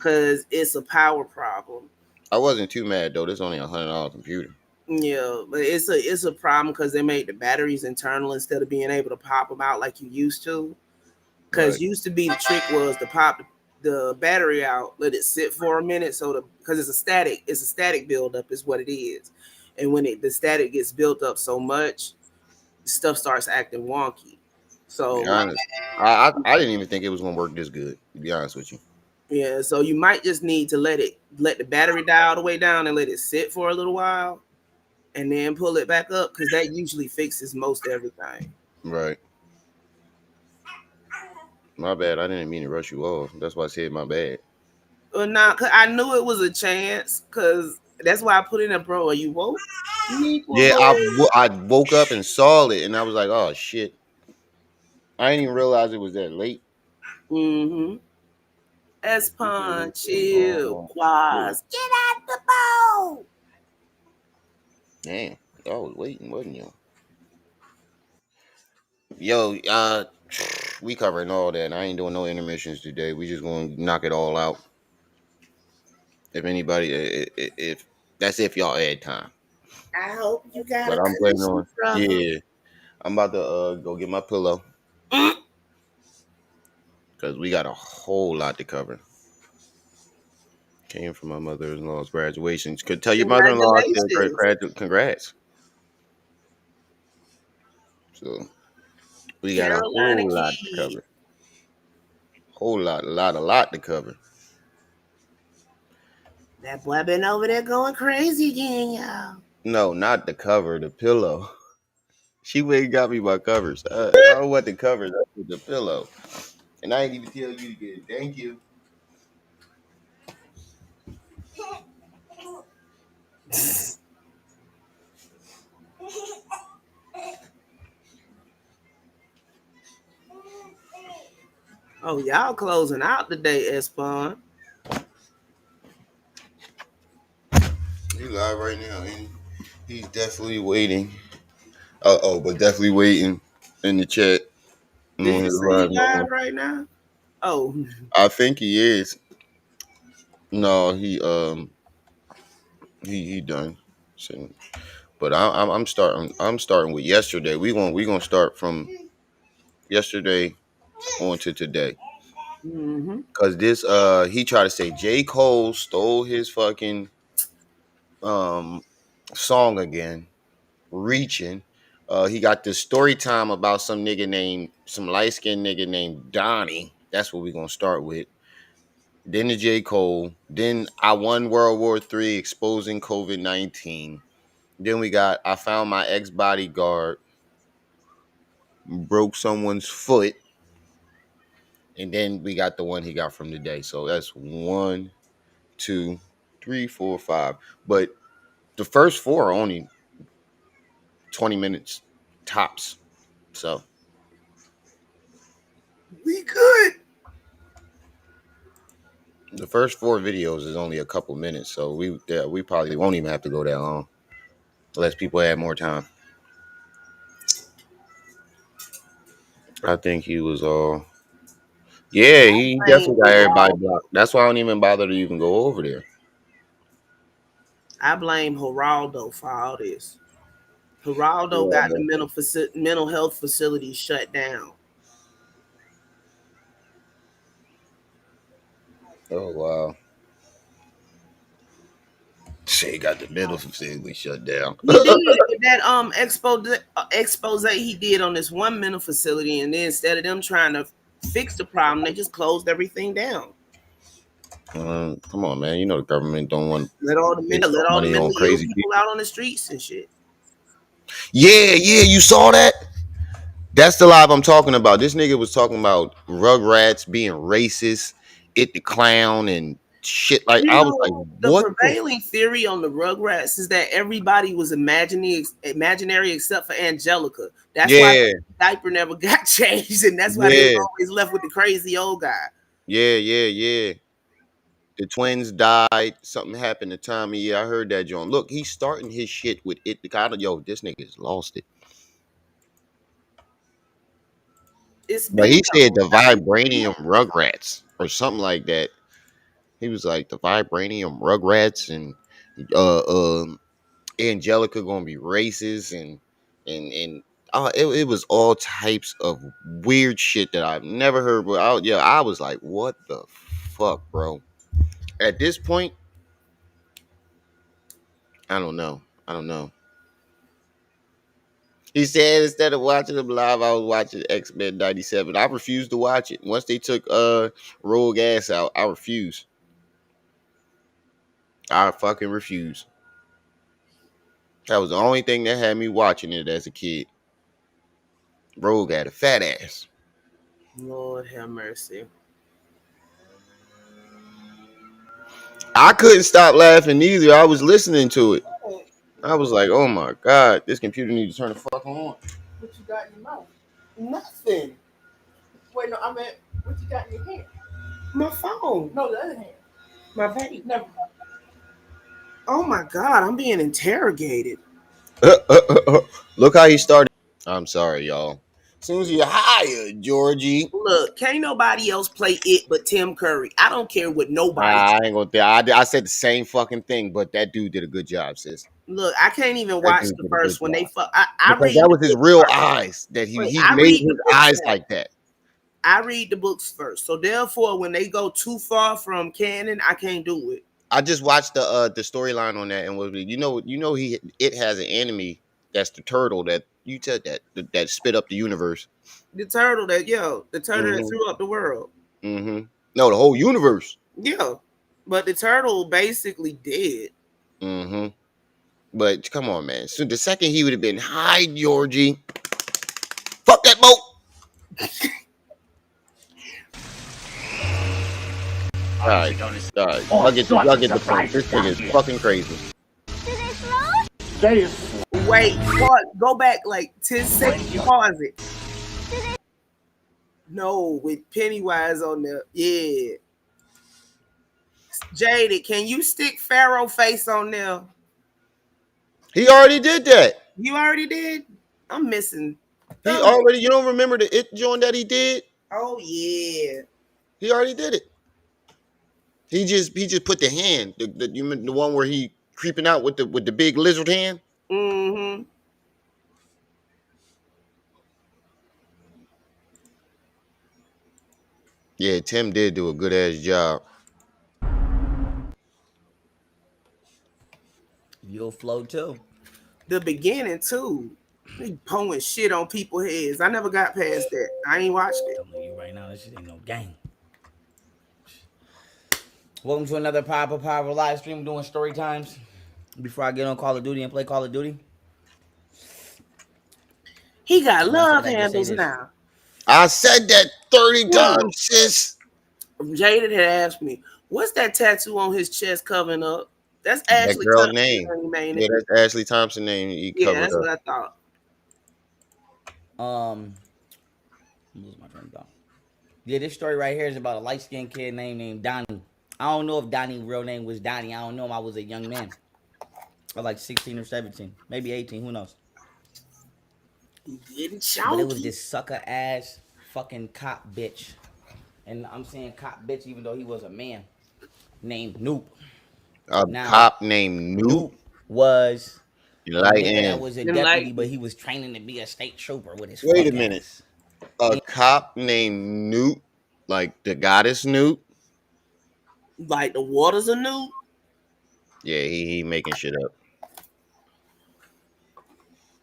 because it's a power problem. I wasn't too mad though. This is only $100 computer. Yeah, but it's a problem because they made the batteries internal instead of being able to pop them out like you used to. Because Right. used to be the trick was to pop the battery out, let it sit for a minute, so the because it's a static buildup is what it is, and when the static gets built up so much, stuff starts acting wonky. To be So honest, I didn't even think it was gonna work this good. To be honest with you. yeah, so you might just need to let the battery die all the way down and let it sit for a little while, and then pull it back up because that usually fixes most everything. Right. My bad. I didn't mean to rush you off. That's why I said my bad. But not, cause I knew it was a chance, cause that's why I put in a bro. Are you woke? Yeah, Equal. I woke up and saw it, and I was like, oh shit. I didn't even realize it was that late. Mm-hmm. This nigga Espon, said, chill, Quaz. Get out the boat. damn, I was waiting, wasn't you? Yo, we covering all that. I ain't doing no intermissions today. We just gonna knock it all out. If anybody, if that's if y'all had time. I hope you got But a I'm planning cushion, on. brother. Yeah, I'm about to go get my pillow because we got a whole lot to cover. Came from my mother-in-law's graduation. Could tell your mother-in-law I said Congratulations, congrats. So we got a Carolina whole lot to Key. cover. Whole lot, a lot to cover. That boy been over there going crazy again, y'all. No, not the cover, the pillow. She went and got me my covers. I don't want the covers. I want the pillow. And I ain't even tell you to get it. Thank you. Oh, y'all closing out today, Espon. He live right now, and he's definitely waiting. But definitely waiting in the chat Did on he his say he live live now. right now? Oh, I think he is. No, he done. So, but I'm starting. I'm starting with yesterday. We gonna start from yesterday on to today. mm-hmm. Cause this he tried to say J. Cole stole his fucking um song again, reaching. He got this story time about some light skinned nigga named Donnie. That's what we're gonna start with. Then the J. Cole. Then I won World War III exposing COVID-19. Then we got I found my ex bodyguard, broke someone's foot. And then we got the one he got from today. So that's 1, 2, 3, 4, 5. But the first four are only 20 minutes tops. So We good. the first four videos is only a couple minutes. So we probably won't even have to go that long unless people have more time. I think he was all yeah, he Blame definitely got everybody Geraldo. blocked. That's why I don't even bother to even go over there. I blame Geraldo for all this. Geraldo Yeah, got the man. mental health facility shut down. Oh wow. Shit got the middle facility shut down. He did that expose he did on this one mental facility, and then instead of them trying to fix the problem, they just closed everything down. Come on, man. You know the government don't want to waste Let all the money on mentally ill crazy people people. out on the streets and shit. Yeah, yeah, you saw that? That's the live I'm talking about. This nigga was talking about Rugrats being racist, it the clown and shit. Like You I was like, know, the what the prevailing theory on the Rugrats is that everybody was imaginary except for Angelica. That's why yeah, the diaper never got changed, and that's why they was yeah, always left with the crazy old guy. yeah. The twins died. Something happened to Tommy. Yeah, I heard that, John. Look, he's starting his shit with it. The kind of yo, this nigga's lost it. It's But he said bingo. the That's what vibranium Rugrats or something like that. He was like the vibranium Rugrats and uh Angelica gonna be racist and it was all types of weird shit that I've never heard. But I was like, what the fuck, bro? At this point, I don't know. I don't know. He said instead of watching them live, I was watching X-Men 97. I refused to watch it. Once they took Rogue Ass out, I refused. I fucking refused. That was the only thing that had me watching it as a kid. Rogue had a fat ass. Lord have mercy. I couldn't stop laughing either. I was listening to it. I was like, oh my God, this computer needs to turn the fuck on. What you got in your mouth? Nothing. Wait, no, I meant what you got in your hand? My phone. No, the other hand. My vape. Never. Oh my God, I'm being interrogated. Look how he started. I'm sorry, y'all. As soon as you hired Georgie. Look, can't nobody else play it but Tim Curry. I don't care what nobody. I ain't gonna. I said the same fucking thing, but that dude did a good job, sis. Look, I can't even That watch dude the did a good first when they job fuck. I because read that the was his books real first. eyes. That Wait, he I made read the his books eyes first. like that. I read the books first. So therefore, when they go too far from canon, I can't do it. I just watched the storyline on that and was he it has an enemy that's the turtle that you said that spit up the universe. The turtle that Mm-hmm. threw up the world. Mm-hmm. No, the whole universe. Yeah, but the turtle basically dead. Mm-hmm. But come on, man. So the second he would have been, hi, Georgie. Fuck that boat. All right. All right. Y'all get the point. This thing is fucking crazy. Wait, pause, go back like 10 seconds. Pause it. No, with Pennywise on there. Yeah. Jaded, can you stick Pharaoh face on there? He already did that. You already did? I'm missing. He Thumbnail. already, you don't remember the it joint that he did? Oh yeah. He already did it. He just put the hand, the one where he creeping out with the big lizard hand. Mm-hmm. Yeah, Tim did do a good ass job. You'll flow too. The beginning too. They pulling shit on people's heads. I never got past that. I ain't watched it. Telling you right now, this shit ain't no game. Welcome to another Power live stream doing story times. Before I get on Call of Duty and play Call of Duty, He got and I said love that to say handles this. now. I said that 30 Whoa. times, sis. Jaded had asked me, what's that tattoo on his chest covering up? That's That Ashley girl Thompson's name. name, ain't Yeah, it? that's Ashley Thompson name he Yeah, covered that's up. what I thought. Um, lose my train of thought. Yeah, this story right here is about a light skinned kid named Donnie. I don't know if Donnie's real name was Donnie. I don't know him. I was a young man. I was like 16 or 17, maybe 18. Who knows? He getting But it was chonky. this sucker ass fucking cop bitch. And I'm saying cop bitch even though he was a man named Noop. A Now, cop named Newt. Noop was a Light nigga that in. was a deputy, but Enlighten. he was training to be a state trooper with his Wait a fuck minute. ass. A cop named Newt, like the goddess Newt. Like the waters are new. Yeah, he making shit up.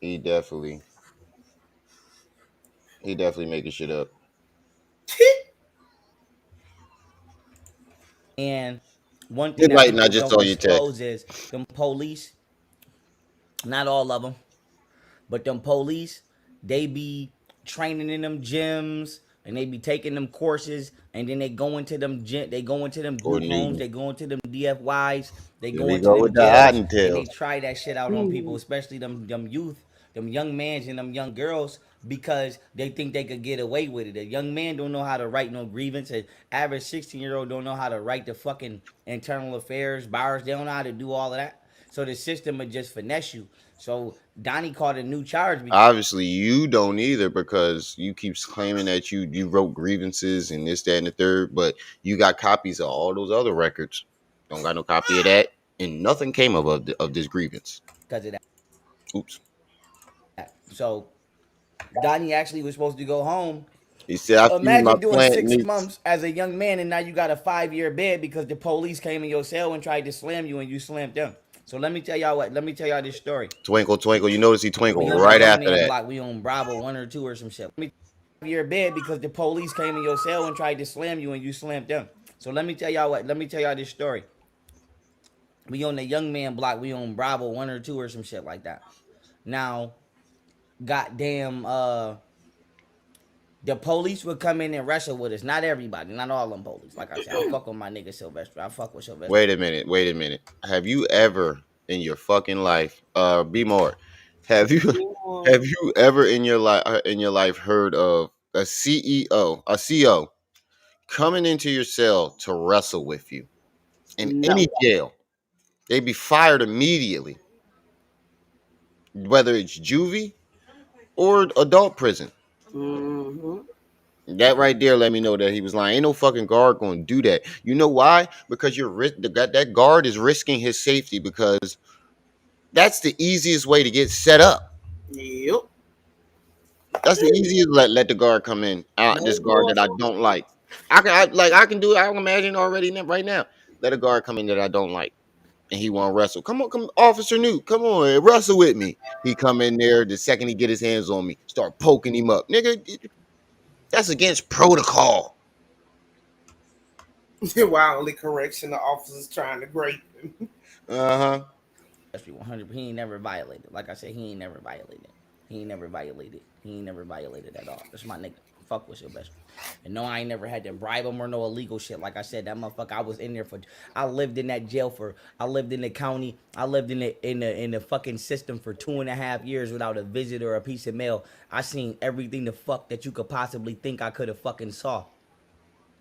He definitely he definitely making shit up. And one thing Good that light, and I people just don't saw your text. disclose is them police, not all of them, but them police, they be training in them gyms and they be taking them courses and then they go into them they go into them Or group homes, Newton. they go into them DFYs, they Here go we into go them with the jails and Ottentails. they try that shit out on people, Mhm. especially them youth, them young mans and them young girls because they think they could get away with it. A young man don't know how to write no grievance. An average 16-year-old don't know how to write the fucking internal affairs bars. They don't know how to do all of that. So the system would just finesse you. So Donnie caught a new charge because Obviously, you don't either because you keep claiming that you wrote grievances and this, that, and the third, but you got copies of all those other records. Don't got no copy of that, and nothing came of this grievance. of that. Oops. So Donnie actually was supposed to go home. He said, "I feed my Imagine doing plant six needs." months as a young man and now you got a 5 year bed because the police came in your cell and tried to slam you and you slammed them. So let me tell y'all what. Let me tell y'all this story. Twinkle, twinkle. You notice he twinkled We on the right young after man that. block. We on Bravo 1 or 2 or some shit. Let me your bed because the police came in your cell and tried to slam you and you slammed them. So let me tell y'all what. Let me tell y'all this story. We on the young man block. We on Bravo 1 or 2 or some shit like that. Now, goddamn, the police would come in and wrestle with us. Not everybody, not all them police. Like I said, I fuck with my nigga Sylvester. I fuck with Sylvester. Wait a minute. Wait a minute. Have you ever in your fucking life, be more? Have you Mm, have you ever in your life heard of a CEO, a CO coming into your cell to wrestle with you in no. any jail? They'd be fired immediately, whether it's juvie or adult prison. Hmm. That right there let me know that he was lying. Ain't no fucking guard going to do that. You know why? Because that guard is risking his safety because that's the easiest way to get set up. Yep. That's the easiest. Let the guard come in. This No guard that I bullshit. don't like. I can do it. I can imagine already right now. Let a guard come in that I don't like, and he want to wrestle. Come on, come, Officer Newt. Come on, wrestle with me. He come in there the second he get his hands on me, start poking him up, nigga. That's against protocol. Why only correctional officers trying to grape him? Uh huh. That's 100. He ain't never violated. Like I said, he ain't never violated. He ain't never violated. He ain't never violated at all. That's my nigga. Fuck with Sylvester. And no, I ain't never had to bribe him or no illegal shit. Like I said, that motherfucker, I was in there for. I lived in that jail for. I lived in the county. I lived in the fucking system for 2.5 years without a visit or a piece of mail. I seen everything the fuck that you could possibly think I could have fucking saw.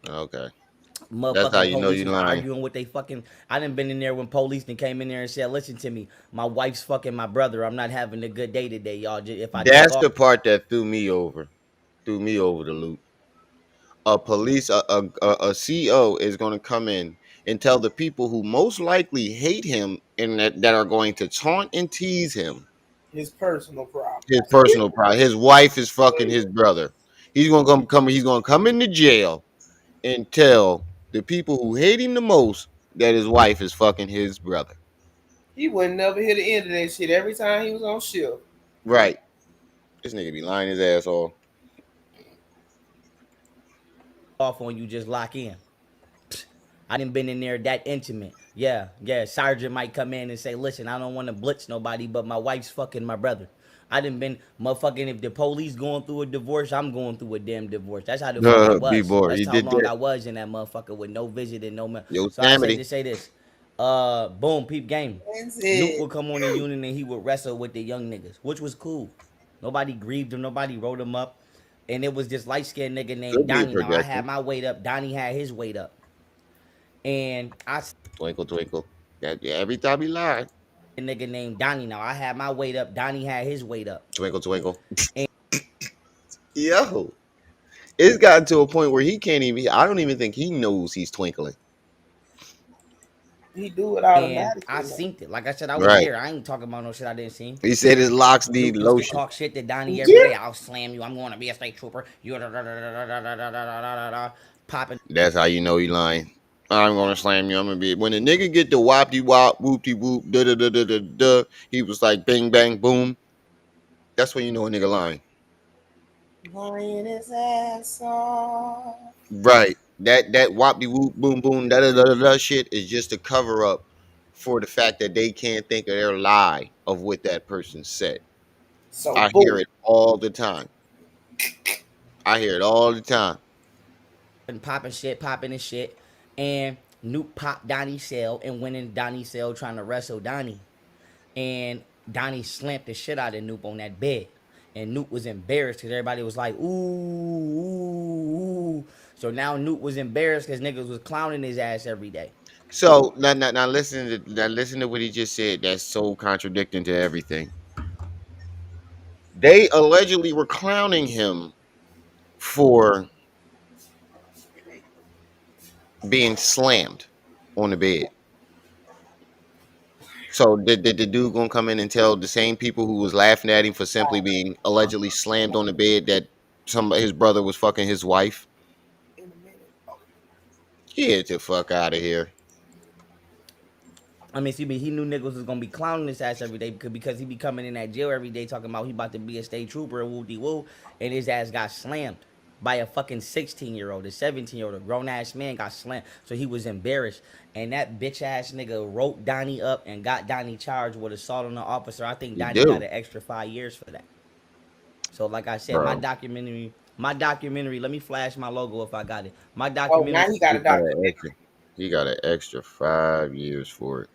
Okay. That's how Motherfucking you know police you was lying. arguing with they fucking. I done been in there when police then came in there and said, "Listen to me, my wife's fucking my brother. I'm not having a good day today, y'all. If I take That's off." the part that threw me over the loop. A police a CO is going to come in and tell the people who most likely hate him and that are going to taunt and tease him His personal his problems. personal pride. His wife is fucking his brother. He's going to come. He's going to come into jail and tell the people who hate him the most that his wife is fucking his brother. He wouldn't never hear the end of that shit every time he was on shift. Right. This nigga be lying his ass off. Off on you, just lock in. I didn't been in there that intimate. Yeah, yeah. Sergeant might come in and say, "Listen, I don't want to blitz nobody, but my wife's fucking my brother." I didn't been motherfucking. If the police going through a divorce, I'm going through a damn divorce. That's how the fuck it Be was. bored. That's He how did long that. I was in that motherfucker with no visit and no man. So I said Yosemite. to say this. Boom, peep game. That's Nuke it. would come on the unit and he would wrestle with the young niggas, which was cool. Nobody grieved him. Nobody wrote him up. And it was this light skinned nigga named Could be a Donnie. Now I had projection. my weight up. Donnie had his weight up. And I Twinkle, twinkle. That yeah, every time he lied. a nigga named Donnie. Now I had my weight up. Donnie had his weight up. Twinkle, twinkle. And Yo, it's gotten to a point where he can't even. I don't even think he knows he's twinkling. He do it I automatically now. synced it. Like I said, I was Right. there. I ain't talking about no shit I didn't see. He said his locks need Nuke used to lotion. talk shit to Donnie every Yeah. day. I'll slam you. I'm going to be a state trooper. You popping That's how you know he lying. I'm gonna slam you. I'm gonna be when the nigga get the whoppy wop whoopty whoop da da da da da da. He was like bing bang boom. That's when you know a nigga lying. Lying his ass off. Right. That whoppy whoop boom boom da da da da da shit is just a cover up for the fact that they can't think of their lie of what that person said. So I hear boom. it all the time. I hear it all the time. and popping shit, popping and shit. And Nuke popped Donnie's cell and went in Donnie's cell trying to wrestle Donnie. And Donnie slapped the shit out of Nuke on that bed. And Nuke was embarrassed because everybody was like, ooh, ooh, ooh. So now Nuke was embarrassed because niggas was clowning his ass every day. So now listen to what he just said. That's so contradicting to everything. They allegedly were clowning him for being slammed on the bed. So did the dude gonna come in and tell the same people who was laughing at him for simply being allegedly slammed on the bed that his brother was fucking his wife? In a minute. Oh, Get the fuck out of here. I mean, see, but he knew niggas was gonna be clowning his ass every day because he be coming in that jail every day talking about he about to be a state trooper and woo de woo, and his ass got slammed by a fucking 16-year-old, a 17-year-old, a grown ass man got slammed, so he was embarrassed, and that bitch ass nigga wrote Donnie up and got Donnie charged with assault on the officer. I think You Donnie got do, an extra 5 years for that. So, like I said, bro. my documentary. Let me flash my logo if I got it. My oh, documentary. now he got He a got an documentary. extra. He got an extra 5 years for it.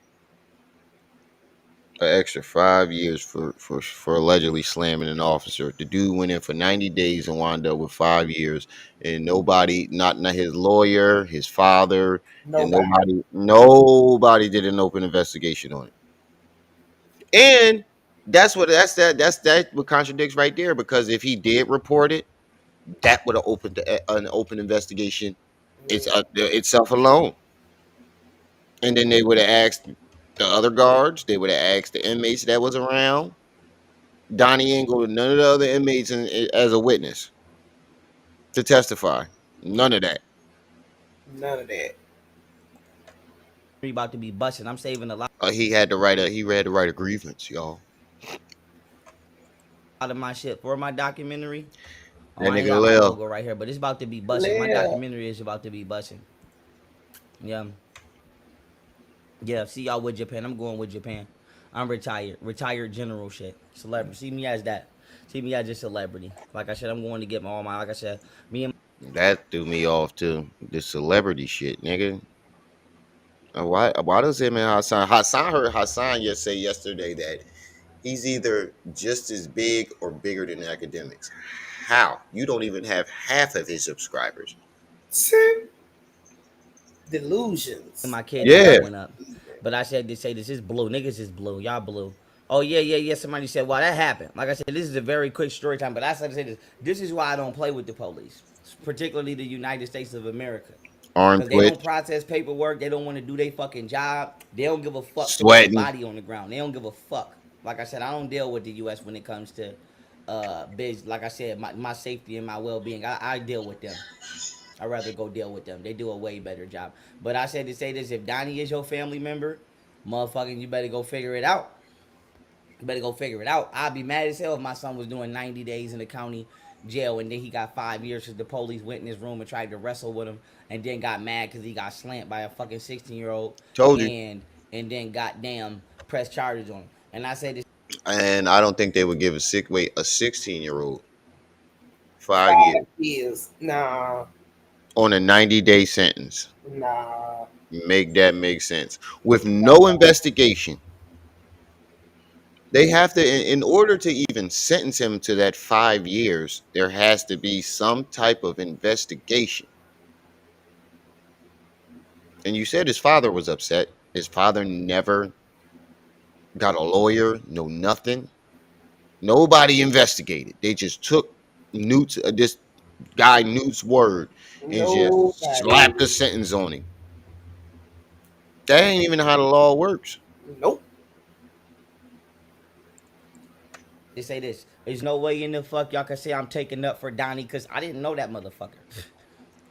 An extra 5 years for allegedly slamming an officer. The dude went in for 90 days and wound up with 5 years, and nobody, not his lawyer, his father, and Nobody. nobody did an open investigation on it. And that's what contradicts right there, because if he did report it, that would have opened an open investigation Yeah. itself alone. And then they would have asked the other guards, they would have asked the inmates that was around. Donnie ain't go to none of the other inmates as a witness to testify. None of that. None of that. About to be busting. I'm saving a lot He had to write a grievance, y'all. of my shit for my documentary. Oh, That I ain't nigga got my Lil. logo right here, but it's about to be busting. My Lil. documentary is about to be busting. Yeah, yeah. See y'all with Japan. I'm going with Japan. I'm retired, retired general shit. Celebrity. See me as that. See me as a celebrity. Like I said, I'm going to get my all my. Like I said, me and That threw me off too. The celebrity shit, nigga. Why does him and Hassan heard Hassan say yesterday that he's either just as big or bigger than academics. How? You don't even have half of his subscribers. Delusions. my kid is Yeah. growing up. But I said to say this is blue. Niggas is blue. Y'all blue. Oh yeah, yeah, yeah. Somebody said, "Well, that happened." Like I said, this is a very quick story time. But I said to say this. This is why I don't play with the police, particularly the United States of America. Arm Cause they don't twitch, process paperwork. They don't want to do their fucking job. They don't give a fuck to put a sweating. body on the ground. They don't give a fuck. Like I said, I don't deal with the U.S. when it comes to biz. Like I said, my safety and my well being. I deal with them. I'd rather go deal with them. They do a way better job. But I said to say this: if Donnie is your family member, motherfucking, you better go figure it out. You better go figure it out. I'd be mad as hell if my son was doing 90 days in the county jail and then he got 5 years because the police went in his room and tried to wrestle with him and then got mad because he got slammed by a fucking 16-year-old Told you. and then goddamn press charges on him. And I said this And I don't think they would give a 16-year-old 5 years 5 years. Nah. on a 90-day sentence. Nah. Make that make sense. With no investigation. They have to, in order to even sentence him to that 5 years, there has to be some type of investigation. And you said his father was upset. His father never got a lawyer, no nothing. Nobody investigated. They just took this guy Newt's word and just Nobody. slapped a sentence on him. That ain't even how the law works. Nope. they say this. There's no way in the fuck y'all can say I'm taking up for Donnie because I didn't know that motherfucker.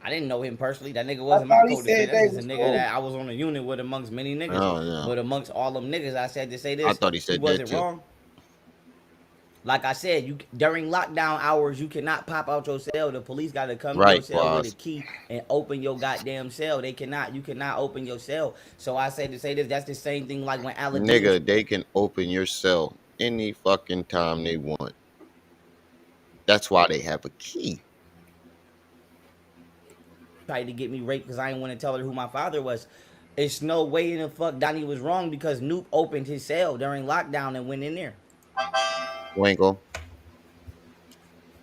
I didn't know him personally. That nigga I wasn't my thought he co-defendant. said That's they just a was nigga cool. that I was on a unit with amongst many niggas. Oh no. But amongst all them niggas, I said to say I this. thought he He said that wasn't too. wrong. Like I said, you during lockdown hours, you cannot pop out your cell. The police got to come to your Right, cell with a boss. key and open your goddamn cell. They cannot. You cannot open your cell. So I said to say this. That's the same thing like when Aladdin Nigga, they can open your cell any fucking time they want. That's why they have a key. tried to get me raped because I didn't want to tell her who my father was. It's no way in the fuck Donnie was wrong because Noop opened his cell during lockdown and went in there. Twinkle,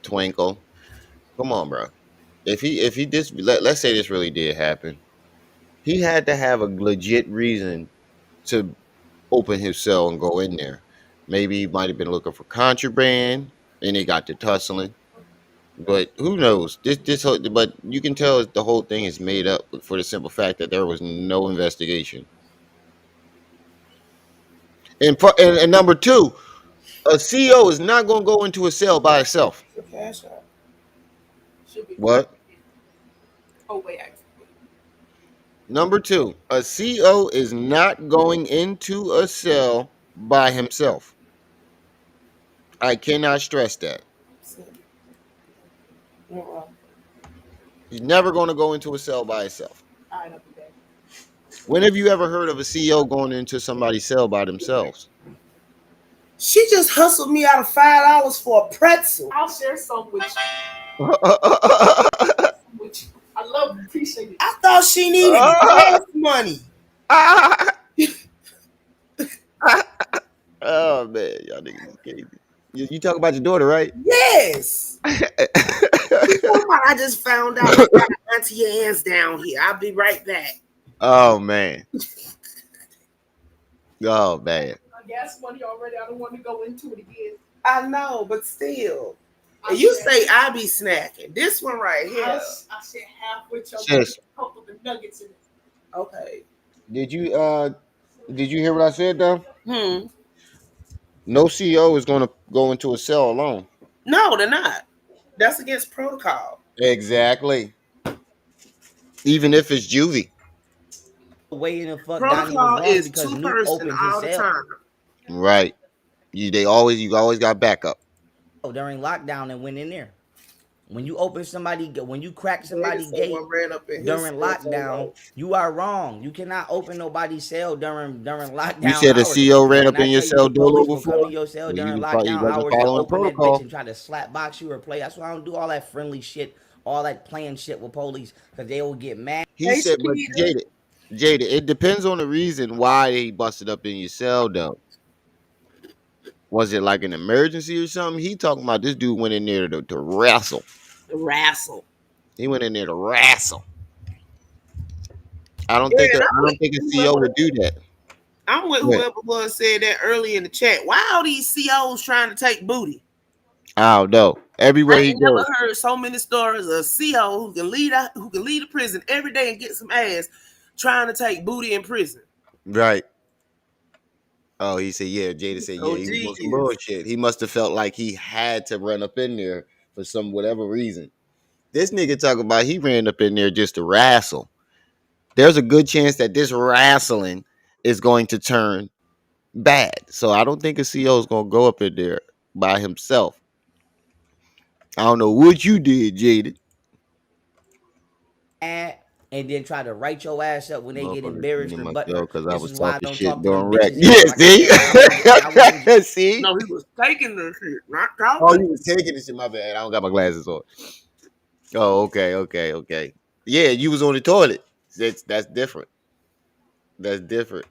twinkle. Come on, bro. If he this let's say this really did happen. He had to have a legit reason to open his cell and go in there. Maybe he might have been looking for contraband, and they got to tussling. But who knows? But you can tell the whole thing is made up for the simple fact that there was no investigation. And number two, a CEO is not going to go into a cell by itself. The cash out. Should be. What? Oh wait, Number two, a CEO is not going into a cell by himself. I cannot stress that. all He's never going to go into a cell by himself. right, I'll be back. When have you ever heard of a CEO going into somebody's cell by themselves? She just hustled me out of $5 for a pretzel. I'll share some with you. I love you, appreciate it. I thought she needed gas money. Oh man, y'all niggas is crazy. You talk about your daughter, right? Yes. I just found out I got Auntie Anne's down here. I'll be right back. Oh man. Oh man. Gas money already. I don't want to go into it again. I know, but still. And you say I be snacking. This one right here. I said half with your couple of the nuggets in it. Okay. Did you hear what I said though? Hmm. No CEO is gonna go into a cell alone. No, they're not. That's against protocol. Exactly. Even if it's juvie. The way in the fuck Donnie was Protocol lost is because two Nuke person opened his all the cell time. Right. You always got backup. during lockdown and went in there. When you when you crack somebody's Someone gate ran up in his during cell lockdown, you are wrong. You cannot open nobody's cell during You lockdown said a hours. CEO ran When up I in your tell you cell the dolo police will come before? in your cell Well, during he lockdown wasn't hours and following open that bitch protocol. and try to slap box you or play. That's why I don't do all that friendly shit, all that playing shit with police, because they will get mad. He Hey, said, but Shakita. Jada, it depends on the reason why he busted up in your cell though. Was it like an emergency or something? He talking about this dude went in there to wrestle. Wrestle. He went in there to wrestle. I don't Yeah, think and I don't think a CEO would do that. I'm with Yeah. whoever was said that early in the chat. Why all these COs trying to take booty? I don't know. Everywhere I he ain't never goes, heard so many stories of CO who can lead a prison every day and get some ass trying to take booty in prison. right? Oh, he said, yeah. Jada said, yeah, Oh he was on some geez. bullshit. He must have felt like he had to run up in there for some whatever reason. This nigga talk about he ran up in there just to wrestle. There's a good chance that this wrestling is going to turn bad. So I don't think a CEO is gonna go up in there by himself. I don't know what you did, Jada. And then try to write your ass up when they get Motherfucker embarrassed cleaning or myself butthurt. because I This was is why I talking don't shit talk to during them rec. bitches Yeah, anymore. Like I see? said, when I was in See? No, he was taking the shit, not Oh, talking. you was taking this shit. My bad. I don't got my glasses on. Oh, okay. Yeah, you was on the toilet. That's different. That's different.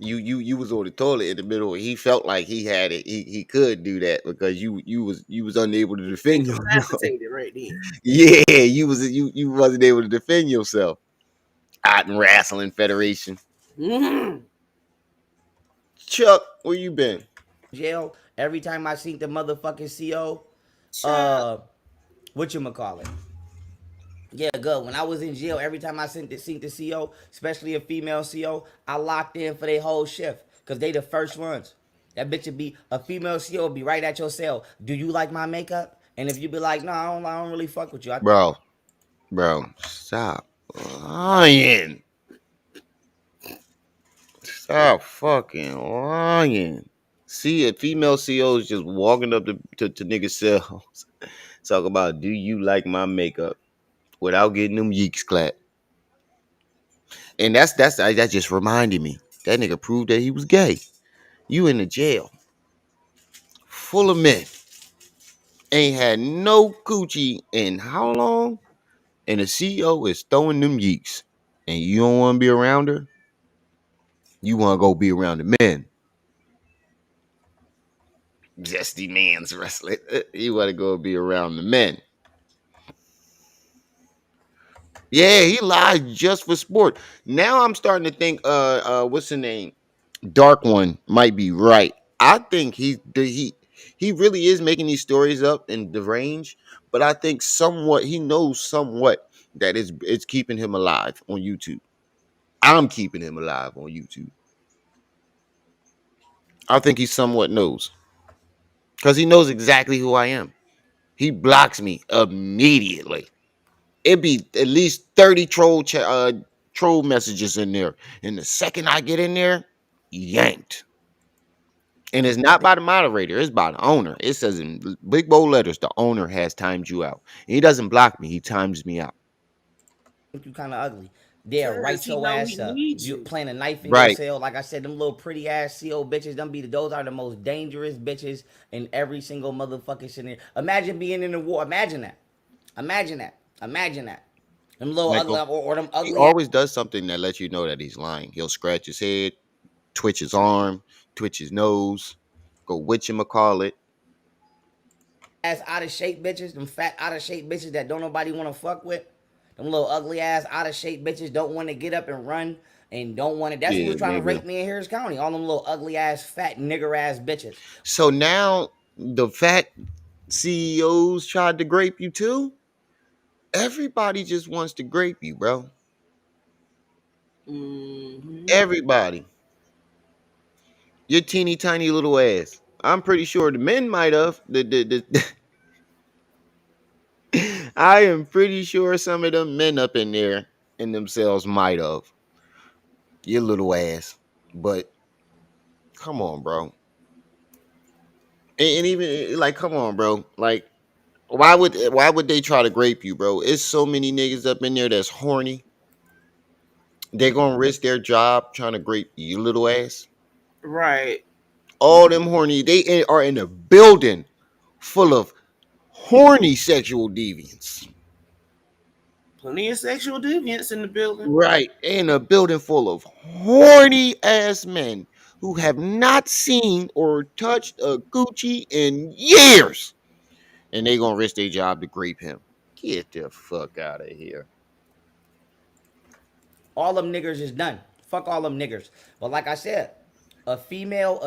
You was on the toilet in the middle. He felt like he had it. He could do that because you was unable to defend yourself. Incapacitated right then. Yeah, you wasn't able to defend yourself. Out in Wrestling Federation. Mm-hmm. Chuck, where you been? jail, every time I seen the motherfucking CO, Chuck. uh, whatchamacallit? Yeah, good. When I was in jail, every time I seen the CO, especially a female CO, I locked in for their whole shift because they the first ones. That bitch would be a female CO would be right at your cell. Do you like my makeup? And if you be like, no, I don't really fuck with you. Bro, stop lying. Stop fucking lying. See a female CEOs just walking up to niggas cells. Talk about, do you like my makeup? Without getting them yeeks clapped. And that just reminded me. That nigga proved that he was gay. You in the jail. Full of men. Ain't had no coochie in how long? And the CEO is throwing them yeeks. And you don't want to be around her? You want to go be around the men. Just the man's wrestling. You want to go be around the men. Yeah, he lies just for sport. Now I'm starting to think what's the name? Dark One might be right. I think he really is making these stories up in the range, but I think somewhat he knows somewhat that it's keeping him alive on YouTube. I'm keeping him alive on YouTube. I think he somewhat knows because he knows exactly who I am. He blocks me immediately. It'd be at least 30 troll messages in there, and the second I get in there, yanked. And it's I not think by the moderator, it's by the owner. It says in big bold letters, the owner has timed you out. And he doesn't block me, he times me out. you kind of ugly. They'll Cause write he your know he ass up. needs You you. plant a knife in your Right. cell. Like I said, them little pretty ass CO bitches, those are the most dangerous bitches in every single motherfucking scenario. Imagine being in the war. Imagine that. Imagine that. Imagine that. Them little ugly Michael. or them He ugly always does something that lets you know that he's lying. He'll scratch his head, twitch his arm, twitch his nose, go witchamacallit. ass out of shape bitches, them fat out of shape bitches that don't nobody want to fuck with. Them little ugly ass out of shape bitches don't want to get up and run and don't want to. That's who Yeah, was trying to nigga. rape me in Harris County. All them little ugly ass fat nigger ass bitches. So now the fat CEOs tried to grape you too? Everybody just wants to grape you, bro. Hmm. Everybody. Your teeny tiny little ass. I'm pretty sure the men might have. I am pretty sure some of them men up in there in themselves might have. Your little ass. But come on, bro. And even like, come on, bro. Like, why would they try to grape you, bro? It's so many niggas up in there that's horny. They're gonna risk their job trying to grape you little ass. Right. All them horny, are in a building full of horny sexual deviants. Plenty of sexual deviance in the building. Right. In a building full of horny ass men who have not seen or touched a Gucci in years. And they gonna risk their job to grape him. Get the fuck out of here. All them niggers is done. Fuck all them niggers. But like I said, a female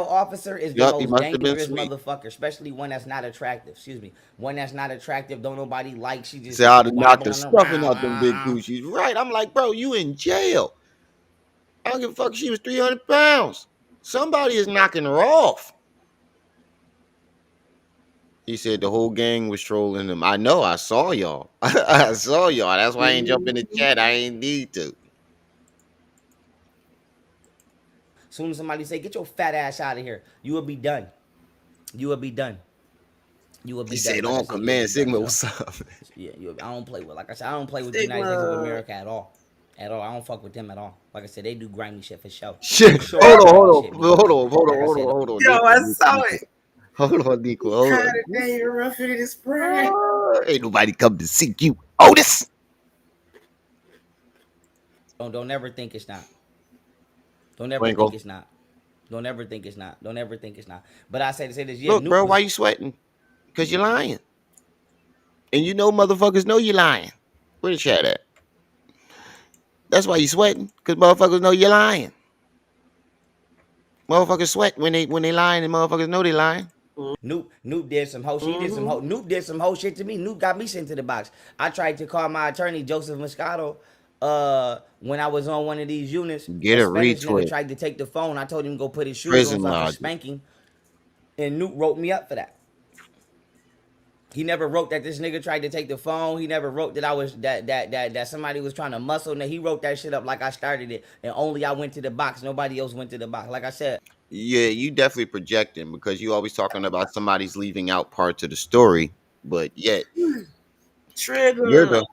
officer is the Yup, he most must have been dangerous sweet. motherfucker, especially one that's not attractive. Excuse me, one that's not attractive. Don't nobody like. She just Say I'd have knocked the wobbling stuffing around. out them big Gucci's. Right. I'm like, bro, you in jail. I don't give a fuck if she was 300 pounds. Somebody is knocking her off. He said the whole gang was trolling him. I know. I saw y'all. I saw y'all. That's why I ain't jump in the Mhm. chat. I ain't need to. Soon as somebody say, "Get your fat ass out of here," you will be done. You will be done. You will He be done. said Like I on said, you will command be done. Sigma, So what's up? yeah, I don't play with. Like I said, I don't play with the United States of Stigma. America at all. At all. I don't fuck with them at all. Like I said, they do grimy shit for sure. Shit. For sure, they Hold do on, grimy hold shit. on, hold Because, on, hold on, like I hold on, said, hold on. Yo, Nico, I Nico, saw Nico. it. Hold on, Nico. Hold God, on. today you're rough in his pride. Ain't nobody come to seek you. Otis. don't ever think it's not. Don't ever think Twinkle. it's not. Don't ever think it's not. Don't ever think it's not. But I say to say this, yeah, Look, Nuke bro, why was. you sweating? Because you're lying. And you know motherfuckers know you're lying. Where the chat at? That's why you sweating. Because motherfuckers know you're lying. Motherfuckers sweat when they lying and motherfuckers know they lying. Nuke did some whole shit. He did some Mm-hmm. whole. Nuke did some whole shit to me. Nuke got me sent to the box. I tried to call my attorney Joseph Moscato. When I was on one of these units, Get a a Spanish nigga retweet. tried to take the phone. I told him to go put his shoes on Prison so I could logic. spank him. And Nuke wrote me up for that. He never wrote that this nigga tried to take the phone. He never wrote that I was that somebody was trying to muscle. Now he wrote that shit up like I started it, and only I went to the box. Nobody else went to the box. Like I said, Yeah, you definitely projecting because you always talking about somebody's leaving out parts of the story, but yet you're Trigger. the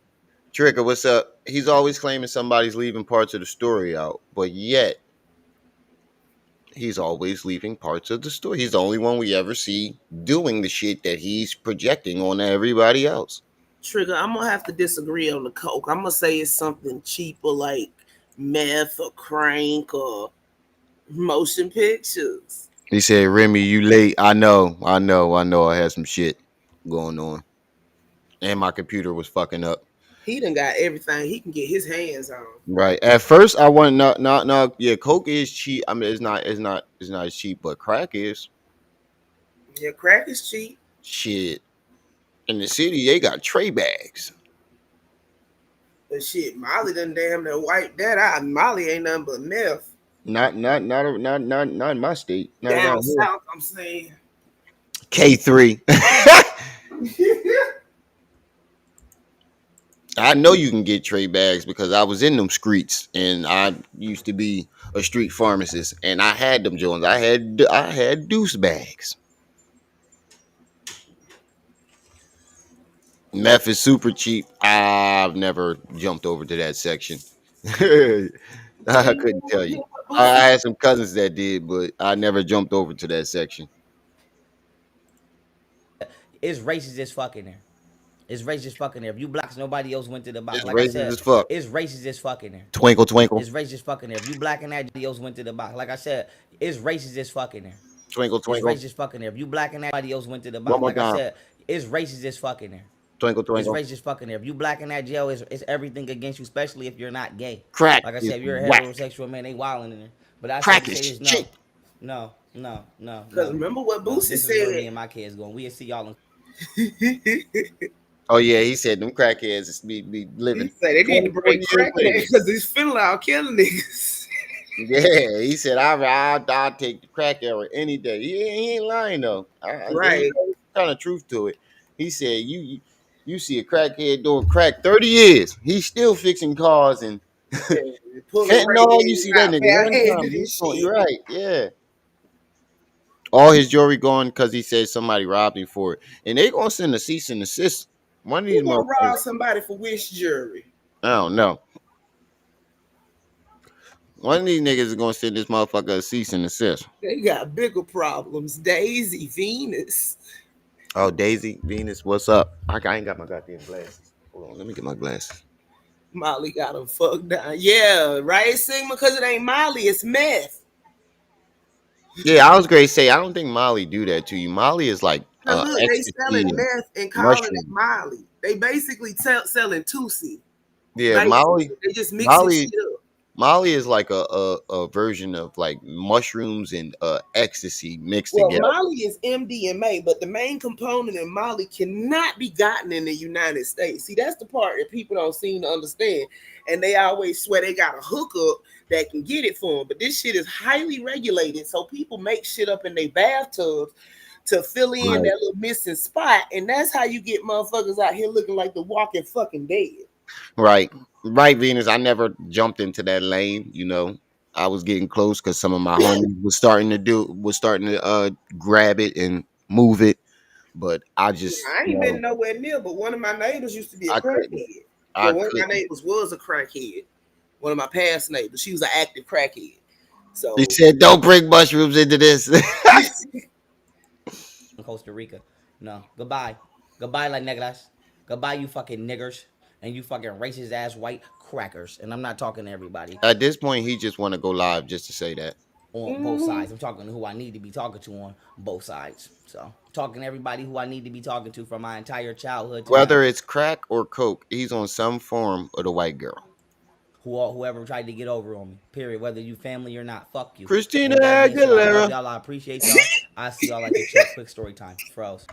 trigger. What's up? He's always claiming somebody's leaving parts of the story out, but yet he's always leaving parts of the story. He's the only one we ever see doing the shit that he's projecting on everybody else. Trigger. I'm gonna have to disagree on the coke. I'm gonna say it's something cheaper like meth or crank or motion pictures. He said, "Remy, you late? I know, I know, I know. I had some shit going on, and my computer was fucking up." He done got everything he can get his hands on. Right. At first, I want not. Yeah, coke is cheap. I mean, it's not as cheap, but crack is Yeah, crack is cheap, shit. In the city, they got tray bags. but shit, Molly done damn near wiped that out. Molly ain't nothing but meth. Not in my state. Not Down around here. south, I'm saying. K3. I know you can get tray bags because I was in them streets and I used to be a street pharmacist and I had them Jones. I had deuce bags. Meth is super cheap. I've never jumped over to that section. I You couldn't tell you. know what I Boosie had some cousins that did, but I never jumped over to that section. It's racist as fuck in there. It's racist as fuck in there. If you blacks, nobody else went to the box. It's Like I racist said, as fuck. it's racist as fuck in there. Twinkle twinkle. It's racist as fuck in there. If you black and that, nobody else went to the box. Like I said, it's racist as fuck in there. Twinkle It's twinkle. racist as fuck in there. If you black and that, nobody else went to the One box. more Like I time. said, it's racist as fuck in there. Twinkle It's twinkle. racist as fuck in there. If you black in that jail, it's everything against you, especially if you're not gay. Crack Like I is said, if you're a whack. heterosexual man, they wilding in there. But I say Crack to is say this, cheap. no. because remember what No, Boosie this is where me said. and my kids going. We'll see y'all in He Oh yeah, he said them crackheads be living said they need to 20, 40 break years crackhead later. because he's feeling out killing niggas. Yeah, he said I'll take the crack era any day. He ain't lying though. He Right. knows kind of truth to it. He said you see a crackhead doing crack 30 years. He's still fixing cars and Yeah, pulling fentanyl. You radiators see that out, nigga one barehanded time. and You're shit. right. Yeah. All his jewelry gone because he said somebody robbed him for it, and they gonna send a cease and desist. One of these Who gonna motherfuckers. rob somebody for wish jury? I don't know. One of these niggas is gonna send this motherfucker a cease and desist. They got bigger problems. Daisy, Venus. Oh, Daisy, Venus, what's up? I ain't got my goddamn glasses. Hold on, let me get my glasses. Molly got him fucked down. Yeah, right, Sigma? Because it ain't Molly, it's meth. Yeah, I was going to say, I don't think Molly do that to you. Molly is like Cause look, they ecstasy selling and meth and calling it mushroom. Molly. They basically selling Tusi. Yeah, Basically, they just mixing Molly, shit up. Molly is like a version of like mushrooms and ecstasy mixed Well, together. Molly is MDMA, but the main component in Molly cannot be gotten in the United States. See, that's the part that people don't seem to understand. And they always swear they got a hookup that can get it for them. But this shit is highly regulated. So people make shit up in their bathtubs to fill in Right. that little missing spot. And that's how you get motherfuckers out here looking like the walking fucking dead. Right. Right, Venus. I never jumped into that lane, you know. I was getting close because some of my homies was starting to grab it and move it. But I just, I ain't been nowhere near, but one of my neighbors used to be a I couldn't. crackhead. I Well, one of my couldn't. neighbors was a crackhead. One of my past neighbors, she was an active crackhead. He So said, "Don't bring mushrooms into this." Costa Rica. No, goodbye. Goodbye, like niggas. Goodbye, you fucking niggers. And you fucking racist ass white crackers. And I'm not talking to everybody At this point, he just want to go live just to say that. on both sides. I'm talking to who I need to be talking to on both sides. So, talking to everybody who I need to be talking to from my entire childhood to Whether now. it's crack or coke, he's on some form of the white girl. Whoever tried to get over on me. Period. Whether you family or not, fuck you. And Christina with that being said, I love Aguilera. y'all. I appreciate y'all. I see y'all at the check. Quick story time. Froze.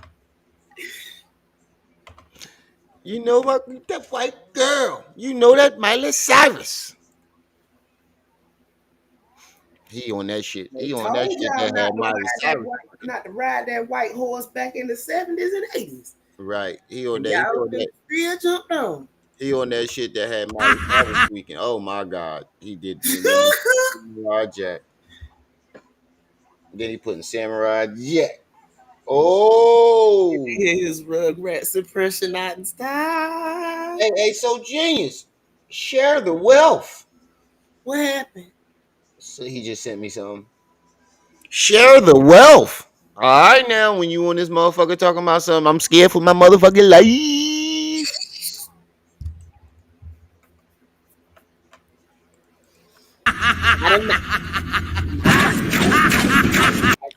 You know what? That white girl. You know that Miley Cyrus. He on that shit. they He on that told shit y'all that had not to Miley ride that Cyrus. white, not to ride that white horse back in the 70s and 80s. Right. He on And that. y'all still jumped on. He on that shit that had Miley Cyrus tweaking. Oh my god. He did. And then he Samurai Jack. Then he put in Samurai Jack. Oh. His Rugrat suppression out in style. Hey, so genius. Share the wealth. What happened? So he just sent me something. Share the wealth. All right, now when you on this motherfucker talking about something, I'm scared for my motherfucking life. I don't know.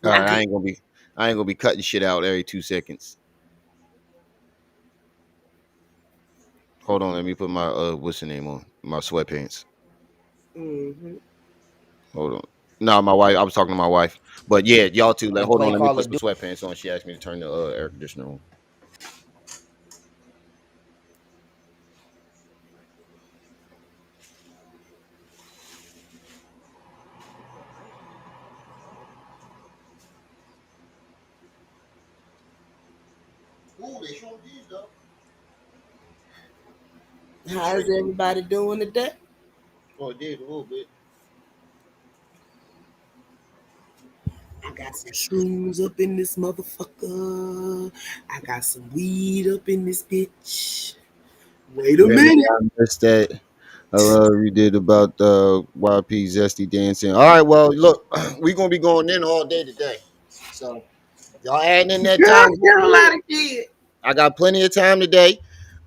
All right, I ain't gonna be cutting shit out every 2 seconds. Hold on, let me put my what's the name on my sweatpants. Hmm. Hold on. No, my wife. I was talking to my wife. But yeah, y'all too. Like, and hold on, play let me Call put of some Duty. sweatpants on. She asked me to turn the air conditioner on. Ooh, they showing these though. How's everybody doing today? Oh, it did a little bit. I got some shrooms up in this motherfucker. I got some weed up in this bitch. Wait a Remy, minute. I missed that. I love you did about YP Zesty dancing. All right, well, look, we gonna be going in all day today. So y'all adding in that God, time, go get a ahead. lot of kids. I got plenty of time today.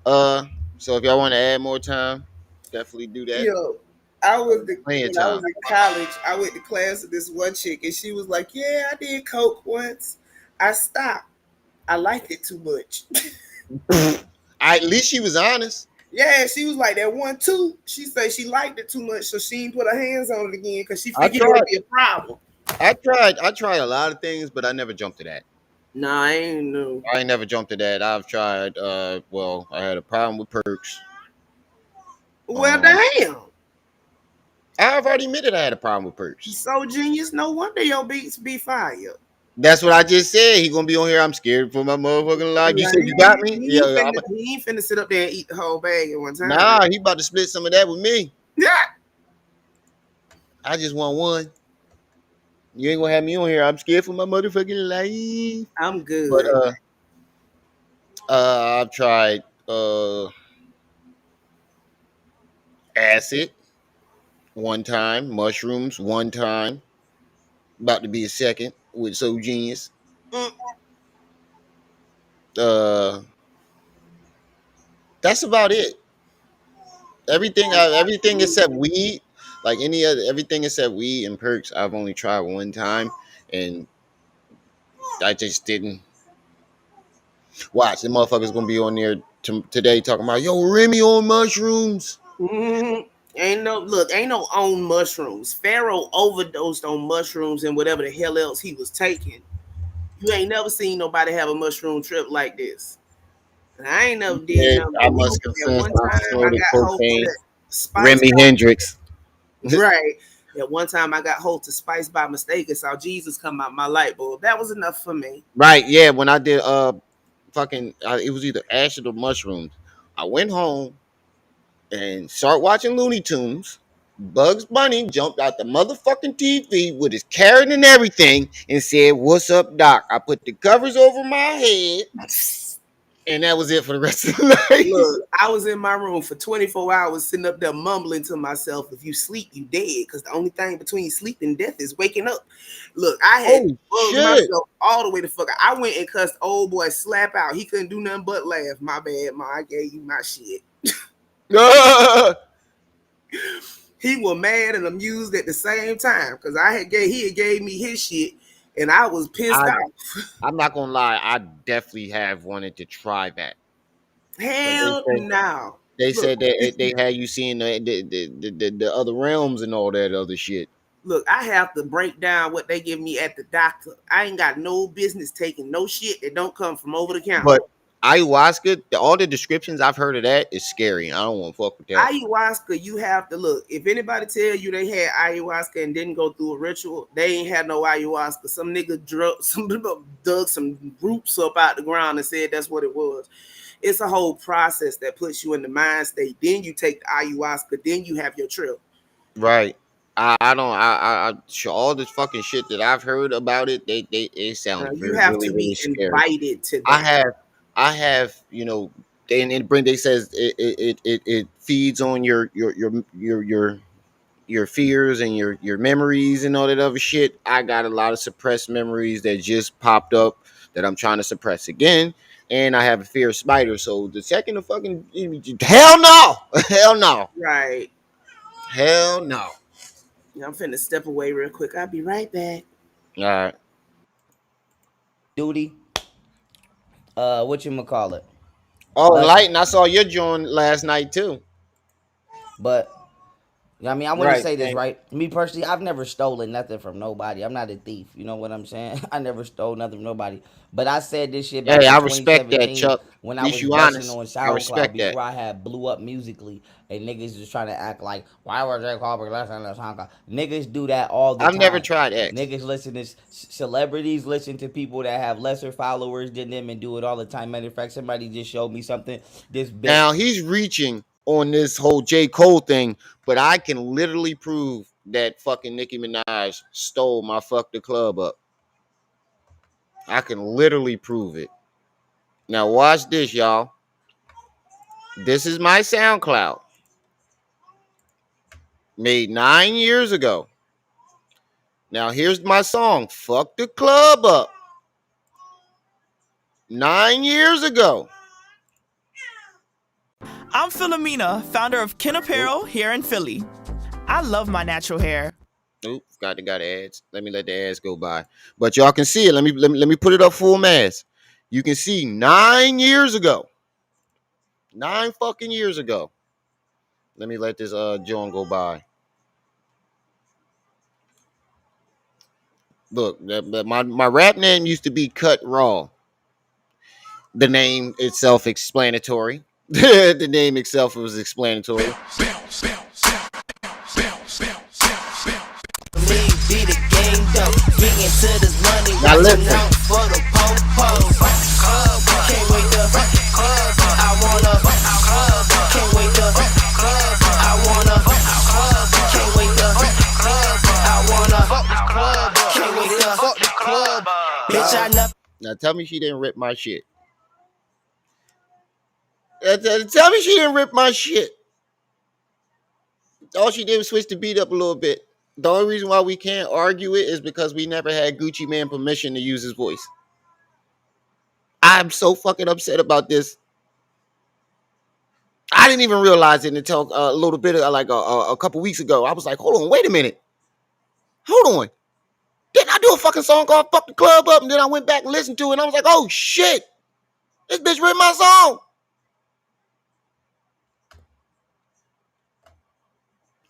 Uh, so if y'all want to add more time, definitely do that. Yo, Plenty of when I was time. in college, I went to class with this one chick, and she was like, "Yeah, I did coke once. I stopped. I liked it too much." At least she was honest. Yeah, she was like that one too. She said she liked it too much, so she didn't put her hands on it again because she I figured it would tried. be a problem. I tried a lot of things, but I never jumped to that. Nah, I ain't know. I ain't never jumped to that. I've tried. Well, I had a problem with perks. Well, Um, damn. I've already admitted I had a problem with perks. So genius. No wonder your beats be fire. That's what I just said. He gonna be on here. I'm scared for my motherfucking life. You Yeah, said you got me. he ain't Yeah, finna, he ain't finna sit up there and eat the whole bag at one time. nah. He about to split some of that with me. Yeah, I just want one. You ain't gonna have me on here. I'm scared for my motherfucking life. I'm But good. I've tried acid one time, mushrooms one time. About to be a second with So Genius. Mm, Uh, that's about it. Everything except weed, like any other everything except weed and perks. I've only tried one time, and I just didn't watch. The motherfuckers gonna be on there today talking about yo Remy on mushrooms. mm, ain't no on mushrooms. Pharaoh overdosed on mushrooms and whatever the hell else he was taking. You ain't never seen nobody have a mushroom trip like this. And I ain't never did Yeah, nothing I but weed. must At confess one I time, I snorted got hold to cocaine. that spice Remy Hendrix. by right. At one time, I got hold to spice by mistake and saw Jesus come out my light bulb. That was enough for me. Right, yeah. When I did fucking it was either acid or mushrooms. I went home and start watching Looney Tunes. Bugs Bunny jumped out the motherfucking TV with his carrot and everything and said, "What's up, Doc?" I put the covers over my head, and that was it for the rest of the night. Look, I was in my room for 24 hours sitting up there mumbling to myself, if you sleep, you dead. Because the only thing between sleep and death is waking up. Look, I had Holy bugged shit! myself all the way to fuck. I went and cussed old boy slap out. He couldn't do nothing but laugh. My bad, ma. I gave you my shit. He was mad and amused at the same time because he had gave me his shit and I was pissed I off. I'm not gonna lie. I definitely have wanted to try that because Hell no. they Look, said that they had you seeing the other realms and all that other shit. look, I have to break down what they give me at the doctor. I ain't got no business taking no shit that don't come from over the counter. But ayahuasca, all the descriptions I've heard of that is scary. I don't want to fuck with that. Ayahuasca, you have to look. If anybody tell you they had ayahuasca and didn't go through a ritual, they ain't had no ayahuasca. Some nigga dug some roots up out the ground and said that's what it was. It's a whole process that puts you in the mind state. Then you take the ayahuasca, then you have your trip. Right. I don't sure all this fucking shit that I've heard about it, they it sounds You very have really to really be scary. invited to I that. have I have and it bring they says it feeds on your fears and your memories and all that other shit. I got a lot of suppressed memories that just popped up that I'm trying to suppress again. And I have a fear of spiders. So the second of fucking hell no, hell no, Right. hell no. I'm finna step away real quick. I'll be right back. All right. Duty. What you call it? Oh, But Light, and I saw your joint last night too. but I mean, I want to Right. say this, Same. right? Me personally, I've never stolen nothing from nobody. I'm not a thief. You know what I'm saying? I never stole nothing from nobody. But I said this shit back Hey, in I respect that, 2017 Chuck. when At I least was you busting honest. on I SoundCloud respect that. before I had blew up musically, and niggas was trying to act like, why was J. Cole listening to SoundCloud? Niggas do that all the I've never time. tried X. Niggas listen to celebrities, listen to people that have lesser followers than them, and do it all the time. Matter of fact, somebody just showed me something. This bitch. Now he's reaching on this whole J. Cole thing, but I can literally prove that fucking Nicki Minaj stole my fuck the club up. I can literally prove it. Now watch this, y'all. This is my SoundCloud. Made 9 years ago. Now here's my song, Fuck the Club Up. 9 years ago. I'm Philomena, founder of Kin Oop, Apparel here in Philly. I love my natural hair. oop, got ads. Let me let the ads go by. But y'all can see it. Let me put it up full mass. You can see 9 years ago. 9 fucking years ago. Let me let this joint go by. Look, my rap name used to be Cut Raw. The name itself explanatory. The name itself was explanatory. Me be the game though. Get into this money, Now watching listen. out for the po-po. Can't wait to I wanna can't wait to I wanna can't wait to I wanna can't wait to fuck the club. Bitch, I never Now tell me she didn't rip my shit. Tell me she didn't rip my shit. All she did was switch the beat up a little bit. The only reason why we can't argue it is because we never had Gucci Man permission to use his voice. I'm so fucking upset about this. I didn't even realize it until a little bit of like a couple weeks ago. I was like, hold on, wait a minute. Hold on. Didn't I do a fucking song called Fuck the Club Up? And then I went back and listened to it and I was like, oh shit. This bitch ripped my song.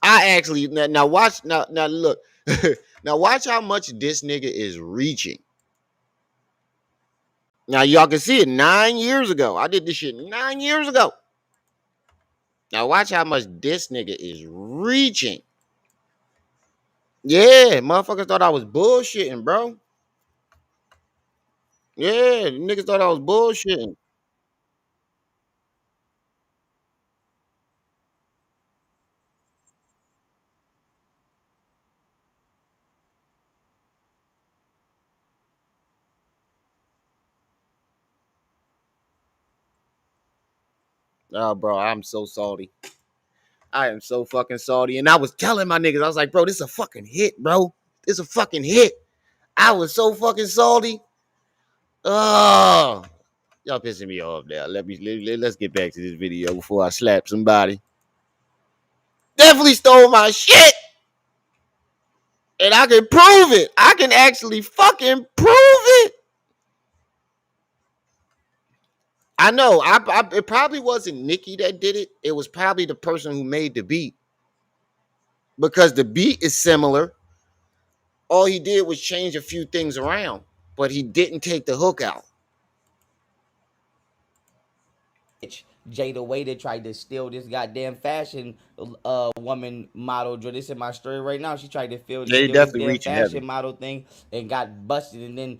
I actually now watch now look. Now watch how much this nigga is reaching. Now y'all can see it 9 years ago. I did this shit 9 years ago. Now watch how much this nigga is reaching. Yeah, motherfuckers thought I was bullshitting, bro. Yeah, niggas thought I was bullshitting. Oh, bro, I'm so salty. I am so fucking salty. And I was telling my niggas, I was like, bro, this is a fucking hit, bro. This is a fucking hit. I was so fucking salty. Oh, y'all pissing me off now. Let's get back to this video before I slap somebody. Definitely stole my shit. And I can prove it. I can actually fucking prove it. I know. It probably wasn't Nikki that did it. It was probably the person who made the beat. Because the beat is similar. All he did was change a few things around, but he didn't take the hook out. Jada Waiter tried to steal this goddamn fashion woman model. This in my story right now. She tried to They steal this definitely damn reaching heavy. fashion model thing and got busted and then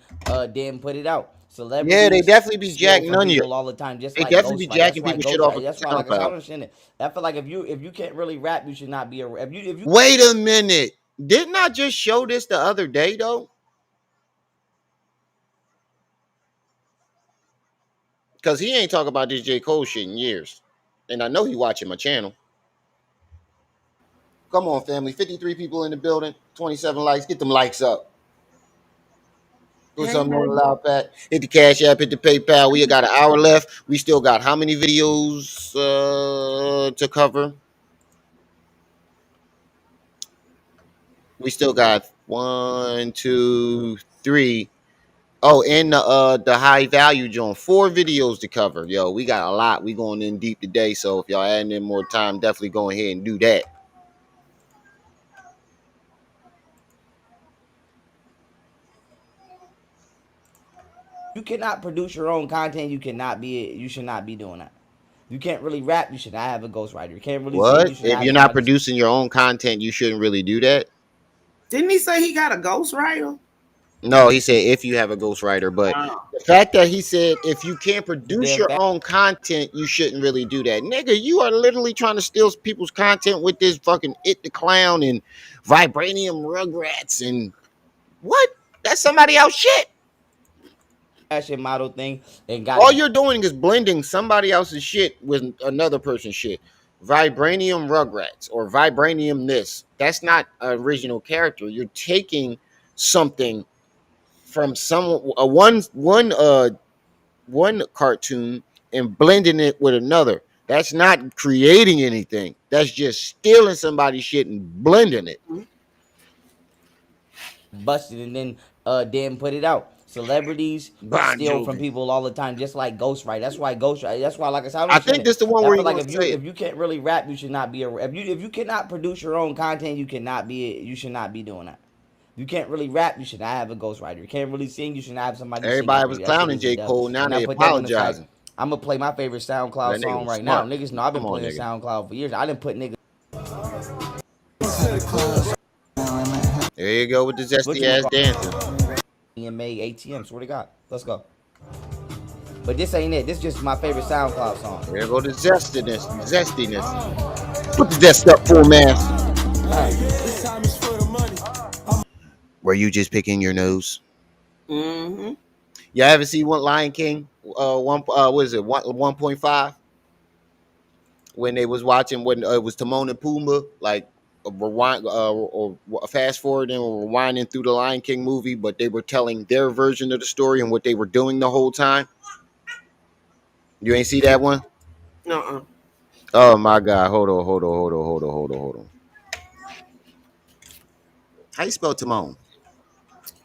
didn't put it out. Yeah, they Celebrities definitely be steal jacking from on you. people all the time, just They like definitely be Ghostwriter. That's jacking why people shit off Ghostwriter. of That's why, like I said, I don't SoundCloud. understand it. I feel like if you can't really rap, you should not be a if you Wait a minute. Didn't I just show this the other day though? Because he ain't talking about this J. Cole shit in years. And I know he watching my channel. Come on, family. 53 people in the building, 27 likes. Get them likes up. Put something on the loud pad. Hit the Cash App, hit the PayPal. We got an hour left. We still got how many videos to cover? We still got one, two, three. Oh, and the high value joint. 4 videos to cover. Yo, we got a lot. We going in deep today. So if y'all adding in more time, definitely go ahead and do that. You cannot produce your own content. You should not be doing that. You can't really rap. You should not have a ghostwriter. You can't really sing. What? You should not If have you're not somebody. producing your own content, you shouldn't really do that. Didn't he say he got a ghostwriter? No, he said if you have a ghostwriter, but Oh. the fact that he said if you can't produce Damn your fat. own content, you shouldn't really do that. Nigga, you are literally trying to steal people's content with this fucking It the Clown and Vibranium Rugrats and what? That's somebody else shit. Fashion model thing and got All you're doing is blending somebody else's shit with another person's shit. Vibranium Rugrats or Vibranium this. That's not an original character. You're taking something from some one cartoon and blending it with another. That's not creating anything. That's just stealing somebody's shit and blending it. busted and then put it out. Celebrities Bon steal from Jovi. people all the time, just like Ghostwriter. That's why Ghostwriter. That's why, like I said, I don't I understand think it. this the one I where feel he like wants to say if it. you can't really rap, you should not be a if you cannot produce your own content, you should not be doing that. You can't really rap, you should not have a ghostwriter. You can't really sing, you should not have somebody singing Everybody for was you. That shit clowning is a J. dub. Cole. Now And I they put that on the side. apologizing. I'm gonna play my favorite SoundCloud That nigga song was right now. smart. Niggas know I've been Come on, playing nigga. SoundCloud for years. I didn't put niggas There you go with the what zesty you ass call dancing. EMA ATM. Swear to God. Let's go. But this ain't it. This is just my favorite SoundCloud song. There go the zestiness. Zestiness. Put the zest up for man. Were you just picking your nose? Mm-hmm. Y'all ever see one Lion King? What is it? 1.5? When they was watching when it was Timon and Pumbaa, like rewind or fast forwarding or rewinding through the Lion King movie, but they were telling their version of the story and what they were doing the whole time. You ain't see that one? Uh-uh. Oh my God! Hold on. How you spell Timon?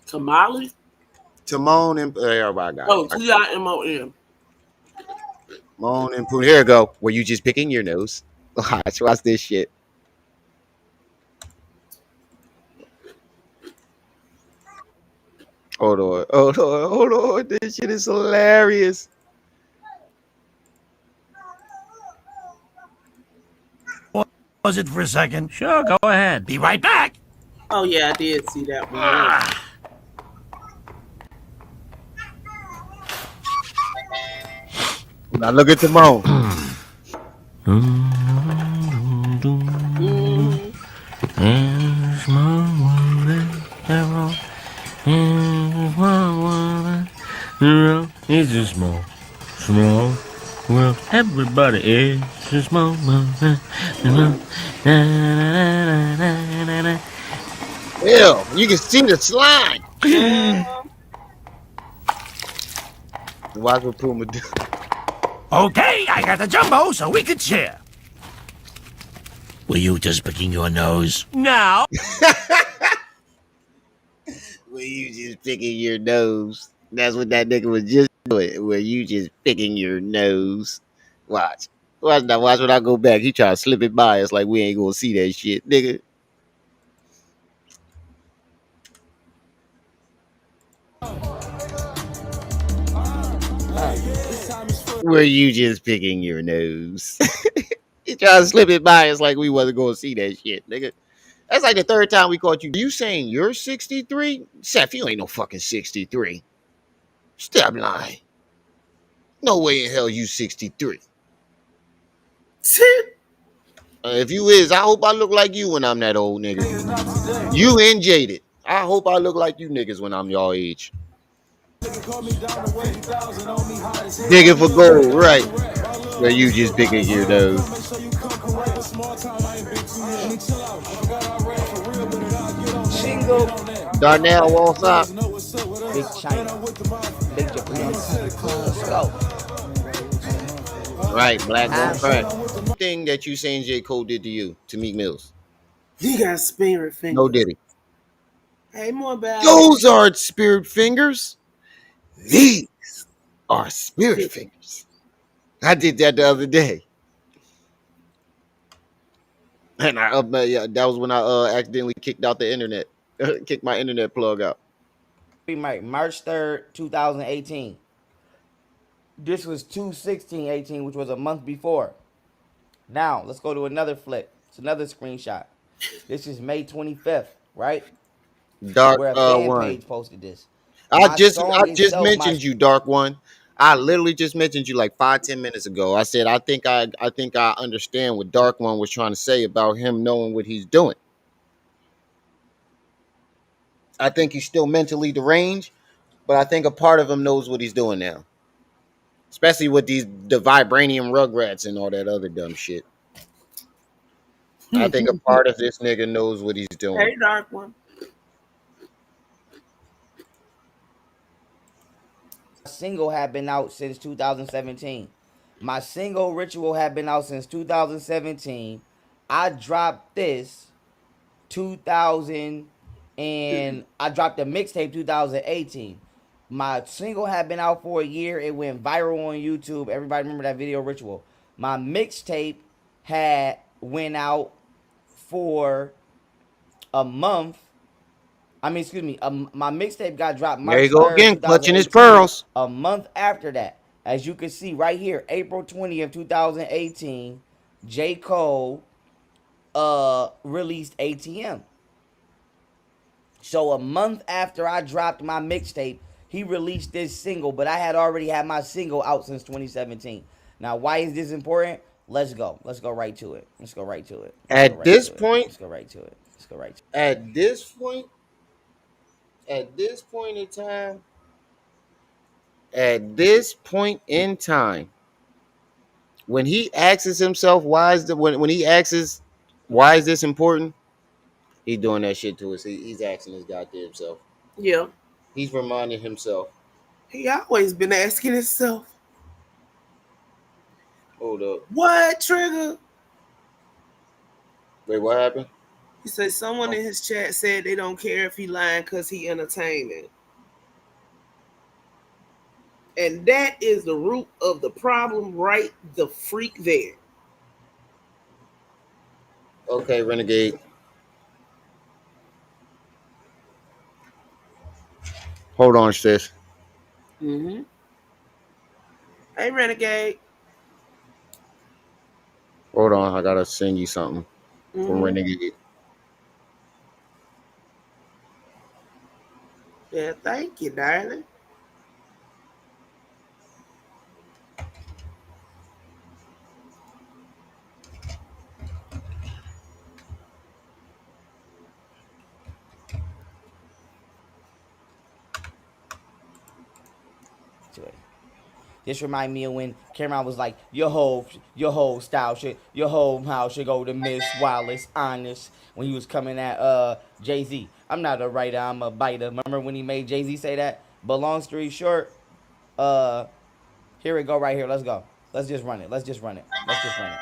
Tamale? Timon and oh my God! Oh, Timon. Timon and Pumbaa. Here we go. Were you just picking your nose? Watch this shit. Hold on. This shit is hilarious. Pause it for a second. Sure, go ahead. Be right back. Oh yeah, I did see that one. Now look at Timon. Mm-hmm. It's a small world. Everybody is a small world. Hell, you can see the slime. Mm-hmm. Watch what Puma do. Okay, I got the jumbo so we can share. Were you just picking your nose? No. Were you just picking your nose? That's what that nigga was just doing. Were you just picking your nose? Watch. Watch when I go back. He try to slip it by us like we ain't gonna see that shit, nigga. Were you just picking your nose? He try to slip it by us like we wasn't gonna see that shit, nigga. That's like the third time we caught you. You saying you're 63? Seth, you ain't no fucking 63. Stop lying. No way in hell you 63. If you is, I hope I look like you when I'm that old, nigga. You and Jaded. I hope I look like you niggas when I'm y'all age. Digging for gold, right? Where you just picking your nose. Shingo, Darnell Walsop. Big China, Big Japan. Let's go. Right, black on crack. Thing that you saying J. Cole did to you, to Meek Mills. He got spirit No fingers. diddy. Hey, more about Those aren't spirit fingers. These are spirit fingers. I did that the other day. And yeah, that was when I accidentally kicked out the internet. Kicked my internet plug out. March 3rd, 2018. This was 2/16/18, which was a month before. Now, let's go to another flick. It's another screenshot. This is May 25th, right? Dark Where a fan one. page posted this. I My just I song just itself, my mentioned you, Dark One. I literally just mentioned you like 5-10 minutes ago. I said I think I understand what Dark One was trying to say about him knowing what he's doing. I think he's still mentally deranged, but I think a part of him knows what he's doing now. Especially with the vibranium rugrats and all that other dumb shit. I think a part of this nigga knows what he's doing. Hey, Dark One. single had been out since 2017. My single Ritual had been out since 2017. I dropped this 2000 and I dropped a mixtape 2018. My single had been out for a year. It went viral on YouTube. Everybody remember that video Ritual. My mixtape had went out for a month. Excuse me. My mixtape got dropped There you March go 3rd, again, clutching his 2018. pearls. A month after that, as you can see right here, April 20th, 2018, J. Cole released ATM. So a month after I dropped my mixtape, he released this single, but I had already had my single out since 2017. Now, why is this important? Let's go. Let's go right to it. Let's go right to it. Let's go At right this to it. point, Let's go right to it. Let's go right to it. at this point, at this point in time, at this point in time, when he asks himself why is the when he asks why is this important, he's doing that shit to us. He's asking his goddamn self. Yeah. He's reminding himself. He always been asking himself, Hold up. what trigger? Wait, what happened? He said someone in his chat said they don't care if he lying because he entertaining. And that is the root of the problem right the freak there. Okay, Renegade. Hold on, sis. Mm-hmm. Hey, Renegade. Hold on. I gotta send you something from Mm-hmm. Renegade. Yeah, thank you, darling. This remind me of when Cameron was like, your whole style shit, your whole house should go to Miss Wallace, honest. When he was coming at Jay-Z. I'm not a writer, I'm a biter. Remember when he made Jay-Z say that? But long story short, uh, here we go right here. Let's go. Let's just run it. Let's just run it. Let's just run it.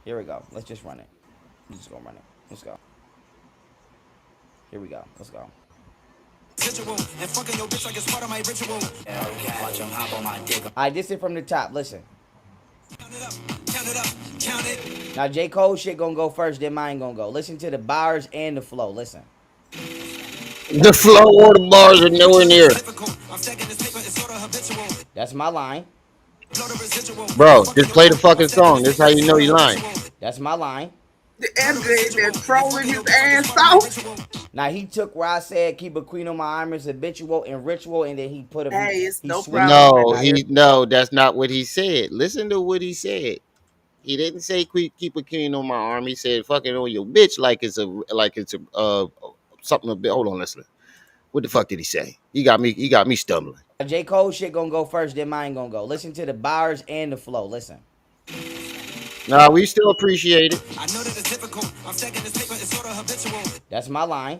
Here we go. Let's just run it. I'm just gonna run it. Let's go. Here we go. Let's go. Alright, this is from the top. Listen. Now J. Cole shit gonna go first, then mine gonna go. Listen to the bars and the flow. Listen. The flow or the bars are nowhere near. That's my line. Bro, just play the fucking song. This is how you know you lying. That's my line. The MJ that's trolling his ass off. Now he took where I said keep a queen on my arm as habitual and ritual, and then he put him. Hey, it's He no switched problem. No, that's not what he said. Listen to what he said. He didn't say keep a king on my arm. He said fucking on your bitch like it's a something a bit. Hold on, listen. What the fuck did he say? He got me stumbling. J. Cole shit gonna go first, then mine gonna go. Listen to the bars and the flow. Listen. Nah, we still appreciate it. I know that it's difficult. I'm stacking this paper, it's sort of habitual. That's my line.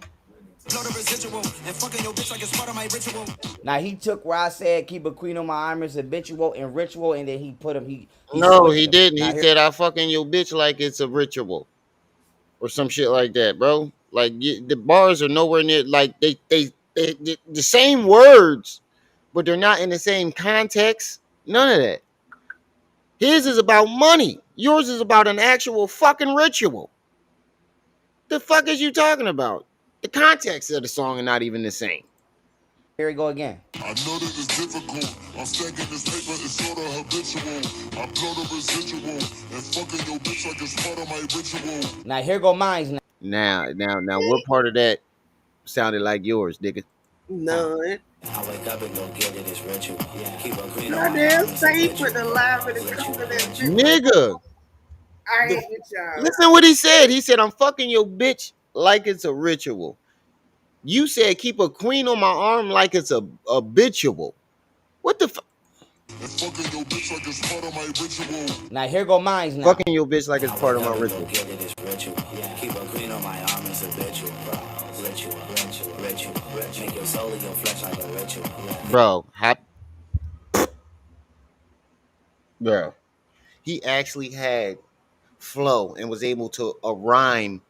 Blow the residual and fucking your bitch like it's part of my ritual. Now he took where I said keep a queen on my arm as habitual and ritual, and then he put him. He No, switched he him. didn't. Now He here, said I fucking your bitch like it's a ritual or some shit like that, bro. Like the bars are nowhere near like they the same words but they're not in the same context. None of that. His is about money. Yours is about an actual fucking ritual. The fuck is you talking about? The context of the song are not even the same. Here we go again. I know that it's difficult. I'm stacking this paper, it's sorta habitual. I blow the residual and fucking your bitch like it's part of my ritual. Now here go mines now. Now, what part of that sounded like yours, nigga? None. I wake up and go get it, it's ritual. Keep a green on my Goddamn arm, it's say he put habitual. the live in the Ritual, cover that shit. Nigga, I the, hate with y'all. listen what he said. He said, "I'm fucking your bitch like it's a ritual." You said, "Keep a queen on my arm like it's a habitual." What the fuck? and fucking your bitch like it's part of my ritual. Now here go mines now. Fucking your bitch like it's I part wake of my up and go ritual. get it, it's ritual. Keep a green on my arm, it's habitual. Ritual, ritual, ritual, ritual. Make your soul and your flesh like a ritual. Bro, bro, he actually had flow and was able to rhyme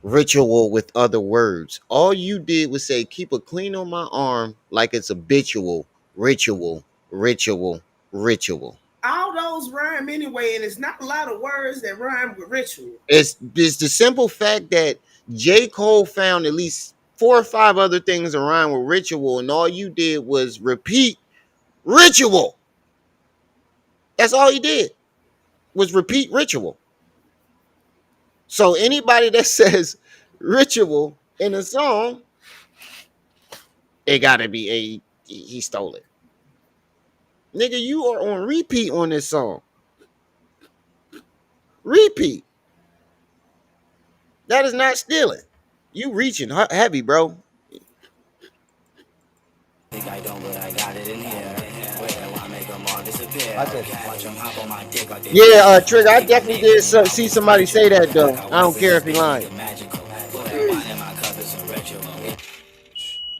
ritual with other words. All you did was say, "Keep a clean on my arm like it's habitual, ritual, ritual, ritual." All those rhyme anyway, and it's not a lot of words that rhyme with ritual. It's the simple fact that J. Cole found at least 4 or 5 other things that rhyme with ritual, and all you did was repeat ritual. That's all he did was repeat ritual. So anybody that says ritual in a song, it gotta be he stole it. Nigga, you are on repeat on this song. Repeat. That is not stealing. You reaching heavy, bro. Think I don't, but I got it in here. Wait, I wanna make them all disappear. Watch this. Watch them hop on my dick like they Yeah, feel. Trigger. I Keep my definitely name did in their mouth, see it's somebody say ritual. that Like though. I I don't want care this if he bitch, make lying. it magical. Put that wine in my cup, it's a ritual.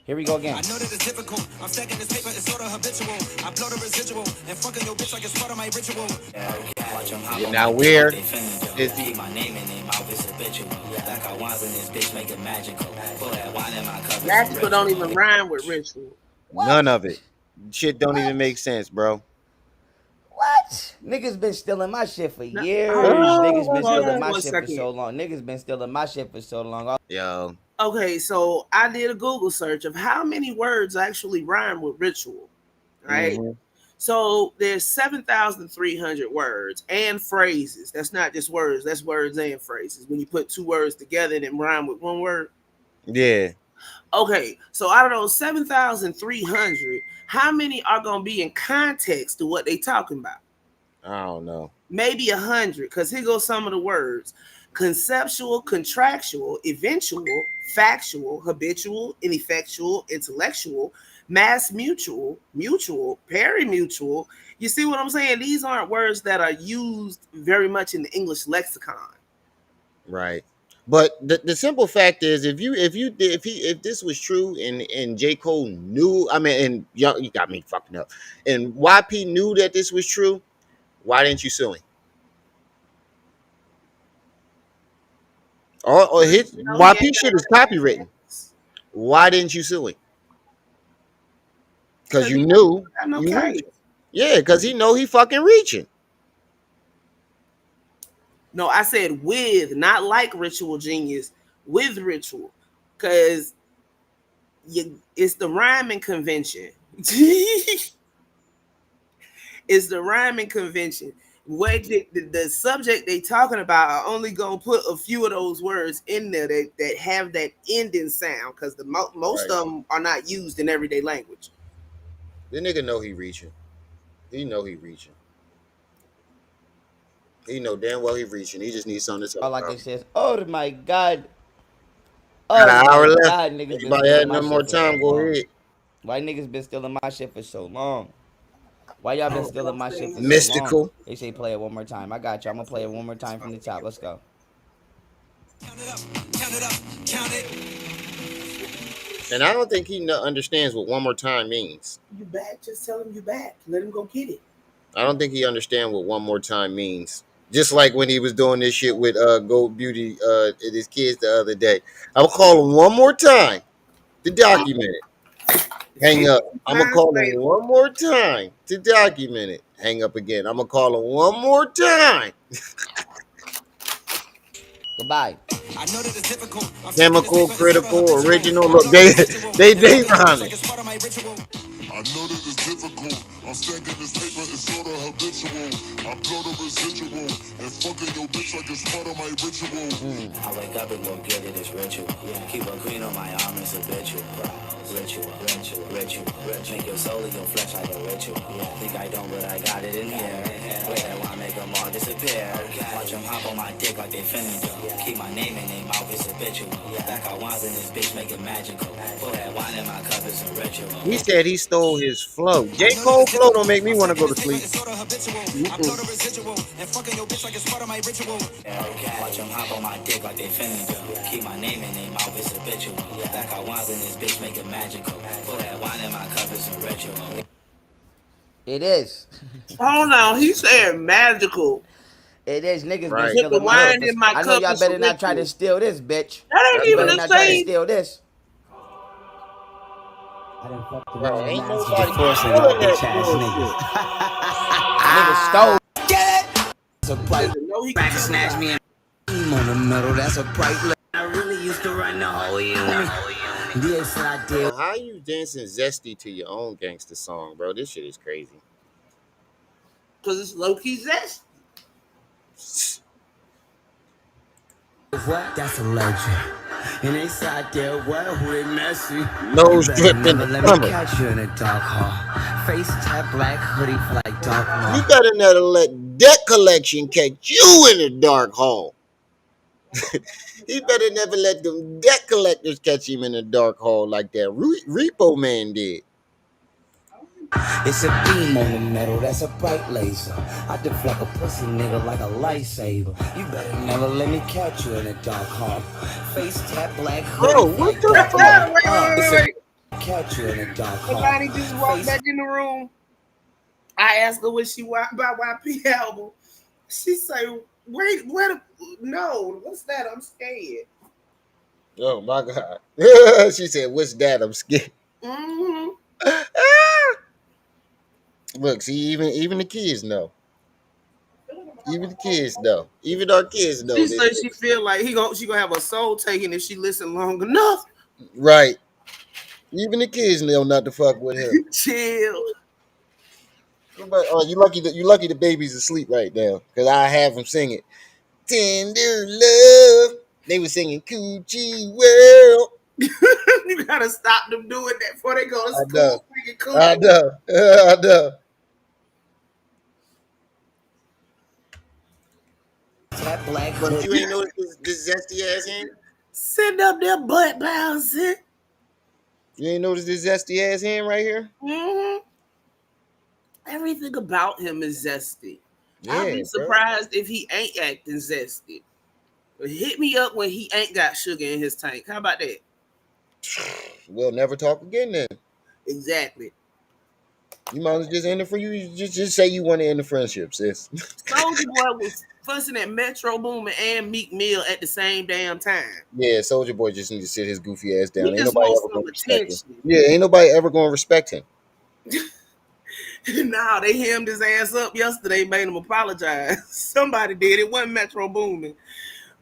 Here we go again. I know that it's difficult. I'm stacking this paper, it's sorta habitual. I blow the residual and fucking your bitch like it's part of my ritual. Watch them hop Yeah, on now my dick like where they fiend. is Keep he? my name in their mouth, it's habitual. Like I want in this bitch, make it magical. Put that wine in my cup, it's a Magical don't ritual. even rhyme with ritual. None What? of it. Shit don't even make sense, bro. What? Niggas been stealing my shit for No, years. Niggas Oh, been pause stealing it my for a shit for second. so long. Niggas been stealing my shit for so long. yo, Okay, so I did a Google search of how many words actually rhyme with ritual, right? mhm. So there's 7,300 words and phrases. That's not just words, that's words and phrases. When you put two words together and rhyme with one word. Yeah, Okay, so out of those 7,300, how many are going to be in context to what they talking about? I don't know. Maybe 100, because here goes some of the words: conceptual, contractual, eventual, factual, habitual, ineffectual, intellectual, mass mutual, mutual, peri-mutual. You see what I'm saying? These aren't words that are used very much in the English lexicon. Right. But the simple fact is, if this was true and J Cole knew, I mean, and y'all, you got me fucking up, and YP knew that this was true, why didn't you sue him? Or Because his you know he YP ain't shit got is no copywritten. case. Why didn't you sue him? Because Because you he knew got no you case. reaching. Yeah, because he know he fucking reaching. No, I said with, not like Ritual Genius, with Ritual. Because it's the rhyming convention. It's the rhyming convention. What the subject they talking about are only gonna put a few of those words in there that have that ending sound, because most Right. of them are not used in everyday language. The nigga know he reaching. He know he reaching. He know damn well he reaching. He just needs something to talk All I about. can say is, oh my God. Got Oh an my hour left. God, niggas been Anybody stealing had my no more shit for so time? Go long. ahead. Why niggas been stealing my shit for so long? Why y'all been Oh, stealing my shit for so long? Mystical. They say play it one more time. I got you. I'm gonna play it one more time from the top. Let's go. And I don't think he understands what one more time means. you back? Just tell him you back. Let him go get it. I don't think he understands what one more time means. Just like when he was doing this shit with Gold Beauty and his kids the other day. I'll call him one more time to document it. Hang up. I'm gonna Times call him later. one more time to document it. Hang up again. I'm gonna call him one more time. Goodbye. I know that it's difficult. I'm taking this Chemical, paper, it's sort of critical, habitual. original. I Look, blow the residual. they And fucking your bitch rhyming. like it's part of my ritual. I know that it's difficult. I'm stacking this paper, it's sort of habitual. I blow the residual. And fucking your bitch like it's part of my ritual. I wake up and go get it, it's ritual. Keep a green on my arm, it's habitual. Ritual. Make your soul and your flesh like a ritual. Think I don't, but I got it in here. Wait, I wanna make them all disappear. Watch them hop on my dick like they finna do. Keep my name in their mouth, it's habitual. Back I was in this bitch, make it magical. Pour that wine in my cup, it's a ritual. He said he stole his flow. I J. know that Cole it's flow difficult. don't make me I'm want to stacking go to this paper, sleep. it's sort of habitual. I blow the residual. And fucking your bitch like it's part of my ritual. Watch them hop on my dick like they finna do. Keep my name in their mouth, it's habitual. Back I was in this bitch, make it magical. Pour that wine in my cup, it's a ritual. It is. Hold on, he said magical. It is. Niggas been Right. Put the stealing my shit. wine For, in my I know cup y'all is a better not try to ritual. steal this, bitch. That ain't That's You even better right. the not try to same. steal this. I done fucked Bro, around and ain't asked nobody forcing y'all doing that bitch ass bullshit. niggas. Niggas stole. That's a price. Listen, no, he can Back and tell snatch me lie. and on the metal. That's a price. I really used to run the whole unit. Yes, I did. Bro, how you dancing zesty to your own gangster song, bro? This shit is crazy. Because it's low key zest. What? That's a legend. And they say out there, what? Who they messy? You Nose better dripped in never the let me summer. catch you in a dark hall. Face tap black hoodie for like dark You mall. better never let debt collection catch you in a dark hole. He better never let them debt collectors catch him in a dark hole like that repo man did. It's a beam on the metal, that's a bright laser. I deflect a pussy nigga like a lightsaber. You better never let me catch you in a dark hall. Face tap black Bro, hoodie for what like the dark fuck? mall. It's a Wait. catch you in a dark hall. Somebody just walked Face back in the room. I asked her what she want about YP album. She say, "Wait, what? No, what's that? I'm scared." Oh my god. She said, "What's that? I'm scared." Mm-hmm. Look, see, even the kids know. Even the kids know. Even our kids know She this. said she feel like she gonna have a soul taken if she listen long enough. Right. Even the kids know not to fuck with him. Chill. But oh, you lucky the baby's asleep right now, cause I have them singing "Tender Love." They were singing "Coochie World." You gotta stop them doing that before they go to I know. school singing cool. I know. I know. tap black But hoodie. you ain't noticed this zesty ass hand? Sitting up there butt bouncing. You ain't noticed this zesty ass hand right here? Mm-hmm. Everything about him is zesty. I'd Yeah, be bro. surprised if he ain't acting zesty. But hit me up when he ain't got sugar in his tank. How about that? We'll never talk again then. Exactly. You might as well just end it for you. Just say you want to end the friendship, sis. Soldier Boy was fussing at Metro Boomin and Meek Mill at the same damn time. Yeah, Soldier Boy just need to sit his goofy ass down. He Ain't just nobody wants ever some gonna respect him. attention. Yeah, ain't nobody ever gonna respect him. Nah, they hemmed his ass up yesterday, made him apologize. Somebody did. It wasn't Metro Boomin.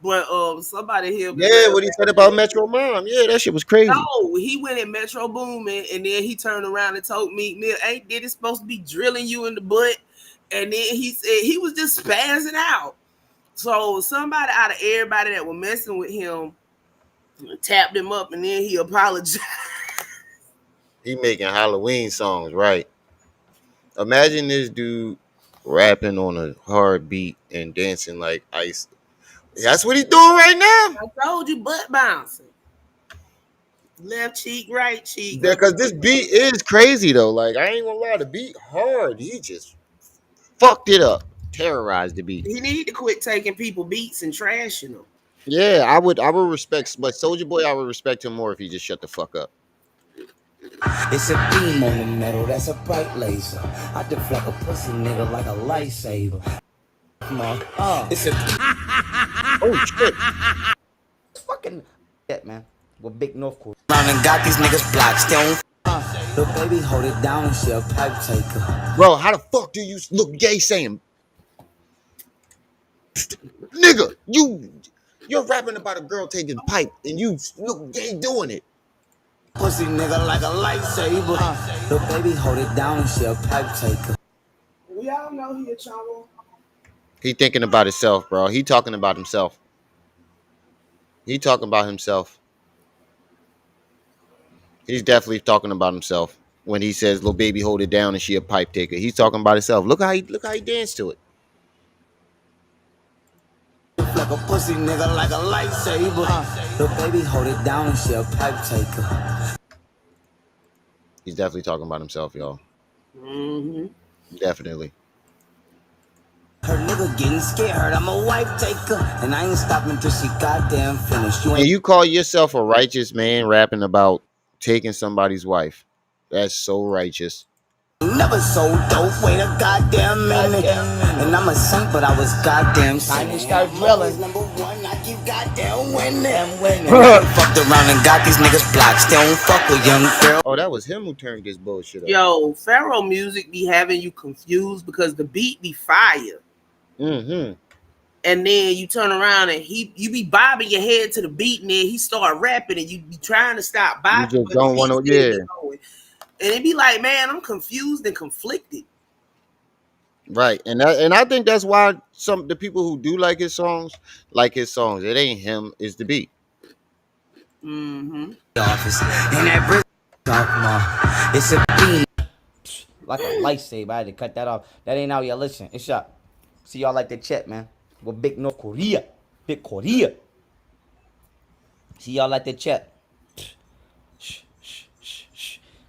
But somebody hemmed his Yeah, ass what he said up. about Metro Mom. Yeah, that shit was crazy. No, he went at Metro Boomin and then he turned around and told Meek Mill, ain't did it supposed to be drilling you in the butt? And then he said he was just spazzing out. So somebody out of everybody that was messing with him tapped him up and then he apologized. He making Halloween songs, right? Imagine this dude rapping on a hard beat and dancing like ice. That's what he's doing right now. I told you butt bouncing. Left cheek, right cheek. Because this beat is crazy though. Like I ain't gonna lie, the beat hard. He just fucked it up, terrorized the beat. He need to quit taking people beats and trashing them. Yeah, I would respect, but Soldier Boy, I would respect him more if he just shut the fuck up. It's a beam on the metal, that's a bright laser. I deflect a pussy nigga like a lightsaber. Come on. It's a Oh shit! Fucking shit, man. With Big North Court. round and got these niggas blocked. Still Little baby, hold it down and she a pipe taker. Bro, how the fuck do you look gay saying, nigga, you're rapping about a girl taking pipe and you look gay doing it. Pussy nigga like a lightsaber. Little baby, hold it down and she a pipe taker. We all know he a chumble. He thinking about himself, bro. He talking about himself. He talking about himself. He's definitely talking about himself when he says, "Little baby, hold it down," and she a pipe taker. He's talking about himself. Look how he danced to it. Like a pussy nigga like a lightsaber. Little baby, hold it down and she a pipe taker. He's definitely talking about himself, y'all. Mm-hmm. Definitely. Her nigga getting scared, I'm a wife taker. And I ain't stopping till she goddamn finished. You And ain't you call yourself a righteous man rapping about taking somebody's wife. That's so righteous. never sold dope, wait a goddamn minute. And I'm a saint, but I was goddamn Time to sinning. start I'm drilling. always number one, I keep goddamn winning. Them winning. Fucked around and got these niggas blocked. Still don't fuck with young girl. Oh, that was him who turned this bullshit up. Yo, Pharaoh music be having you confused because the beat be fire. Mm-hmm. And then you turn around and you be bobbing your head to the beat, and then he start rapping, and you be trying to stop You bobbing, just but don't the want to, beat still yeah. be going. And it be like, man, I'm confused and conflicted. Right. And I think that's why some the people who do like his songs. It ain't him, it's the beat. Mm-hmm. Office. And that brick talk more. It's a beam. Like a lightsaber. I had to cut that off. That ain't out yet. Listen, it's up. See y'all like the chat, man. With Big North Korea. Big Korea. See y'all like the chat.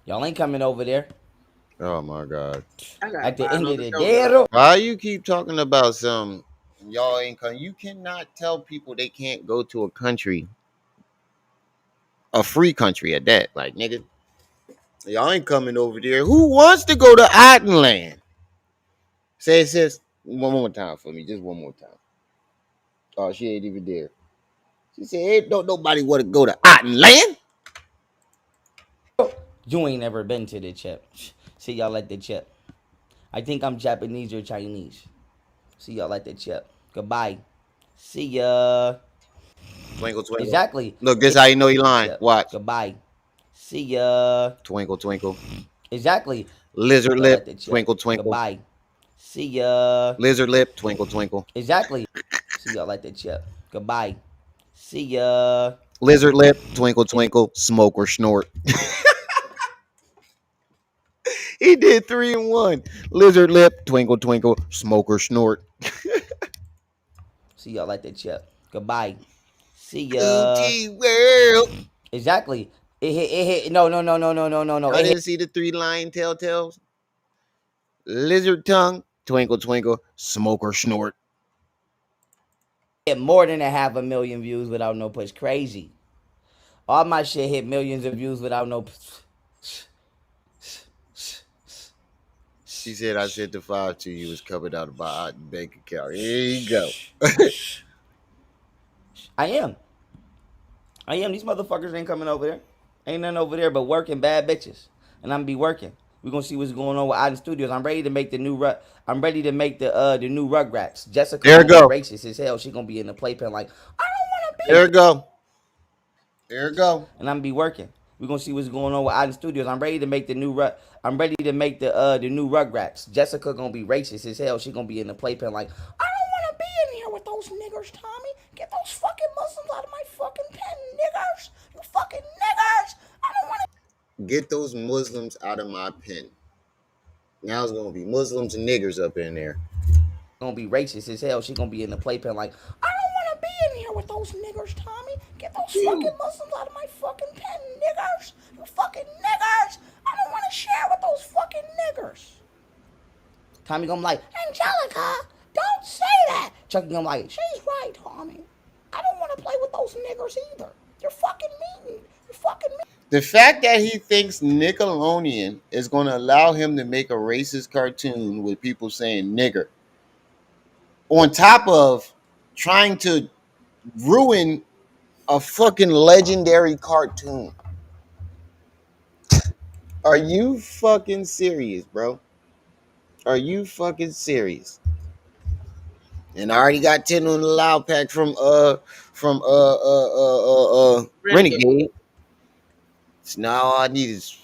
Y'all ain't coming over there. Oh my God. I gotta At the buy end of another the dope. day, Why you keep talking about some y'all ain't come? You cannot tell people they can't go to a country, a free country at that. Like, nigga, y'all ain't coming over there. Who wants to go to Ottenland? Say it says one more time for me, just one more time. Oh, she ain't even there. She said, "Hey, don't nobody want to go to Ottenland." you ain't never been to the chip. See y'all like the chip. I think I'm Japanese or Chinese. See y'all like the chip. Goodbye. See ya. Twinkle, twinkle. Exactly. Look, this how you know he The lying. chip. Watch. Goodbye. See ya. Twinkle, twinkle. Exactly. Lizard Y'all like lip. the chip. Twinkle, twinkle. Goodbye. See ya. Lizard lip. Twinkle, twinkle. Exactly. See y'all like the chip. Goodbye. See ya. Lizard lip. Twinkle, twinkle. Smoke or snort. He did 3 in 1. Lizard lip. Twinkle, twinkle. Smoke or snort. See y'all like the chip. Goodbye. See ya. Coochie world. Exactly. It hit. It hit. No. No. No. No. No. No. No. No. I It hit. didn't see the 3 line telltales. Lizard tongue. Twinkle, twinkle. Smoke or snort. Hit more than 500,000 views without no push. Crazy. All my shit hit millions of views without no. She said I sent the 5 to you was covered out of my bank account. Here you go. I am. I am. These motherfuckers ain't coming over there. Ain't nothing over there but working bad bitches. And I'm be working. We gonna see what's going on with Oden Studios. I'm ready to make the new I'm ready to make the new Rugrats. Jessica There it gonna go. be racist as hell. She gonna be in the playpen like I don't wanna be. There it go. There it go. And I'm be working. We gonna see what's going on with Oden Studios. I'm ready to make the new I'm ready to make the new Rugrats. Jessica gonna be racist as hell. She gonna be in the playpen like I don't wanna be in here with those niggers, Tommy. Get those fucking Muslims out of my fucking pen, niggers. You fucking niggers. I don't wanna Get those Muslims out of my pen. Now it's gonna be Muslims and niggers up in there. gonna be racist as hell. She gonna be in the playpen like I don't wanna be in here with those niggers, Tommy. Get those fucking Muslims out of my fucking pen, niggers. You fucking niggers. I don't wanna share with those fucking niggers. Tommy gonna be like, Angelica, don't say that. Chucky gonna be like, she's right, Tommy. I don't wanna play with those niggers either. You're fucking mean. You're fucking mean. The fact that he thinks Nickelodeon is going to allow him to make a racist cartoon with people saying nigger, on top of trying to ruin a fucking legendary cartoon. Are you fucking serious, bro? Are you fucking serious? And I already got 10 on the loud pack from Renegade. Renegade. So now all I need is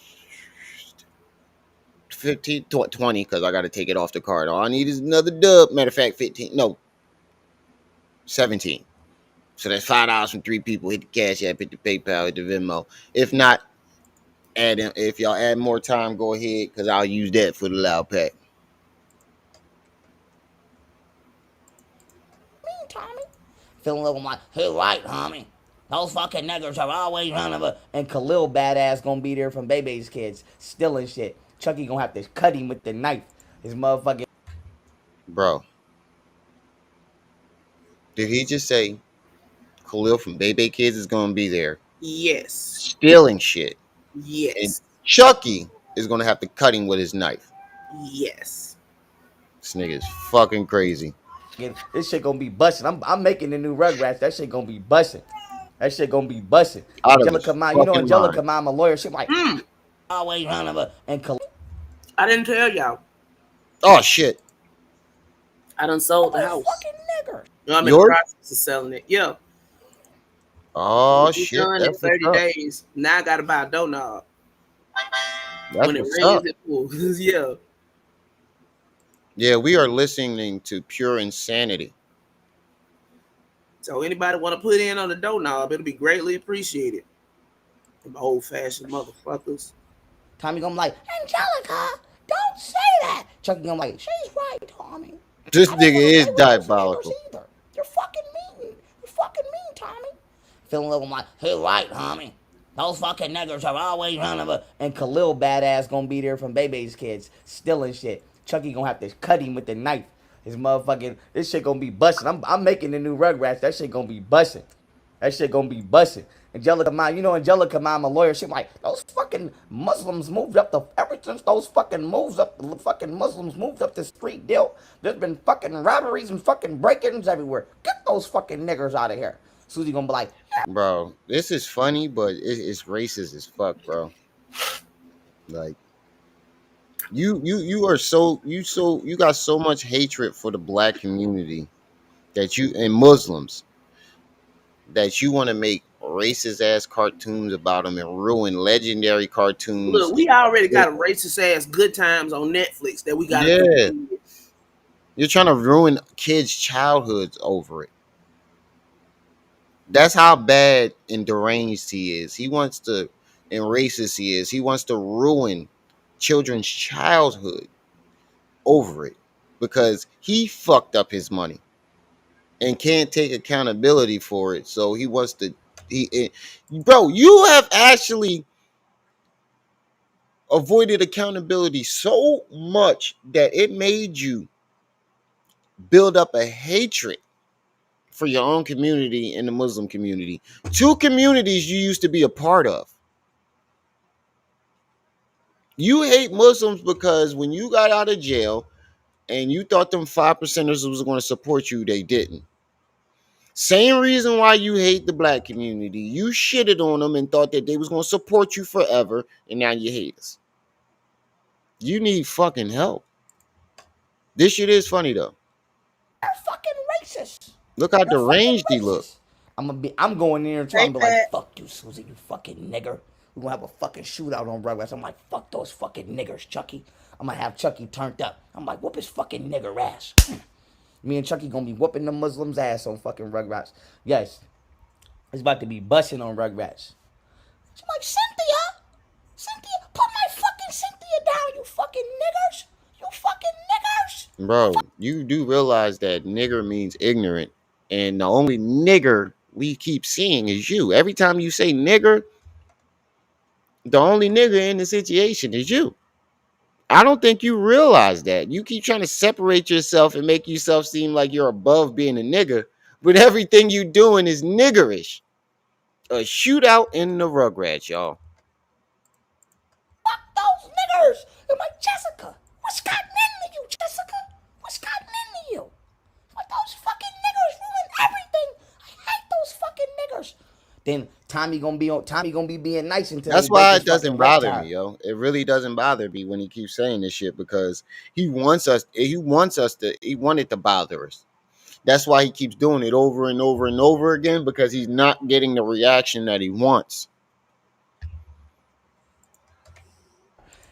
15, 20 because I got to take it off the card. All I need is another dub. Matter of fact, 15. No, 17. So that's $5 from three people. Hit the Cash App, hit the PayPal, hit the Venmo. If not, add in, if y'all add more time, go ahead because I'll use that for the loud pack. Tommy. Feeling like I'm like, hey, right, homie. Those fucking niggers are always running. And Khalil badass gonna be there from Bebe's kids, stealing shit. Chucky gonna have to cut him with the knife. His motherfucking. Bro, did he just say Khalil from Bebe Kids is going to be there Yes. stealing shit? And Yes. Chucky is going to have to cut him with his knife. Yes. This nigga is fucking crazy. This shit gonna be busting. I'm making the new Rugrats. That shit gonna be busting. That shit gonna be busting. Out of his Angelica Mine, you know fucking mind. Angelica Mine, my lawyer. She like Mm, always running. And Khalil. I didn't tell y'all. Oh, shit. I done sold the Those house. fucking niggers. You know, I'm in the Yours? process of selling it. Yeah. Oh, It's shit. done in That's what's 30 up. days. Now I gotta buy a doorknob. That's When it what's rains, up. it pours. Yeah. Yeah, we are listening to Pure Insanity. So anybody want to put in on the doorknob, it'll be greatly appreciated. Them old fashioned motherfuckers. Tommy gonna be like, Angelica, don't say that. Chucky gonna be like, she's right, Tommy. This I don't nigga want to is play with those niggers diabolical. either. You're fucking mean. You're fucking mean, Tommy. Feeling like I'm like, hey, right, homie. Those fucking niggers are always running. And Khalil badass gonna be there from Bebe's kids, stealing shit. Chucky gonna have to cut him with the knife. His motherfucking, this shit gonna be busting. I'm making the new Rugrats. That shit gonna be busting. That shit gonna be busting. Angelica Mine, you know Angelica Mine, my lawyer. She like, those fucking Muslims moved up the ever since those fucking moves up the fucking Muslims moved up the street deal. There's been fucking robberies and fucking break-ins everywhere. Get those fucking niggers out of here. Susie gonna be like, Bro, this is funny, but it's racist as fuck, bro. Like, you are you got so much hatred for the black community that you and Muslims that you want to make racist ass cartoons about them and ruin legendary cartoons. Look, we already got a racist ass Good Times on Netflix that we gotta Yeah, continue. you're trying to ruin kids' childhoods over it. That's how bad and deranged he is. He wants to, and racist he is. He wants to ruin children's childhood over it because he fucked up his money and can't take accountability for it. So he wants to. Bro, you have actually avoided accountability so much that it made you build up a hatred for your own community and the Muslim community. Two communities you used to be a part of. You hate Muslims because when you got out of jail and you thought them 5%ers was going to support you, they didn't. Same reason why you hate the black community. You shitted on them and thought that they was going to support you forever, and now you hate us. You need fucking help. This shit is funny though. they're fucking racist. Look how You're fucking deranged he look. racist. I'm going in there too. Hey I'm be like, Pat. fuck you, Susie, you fucking nigger. We're gonna have a fucking shootout on Rugrats. I'm like, fuck those fucking niggers, Chucky. I'm gonna have Chucky turned up. I'm like, whoop his fucking nigger ass. Me and Chucky gonna be whooping the Muslims' ass on fucking Rugrats. Yes, it's about to be busting on Rugrats. She's like, Cynthia, put my fucking Cynthia down, you fucking niggers. You fucking niggers. Bro, you do realize that nigger means ignorant, and the only nigger we keep seeing is you. Every time you say nigger, the only nigger in the situation is you. I don't think you realize that. You keep trying to separate yourself and make yourself seem like you're above being a nigger, but everything you doing is niggerish. A shootout in the Rugrats, y'all. Fuck those niggers. I'm like, Jessica, what's gotten into you, Jessica? What's gotten into you? Like, those fucking niggers ruin everything. I hate those fucking niggers. then Tommy gonna be being nice until they That's break why his it fucking doesn't bother me, reptile. yo. It really doesn't bother me when he keeps saying this shit because he wanted to bother us. That's why he keeps doing it over and over and over again because he's not getting the reaction that he wants.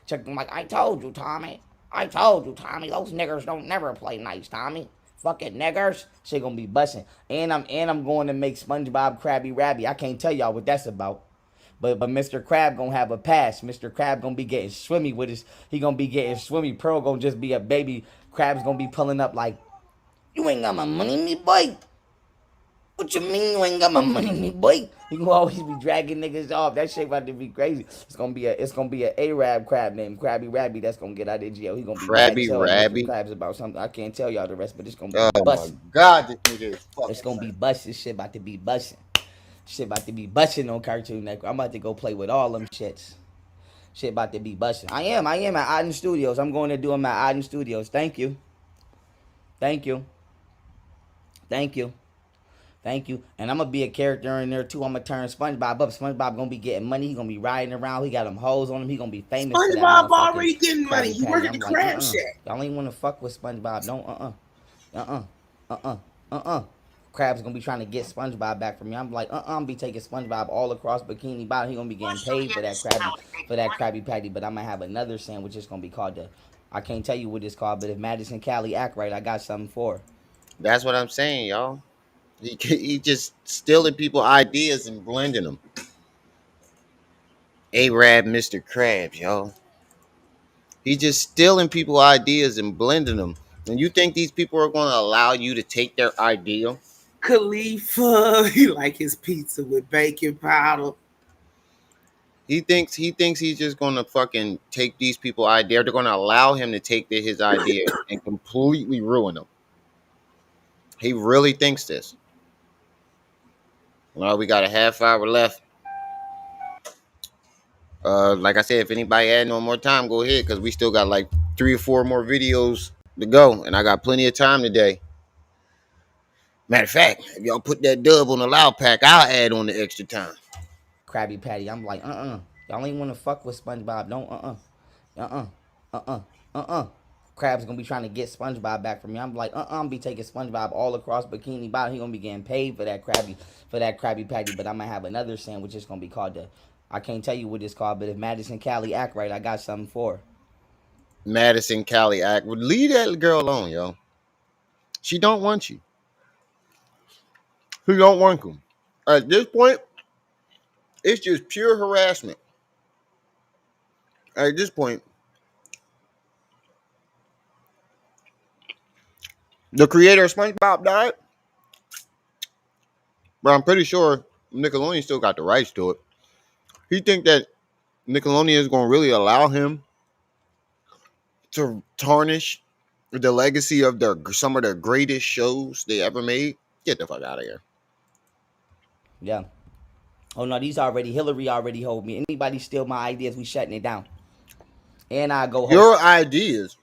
Check them like, I told you, Tommy. I told you, Tommy. Those niggers don't never play nice, Tommy. Fucking niggers. Shit gonna be busting. And I'm going to make SpongeBob Krabby Rabby. I can't tell y'all what that's about. But Mr. Crab gonna have a pass. Mr. Crab gonna be getting swimmy with his. He gonna be getting swimmy. Pearl gonna just be a baby. Crab's gonna be pulling up like, you ain't got my money, me boy. What you mean you ain't got my money, me boy? You gonna always be dragging niggas off. That shit about to be crazy. It's gonna be a Arab crab named Krabby Rabby that's gonna get out of jail. He gonna be mad Krabby telling Mr. Rabby. Krabs about something. I can't tell y'all the rest, but it's gonna be Oh my busting. god, this nigga is It's fucking gonna be funny. busting. Shit about to be busting. Shit about to be busting on Cartoon Network. I'm about to go play with all them shits. Shit about to be busting. I am at Oden Studios. I'm going to do them at Oden Studios. Thank you. Thank you. Thank you. Thank you. And I'm gonna be a character in there too. I'm gonna turn SpongeBob up. SpongeBob gonna be getting money. He gonna be riding around. He got them hoes on him. He gonna be famous for that SpongeBob motherfucking already getting money. Krabby He Patty. working the I'm like, crab shack. y'all ain't wanna fuck with SpongeBob. Don't Crab's gonna be trying to get SpongeBob back from me. I'm like, I'm be taking SpongeBob all across Bikini Bottom. He gonna be getting paid for that Krabby Patty. But I'm gonna have another sandwich. It's gonna be called the. I can't tell you what it's called, but if Madison Cali act right, I got something for her. That's what I'm saying, y'all. He just stealing people ideas and blending them. Arab Mr. Krabs, y'all. He just stealing people ideas and blending them. And you think these people are going to allow you to take their idea? Khalifa, he like his pizza with baking powder. He thinks he's just going to fucking take these people idea. They're going to allow him to take his idea and completely ruin them. He really thinks this. Well, we got a half hour left. Like I said, if anybody had no more time, go ahead because we still got like 3 or 4 more videos to go, and I got plenty of time today. Matter of fact, if y'all put that dub on the loud pack, I'll add on the extra time. Krabby Patty. I'm like, y'all ain't wanna fuck with SpongeBob. Don't uh uh Crab's gonna be trying to get SpongeBob back from me. I'm like, I'm be taking SpongeBob all across Bikini Bottom. He gonna be getting paid for that Krabby Patty. But I'm gonna have another sandwich. It's gonna be called the. I can't tell you what it's called, but if Madison Cali act right, I got something for her. Madison Cali act would leave that girl alone, yo. She don't want you. She don't want you. At this point, it's just pure harassment. At this point, the creator of SpongeBob died, but I'm pretty sure Nickelodeon still got the rights to it. He think that Nickelodeon is going to really allow him to tarnish the legacy of some of the greatest shows they ever made? Get the fuck out of here. Yeah. Oh no, Hillary already hold me. Anybody steal my ideas, we shutting it down. And I go hold. Your ideas.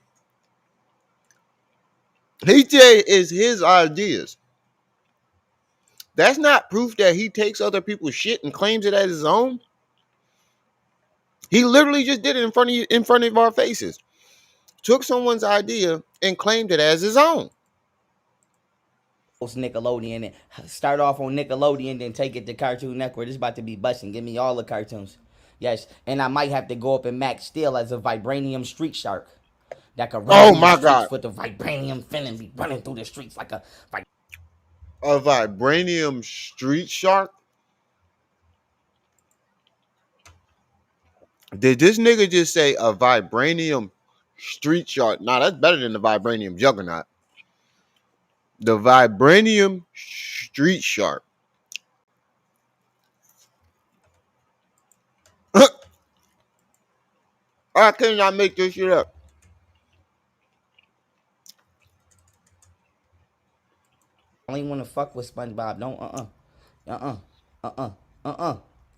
He said is his ideas. That's not proof that he takes other people's shit and claims it as his own. He literally just did it in front of our faces. Took someone's idea and claimed it as his own. Nickelodeon and start off on Nickelodeon, then take it to Cartoon Network. It's about to be busting. Give me all the cartoons. Yes, and I might have to go up and Max Steel as a vibranium street shark that could run Oh through the my streets god. with the vibranium fin and be running through the streets like a. A vibranium street shark? Did this nigga just say a vibranium street shark? Nah, that's better than the vibranium juggernaut. The vibranium street shark. I cannot make this shit up. I don't even want to fuck with SpongeBob. Don't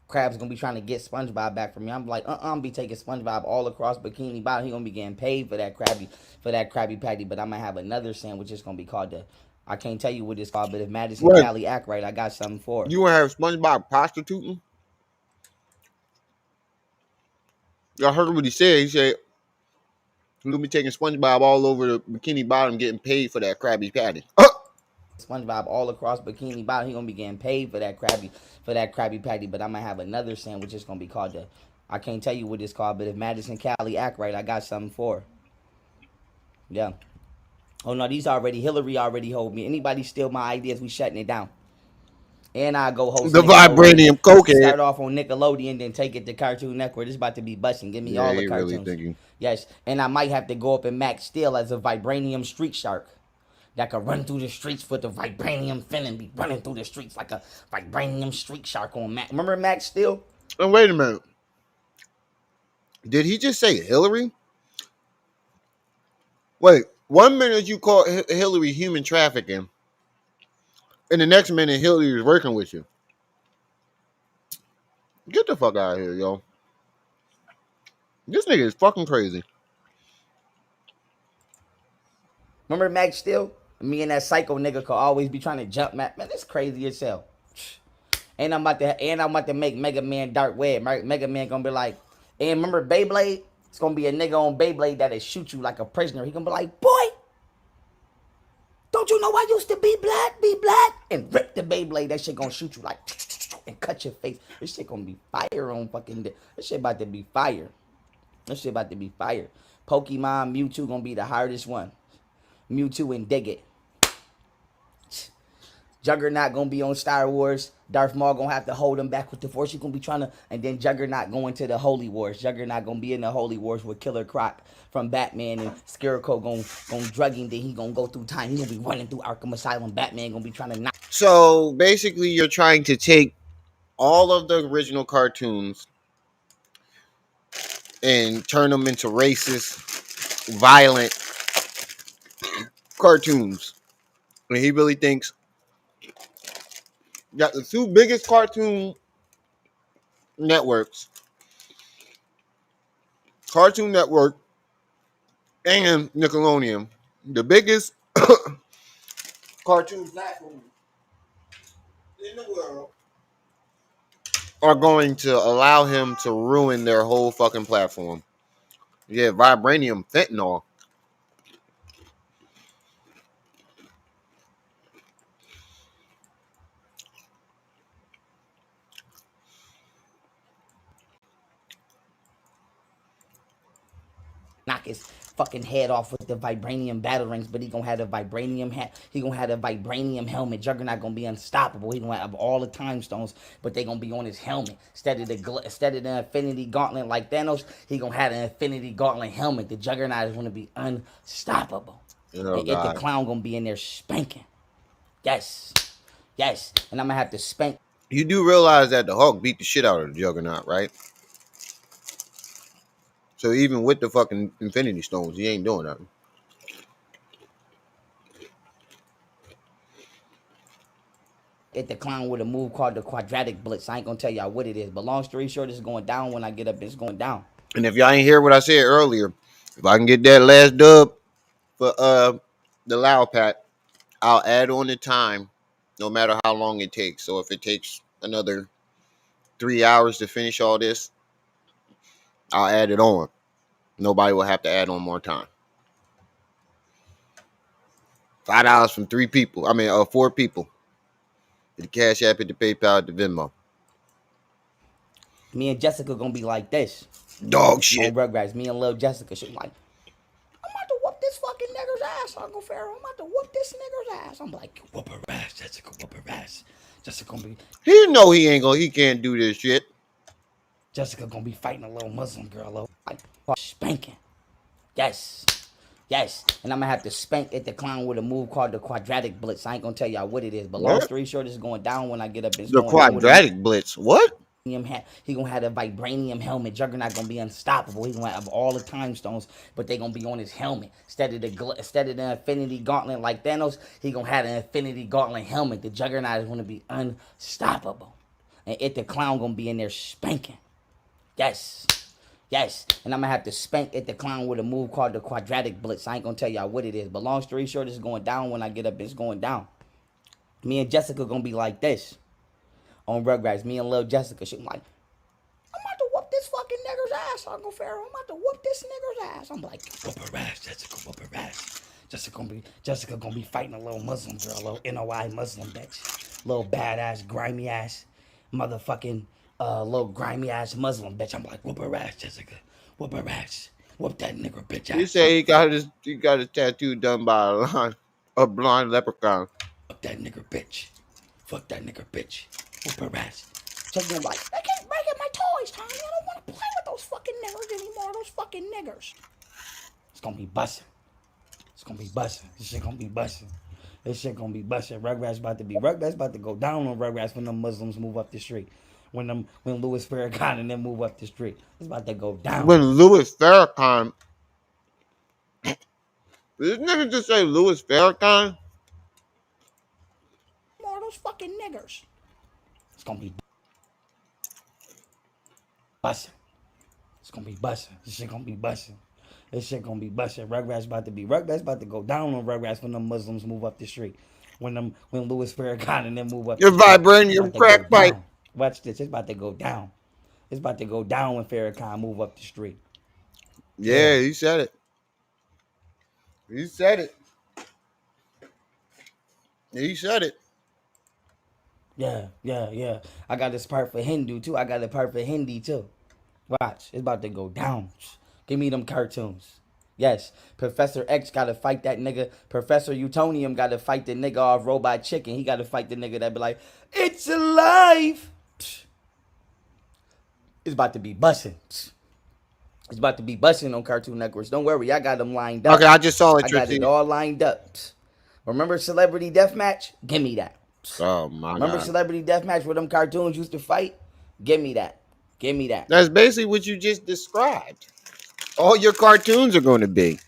Crab's gonna be trying to get SpongeBob back from me. I'm like, I'm be taking SpongeBob all across Bikini Bottom. He gonna be getting paid for that Krabby Patty. But I'm gonna have another sandwich. It's gonna be called the. I can't tell you what it's called, but if Madison What? Cali act right, I got something for her. You want to have SpongeBob prostituting? Y'all heard what he said. He said he's gonna be taking SpongeBob all over the Bikini Bottom, getting paid for that Krabby Patty. SpongeBob all across Bikini Bottom. He gonna be getting paid for that Krabby Patty. But I'm gonna have another sandwich. It's gonna be called the. I can't tell you what it's called, but if Madison Cali act right, I got something for her. Yeah. Oh no, Hillary already hold me. Anybody steal my ideas, we shutting it down. And I go host The Nickelodeon. vibranium cokehead. Start off on Nickelodeon, then take it to Cartoon Network. This about to be busting. Give me Yeah, all the he really cartoons. thinking. Yes, and I might have to go up and Max Steel as a vibranium street shark that could run through the streets with the vibranium fin and be running through the streets like a vibranium street shark on Max. Remember Max Steel? Oh, wait a minute. Did he just say Hillary? Wait, 1 minute you call Hillary human trafficking, and the next minute Hillary is working with you. Get the fuck out of here, yo. This nigga is fucking crazy. Remember Max Steel? Me and that psycho nigga could always be trying to jump Max. Man, that's crazy as hell. And I'm about to make Mega Man Dark Web. Mega Man gonna be like, and remember Beyblade? It's gonna be a nigga on Beyblade that'll shoot you like a prisoner. He gonna be like, boy, don't you know I used to be black, and rip the Beyblade. That shit gonna shoot you like and cut your face. This shit gonna be fire on fucking. This shit about to be fire. This shit about to be fire. Pokemon Mewtwo gonna be the hardest one. Mewtwo and Dig It. Juggernaut gonna be on Star Wars. Darth Maul gonna have to hold him back with the Force. You gonna be trying to, and then Juggernaut going to the Holy Wars. Juggernaut gonna be in the Holy Wars with Killer Croc from Batman, and Scarecrow gonna drug him. Then he gonna go through time. He gonna be running through Arkham Asylum. Batman gonna be trying to knock. So basically, you're trying to take all of the original cartoons and turn them into racist, violent cartoons. And he really thinks that the two biggest cartoon networks, Cartoon Network and Nickelodeon, the biggest cartoon platforms in the world, are going to allow him to ruin their whole fucking platform. Yeah, vibranium fentanyl. Knock his fucking head off with the vibranium battle rings, but he gonna have the vibranium hat. He gonna have the vibranium helmet. Juggernaut gonna be unstoppable. He gonna have all the time stones, but they gonna be on his helmet instead of the Infinity Gauntlet like Thanos. He gonna have the Infinity Gauntlet helmet. The Juggernaut is gonna be unstoppable. Oh, and the clown gonna be in there spanking. Yes, yes, and I'm gonna have to spank. You do realize that the Hulk beat the shit out of the Juggernaut, right? So even with the fucking Infinity Stones, he ain't doing nothing. At the clown with a move called the Quadratic Blitz. I ain't gonna tell y'all what it is, but long story short, it's going down when I get up. It's going down. And if y'all ain't hear what I said earlier, if I can get that last dub for the Loud Pack, I'll add on the time, no matter how long it takes. So if it takes another 3 hours to finish all this, I'll add it on. Nobody will have to add on more time. $5 from 3 people. I mean, 4 people. The Cash App, at the PayPal, at the Venmo. Me and Jessica gonna be like this. Dog shit. On Rugrats. Me and little Jessica. She like, I'm about to whoop this fucking nigger's ass, Uncle Pharaoh. I'm about to whoop this nigger's ass. I'm like, whoop her ass, Jessica, whoop her ass. Jessica gonna be. He know he can't do this shit. Jessica gonna be fighting a little Muslim girl, like spanking. Yes. Yes, and I'm gonna have to spank at the clown with a move called the Quadratic Blitz. I ain't gonna tell y'all what it is, but long story short, it's going down when I get up. It's The going Quadratic Blitz. What? He gonna have a vibranium helmet. Juggernaut gonna be unstoppable. He gonna have all the time stones, but they gonna be on his helmet instead of the Infinity Gauntlet like Thanos. He gonna have the Infinity Gauntlet helmet. The Juggernaut is gonna be unstoppable, and the clown gonna be in there spanking. Yes, Yes, and I'm gonna have to spank at the clown with a move called the quadratic blitz. I ain't gonna tell y'all what it is, but long story short, it's going down when I get up. It's going down. Me and Jessica gonna be like this on Rugrats. Me and little Jessica, she like, I'm about to whoop this fucking nigger's ass, Uncle Pharaoh. I'm about to whoop this nigger's ass. I'm like, whoop her ass, Jessica, whoop her ass. Jessica gonna be fighting a little Muslim girl, a little NOI Muslim bitch, little badass, grimy ass, motherfucking, little grimy ass Muslim bitch. I'm like, whoop her ass, Jessica, whoop her ass, whoop that nigger bitch He ass. said he got his tattoo done by a blind leprechaun. Fuck that nigger bitch, fuck that nigger bitch, whoop her ass. Jessica like, I can't break up my toys, Tommy. I don't want to play with those fucking niggers anymore. Those fucking niggers. It's gonna be busting. It's gonna be busting. This shit gonna be busting. This shit gonna be busting. Rugrats about to go down on Rugrats when them Muslims move up the street. When Louis Farrakhan and them move up the street. It's about to go down. When Louis Farrakhan, did this nigga just say Louis Farrakhan? More of those fucking niggers. It's gonna be busting. It's gonna be busting. This shit gonna be busting. This shit gonna be busting. Rugrats about to go down on Rugrats when them Muslims move up the street. When Louis Farrakhan and them move up Your the street. It's vibranium about to go crack pipe. down. Watch this. It's about to go down. It's about to go down when Farrakhan move up the street. Yeah, he said it. He said it. He said it. Yeah. I got this part for Hindu too. I got a part for Hindi too. Watch. It's about to go down. Give me them cartoons. Yes. Professor X gotta fight that nigga. Professor Utonium gotta fight the nigga off Robot Chicken. He gotta fight the nigga that be like, it's alive. It's about to be busting. It's about to be busting on Cartoon Networks. Don't worry, I got them lined up. Okay, I just saw it. I got it all lined up. Remember Celebrity Deathmatch? Give me that. Oh my Remember God. Celebrity Deathmatch where them cartoons used to fight? Give me that. Give me that. That's basically what you just described. All your cartoons are going to be.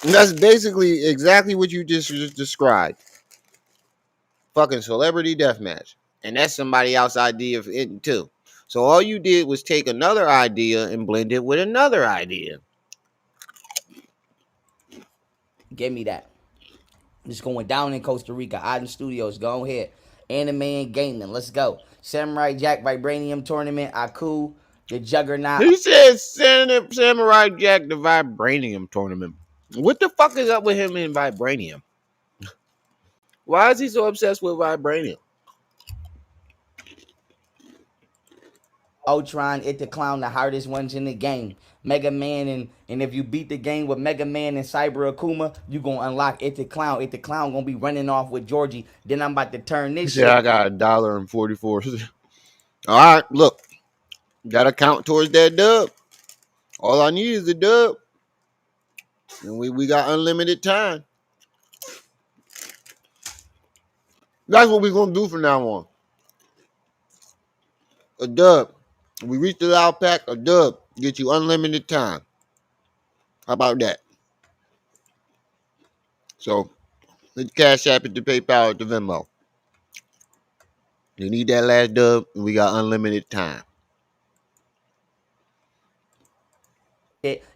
And that's basically exactly what you just described. Fucking Celebrity Deathmatch. And that's somebody else's idea of it too. So all you did was take another idea and blend it with another idea. Give me that. It's going down in Costa Rica. Auden Studios. Go ahead. Anime and gaming. Let's go. Samurai Jack Vibranium Tournament. Aku. The Juggernaut. He said Samurai Jack the Vibranium tournament. What the fuck is up with him in Vibranium? Why is he so obsessed with Vibranium? Ultron, It the Clown, the hardest ones in the game. Mega Man, and if you beat the game with Mega Man and Cyber Akuma, you gonna unlock It the Clown. It the Clown gonna be running off with Georgie. Then I'm about to turn this shit. I got $1.44. All right, look. Gotta count towards that dub. All I need is the dub. And we got unlimited time. That's what we're gonna do from now on. A dub. We reach the loud pack, a dub. Get you unlimited time. How about that? So the Cash App at the PayPal at the Venmo. You need that last dub, and we got unlimited time.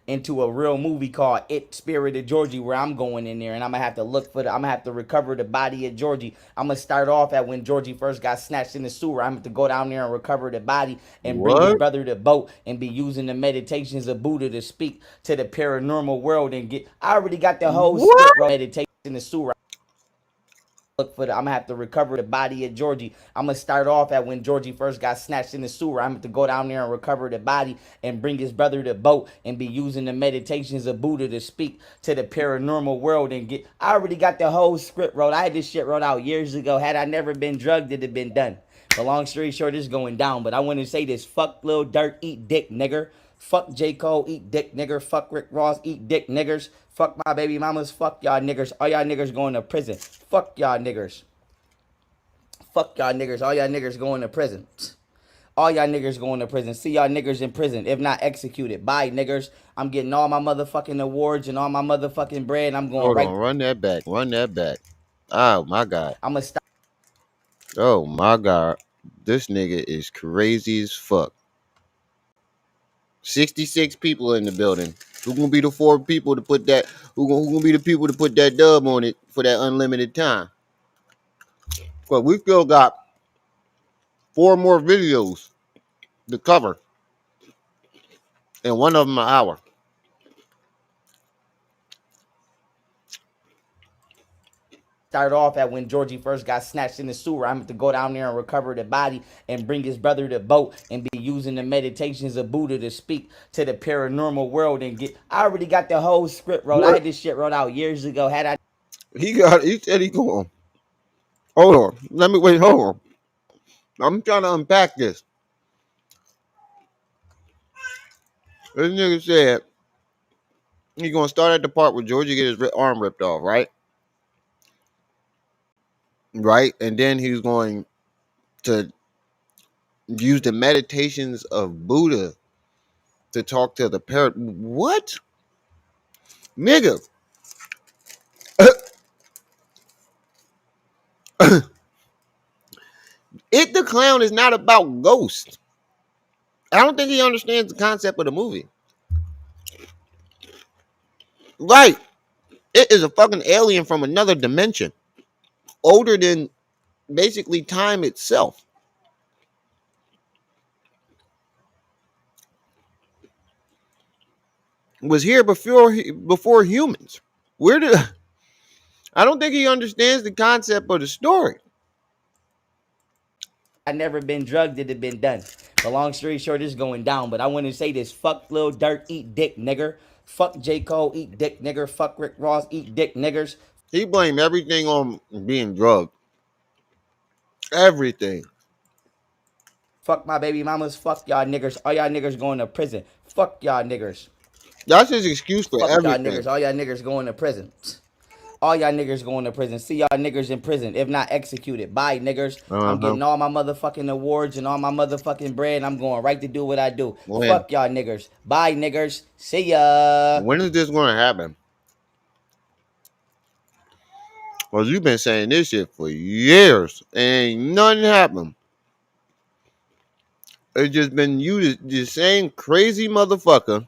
Into a real movie called It Spirited Georgie, where I'm going in there and I'm gonna have to I'm gonna have to recover the body of Georgie. I'm gonna start off at when Georgie first got snatched in the sewer. I'm gonna have to go down there and recover the body and bring his brother the boat and be using the meditations of Buddha to speak to the paranormal world and get. I already got the whole script, bro. Meditation in the sewer. I'm gonna have to recover the body of Georgie. I'm gonna start off at when Georgie first got snatched in the sewer. I'm gonna have to go down there and recover the body and bring his brother the boat and be using the meditations of Buddha to speak to the paranormal world and get. I already got the whole script wrote. I had this shit wrote out years ago. Had I never been drugged, it'd have been done. But long story short, it's going down. But I want to say this: fuck Lil Durk, eat dick, nigger. Fuck J. Cole, eat dick, nigger. Fuck Rick Ross, eat dick, niggers. Fuck my baby mamas. Fuck y'all niggers. All y'all niggers going to prison. Fuck y'all niggers. Fuck y'all niggers. All y'all niggers going to prison. All y'all niggers going to prison. See y'all niggers in prison. If not executed. Bye, niggers. I'm getting all my motherfucking awards and all my motherfucking bread. I'm going Hold on, run that back. Run that back. Oh my God. I'm going to stop. Oh my God. This nigga is crazy as fuck. 66 people in the building. Who gonna be the 4 people to put that? Who gonna be the people to put that dub on it for that unlimited time? But we still got 4 more videos to cover, and one of them an hour. Started off at when Georgie first got snatched in the sewer. I'm to go down there and recover the body and bring his brother to the boat and be using the meditations of Buddha to speak to the paranormal world and get. I already got the whole script wrote. I had this shit wrote out years ago. Had I He said he going. Hold on. Let me wait. Hold on. I'm trying to unpack this. This nigga said he gonna start at the part where Georgie get his arm ripped off, right? Right, and then he's going to use the meditations of Buddha to talk to the parrot. What, nigga? It the Clown is not about ghosts. I don't think he understands the concept of the movie. Right. It is a fucking alien from another dimension. Older than basically time itself. Was here before humans. Where did I don't think he understands the concept of the story. never been drugged, it'd have been done. But long story short, it's going down. But I want to say this: fuck Lil Durk, eat dick, nigger. Fuck J Cole, eat dick, nigger. Fuck Rick Ross, eat dick, niggers. He blamed everything on being drugged. Everything. Fuck my baby mamas. Fuck y'all niggers. All y'all niggers going to prison. Fuck y'all niggers. That's his excuse for Fuck y'all everything. niggers. All y'all niggers going to prison. All y'all niggers going to prison. See y'all niggers in prison. If not executed. Bye, niggers. I'm getting all my motherfucking awards and all my motherfucking bread. And I'm going right to do what I do. When? Fuck y'all niggers. Bye, niggers. See ya. When is this going to happen? Well, you've been saying this shit for years, and ain't nothing happened. It's just been you, the same crazy motherfucker,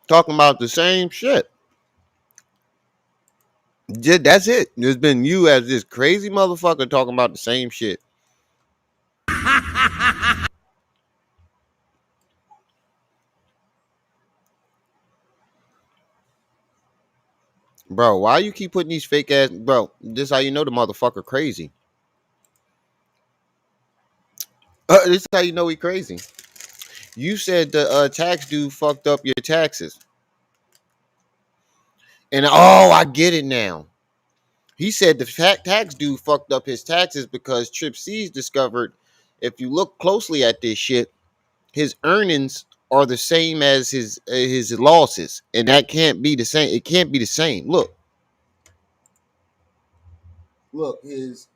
talking about the same shit. That's it. There's been you as this crazy motherfucker talking about the same shit. Bro, why you keep putting these fake ass... Bro, this how you know the motherfucker crazy. This is how you know he crazy. You said the tax dude fucked up your taxes. And oh, I get it now. He said the tax dude fucked up his taxes because Trip C's discovered, if you look closely at this shit, his earnings are the same as his losses, and that can't be the same. It can't be the same. Look, his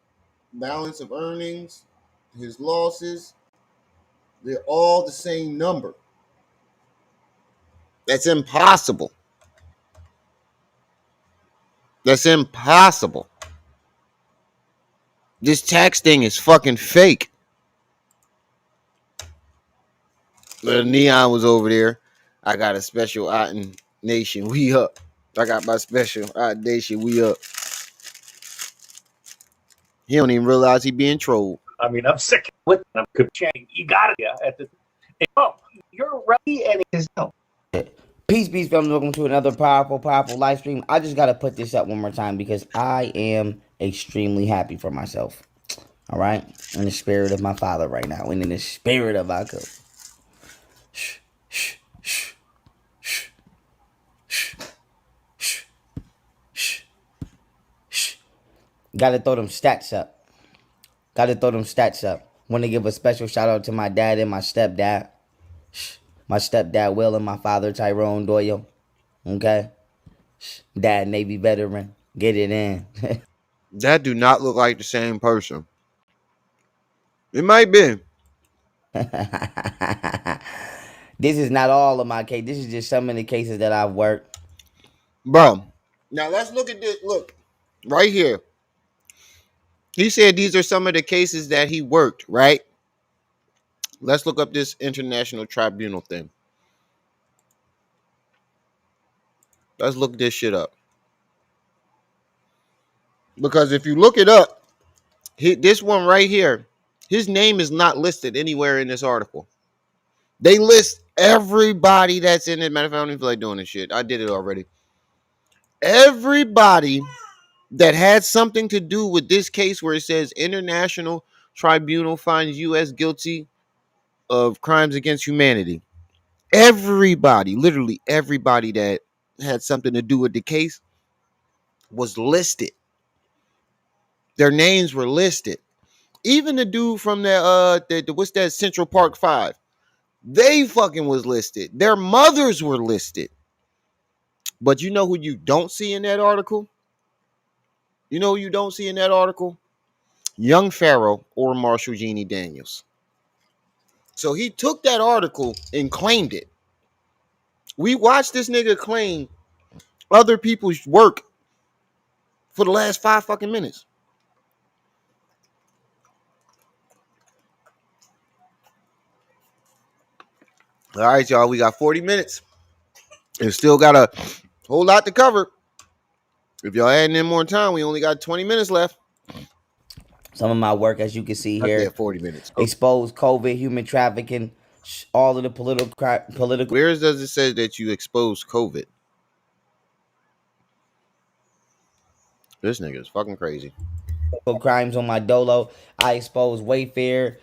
balance of earnings, his losses, they're all the same number. That's impossible. That's impossible. This tax thing is fucking fake. Neon was over there. I got a special Otten Nation. We up. I got my special Otten Nation. We up. He don't even realize he being trolled. I mean, I'm sick with them. You got it at the. Oh, you're ready, and it is no. Peace, family. Welcome to another powerful live stream. I just got to put this up one more time because I am extremely happy for myself. All right? In the spirit of my father right now. And in the spirit of our coach. Shh, shh, shh, shh, shh, shh, shh, shh. Gotta throw them stats up. Want to give a special shout out to my dad and my stepdad. My stepdad Will and my father Tyrone Doyle. Okay? Dad Navy veteran. Get it in. That do not look like the same person. It might be. This is not all of my case. This is just some of the cases that I've worked. Bro, now let's look at this. Look, right here. He said these are some of the cases that he worked, right? Let's look up this international tribunal thing. Let's look this shit up. Because if you look it up, this one right here, his name is not listed anywhere in this article. They list everybody that's in it. Matter of fact, I don't feel like doing this shit. I did it already. Everybody that had something to do with this case where it says International Tribunal finds U.S. guilty of crimes against humanity. Everybody, literally everybody that had something to do with the case was listed. Their names were listed. Even the dude from what's that Central Park 5? They fucking was listed. Their mothers were listed. But you know who you don't see in that article? You know who you don't see in that article? Young Pharaoh or Marshall Jeannie Daniels. So he took that article and claimed it. We watched this nigga claim other people's work for the last 5 fucking minutes. All right, y'all. We got 40 minutes. And still got a whole lot to cover. If y'all adding in more time, we only got 20 minutes left. Some of my work, as you can see I here, said 40 minutes. expose COVID, human trafficking, all of the political. Where does it say that you expose COVID? This nigga is fucking crazy. Crimes on my dolo. I expose Wayfair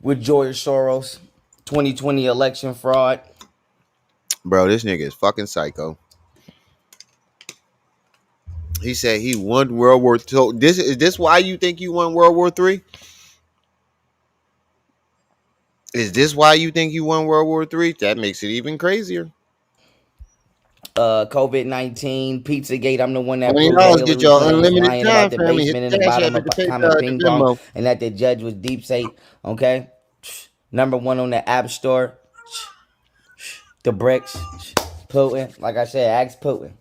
with George Soros, 2020 election fraud. Bro, this nigga is fucking psycho. He said he won World War II. Is this why you think you won World War III? Is this why you think you won World War III? That makes it even crazier. COVID-19, Pizzagate. I'm the one that proved that $20 get Hillary y'all Clinton was unlimited lying time, about the family. Hit basement in the the cash bottom app of at the common the ping pong, Venmo. and that the judge was deep state. Okay, number one on the App Store. The bricks. Putin. Like I said, ask Putin.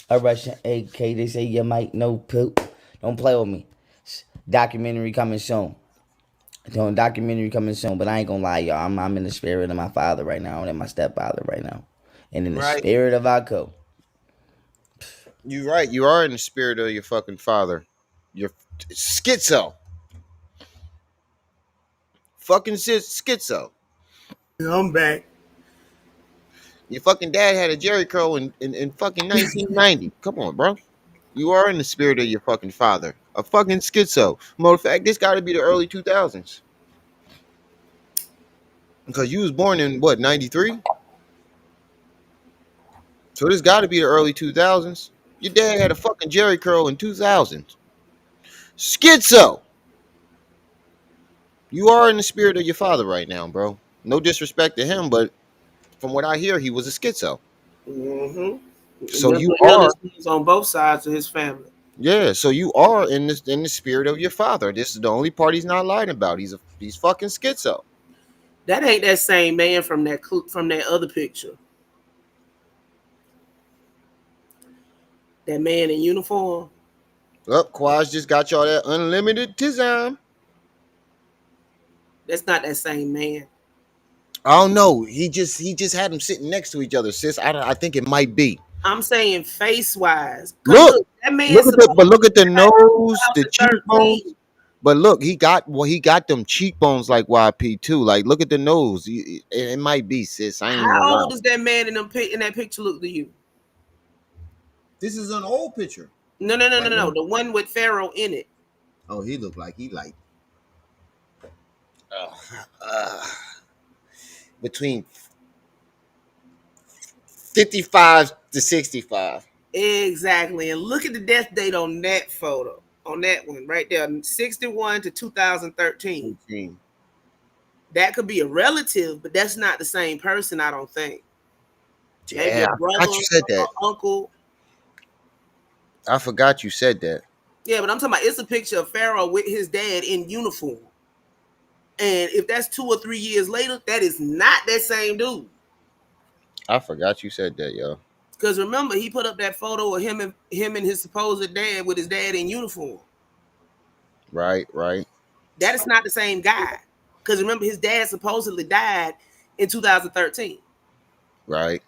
A Russian AK. They say you might know Putin. Don't play with me. Documentary coming soon. Documentary coming soon, but I ain't gonna lie, y'all. I'm in the spirit of my father right now, and in my stepfather right now, and in the Right. spirit of our co. You're right. You are in the spirit of your fucking father. You're schizo. Fucking schizo. I'm back. Your fucking dad had a Jerry curl in fucking 1990. Come on, bro. You are in the spirit of your fucking father. A fucking schizo. Matter of fact, this got to be the early 2000s. Because you was born in what, 93? So this got to be the early 2000s. Your dad had a fucking Jerry curl in 2000. Schizo. You are in the spirit of your father right now, bro. No disrespect to him, but from what I hear, he was a schizo. Mm-hmm. So you Mental are, illness is on both sides of his family. yeah. So you are in the spirit of your father. This is the only part he's not lying about. He's fucking schizo. That ain't that same man from that other picture. That man in uniform. Up, Quaz just got y'all that unlimited tism. That's not that same man. I don't know. He just had them sitting next to each other, sis. I think it might be. I'm saying face wise. Cause Look, look, that man's supposed look at to the be like nose, the cheekbones. 2013. But look, he got them cheekbones like YP too. Like, look at the nose. It might be, sis. I ain't even gonna How lie. old does that man in that picture look to you? This is an old picture. No, no, no, no, no. The one with Pharaoh in it. Oh, he looked like uh, between 55 to 65. Exactly. And look at the death date on that photo. On that one right there. 61 to 2013. 18. That could be a relative, but that's not the same person, I don't think. Maybe Yeah, a I brother forgot you said or that. uncle. I forgot you said that. Yeah, but I'm talking about it's a picture of Pharaoh with his dad in uniform. And if that's 2 or 3 years later, that is not that same dude. I forgot you said that, yo. Because remember, he put up that photo of him and his supposed dad with his dad in uniform. Right. That is not the same guy. Because remember, his dad supposedly died in 2013. Right.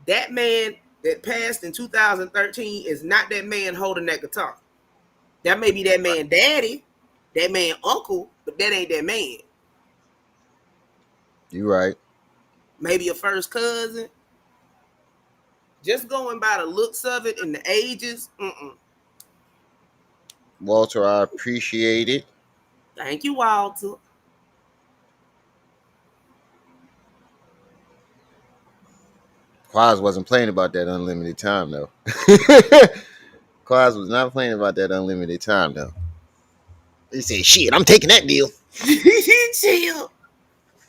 That man that passed in 2013 is not that man holding that guitar. That may be that man daddy, that man uncle, but that ain't that man. You right. Maybe a first cousin. Just going by the looks of it and the ages. Walter, I appreciate it. Thank you, Walter. Quaz wasn't playing about that unlimited time though. Quaz was not playing about that unlimited time though. He said, "Shit, I'm taking that deal. Chill.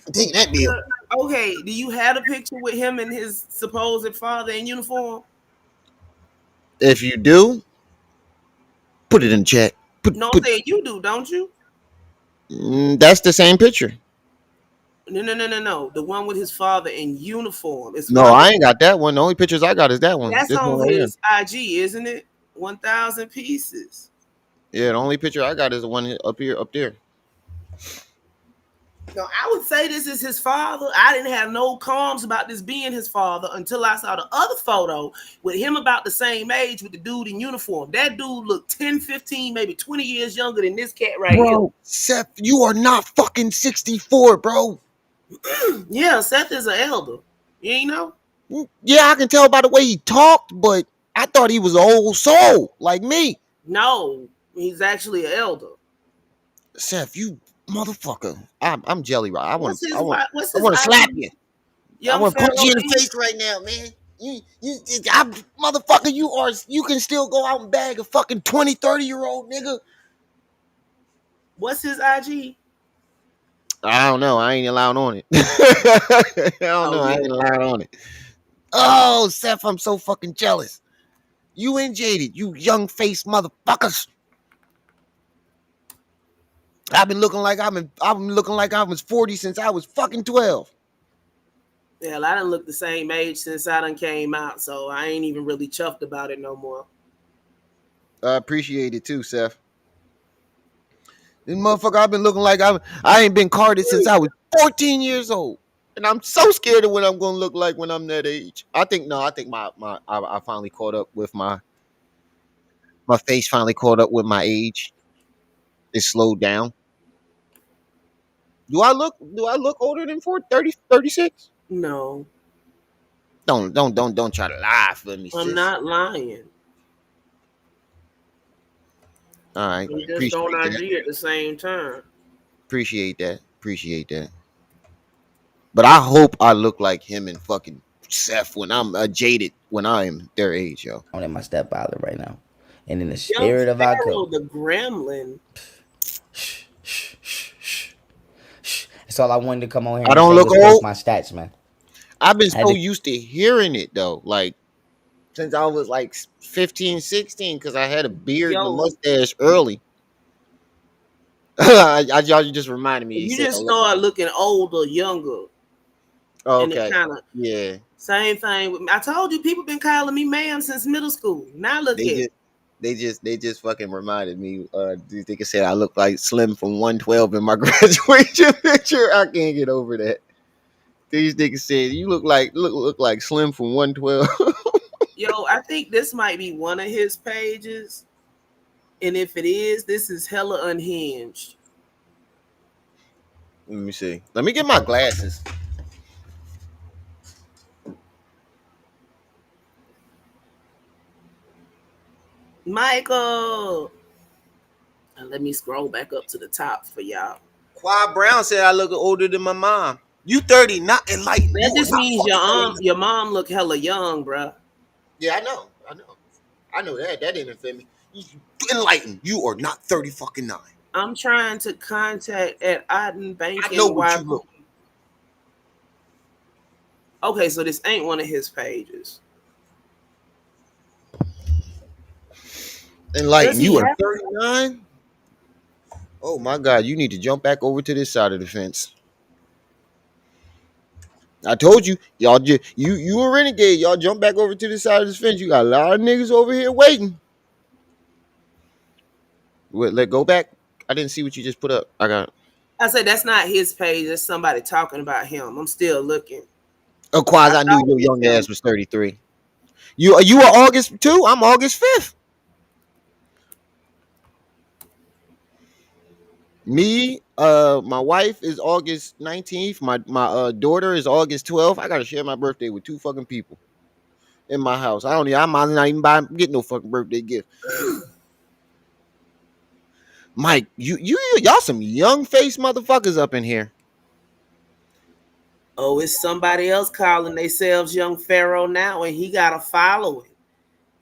I'm taking that deal." Okay, do you have a picture with him and his supposed father in uniform? If you do, put it in chat. No, I'm Put. saying you do, don't you? That's the same picture. No. The one with his father in uniform. It's No, one. I ain't got that one. The only pictures I got is that one. That's This one on right here. his IG, isn't it? 1,000 pieces. Yeah, the only picture I got is the one up here, up there. No, I would say this is his father. I didn't have no qualms about this being his father until I saw the other photo with him about the same age with the dude in uniform. That dude looked 10, 15, maybe 20 years younger than this cat right Bro, Seth, you are not fucking 64, bro. here. Yeah, Seth is an elder. You ain't know? Yeah, I can tell by the way he talked, but I thought he was an old soul like me. No, he's actually an elder. Seth, you motherfucker. I'm jelly right. I want What's his I want to slap IG? you. I Young want to punch Pharaoh you in the Lee? face right now, man. Motherfucker, you can still go out and bag a fucking 20, 30-year-old nigga. What's his IG? I don't know. I ain't allowed on it. I don't Oh know. I yeah. ain't allowed on it. Oh, Seth, I'm so fucking jealous. You and Jaded, you young face motherfuckers. I've been looking like I was 40 since I was fucking 12. Hell, I done look the same age since I done came out, so I ain't even really chuffed about it no more. I appreciate it too, Seth. This motherfucker, I've been looking like I ain't been carded since I was 14 years old. And I'm so scared of what I'm gonna look like when I'm that age. I think I finally caught up with my face finally caught up with my age. It slowed down. Do I look older than 30, 36? No, Don't try to lie for me, I'm sis. not lying. All right. I'm just on Appreciate that. IG at the same time. Appreciate that. Appreciate that. But I hope I look like him and fucking Seth when I'm jaded when I am their age, yo. I'm at my stepfather right now. And in the Young spirit of Pharaoh, Aku. the gremlin. Shh, shh, shh, shh, shh. That's all I wanted to come on here I and don't say look was post old. my stats, man. I've been I had so to used to hearing it though, like since I was like 15, 16, because I had a beard and a Yo, mustache early. Y'all just reminded me. You you said, just oh, start looking older, younger, and it okay, kind of yeah. same thing with me. I told you people been calling me ma'am since middle school. Now look They at just they just fucking reminded me. These niggas said I look like Slim from 112 in my graduation picture. I can't get over that. These niggas said you look like Slim from 112. yo. I think this might be one of his pages, and if it is, this is hella unhinged. Let me see. Let me get my glasses. Michael. And let me scroll back up to the top for y'all. Quad Brown said I look older than my mom. You 30, not enlightened. That You are just not means fucking 30. your mom look hella young, bruh. Yeah, I know that. That didn't offend me. You enlightened. You are not 30 fucking 9. I'm trying to contact at Otten I know Banking what you YP. look. Okay, so this ain't one of his pages. Does Enlightened. he You are have 39? Oh my God, you need to jump back over to this side of the fence. I told you, y'all just you a renegade. Y'all jump back over to this side of the fence. You got a lot of niggas over here waiting. Wait, let go back. I didn't see what you just put up. I got. I said that's not his page. That's somebody talking about him. I'm still looking. Of I course, I knew thought it your was young him. ass was 33. You are August too? I'm August 5th. Me, my wife is August 19th. My daughter is August 12th. I gotta share my birthday with two fucking people in my house. I might not even get no fucking birthday gift. Mike, y'all some young face motherfuckers up in here. Oh, it's somebody else calling themselves Young Pharaoh now, and he got a following.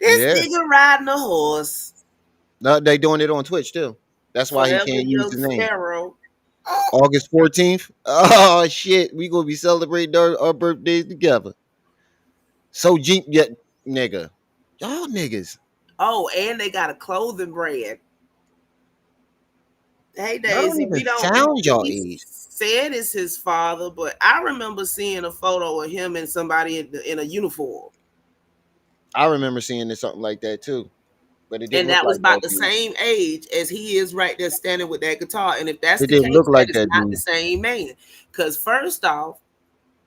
This Yeah. nigga riding a horse. No, they doing it on Twitch too. That's why he Forever can't use Young the name. Pharaoh. August 14th. Oh shit, we gonna be celebrating our birthdays together. So yeah, nigga, y'all niggas. Oh, and they got a clothing brand. Hey Y'all don't Daisy, even we don't know. sound y'all He age. said it's his father, but I remember seeing a photo of him and somebody in a uniform, I remember seeing this something like that too, but it didn't and look that was like about that the dude. same age as he is right there standing with that guitar. And if that's It the didn't look case, that like is that not the dude. same man. Because first off,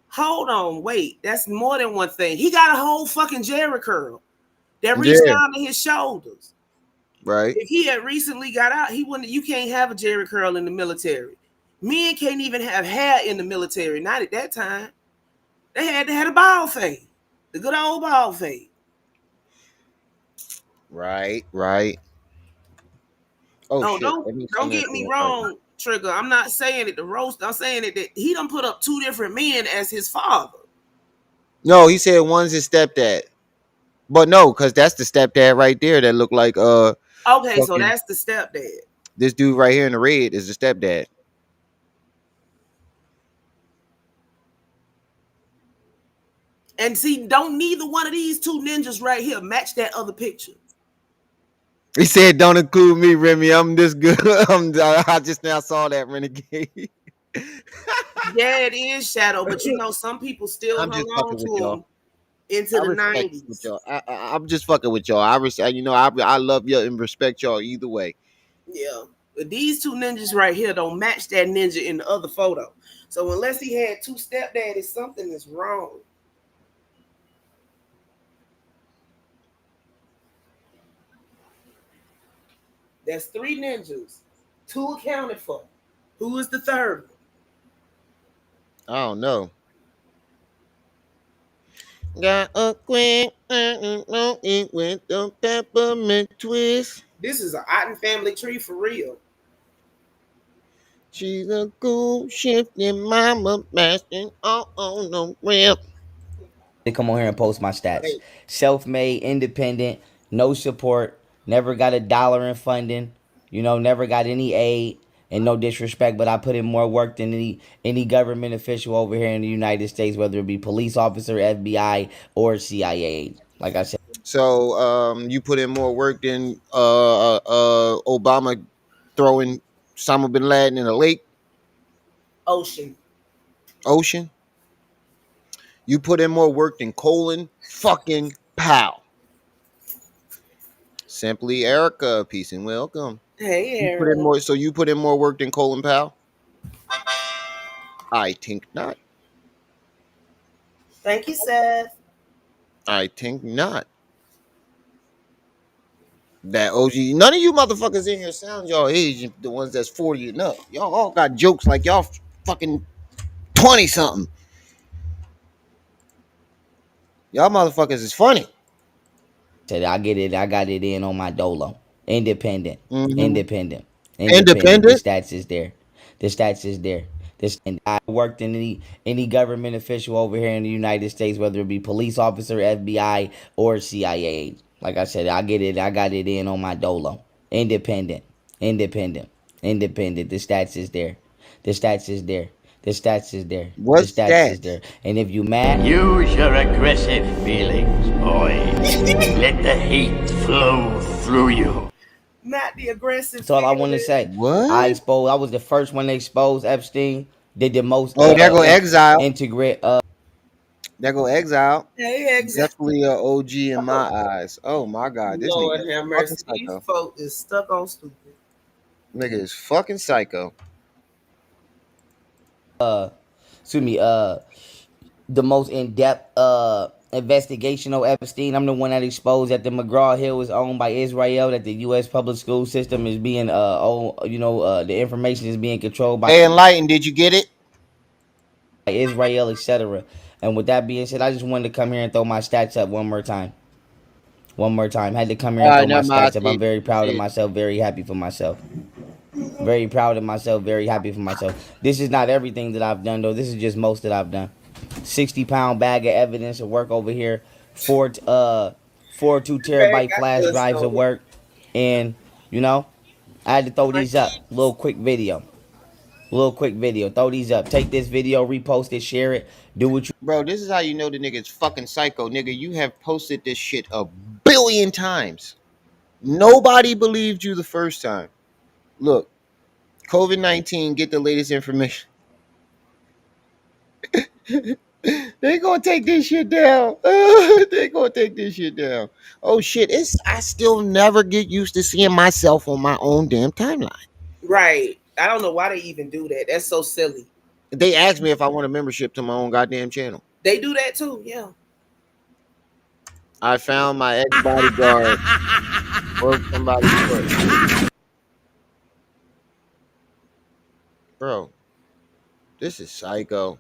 hold on, wait, that's more than one thing. He got a whole fucking Jerry curl that reached Yeah, down to his shoulders. right. If he had recently got out, he wouldn't. You can't have a Jerry curl in the military. Men can't even have hair in the military. Not at that time. They had to have a bald fade, the good old bald fade. Right, right. Oh Oh, shit. don't Let me don't send that get to me him. Right. wrong, Trigger. I'm not saying it to roast. I'm saying it that he done put up two different men as his father. No, he said one's his stepdad. But no, because that's the stepdad right there that looked like Okay, so fucking that's the stepdad. this dude right here in the red is the stepdad. And see, don't neither one of these two ninjas right here match that other picture. He said, "Don't include me, Remy. I'm this good." I just now saw that renegade. Yeah, it is Shadow, but you know, some people still I'm hung just on fucking with to y'all. him into I the respect with 90s. y'all. I'm just fucking with y'all. I love you and respect y'all either way. Yeah. But these two ninjas right here don't match that ninja in the other photo. So unless he had two stepdaddies, something is wrong. That's three ninjas. Two accounted for. Who is the third one? I don't know. Got a queen with the peppermint twist. This is an Otten family tree for real. She's a cool shifting mama bashing all on the ramp. To come on here and post my stats. Right. Self-made, independent, no support, never got a dollar in funding, never got any aid, and no disrespect, but I put in more work than any government official over here in the United States, whether it be police officer, FBI, or CIA. Like I said. So you put in more work than Obama throwing Osama bin Laden in a lake Ocean. ocean. You put in more work than Colin fucking Powell. Simply Erica, peace and welcome. Hey, You put in Eric. more. So you put in more work than Colin Powell. I think not. Thank you, Seth. I think not. That OG, none of you motherfuckers in here sound y'all age. The ones that's 40 and up, y'all all got jokes like y'all fucking 20 something. Y'all motherfuckers is funny. Said I get it. I got it in on my dolo. Independent, Mm-hmm. independent, independent. The Independent. stats is there. The stats is there. This and I worked in any government official over here in the United States, whether it be police officer, FBI, or CIA. Like I said, I get it. I got it in on my dolo. Independent, independent, independent. The stats is there. The stats is there. The stats is there. The What's stats that? is there. And if you mad, Use your aggressive feelings, boy. Let the hate flow through you. Not the aggressive that's all I want to feeling. say. What? I was the first one to expose Epstein. Did the most Oh, there go Exile. integrate There go Exile. Hey, Definitely a OG in my eyes. Oh my god, this nigga Lord is have fucking mercy. These psycho. folk is stuck on stupid. Nigga is fucking psycho. excuse me, the most in depth investigation of Epstein. I'm the one that exposed that the McGraw Hill is owned by Israel, that the U.S. public school system is being the information is being controlled by Hey, Enlighten, did you get it? Israel, etc. And with that being said, I just wanted to come here and throw my stats up one more time. One more time. Had to come here All and right, throw my never mind. I stats up. see I'm it. very I proud of see it. myself, very happy for myself. Very proud of myself, very happy for myself. This is not everything that I've done though. This is just most that I've done. 60-pound bag of evidence of work over here. Four 2 terabyte I flash could drives of snow. work. And you know, I had to throw these up. Little quick video. Little quick video. Throw these up. Take this video, repost it, share it. Do what you Bro, this is how you know the nigga's fucking psycho. Nigga, you have posted this shit a billion times. Nobody believed you the first time. Look, COVID-19, get the latest information. They gonna take this shit down. They gonna take this shit down. Oh shit! I still never get used to seeing myself on my own damn timeline. Right. I don't know why they even do that. That's so silly. They asked me if I want a membership to my own goddamn channel. They do that too. Yeah. I found my ex bodyguard broke somebody's foot. Bro, this is psycho.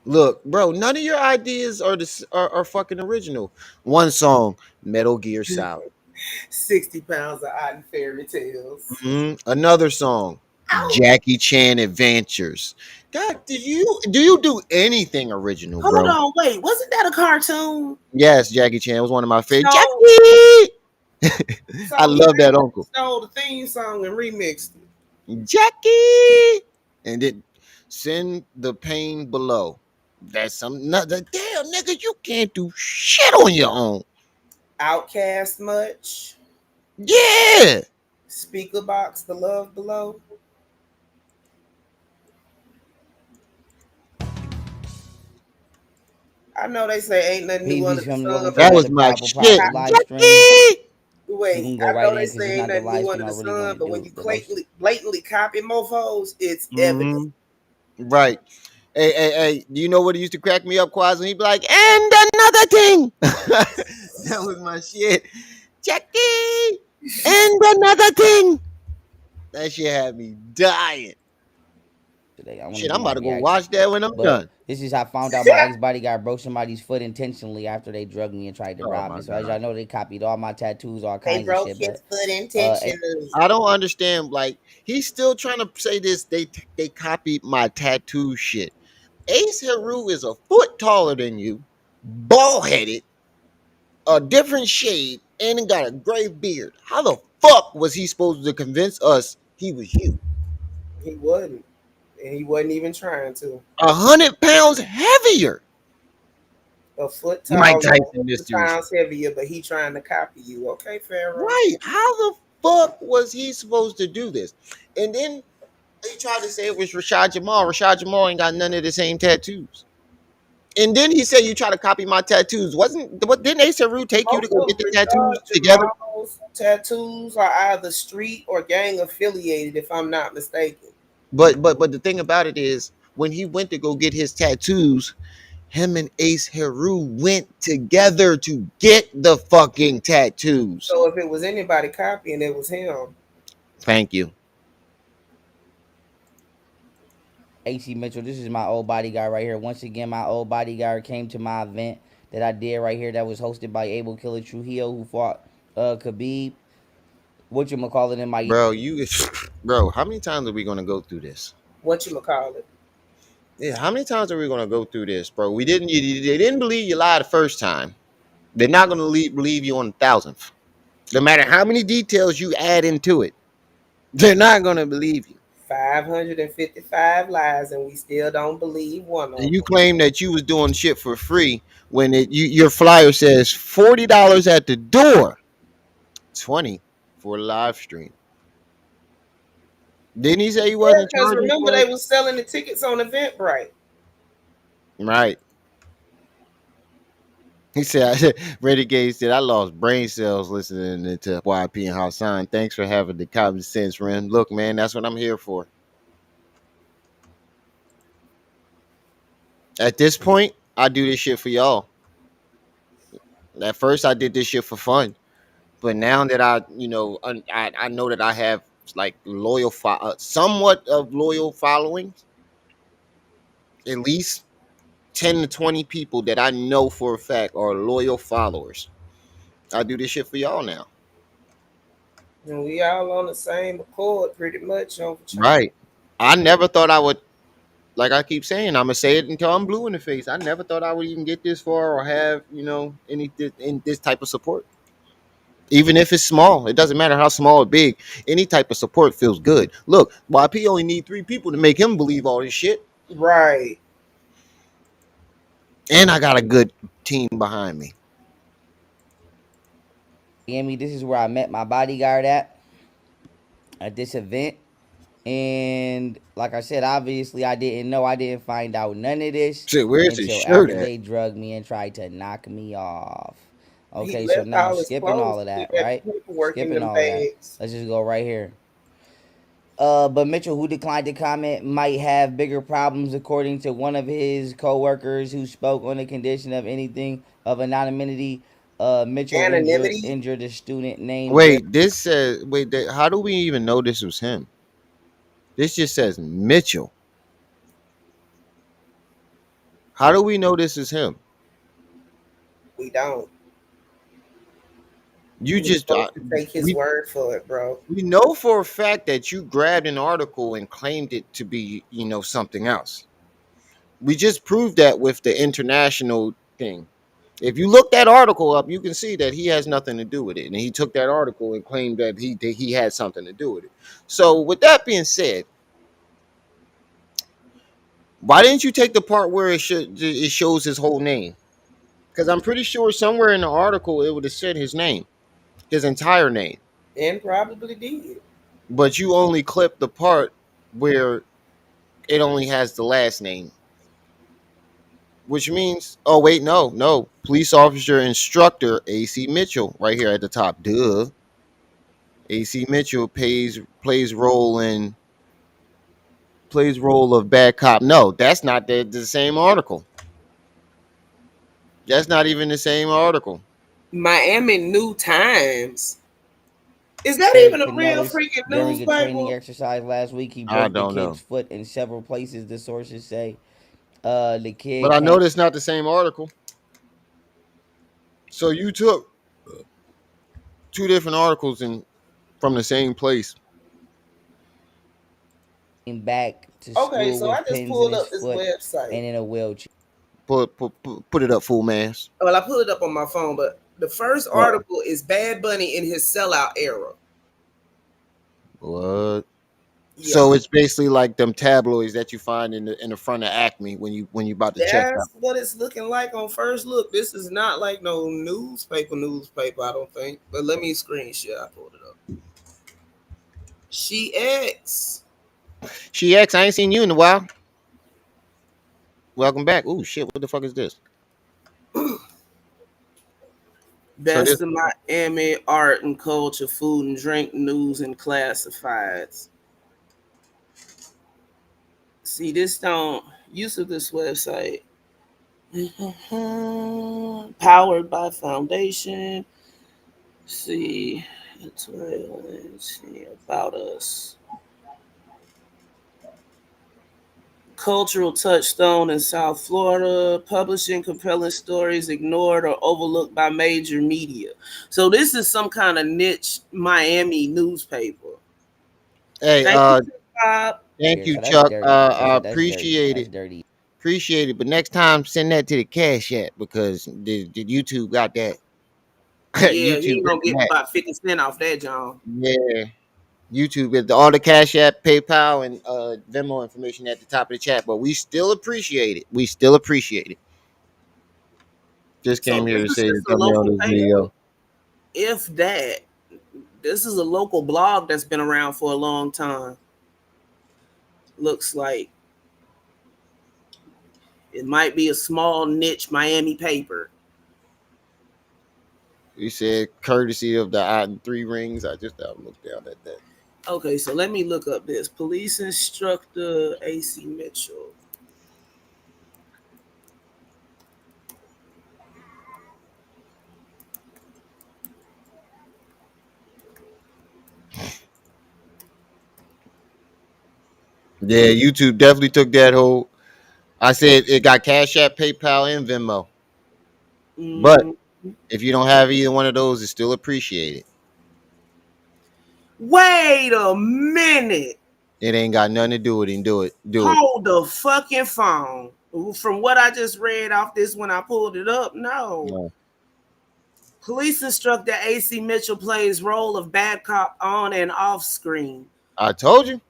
Look, bro, none of your ideas are fucking original. One song, Metal Gear Solid. 60 pounds of odd fairy tales. Another song, Ow. Jackie Chan Adventures. God, do you do anything original, Hold bro? on, wait. Wasn't that a cartoon? Yes, Jackie Chan was one of my favorite. So, Jackie, so I he love that uncle. stole the theme song and remixed it. Jackie, and then send the pain below. That's some nother damn nigga. You can't do shit on your own. Outcast much. Yeah. Speaker box, the love below. I know they say ain't nothing new peasy under the from looking sun, for but That when was another my powerful, shit. powerful live stream. Jackie. You wait, can go I right know in they because it's say ain't not the nothing live new stream under I the really sun, wanted to but when do. you The most blatantly copy mofos, it's evident. Mm-hmm. Right. Hey, do you know what he used to crack me up, Quaz? And he'd be like, and another thing. That was my shit. Jackie, and another thing. That shit had me dying. today. I want to Shit, do I'm my about to go reaction. watch that when I'm But done. this is how I found out my ex bodyguard broke somebody's foot intentionally after they drugged me and tried to Oh rob my me. So as god. y'all know, they copied all my tattoos, all They kinds of broke shit. his But foot uh, intentionally. I don't understand. Like, he's still trying to say this. They copied my tattoo shit. Ace Heru is a foot taller than you, bald headed, a different shade, and got a gray beard. How the fuck was he supposed to convince us he was you? He wasn't. And he wasn't even trying to. 100 pounds heavier. A foot Mike taller, Tyson 100 mysteries. pounds heavier, but he trying to copy you. Okay, Pharaoh. Right. How the fuck was he supposed to do this? And then they tried to say it was Rashad Jamal. Rashad Jamal ain't got none of the same tattoos. And then he said you try to copy my tattoos. Didn't Ace Heru take you to Most go get of the Rashad tattoos together? Jamal's tattoos are either street or gang affiliated, if I'm not mistaken. But the thing about it is when he went to go get his tattoos, him and Ace Heru went together to get the fucking tattoos. So if it was anybody copying, it was him. Thank you. AC Mitchell, this is my old bodyguard right here. Once again, my old bodyguard came to my event that I did right here that was hosted by Abel Killer Trujillo, who fought Khabib. What you call it in my Bro, bro, how many times are we gonna go through this? What you call it? Yeah, how many times are we gonna go through this, bro? They didn't believe you lied the first time. They're not gonna believe you on the thousandth. No matter how many details you add into it, they're not gonna believe you. 555 lies, and we still don't believe one And of you them. claim that you was doing shit for free when your flyer says $40 at the door, 20 for a live stream. Didn't he say he Yeah, wasn't because charging remember for they it? was selling the tickets on Eventbrite. Right. He said, Renegade said, I lost brain cells listening to YP and Hassan. Thanks for having the common sense, Ren. Look, man, that's what I'm here for. At this point, I do this shit for y'all. At first, I did this shit for fun, but now that I know that I have like somewhat of loyal followings, at least 10 to 20 people that I know for a fact are loyal followers. I do this shit for y'all now. And we all on the same accord, pretty much, on trying. Right. I never thought I would, like I keep saying, I'm gonna say it until I'm blue in the face. I never thought I would even get this far or have, in this type of support. Even if it's small, it doesn't matter how small or big. Any type of support feels good. Look, YP only need 3 people to make him believe all this shit, Right. and I got a good team behind me. Miami, this is where I met my bodyguard at this event. And like I said, obviously I didn't know. I didn't find out none of this Shit, where's his until shirt after at? they drugged me and tried to knock me off. He Okay, so left now all his skipping clothes all of to that, put that right? paperwork in Skipping them all of that. bags. Let's just go right here. But Mitchell, who declined to comment, might have bigger problems, according to one of his co-workers who spoke on the condition of anything of anonymity. Mitchell injured Anonymity. injured a student named Jerry. Wait, this says wait. How do we even know this was him? This just says Mitchell. How do we know this is him? We don't. You We just supposed to take his we word for it, bro. we know for a fact that you grabbed an article and claimed it to be, something else. We just proved that with the international thing. If you look that article up, you can see that he has nothing to do with it, and he took that article and claimed that he had something to do with it. So, with that being said, why didn't you take the part where it shows his whole name? Because I'm pretty sure somewhere in the article it would have said his name, his entire name, And probably did. but you only clipped the part where it only has the last name, which means, oh wait, no, police officer instructor AC Mitchell, right here at the top. Duh. AC Mitchell plays role of bad cop. No, that's not the same article. That's not even the same article. Miami New Times. Is that Derek even a real Pinellas freaking during a training newspaper? exercise last week. He I broke the don't kid's know, foot in several places, the sources say. The but kid I know came that's not the same article. So you took 2 different articles from the same place. back to Okay, school so I with just pins in pulled his up this foot website. and in a wheelchair. Put it up, full mass. Well, I pulled it up on my phone, but the first Uh, article is Bad Bunny in his sellout era. what? Yeah, So it's basically like them tabloids that you find in the front of Acme when you about to check out. that's what it's looking like on first look. This is not like no newspaper, I don't think. But let me screenshot. I pulled it up. She X. She X, I ain't seen you in a while. Welcome back. Ooh shit, what the fuck is this? So this Best of Miami art and culture, food and drink news and classifieds. See, this don't use of this website. Powered by Foundation. See, let's see about us. Cultural touchstone in South Florida, publishing compelling stories ignored or overlooked by major media. So this is some kind of niche Miami newspaper. hey Thank you, Bob. thank Here, you, so that's Chuck. dirty. I That's dirty. appreciate That's it. dirty. Appreciate it. But next time send that to the Cash App because the YouTube got that. Yeah, he YouTube ain't got gonna get that. about 50 cents off that, John. Yeah. YouTube is all the Cash App, PayPal, and Venmo information at the top of the chat. But we still appreciate it. We still appreciate it. Just So came here this to is say the just a thumbnail of local this paper. video. If that, this is a local blog that's been around for a long time. Looks like it might be a small niche Miami paper. We said courtesy of the Odd Three Rings. I just looked down at that. Okay, so let me look up this police instructor AC Mitchell. Yeah, YouTube definitely took that hold. I said it got Cash App, PayPal, and Venmo. But Mm, if you don't have either one of those, it's still appreciated. wait a minute. It ain't got nothing to do with it. Do it. Do it. Hold the fucking phone. From what I just read off this when I pulled it up, no. No. Police instructor AC Mitchell plays role of bad cop on and off screen. I told you.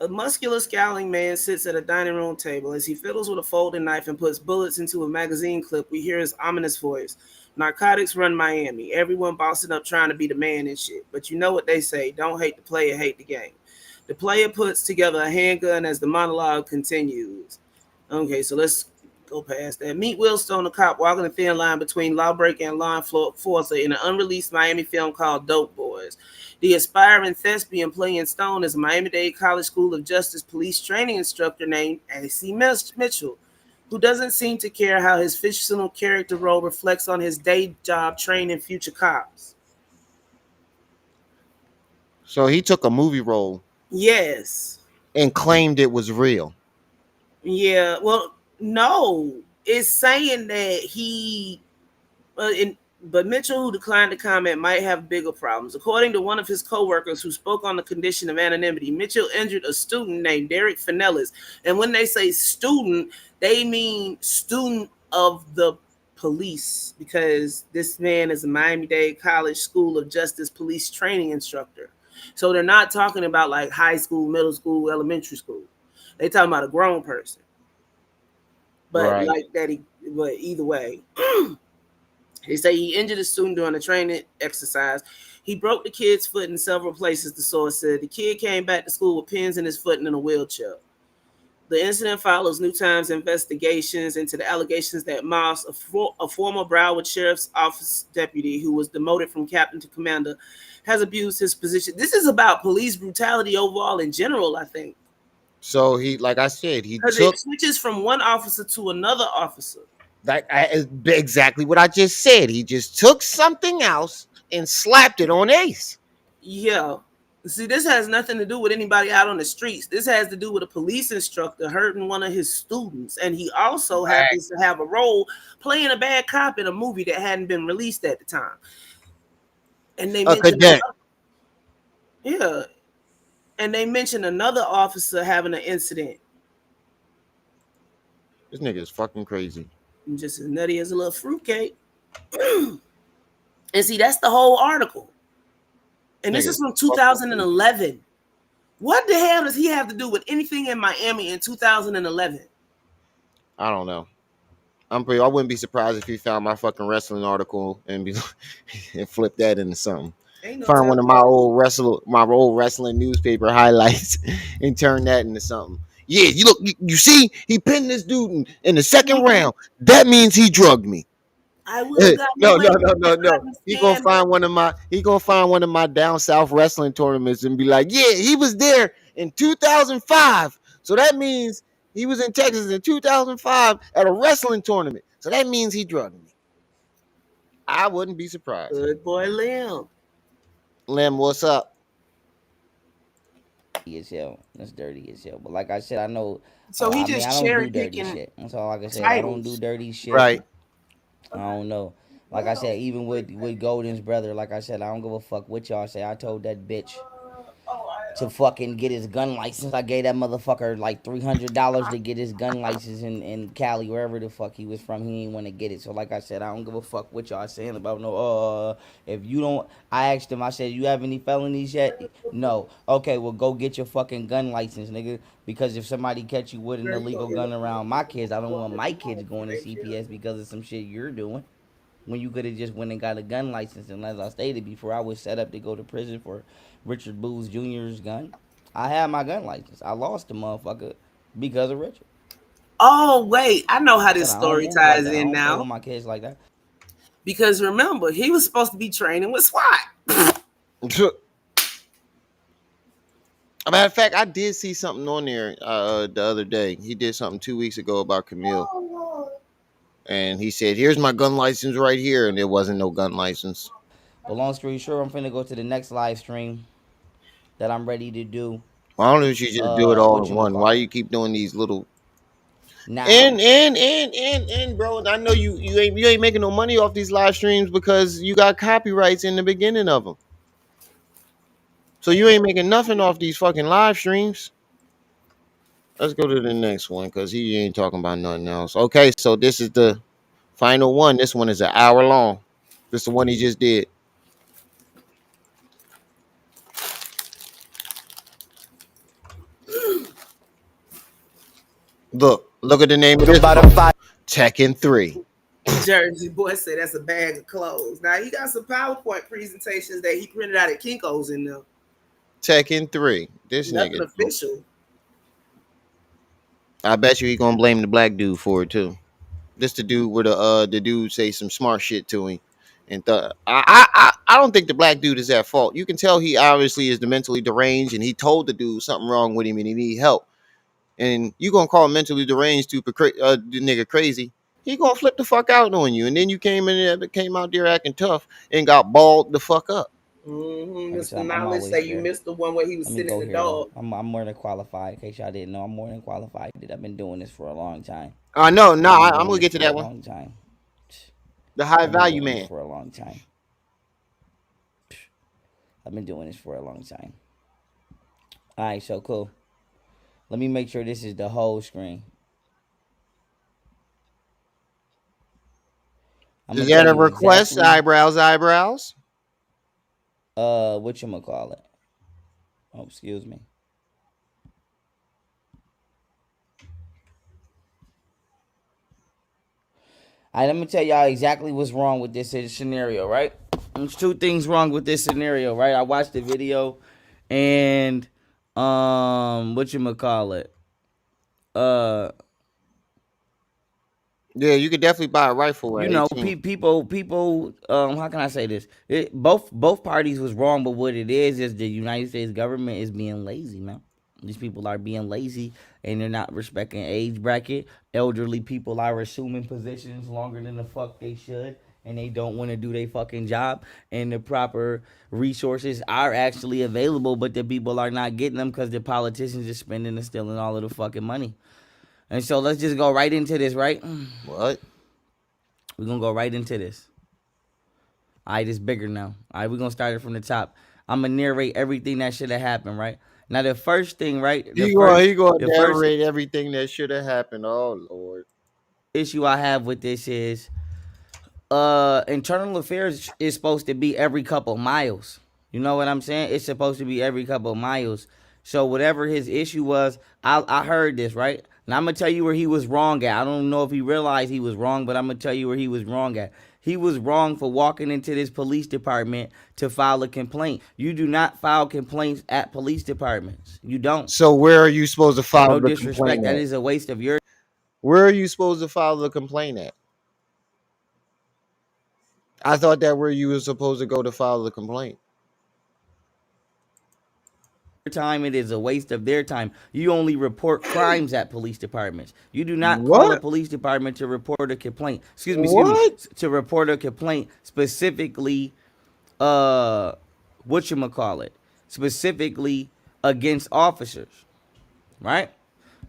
A muscular, scowling man sits at a dining room table. As he fiddles with a folding knife and puts bullets into a magazine clip, we hear his ominous voice. Narcotics run Miami. Everyone bossing up trying to be the man and shit. But you know what they say, don't hate the player, hate the game. The player puts together a handgun as the monologue continues. Okay, so let's go past that. Meet Will Stone, a cop walking a thin line between lawbreaker and law enforcer in an unreleased Miami film called Dope Boys. The aspiring thespian playing Stone is a Miami-Dade College School of Justice police training instructor named A.C. Mitchell, who doesn't seem to care how his fictional character role reflects on his day job training future cops. So he took a movie role Yes. and claimed it was real. Yeah. Well, no. It's saying that he but Mitchell, who declined to comment, might have bigger problems. According to one of his co-workers who spoke on the condition of anonymity, Mitchell injured a student named Derek Finellis. And when they say student, they mean student of the police, because this man is a Miami-Dade College School of Justice police training instructor. So they're not talking about like high school, middle school, elementary school. They talking about a grown person. But Right. like that, but either way. They say he injured a student during a training exercise. He broke the kid's foot in several places, the source said. The kid came back to school with pins in his foot and in a wheelchair. The incident follows New Times investigations into the allegations that Moss, a former Broward Sheriff's Office deputy who was demoted from captain to commander, has abused his position. This is about police brutality overall in general, I think. So he, like I said, he Because took it switches from one officer to another officer. exactly what I just said. He just took something else and slapped it on Ace. Yeah. See, this has nothing to do with anybody out on the streets. This has to do with a police instructor hurting one of his students. And he also happens to have a role playing a bad cop in a movie that hadn't been released at the time. And they A mentioned cadet. yeah. And they mentioned another officer having an incident. This nigga is fucking crazy. And just as nutty as a little fruitcake. And see, that's the whole article. And this Nigga is from fucking crazy. 2011. What the hell does he have to do with anything in Miami in 2011? I don't know. I wouldn't be surprised if he found my fucking wrestling article and be and flip that into something. Ain't no Find time. one of my old wrestling newspaper highlights and turn that into something. Yeah, you look, you see, he pinned this dude in the second round. That means he drugged me. I would have gotten No, away no, with no, no, that no. cotton He gonna scandal. find one of my down south wrestling tournaments and be like, yeah, he was there in 2005. So that means he was in Texas in 2005 at a wrestling tournament. So that means he drugged me. I wouldn't be surprised. Good boy, Lim. Lim, what's up? As hell. That's dirty as hell. But like I said, I know. So he I mean, I just don't cherry do dirty picking shit. That's all I can say. I don't do titles. dirty shit. Right. I don't know. Like I said, even with Golden's brother, like I said, I don't give a fuck what y'all say. I told that bitch to fucking get his gun license. I gave that motherfucker like $300 to get his gun license in Cali, wherever the fuck he was from. He didn't want to get it. So like I said, I don't give a fuck what y'all saying about no. If you don't, I asked him. I said, you have any felonies yet? No. Okay, well go get your fucking gun license, nigga. Because if somebody catch you with an illegal gun around my kids, I don't want my kids going to CPS because of some shit you're doing. When you could have just went and got a gun license, and as I stated before, I was set up to go to prison for Richard Booth Jr.'s gun. I had my gun license. I lost the motherfucker because of Richard. Oh, wait. I know how I said this I don't story move like ties that. I in don't play with now. my kids like that. Because remember, he was supposed to be training with SWAT. A matter of fact, I did see something on there the other day. He did something 2 weeks ago about Camille, and he said, "Here's my gun license right here," and there wasn't no gun license. But long story short, I'm finna go to the next live stream. that I'm ready to do. Why don't you just do it all What in you one? Why call you it keep doing these little now? bro? I know you ain't making no money off these live streams because you got copyrights in the beginning of them. So you ain't making nothing off these fucking live streams. Let's go to the next one because he ain't talking about nothing else. Okay, so this is the final one. This one is an hour long. This is the one he just did. Look at the name of this one. Tekken 3. Jersey boy said that's a bag of clothes. Now he got some PowerPoint presentations that he printed out at Kinko's in there. Tekken 3. This Nothing nigga. official. I bet you he gonna blame the black dude for it too. This the dude where the dude say some smart shit to him, and I don't think the black dude is at fault. You can tell he obviously is the mentally deranged, and he told the dude something wrong with him and he need help. And you gonna call mentally deranged to the nigga crazy? He gonna flip the fuck out on you, and then you came out there acting tough and got balled the fuck up. Like I said, Mr. I'm Knowledge always say you here. missed the one where he was Let me sitting in go the here though. dog. I'm more than qualified. In case y'all didn't know, I'm more than qualified. I've been doing this for a long time. I know. No, I've been I'm doing gonna this get to for a that one. long time. The high I've been value doing this man. for a long time. I've been doing this for a long time. All right, so cool. Let me make sure this is the whole screen. I'm Is gonna that tell a you request? exactly Eyebrows. what you call it. Oh, excuse me. All right, let me tell y'all exactly what's wrong with this scenario, right? There's two things wrong with this scenario, right? I watched the video and what you call it? Uh Yeah, you could definitely buy a rifle at you know, 18. people. How can I say this? Both parties was wrong, but what it is the United States government is being lazy, man. These people are being lazy, and they're not respecting age bracket. Elderly people are assuming positions longer than the fuck they should, and they don't want to do their fucking job. And the proper resources are actually available, but the people are not getting them because the politicians are spending and stealing all of the fucking money. And so let's just go right into this, right? What? We're gonna go right into this. All right, it's bigger now. All right, we're gonna start it from the top. I'm gonna narrate everything that should have happened, right? Now the first thing, right? He gonna The first narrate everything that should have happened. Oh Lord. issue I have with this is internal affairs is supposed to be every couple miles. You know what I'm saying? It's supposed to be every couple miles. So whatever his issue was, I heard this, right? Now I'm gonna tell you where he was wrong at. I don't know if he realized he was wrong, but I'm gonna tell you where he was wrong at. He was wrong for walking into this police department to file a complaint. You do not file complaints at police departments. You don't. So where are you supposed to file No the disrespect. complaint That at? is a waste of your Where are you supposed to file the complaint at? I thought that where you were supposed to go to file the complaint. time. It is a waste of their time. You only report crimes at police departments. You do not call a What? police department to report a complaint. Excuse me, What? to report a complaint specifically what you call it? Specifically against officers, right?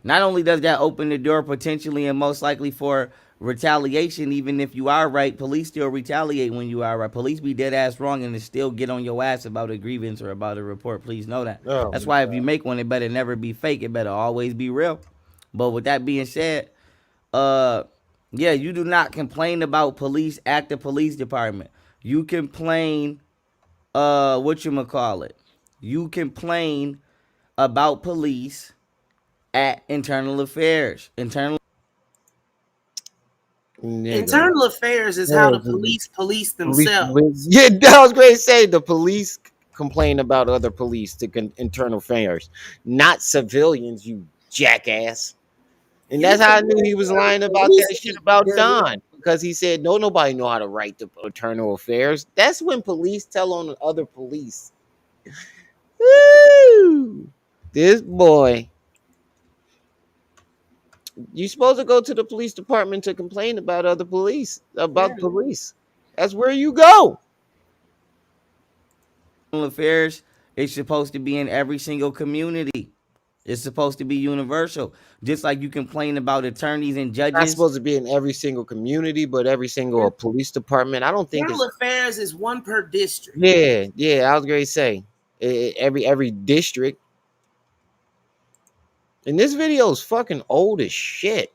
Not only does that open the door potentially and most likely for retaliation, even if you are right, police still retaliate when you are right. Police be dead ass wrong and they still get on your ass about a grievance or about a report. Please know that. Oh That's my why if you God. make one, it better never be fake. It better always be real. But with that being said, uh, yeah, you do not complain about police at the police department. You complain, what you call it? You complain about police at internal affairs. Nigga. Internal affairs is how the police police themselves. Yeah, that was great to say. The police complain about other police to internal affairs, not civilians, you jackass. And You that's how I knew he complain was about lying the about police that shit chief, about nigga. Don because he said no, nobody know how to write the internal affairs. That's when police tell on other police. Woo! This boy, you supposed to go to the police department to complain about other police Yeah. about police. That's where you go. Affairs It's supposed to be in every single community. It's supposed to be universal. Just like you complain about attorneys and Not judges. supposed to be in every single community, but every single police department. I don't think Internal it's. affairs is one per district. Yeah, yeah. I was going to say every district. And this video is fucking old as shit.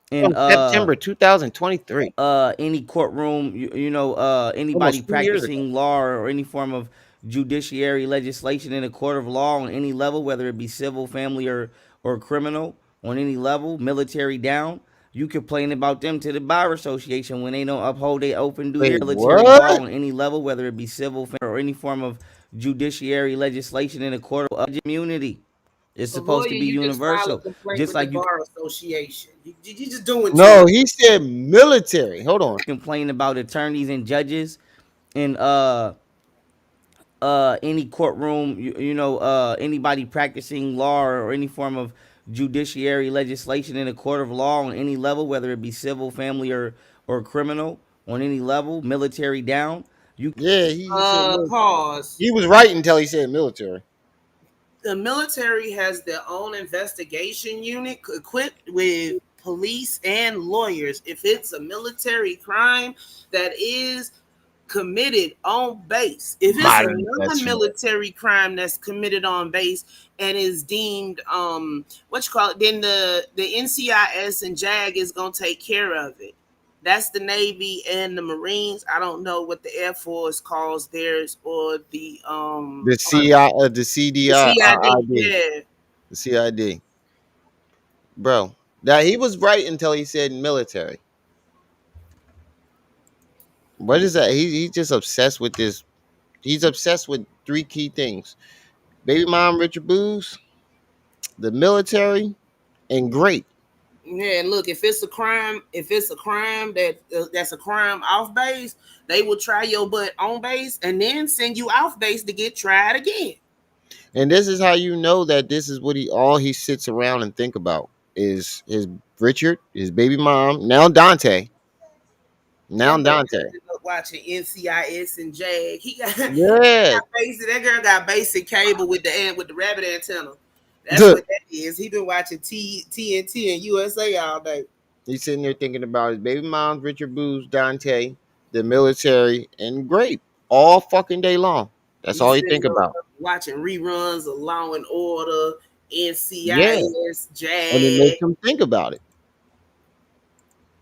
In From September 2023, any courtroom, anybody almost 2 years ago. practicing law or any form of judiciary legislation in a court of law on any level, whether it be civil, family, or criminal, on any level, military down. You complain about them to the Bar Association when they don't uphold, they open, do their Wait, military law what? on any level, whether it be civil, or any form of judiciary legislation in a court of community. It's A supposed lawyer, to be you just file a universal, complaint just with the like you bar association. You just doing too No, much. he said military. Hold on. complain about attorneys and judges in any courtroom, anybody practicing law or any form of judiciary legislation in a court of law on any level, whether it be civil, family, or criminal, on any level, military down. You Yeah, he said military. Pause. He was right until he said military. The military has their own investigation unit equipped with police and lawyers. If it's a military crime that is committed on base, if it's a Modern veteran. non-military crime that's committed on base and is deemed what you call it, then the NCIS and JAG is gonna take care of it. That's the Navy and the Marines. I don't know what the Air Force calls theirs, or the The Army. CI, the The CDI, CID. Yeah. the CID, bro. That he was right until he said military. What is that? He's just obsessed with this. He's obsessed with three key things: baby mom, Richard Booze, the military, and great. Yeah, and look, if it's a crime that's a crime off base, they will try your butt on base and then send you off base to get tried again. And this is how you know that this is what he sits around and think about is his Richard, his baby mom, now Dante. Now That boy Dante. ended up watching NCIS and JAG. Yeah. That girl got basic cable with the rabbit antenna. That's what that is. He been watching TNT and USA all day. He's sitting there thinking about his baby mom, Richard Booze, Dante, the military, and grape all fucking day long. That's all He's he sitting think about. up watching reruns of Law and Order, Yeah. NCIS, And it JAG. makes him think about it.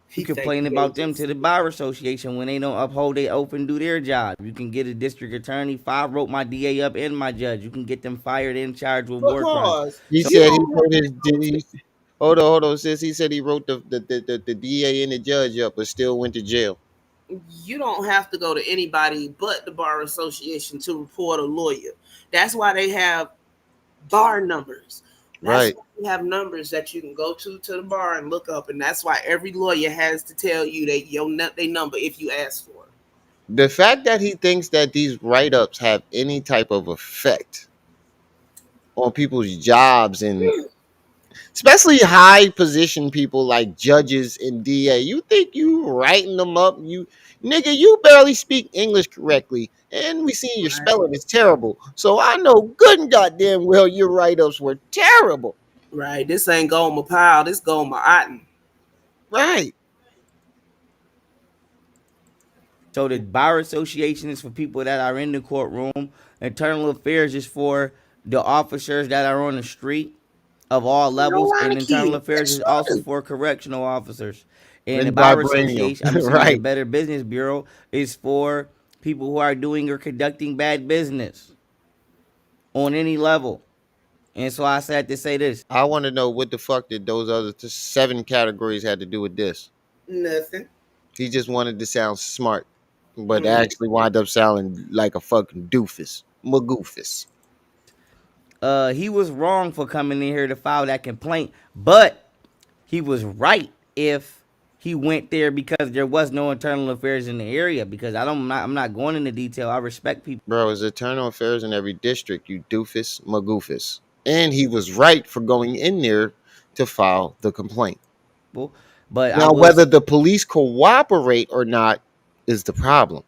You He think complain he about them to agency. the Bar Association when they don't uphold, they open, do their job. You can get a district attorney. I wrote my DA up and my judge. You can get them fired and charged with But war crimes. pause. He You said he don't have wrote to his go to hold on, sis. He said he wrote the DA and the judge up, but still went to jail. you don't have to go to anybody but the bar association to report a lawyer. That's why they have bar numbers. That's Right. why they have numbers that you can go to the bar and look up, and that's why every lawyer has to tell you they number if you ask for it. The fact that he thinks that these write-ups have any type of effect on people's jobs and especially high position people like judges and DA. You think you writing them up? You nigga, you barely speak English correctly, and we see your Right. spelling is terrible. So I know good and goddamn well your write-ups were terrible. Right. This ain't Gomer Pyle. This Gomer Otten. Right. So the Bar Association is for people that are in the courtroom. Internal Affairs is for the officers that are on the street of all You know, a levels. lot And of Internal kids. Affairs That's is also true. for correctional officers. And the And Bar vibranium. Association, the Right. Better Business Bureau is for people who are doing or conducting bad business on any level. And so I said to say this. I want to know what the fuck did those other seven categories had to do with this. Nothing. He just wanted to sound smart, but Mm. actually wound up sounding like a fucking doofus. Magoofus. He was wrong for coming in here to file that complaint, but he was right if he went there because there was no internal affairs in the area. Because I'm not going into detail. I respect people, Bro, it's internal affairs in every district, you doofus, magoofus. And he was right for going in there to file the complaint. but I Now, will whether the police cooperate or not is the problem.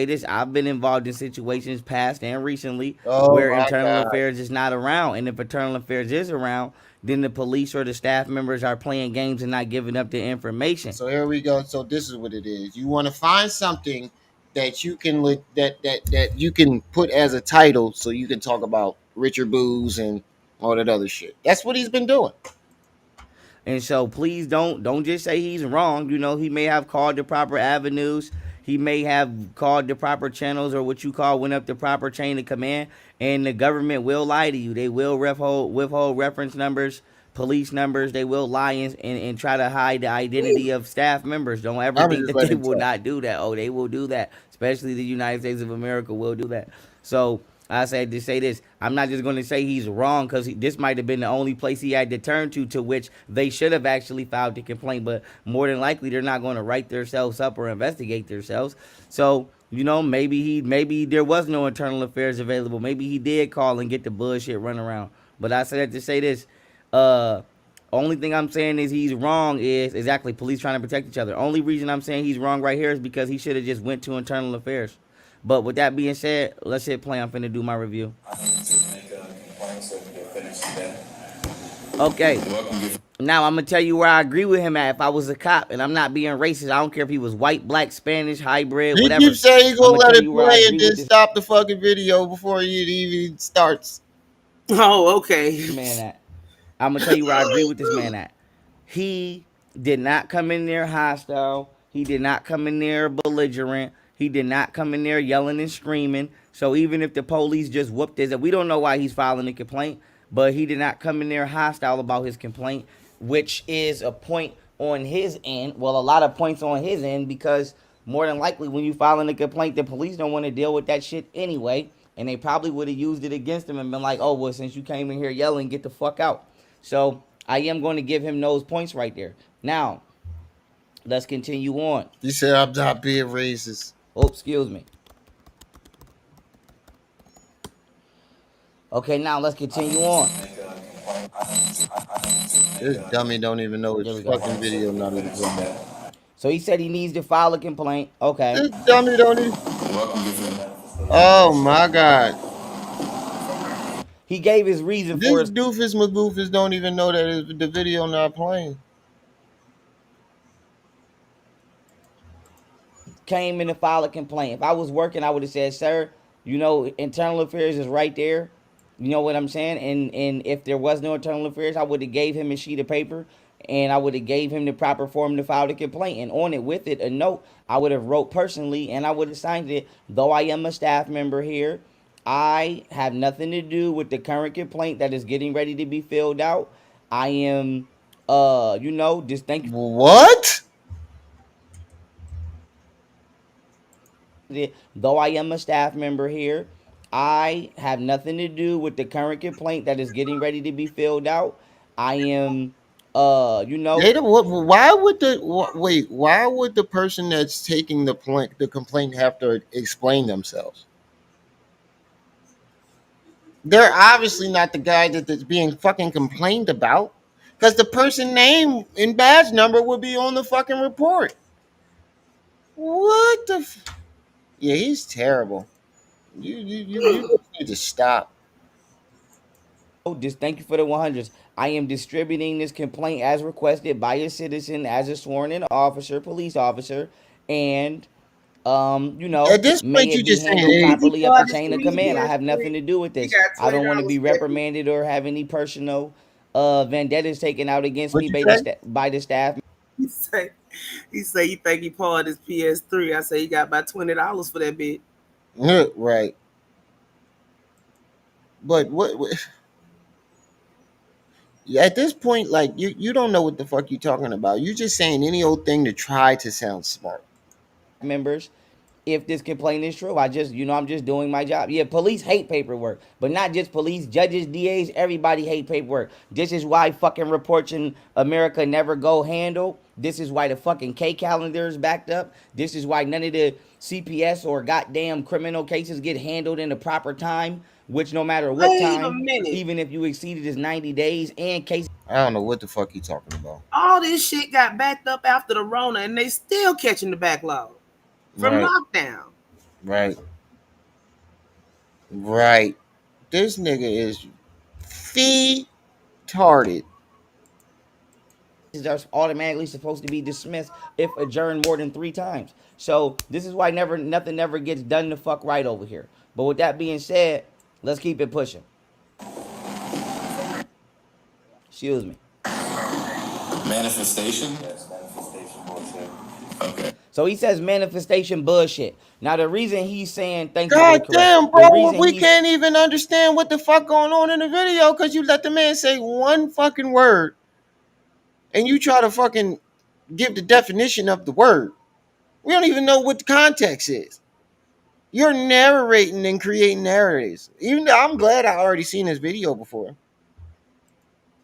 this, I've been involved in situations past and recently Oh where my internal God. affairs is not around, and if internal affairs is around, then the police or the staff members are playing games and not giving up the information. So here we go. So this is what it is. You want to find something that you can that you can put as a title, so you can talk about Richard Booz and all that other shit. That's what he's been doing. And so please don't just say he's wrong. You know, he may have called the proper avenues. He may have called the proper channels or what you call went up the proper chain of command. And the government will lie to you. They will withhold reference numbers, police numbers. They will lie and try to hide the identity of staff members. Don't ever I'm gonna think just that let they him will talk. not do that. Oh, they will do that. Especially the United States of America will do that. So I said to say this. I'm not just going to say he's wrong because this might have been the only place he had to turn to which they should have actually filed the complaint. But more than likely, they're not going to write themselves up or investigate themselves. So you know, maybe there was no internal affairs available. Maybe he did call and get the bullshit run around. But I said to say this. Uh, Only thing I'm saying is he's wrong is exactly police trying to protect each other. Only reason I'm saying he's wrong right here is because he should have just went to internal affairs. But with that being said, let's hit play. I'm finna do my review. Okay. Now I'm gonna tell you where I agree with him at. If I was a cop and I'm not being racist, I don't care if he was white, black, Spanish, hybrid, He keeps whatever. saying he's I'm gonna gonna let tell it you where I play and agree then with this stop the fucking video before it even starts. Oh, okay. man at. I'm gonna tell you where I agree with this man at. He did not come in there hostile. He did not come in there belligerent. He did not come in there yelling and screaming. So even if the police just whooped his, we don't know why he's filing a complaint, but he did not come in there hostile about his complaint, which is a point on his end. Well, a lot of points on his end because more than likely when you filing a complaint, the police don't want to deal with that shit anyway, and they probably would have used it against him and been like, "Oh well, since you came in here yelling, get the fuck out." So I am going to give him those points right there. Now, let's continue on. He said, "I'm not being racist." Oh, excuse me. Okay, now let's continue on. This dummy don't even know his There we go. fucking video not even playing. So he said he needs to file a complaint. Okay. This dummy don't even. Oh my God. He gave his reason for This his doofus magoofus don't even know that the video not playing. came in to file a complaint. If I was working, I would have said, "Sir, you know, internal affairs is right there." You know what I'm saying? And if there was no internal affairs, I would have gave him a sheet of paper and I would have gave him the proper form to file the complaint. And on it with it, a note I would have wrote personally and I would have signed it. Though I am a staff member here, I have nothing to do with the current complaint that is getting ready to be filled out. I am just thank you What? though I am a staff member here, I have nothing to do with the current complaint that is getting ready to be filled out. I am, They don't. Why would wait? Why would the person that's taking the complaint have to explain themselves? They're obviously not the guy that's being fucking complained about, because the person name and badge number would be on the fucking report. What the? Yeah, he's terrible. You just need to stop. just thank you for the 100s. I am distributing this complaint as requested by a citizen, as a sworn in officer, police officer, and At this may point, you it be just saying, handled "Hey, He properly up the bought his chain of three command. I have PS3. nothing to do with He this. got I don't want to $20 be for that. reprimanded or have any personal vendettas taken out against what me you by say?" by the staff. He say, you think he pawned his PS3. I say he got about $20 for that bit. Right. But yeah, at this point, like you don't know what the fuck you talking about. You just saying any old thing to try to sound smart. Members if this complaint is true. I'm just doing my job. Yeah, police hate paperwork, but not just police, judges, DAs, everybody hate paperwork. This is why fucking reports in America never go handled. This is why the fucking K calendar is backed up. This is why none of the CPS or goddamn criminal cases get handled in the proper time, which no matter what Wait a time, minute. even if you exceeded his 90 days and cases I don't know what the fuck you talking about. All this shit got backed up after the Rona, and they still catching the backlog from Right. lockdown. Right. Right. This nigga is retarded. Are automatically supposed to be dismissed if adjourned more than 3 times. So this is why nothing never gets done the fuck right over here. But with that being said, let's keep it pushing. Excuse me. Manifestation? Yes, manifestation bullshit. Okay. So he says manifestation bullshit. Now the reason he's saying thank you for the God correct. damn, The bro. reason We he's can't even understand what the fuck going on in the video because you let the man say one fucking word and you try to fucking give the definition of the word. We don't even know what the context is. You're narrating and creating narratives. Even though I'm glad I already seen this video before.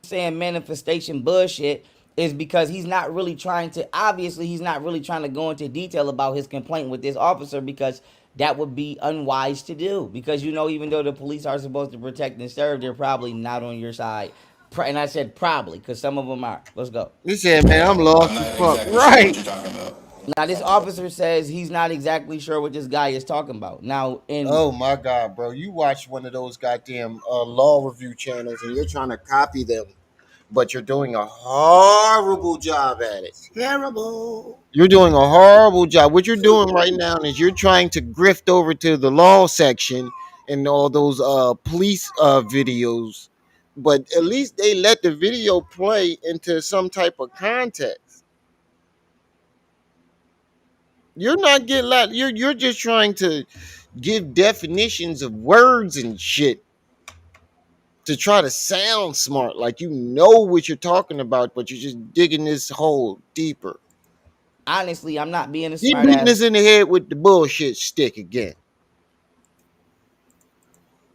saying manifestation bullshit is because he's not really trying to obviously he's not really trying to go into detail about his complaint with this officer because that would be unwise to do because even though the police are supposed to protect and serve, they're probably not on your side. And I said probably because some of them are. Let's go. He said, man, I'm I'm lost as not fuck. exactly sure what Right. you're talking about. Now this officer says he's not exactly sure what this guy is talking about. Now in Oh my God, bro. You watch one of those goddamn law review channels and you're trying to copy them, but you're doing a horrible job at it. Terrible. You're doing a horrible job. What you're doing right now is you're trying to grift over to the law section and all those police videos, but at least they let the video play into some type of context. You're not getting that. You're just trying to give definitions of words and shit to try to sound smart, like you know what you're talking about, but you're just digging this hole deeper. honestly, I'm not being a Keep smart beating ass us in the head with the bullshit stick again.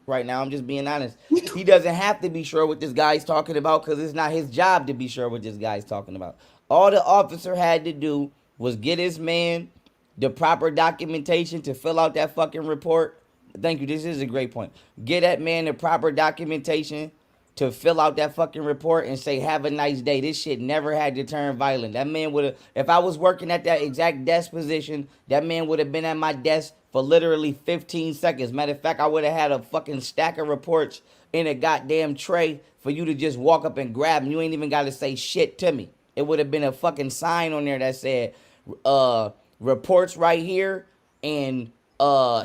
right now. I'm just being honest. He doesn't have to be sure what this guy's talking about because it's not his job to be sure what this guy's talking about. All the officer had to do was get his man the proper documentation to fill out that fucking report. Thank you. This is a great point. Get that man the proper documentation to fill out that fucking report and say, have a nice day. This shit never had to turn violent. That man would have, if I was working at that exact desk position, that man would have been at my desk for literally 15 seconds. Matter of fact, I would have had a fucking stack of reports in a goddamn tray for you to just walk up and grab, and you ain't even got to say shit to me. It would have been a fucking sign on there that said, reports right here, and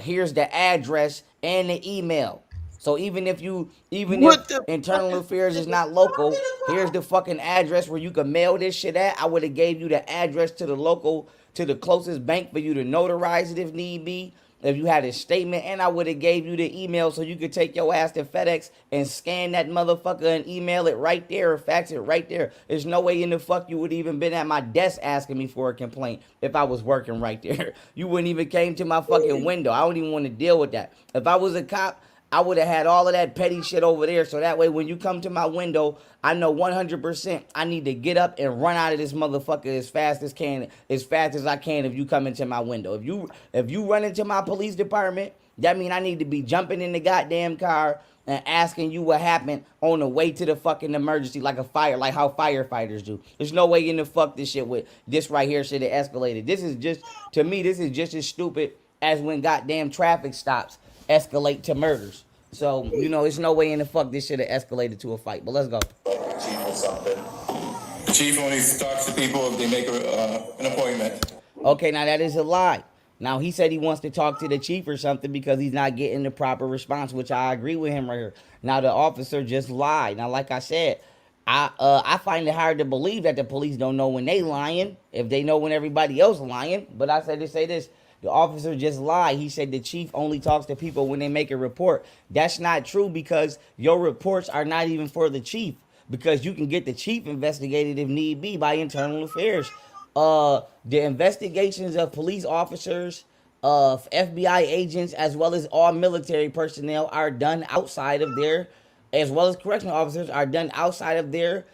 here's the address and the email. So even if What the fuck internal is affairs this is nigga not local, talking here's about? the fucking address where you can mail this shit at. I would have gave you the address to the closest bank for you to notarize it if need be. If you had a statement, and I would have gave you the email so you could take your ass to FedEx and scan that motherfucker and email it right there or fax it right there. There's no way in the fuck you would even been at my desk asking me for a complaint if I was working right there. You wouldn't even came to my fucking window. I don't even want to deal with that. If I was a cop, I would have had all of that petty shit over there. So that way, when you come to my window, I know 100% I need to get up and run out of this motherfucker as fast as I can. If you come into my window, if you run into my police department, that means I need to be jumping in the goddamn car and asking you what happened on the way to the fucking emergency, like how firefighters do. There's no way in the fuck this shit with this right here should have escalated. This is just, to me, this is just as stupid as when goddamn traffic stops escalate to murders. So, there's no way in the fuck this should have escalated to a fight. But let's go. Chief or something. The chief only talks to people if they make an appointment. Okay, now that is a lie. Now he said he wants to talk to the chief or something because he's not getting the proper response, which I agree with him right here. Now the officer just lied. Now, like I said, I find it hard to believe that the police don't know when they lying if they know when everybody else lying. But I said to say this. The officer just lied. He said the chief only talks to people when they make a report. That's not true because your reports are not even for the chief because you can get the chief investigated if need be by internal affairs. The investigations of police officers, of FBI agents, as well as all military personnel are done outside of their, as well as correctional officers are done outside of their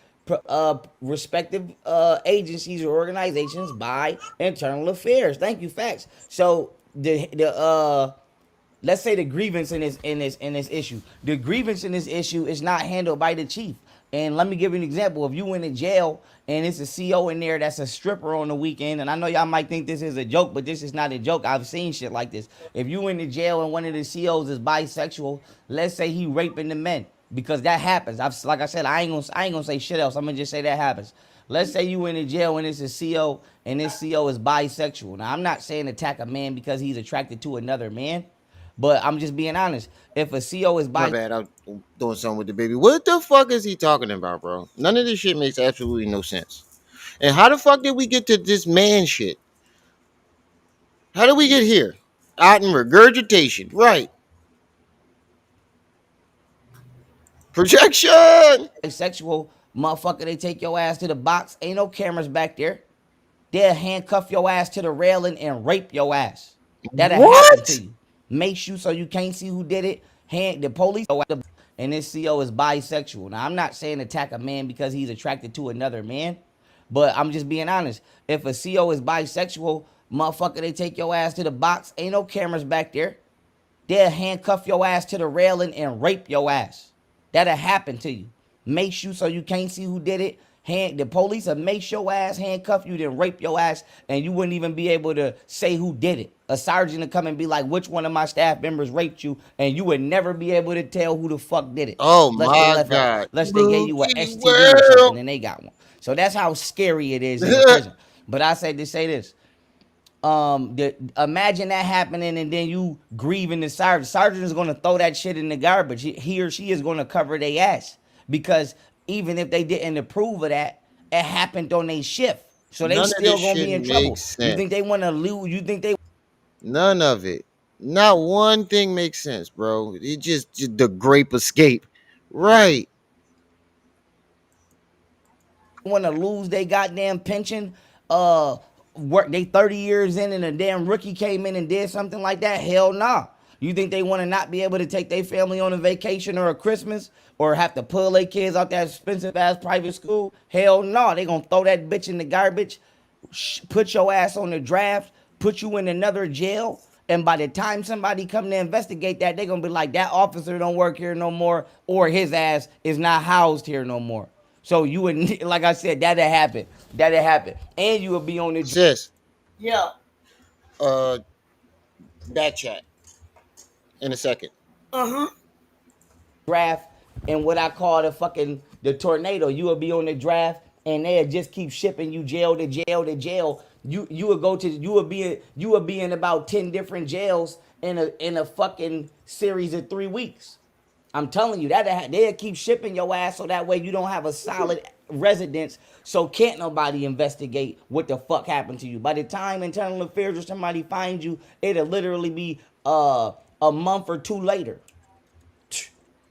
respective agencies or organizations by internal affairs. Thank you, facts. So let's say the grievance in this issue. The grievance in this issue is not handled by the chief. And let me give you an example. If you in a jail and it's a CO in there that's a stripper on the weekend, and I know y'all might think this is a joke, but this is not a joke. I've seen shit like this. If you in the jail and one of the COs is bisexual, let's say he raping the men, because that happens. Like I said, I ain't gonna say shit else. I'm gonna just say that happens. Let's say you in the jail and it's a CO and this CO is bisexual. Now I'm not saying attack a man because he's attracted to another man. But I'm just being honest. If a CO is My bad. I'm doing something with the baby. What the fuck is he talking about, bro? None of this shit makes absolutely no sense. And how the fuck did we get to this man shit? How did we get here? Out in regurgitation. Right. Projection. bisexual, motherfucker, they take your ass to the box. Ain't no cameras back there. They'll handcuff your ass to the railing and rape your ass. That'll happen to What? you. Make you so you can't see who did it. The police and this CO is bisexual. Now I'm not saying attack a man because he's attracted to another man, but I'm just being honest. If a CO is bisexual, motherfucker, they take your ass to the box. Ain't no cameras back there. They'll handcuff your ass to the railing and rape your ass. That'll happen to you. Make you so you can't see who did it. The police will make your ass, handcuff you, then rape your ass, and you wouldn't even be able to say who did it. A sergeant would come and be like, which one of my staff members raped you, and you would never be able to tell who the fuck did it. Oh my god. Unless they gave you an Boogie STD or something, world. and they got one. So that's how scary it is in the prison. But I say to say this. Imagine that happening and then you grieving the sergeant. Sergeant is gonna throw that shit in the garbage. He or she is gonna cover their ass, because even if they didn't approve of that, it happened on their shift, so they None of still this gonna shit be in trouble. makes You sense. think they want to lose? You think they None of it. Not one thing makes sense, bro. It just the grape escape. Right. want to lose their goddamn pension? Uh, Work they 30 years in and a damn rookie came in and did something like that? Hell nah. You think they want to not be able to take their family on a vacation or a Christmas, or have to pull their kids out that expensive ass private school? Hell no. Nah. They gonna throw that bitch in the garbage, put your ass on the draft, put you in another jail, and by the time somebody come to investigate that, they gonna be like, that officer don't work here no more, or his ass is not housed here no more. So you would, like I said, that'll happen. That'll happen. And you will be on the Sis, Yeah. uh back chat in a second. Uh-huh. draft and what I call the tornado. You will be on the draft and they'll just keep shipping you jail to jail to jail. You will go to you will be in about 10 different jails in a fucking series of 3 weeks. I'm telling you that they'll keep shipping your ass so that way you don't have a solid residence. So can't nobody investigate what the fuck happened to you. By the time internal affairs or somebody finds you, it'll literally be a month or two later.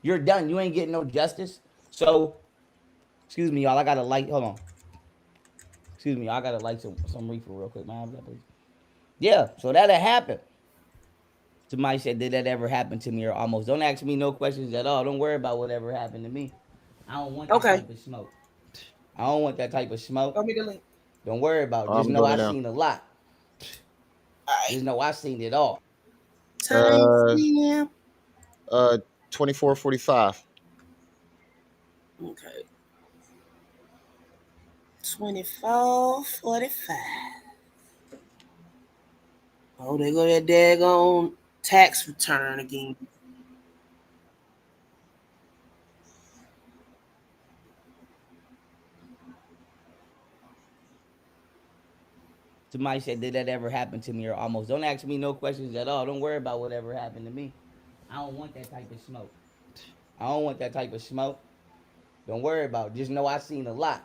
You're done. You ain't getting no justice. So, excuse me, y'all. I gotta light. Hold on. Excuse me, y'all. I gotta light some reefer real quick, man. Yeah. So that'll happen. Somebody said, "Did that ever happen to me?" Or almost. Don't ask me no questions at all. Don't worry about whatever happened to me. I don't want that Okay. type of smoke. I don't want that type of smoke. Throw me the link. Don't worry about it. Just I'm know doing I it now. seen a lot. All right. Just know I seen it all. Time Uh stamp. 24:45. Okay. 24:45. Oh, they go that daggone tax return again. Somebody said, "Did that ever happen to me?" Or almost. Don't ask me no questions at all. Don't worry about whatever happened to me. I don't want that type of smoke. I don't want that type of smoke. Don't worry about it. Just know I seen a lot.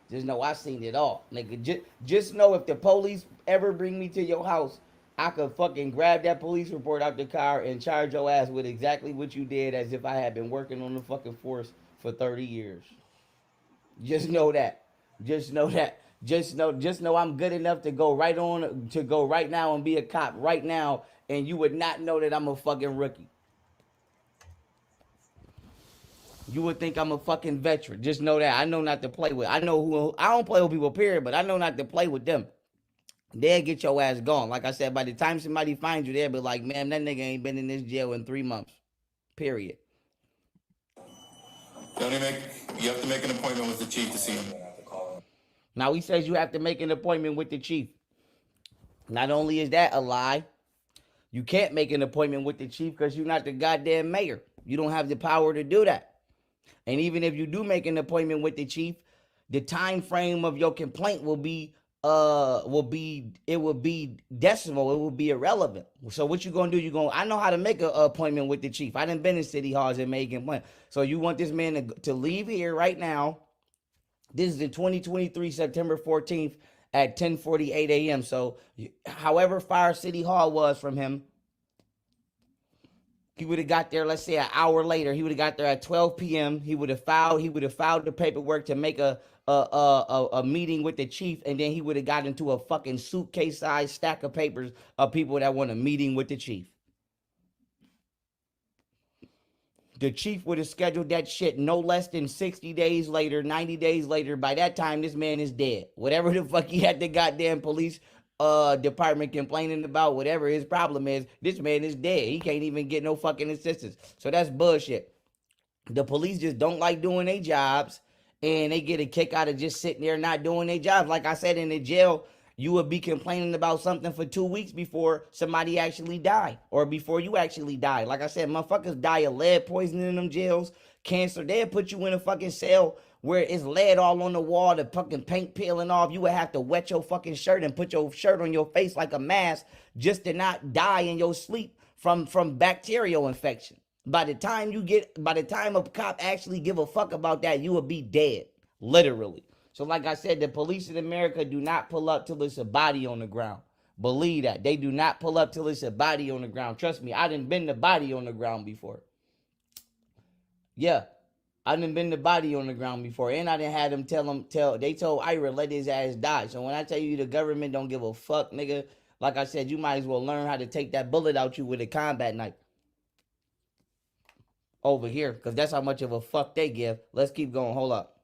Just know I seen it all. Nigga, just know if the police ever bring me to your house, I could fucking grab that police report out the car and charge your ass with exactly what you did, as if I had been working on the fucking force for 30 years. Just know that. Just know that. Just know I'm good enough to go right now and be a cop right now, and you would not know that I'm a fucking rookie. You would think I'm a fucking veteran. Just know that. I know not to play with. I don't play with people, period, but I know not to play with them. they'll get your ass gone. Like I said, by the time somebody finds you, they'll be like, man, that nigga ain't been in this jail in 3 months. Period. You have to make an appointment with the chief to see him. Now, he says you have to make an appointment with the chief. Not only is that a lie, you can't make an appointment with the chief because you're not the goddamn mayor. You don't have the power to do that. And even if you do make an appointment with the chief, the time frame of your complaint will be decimal. It will be irrelevant. So what you gonna do? I know how to make an appointment with the chief. I done been in city halls and made complaint. So you want this man to leave here right now. This is the 2023 September 14th at 10:48 a.m. So however far City Hall was from him, he would have got there, let's say an hour later. He would have got there at 12 p.m. He would have filed the paperwork to make a meeting with the chief, and then he would have got into a fucking suitcase-sized stack of papers of people that want a meeting with the chief. The chief would have scheduled that shit no less than 60 days later, 90 days later. By that time, this man is dead. Whatever the fuck he had the goddamn police department complaining about, whatever his problem is, this man is dead. He can't even get no fucking assistance. So that's bullshit. The police just don't like doing their jobs, and they get a kick out of just sitting there not doing their jobs. Like I said, in the jail, you would be complaining about something for 2 weeks before somebody actually died, or before you actually die. Like I said, motherfuckers die of lead poisoning in them jails, cancer. They'll put you in a fucking cell where it's lead all on the wall, the fucking paint peeling off. You would have to wet your fucking shirt and put your shirt on your face like a mask just to not die in your sleep from bacterial infection. By the time a cop actually give a fuck about that, you will be dead, literally. So like I said, the police in America do not pull up till it's a body on the ground. Believe that. They do not pull up till it's a body on the ground. Trust me, I done been the body on the ground before. Yeah, I done been the body on the ground before. And I done had them they told Ira, let his ass die. So when I tell you the government don't give a fuck, nigga, like I said, you might as well learn how to take that bullet out you with a combat knife. Over here, because that's how much of a fuck they give. Let's keep going. Hold up.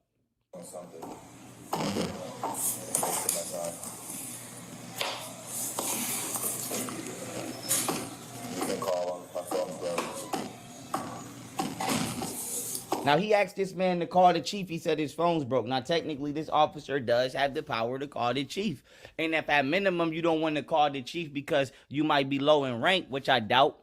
Now, he asked this man to call the chief. He said his phone's broke. Now, technically, this officer does have the power to call the chief. And if at minimum you don't want to call the chief because you might be low in rank, which I doubt.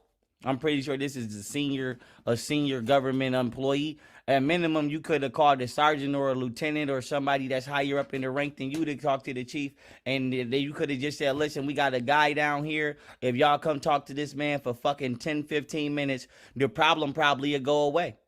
I'm pretty sure this is a senior government employee. At minimum, you could have called a sergeant or a lieutenant or somebody that's higher up in the rank than you to talk to the chief. And then you could have just said, listen, we got a guy down here. If y'all come talk to this man for fucking 10, 15 minutes, the problem probably will go away.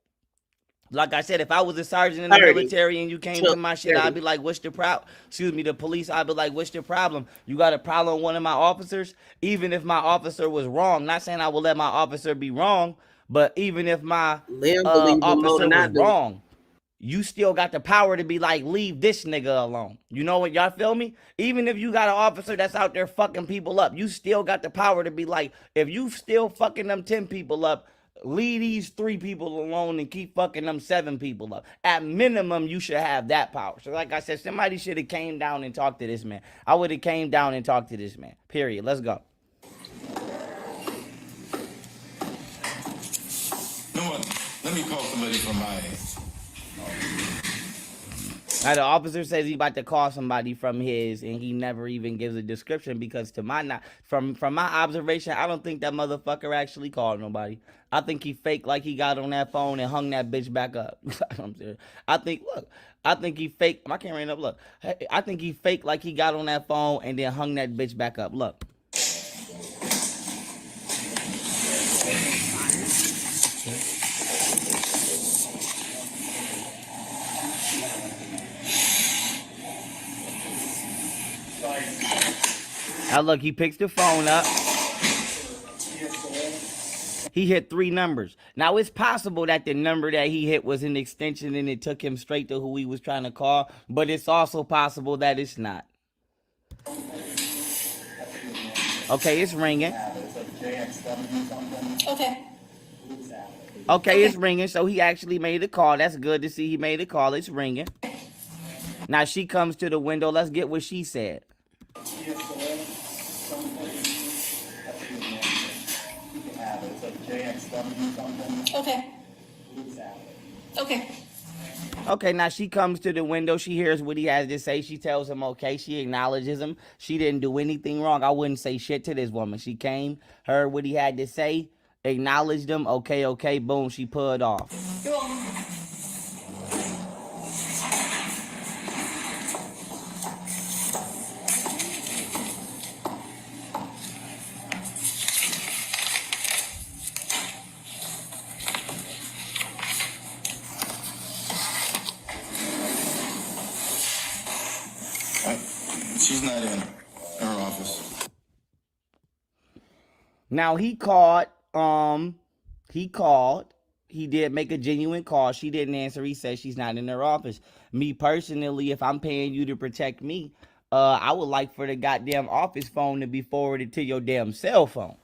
Like I said, if I was a sergeant in the military and you came to my shit, I'd be like, what's the problem? Excuse me, the police, I'd be like, what's the problem? You got a problem with one of my officers? Even if my officer was wrong, not saying I will let my officer be wrong, but even if my officer was wrong, you still got the power to be like, leave this nigga alone. You know what, y'all feel me? Even if you got an officer that's out there fucking people up, you still got the power to be like, if you still fucking them 10 people up, leave these 3 people alone and keep fucking them 7 people up. At minimum, you should have that power. So like I said, somebody should have came down and talked to this man. I would have came down and talked to this man. Period. Let's go. You know what? Let me call somebody from my... Now, the officer says he about to call somebody from his, and he never even gives a description because from my observation, I don't think that motherfucker actually called nobody. I think he faked like he got on that phone and hung that bitch back up. I'm serious. I think he faked. My camera ain't up. Look, I think he faked like he got on that phone and then hung that bitch back up. Look. Now look, he picks the phone up. He hit 3 numbers. Now it's possible that the number that he hit was an extension and it took him straight to who he was trying to call, but it's also possible that it's not. Okay, it's ringing. Okay, it's ringing. So he actually made a call. That's good to see he made a call. It's ringing. Now she comes to the window. Let's get what she said. Okay. Okay. Okay, now she comes to the window. She hears what he has to say. She tells him, okay, she acknowledges him. She didn't do anything wrong. I wouldn't say shit to this woman. She came, heard what he had to say, acknowledged him. Okay, boom, she pulled off. You're welcome. She's not in her office. Now he called. He called. He did make a genuine call. She didn't answer. He said she's not in her office. Me personally, if I'm paying you to protect me, I would like for the goddamn office phone to be forwarded to your damn cell phone.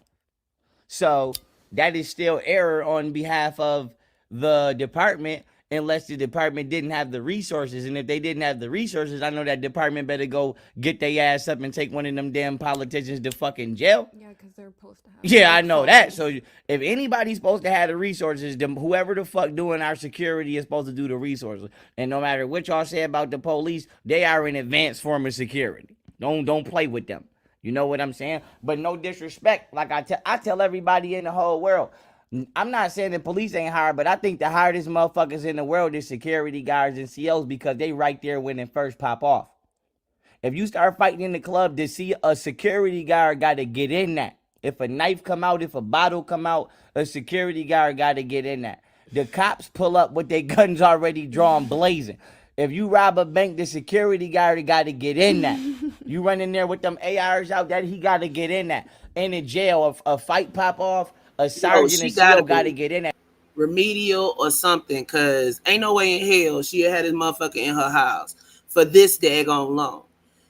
So that is still error on behalf of the department, unless the department didn't have the resources. And if they didn't have the resources, I know that department better go get their ass up and take one of them damn politicians to fucking jail. Yeah, because they're supposed to have. Yeah, I know that. So if anybody's supposed to have the resources, then whoever the fuck doing our security is supposed to do the resources. And no matter what y'all say about the police, they are an advanced form of security. Don't play with them. You know what I'm saying? But no disrespect. Like I tell everybody in the whole world, I'm not saying the police ain't hard, but I think the hardest motherfuckers in the world is security guards and COs, because they right there when it first pop off. If you start fighting in the club, to see a security guard got to get in that. If a knife come out, if a bottle come out, a security guard got to get in that. The cops pull up with their guns already drawn, blazing. If you rob a bank, the security guard got to get in that. You run in there with them ARs out there, he got to get in that. In the jail, a fight pop off, a sergeant and CO got to get in that. Remedial or something, because ain't no way in hell she had this motherfucker in her house for this daggone long.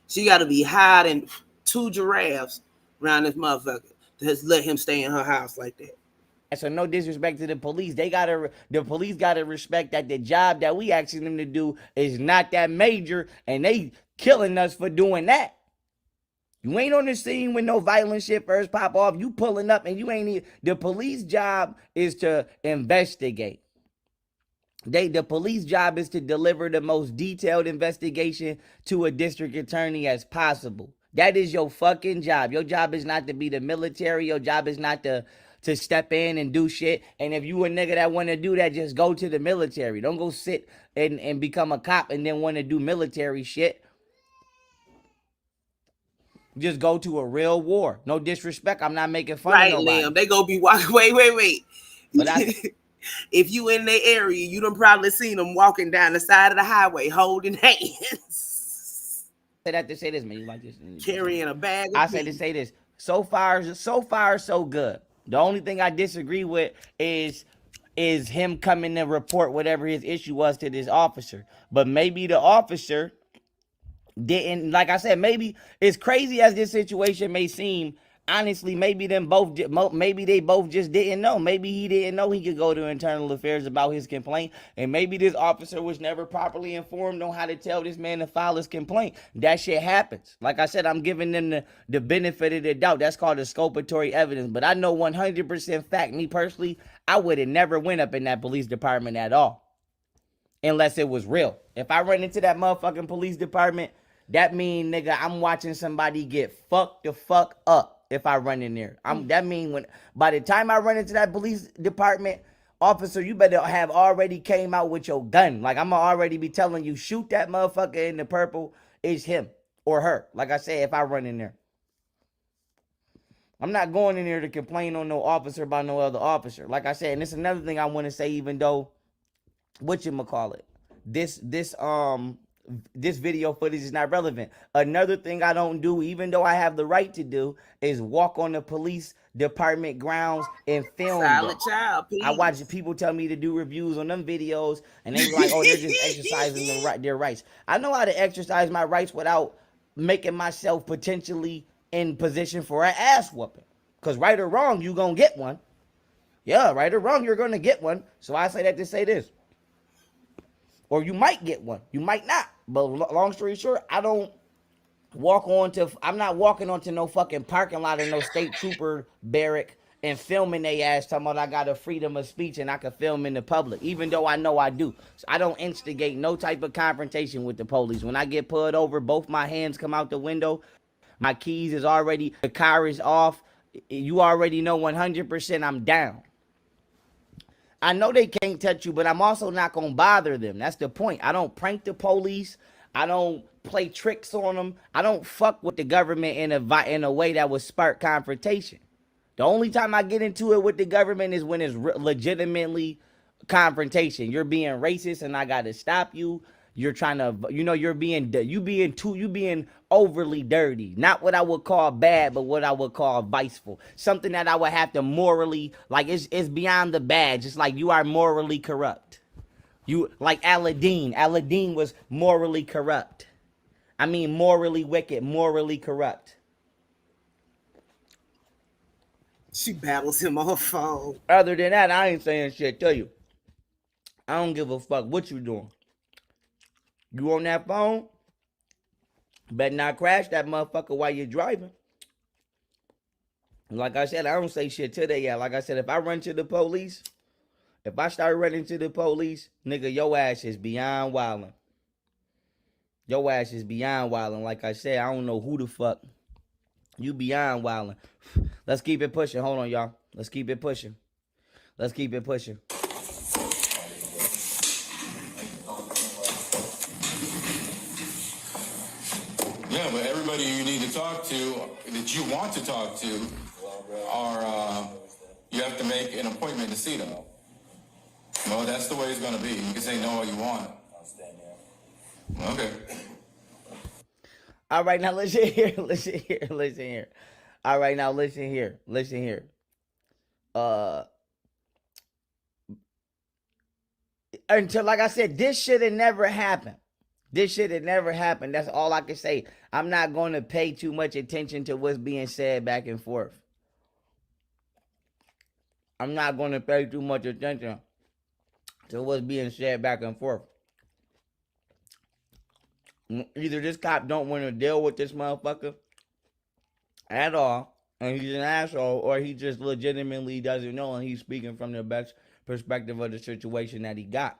She got to be hiding 2 giraffes around this motherfucker to just let him stay in her house like that. So no disrespect to the police. The police gotta respect that the job that we asking them to do is not that major, and they killing us for doing that. You ain't on the scene when no violent shit first pop off. You pulling up and you ain't even, the police job is to investigate. The police job is to deliver the most detailed investigation to a district attorney as possible. That is your fucking job. Your job is not to be the military. Your job is not to step in and do shit. And if you a nigga that want to do that, just go to the military. Don't go sit and become a cop and then want to do military shit. Just go to a real war. No disrespect. I'm not making fun of nobody. Liam, they gonna be walking. Wait. But if you in their area, you done probably seen them walking down the side of the highway holding hands. Say that to say this, man. You like this? Carrying a bag of I say to say this. So far, so good. The only thing I disagree with is him coming to report whatever his issue was to this officer. But maybe the officer didn't, like I said, maybe as crazy as this situation may seem, honestly, maybe they both just didn't know. Maybe he didn't know he could go to internal affairs about his complaint, and maybe this officer was never properly informed on how to tell this man to file his complaint. That shit happens. Like I said, I'm giving them the benefit of the doubt. That's called exculpatory evidence. But I know 100% fact, me personally, I would have never went up in that police department at all, unless it was real. If I run into that motherfucking police department, that mean, nigga, I'm watching somebody get fucked the fuck up if I run in there. That mean when by the time I run into that police department, officer, you better have already came out with your gun. Like, I'm gonna already be telling you, shoot that motherfucker in the purple, it's him or her. Like I said, if I run in there. I'm not going in there to complain on no officer about no other officer. Like I said, and it's another thing I want to say, even though, whatchamacallit, this video footage is not relevant. Another thing I don't do, even though I have the right to do, is walk on the police department grounds and film them. Child, I watch people tell me to do reviews on them videos, and they be like, oh, they're just exercising their rights. I know how to exercise my rights without making myself potentially in position for an ass whooping. Because right or wrong, you gonna get one. Yeah, right or wrong, you're gonna get one. So I say that to say this. Or you might get one. You might not. But long story short, I'm not walking onto no fucking parking lot or no state trooper barrack and filming they ass talking about I got a freedom of speech and I can film in the public, even though I know I do. So I don't instigate no type of confrontation with the police. When I get pulled over, both my hands come out the window. My keys is already, the car is off. You already know 100% I'm down. I know they can't touch you, but I'm also not going to bother them. That's the point. I don't prank the police. I don't play tricks on them. I don't fuck with the government in a way that would spark confrontation. The only time I get into it with the government is when it's legitimately confrontation. You're being racist and I got to stop you. You're trying to, you're being overly dirty. Not what I would call bad, but what I would call viceful. Something that I would have to morally, like it's beyond the bad. Just like you are morally corrupt. You, like Aladdin. Aladdin was morally corrupt. I mean morally wicked, morally corrupt. She battles him on her phone. Other than that, I ain't saying shit to you. I don't give a fuck what you doing. You on that phone? Better not crash that motherfucker while you're driving. Like I said, I don't say shit to that yet. Like I said, if I run to the police, if I start running to the police, nigga, your ass is beyond wildin'. Your ass is beyond wildin'. Like I said, I don't know who the fuck. You beyond wildin'. Let's keep it pushing. Hold on, y'all. Let's keep it pushing. Let's keep it pushing. Yeah, but everybody you need to talk to, that you want to talk to, are, you have to make an appointment to see them. Well, that's the way it's going to be. You can say no all you want. Okay. All right, now listen here. Listen here. Listen here. All right, now listen here. Listen here. Until, like I said, this should have never happened. This shit had never happened. That's all I can say. I'm not going to pay too much attention to what's being said back and forth. I'm not going to pay too much attention to what's being said back and forth. Either this cop don't want to deal with this motherfucker at all, and he's an asshole, or he just legitimately doesn't know, and he's speaking from the best perspective of the situation that he got.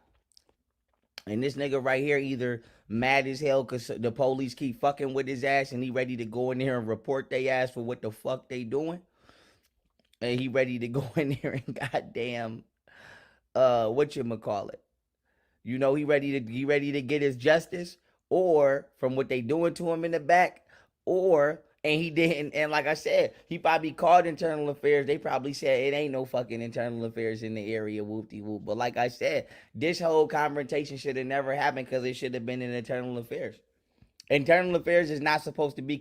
And this nigga right here either mad as hell because the police keep fucking with his ass and he ready to go in there and report they ass for what the fuck they doing. And he ready to go in there and goddamn, whatchamacallit. You know, he ready to get his justice, or from what they doing to him in the back, or, and he didn't, and like I said, he probably called internal affairs. They probably said it ain't no fucking internal affairs in the area, whoop-de-whoop. But like I said, this whole confrontation should have never happened because it should have been in internal affairs. Internal affairs is not supposed to be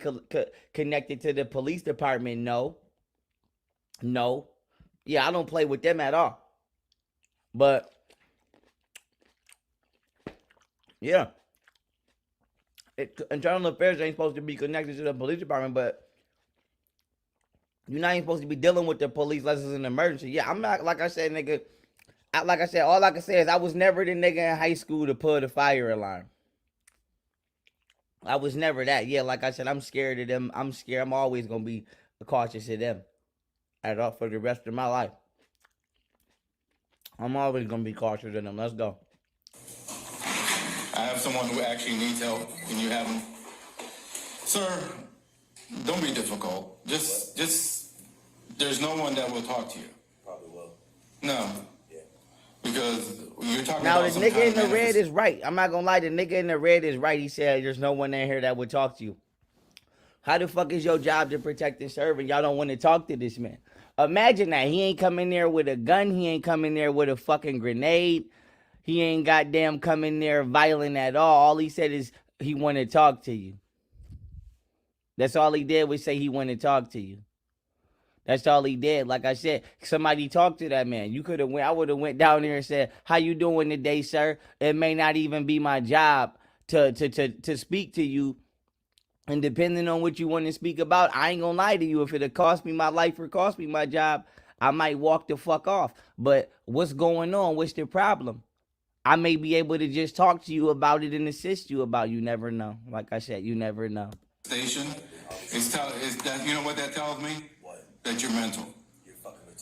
connected to the police department, no. No. Yeah, I don't play with them at all. But, yeah. Internal affairs ain't supposed to be connected to the police department, but you're not even supposed to be dealing with the police unless it's an emergency. Yeah, I'm not, like I said, nigga, like I said, all I can say is I was never the nigga in high school to pull the fire alarm. I was never that. Yeah, like I said, I'm scared of them. I'm scared. I'm always going to be cautious of them at all for the rest of my life. I'm always going to be cautious of them. Let's go. I have someone who actually needs help. Can you have him? Sir, don't be difficult. Just, there's no one that will talk to you. Probably will. No. Yeah. Because you're talking now, about the nigga in the red is right. I'm not going to lie. The nigga in the red is right. He said there's no one in here that would talk to you. How the fuck is your job to protect and serve and y'all don't want to talk to this man? Imagine that. He ain't come in there with a gun. He ain't come in there with a fucking grenade. He ain't goddamn come in there violent at all. All he said is he wanted to talk to you. That's all he did was say he wanted to talk to you. That's all he did. Like I said, somebody talked to that man. You could have went. I would have went down there and said, "How you doing today, sir?" It may not even be my job to speak to you. And depending on what you want to speak about, I ain't gonna lie to you. If it'll cost me my life or cost me my job, I might walk the fuck off. But what's going on? What's the problem? I may be able to just talk to you about it and assist you about it. You never know. Like I said, you never know. Station is that, you know what that tells me? What? That you're mental. You're fucking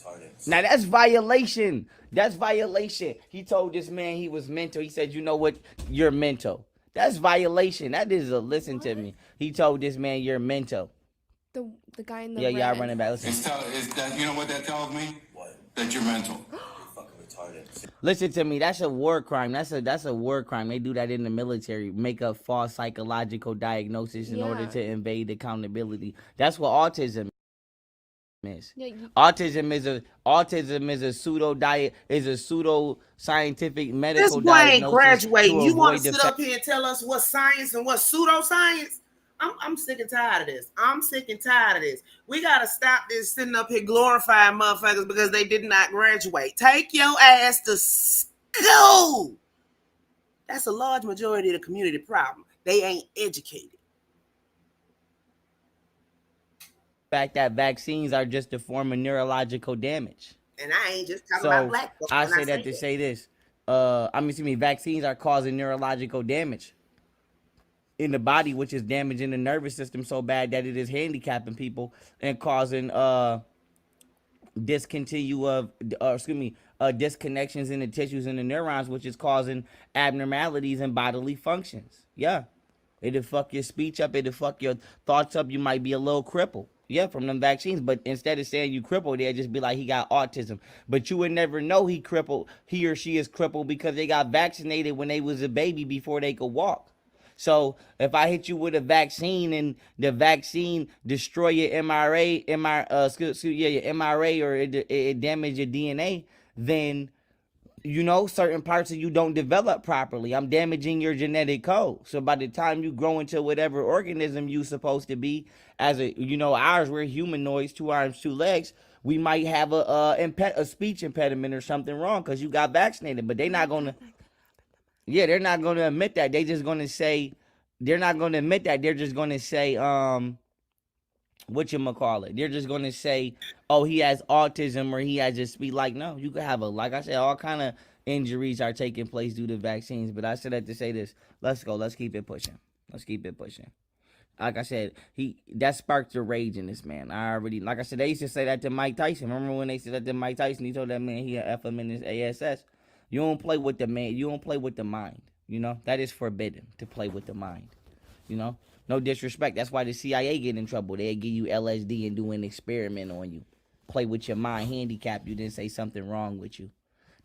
Now that's violation. That's violation. He told this man he was mental. He said, you know what? You're mental. That's violation. That is a listen to me. He told this man you're mental. The guy in the Yeah, red. y'all running back. Listen. You know what that tells me? That you're mental. Listen to me. That's a war crime. That's a war crime. They do that in the military. Make up false psychological diagnosis in order to evade accountability. That's what autism is. Yeah, Autism is a pseudo diet is a pseudo scientific medical This boy ain't diagnosis graduating. to You want avoid to sit up here and tell us what science and what pseudoscience? I'm sick and tired of this. I'm sick and tired of this. We gotta stop this sitting up here glorifying motherfuckers because they did not graduate. Take your ass to school. That's a large majority of the community problem. They ain't educated. fact that vaccines are just a form of neurological damage. And I ain't just talking about black folks. I say that to say this. Vaccines are causing neurological damage in the body, which is damaging the nervous system so bad that it is handicapping people and causing disconnections in the tissues and the neurons, which is causing abnormalities in bodily functions. Yeah. It'll fuck your speech up. It'll fuck your thoughts up. You might be a little crippled. Yeah, from them vaccines. But instead of saying you crippled, they'll just be like, he got autism. But you would never know he or she is crippled because they got vaccinated when they was a baby before they could walk. So if I hit you with a vaccine and the vaccine destroy your MRA, your MRA, or it damage your DNA, then certain parts of you don't develop properly. I'm damaging your genetic code. So by the time you grow into whatever organism you supposed to be, ours, we're humanoids, 2 arms, 2 legs. We might have a speech impediment or something wrong because you got vaccinated. But they're not gonna admit that. They're just gonna say they're just gonna say whatchamacallit. They're just gonna say, oh, he has autism or he has a speed. Like, no, you could have like I said, all kind of injuries are taking place due to vaccines. But I said that to say this. Let's go. Let's keep it pushing. Like I said, that sparked the rage in this man. Like I said, they used to say that to Mike Tyson. Remember when they said that to Mike Tyson? He told that man he F him in his ASS. You don't play with the man. You don't play with the mind. That is forbidden to play with the mind. No disrespect. That's why the CIA get in trouble. They give you LSD and do an experiment on you. Play with your mind, handicap you, then say something wrong with you.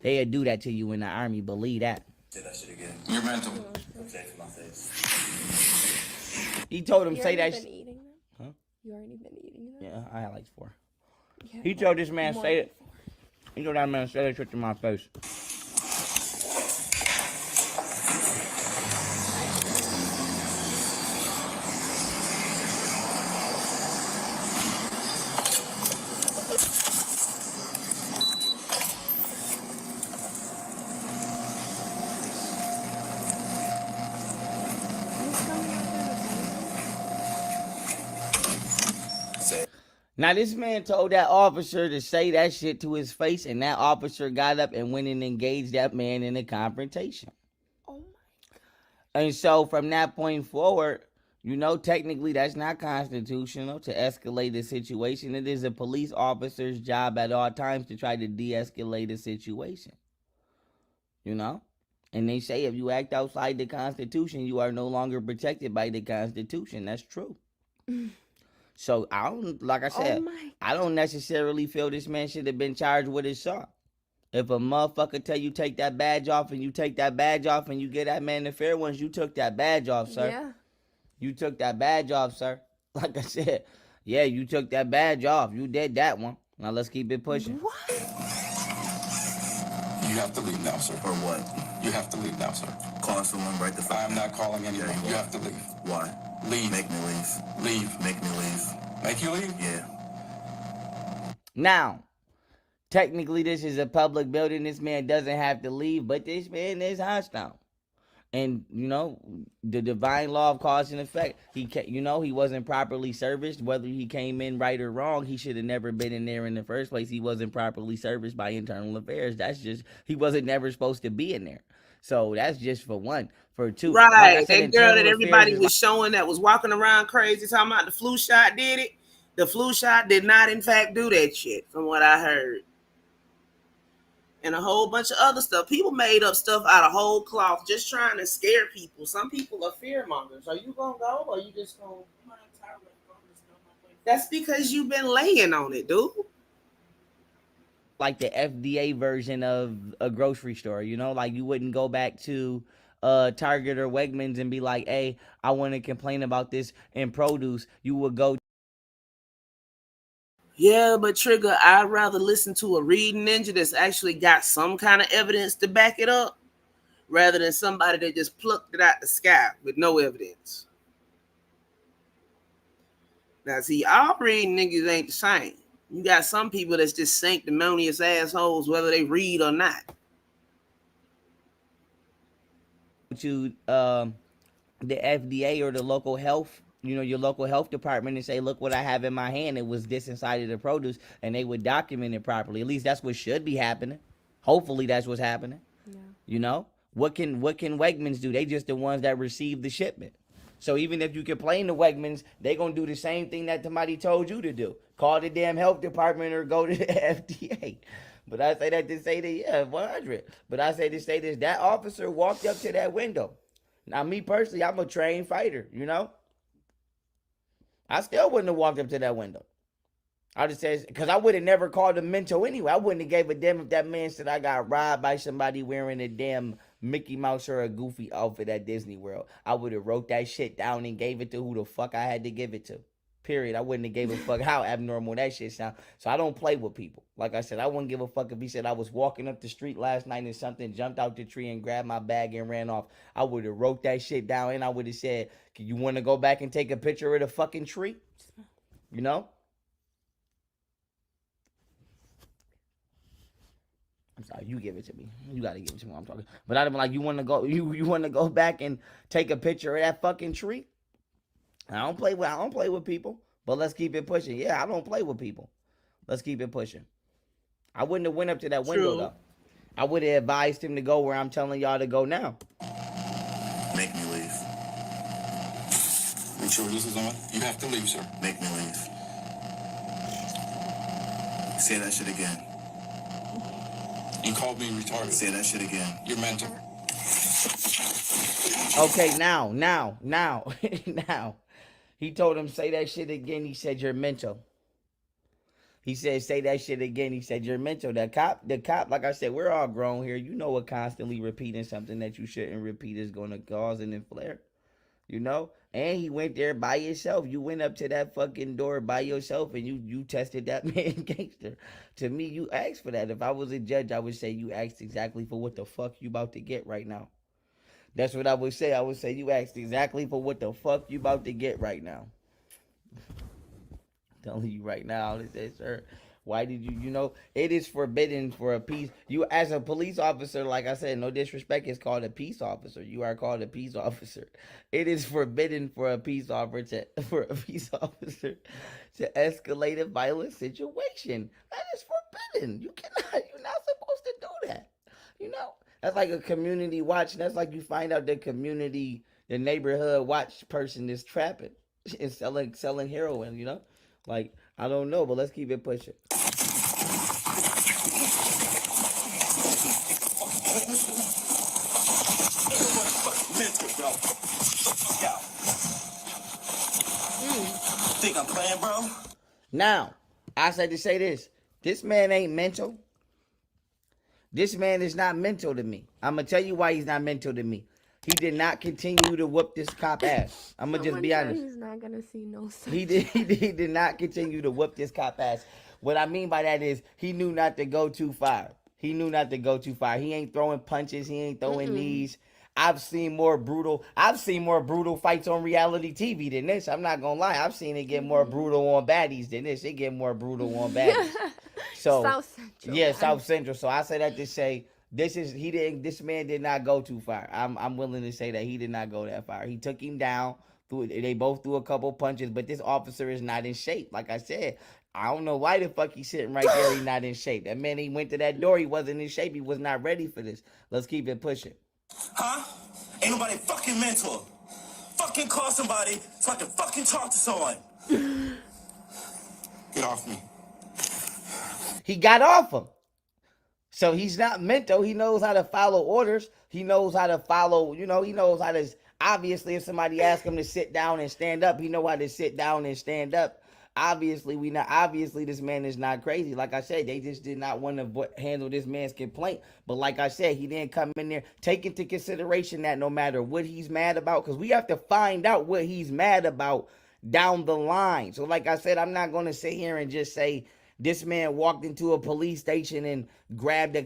They'll do that to you in the army. Believe that. Say that shit again. You're mental. Okay, for my face. He told him say that. Huh? You already been eating them? Yeah, I had like 4. He told this man say it. He told that man say that shit to my face. Now, this man told that officer to say that shit to his face, and that officer got up and went and engaged that man in a confrontation. Oh, my God. And so, from that point forward, technically that's not constitutional to escalate the situation. It is a police officer's job at all times to try to de-escalate a situation. And they say if you act outside the Constitution, you are no longer protected by the Constitution. That's true. So I don't necessarily feel this man should have been charged with assault. If a motherfucker tell you take that badge off and you take that badge off and you get that man the fair ones, you took that badge off, sir. Yeah. You took that badge off, sir. Like I said, yeah, you took that badge off. You did that one. Now let's keep it pushing. What? You have to leave now, sir. Or what? You have to leave now, sir. Calling someone right the fuck. I'm not calling anyone. Yeah, you have to leave. Why? Leave. Make me leave. Leave. Make me leave. Make you leave? Yeah. Now, technically this is a public building. This man doesn't have to leave, but this man is hostile. And, the divine law of cause and effect. He wasn't properly serviced. Whether he came in right or wrong, he should have never been in there in the first place. He wasn't properly serviced by internal affairs. He wasn't never supposed to be in there. So that's just for one. For two, right? Like That girl that everybody was showing that was walking around crazy talking about the flu shot did it. The flu shot did not, in fact, do that shit, from what I heard. and a whole bunch of other stuff. People made up stuff out of whole cloth just trying to scare people. Some people are fear mongers. Are you gonna go or are you just gonna? That's because you've been laying on it, dude. Like the FDA version of a grocery store, you know, like you wouldn't go back to Target or Wegmans and be like, hey, I want to complain about this in produce. You would go. Yeah, but Trigger, I'd rather listen to a reading ninja that's actually got some kind of evidence to back it up rather than somebody that just plucked it out the sky with no evidence. Now, see, all reading niggas ain't the same. You got some people that's just sanctimonious assholes, whether they read or not. To the FDA or the local health, you know, your local health department and say, look what I have in my hand. It was this inside of the produce, and they would document it properly. At least that's what should be happening. Hopefully that's what's happening. Yeah. You know, what can Wegmans do? They just the ones that receive the shipment. So even if you complain to Wegmans, they gonna do the same thing that somebody told you to do. Call the damn health department or go to the FDA. But I say that to say that, yeah, 100. But I say to say this, that officer walked up to that window. Now, me personally, I'm a trained fighter, you know? I still wouldn't have walked up to that window. I just said, because I would have never called him mental anyway. I wouldn't have gave a damn if that man said I got robbed by somebody wearing a damn Mickey Mouse or a Goofy outfit at Disney World. I would have wrote that shit down and gave it to who the fuck I had to give it to. Period. I wouldn't have gave a fuck how abnormal that shit sound. So I don't play with people. Like I said, I wouldn't give a fuck if he said I was walking up the street last night and something jumped out the tree and grabbed my bag and ran off. I would have wrote that shit down and I would have said, you want to go back and take a picture of the fucking tree? You know? I'm sorry, you give it to me. You gotta give it to me while I'm talking. But I'd be like, you wanna go back and take a picture of that fucking tree? I don't play with people. But let's keep it pushing. Yeah, I don't play with people. Let's keep it pushing. I wouldn't have went up to that window though. I would have advised him to go where I'm telling y'all to go now. Make me leave. You sure this is on? You have to leave, sir. Make me leave. Say that shit again. You called me retarded. Say that shit again. You're mental. Okay, now. Now. He told him, say that shit again. He said, you're mental. He said, say that shit again. He said, you're mental. The cop, like I said, we're all grown here. You know what constantly repeating something that you shouldn't repeat is going to cause an inflare. You know? And he went there by himself. You went up to that fucking door by yourself and you tested that man gangster. To me, you asked for that. If I was a judge, I would say you asked exactly for what the fuck you about to get right now. That's what I would say. I would say you asked exactly for what the fuck you about to get right now. I'm telling you right now, they say, sir, why did you know, it is forbidden for a peace. You as a police officer, like I said, no disrespect, it's called a peace officer. You are called a peace officer. It is forbidden for a peace officer to escalate a violent situation. That is forbidden. You're not supposed to do that. You know? That's like a community watch. That's like you find out the neighborhood watch person is trapping and selling heroin, you know? Like, I don't know, but let's keep it pushing. Think I'm playing, bro? Now, I said to say this. This man ain't mental. This man is not mental to me. I'm going to tell you why he's not mental to me. He did not continue to whoop this cop ass. I'm going to just be honest. He's not going to see no sense. He did not continue to whoop this cop ass. What I mean by that is he knew not to go too far. He ain't throwing punches. He ain't throwing knees. I've seen more brutal fights on reality TV than this. I'm not going to lie. I've seen it get more brutal on baddies than this. It get more brutal on baddies. So, South Central. Yeah, South Central. So I say that to say this man did not go too far. I'm willing to say that he did not go that far. He took him down. They both threw a couple punches, but this officer is not in shape. Like I said, I don't know why the fuck he's sitting right there. He's not in shape. That man, he went to that door. He wasn't in shape. He was not ready for this. Let's keep it pushing. Huh? Ain't nobody fucking mental. Fucking call somebody so I can fucking talk to someone. Get off me. He got off him. So he's not mental. He knows how to follow orders. He knows how to follow, he knows how to, obviously, if somebody asks him to sit down and stand up, he know how to sit down and stand up. Obviously this man is not crazy. Like I said, they just did not want to handle this man's complaint. But like I said, he didn't come in there, take into consideration that no matter what he's mad about, because we have to find out what he's mad about down the line. So like I said, I'm not going to sit here and just say this man walked into a police station and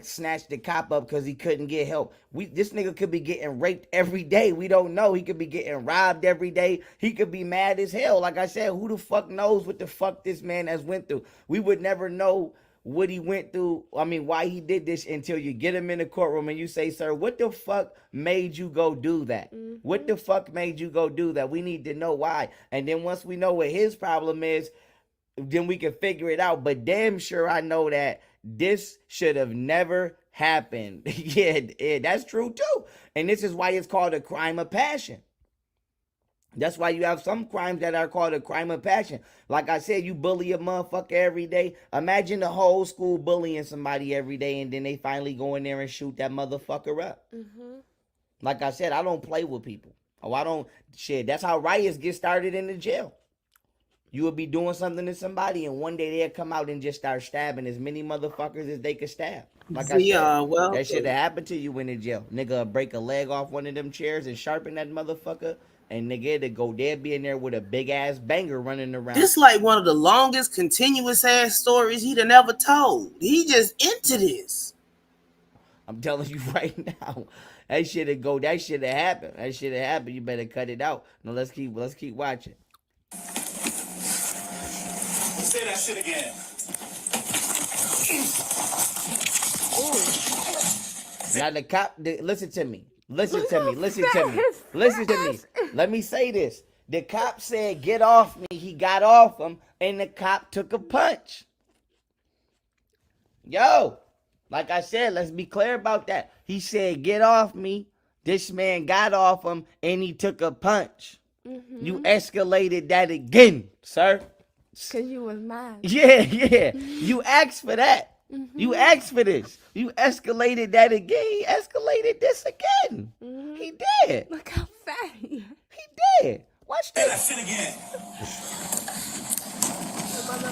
snatched the cop up because he couldn't get help. This nigga could be getting raped every day. We don't know. He could be getting robbed every day. He could be mad as hell. Like I said, who the fuck knows what the fuck this man has went through? We would never know what he went through. I mean, why he did this until you get him in the courtroom and you say, sir, what the fuck made you go do that? Mm-hmm. What the fuck made you go do that? We need to know why. And then once we know what his problem is, then we can figure it out. But damn sure I know that this should have never happened. Yeah, that's true too. And this is why it's called a crime of passion. That's why you have some crimes that are called a crime of passion. Like I said, you bully a motherfucker every day. Imagine the whole school bullying somebody every day and then they finally go in there and shoot that motherfucker up. Mm-hmm. Like I said, I don't play with people. That's how riots get started in the jail. You would be doing something to somebody and one day they'll come out and just start stabbing as many motherfuckers as they could stab. Like I said, that should have happened to you in the jail. Nigga break a leg off one of them chairs and sharpen that motherfucker. And nigga, they'd be in there with a big ass banger running around. This like one of the longest continuous ass stories he'd have never told. He just into this. I'm telling you right now, that should have happened. That should have happened. You better cut it out. No, let's keep watching. Say that shit again. Now the cop, listen to me. Let me say this. The cop said, get off me. He got off him, and the cop took a punch. Yo, like I said, let's be clear about that. He said, get off me. This man got off him, and he took a punch. Mm-hmm. You escalated that again, sir. Because you was mad. Yeah. You asked for that. Mm-hmm. You asked for this. You escalated that again. He escalated this again. Mm-hmm. He did. Look how fat he is. He did. Watch this. Say that shit again.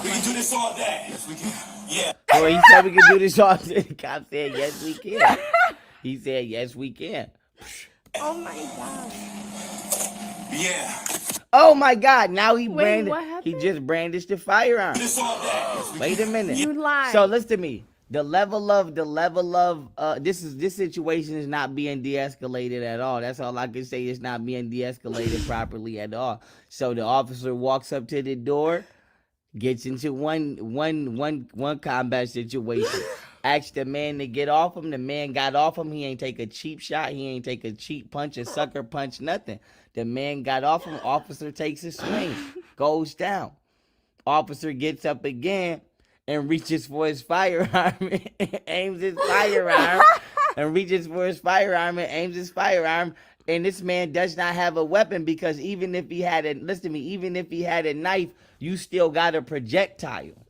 We can do this all day. Yes, we can. Yeah. Oh, he said we can do this all day. The cop said, yes, we can. He said, yes, we can. Oh, my God. Yeah. Oh my God! Now he just brandished the firearm. Wait a minute. You lied. So listen to me. The level of this situation is not being de-escalated at all. That's all I can say. It's not being de-escalated properly at all. So the officer walks up to the door, gets into one combat situation. Asked the man to get off him. The man got off him. He ain't take a cheap shot. He ain't take a cheap punch, a sucker punch, nothing. The man got off him. Officer takes a swing, goes down. Officer gets up again and reaches for his firearm and aims his firearm And this man does not have a weapon because even if he had a knife, you still got a projectile.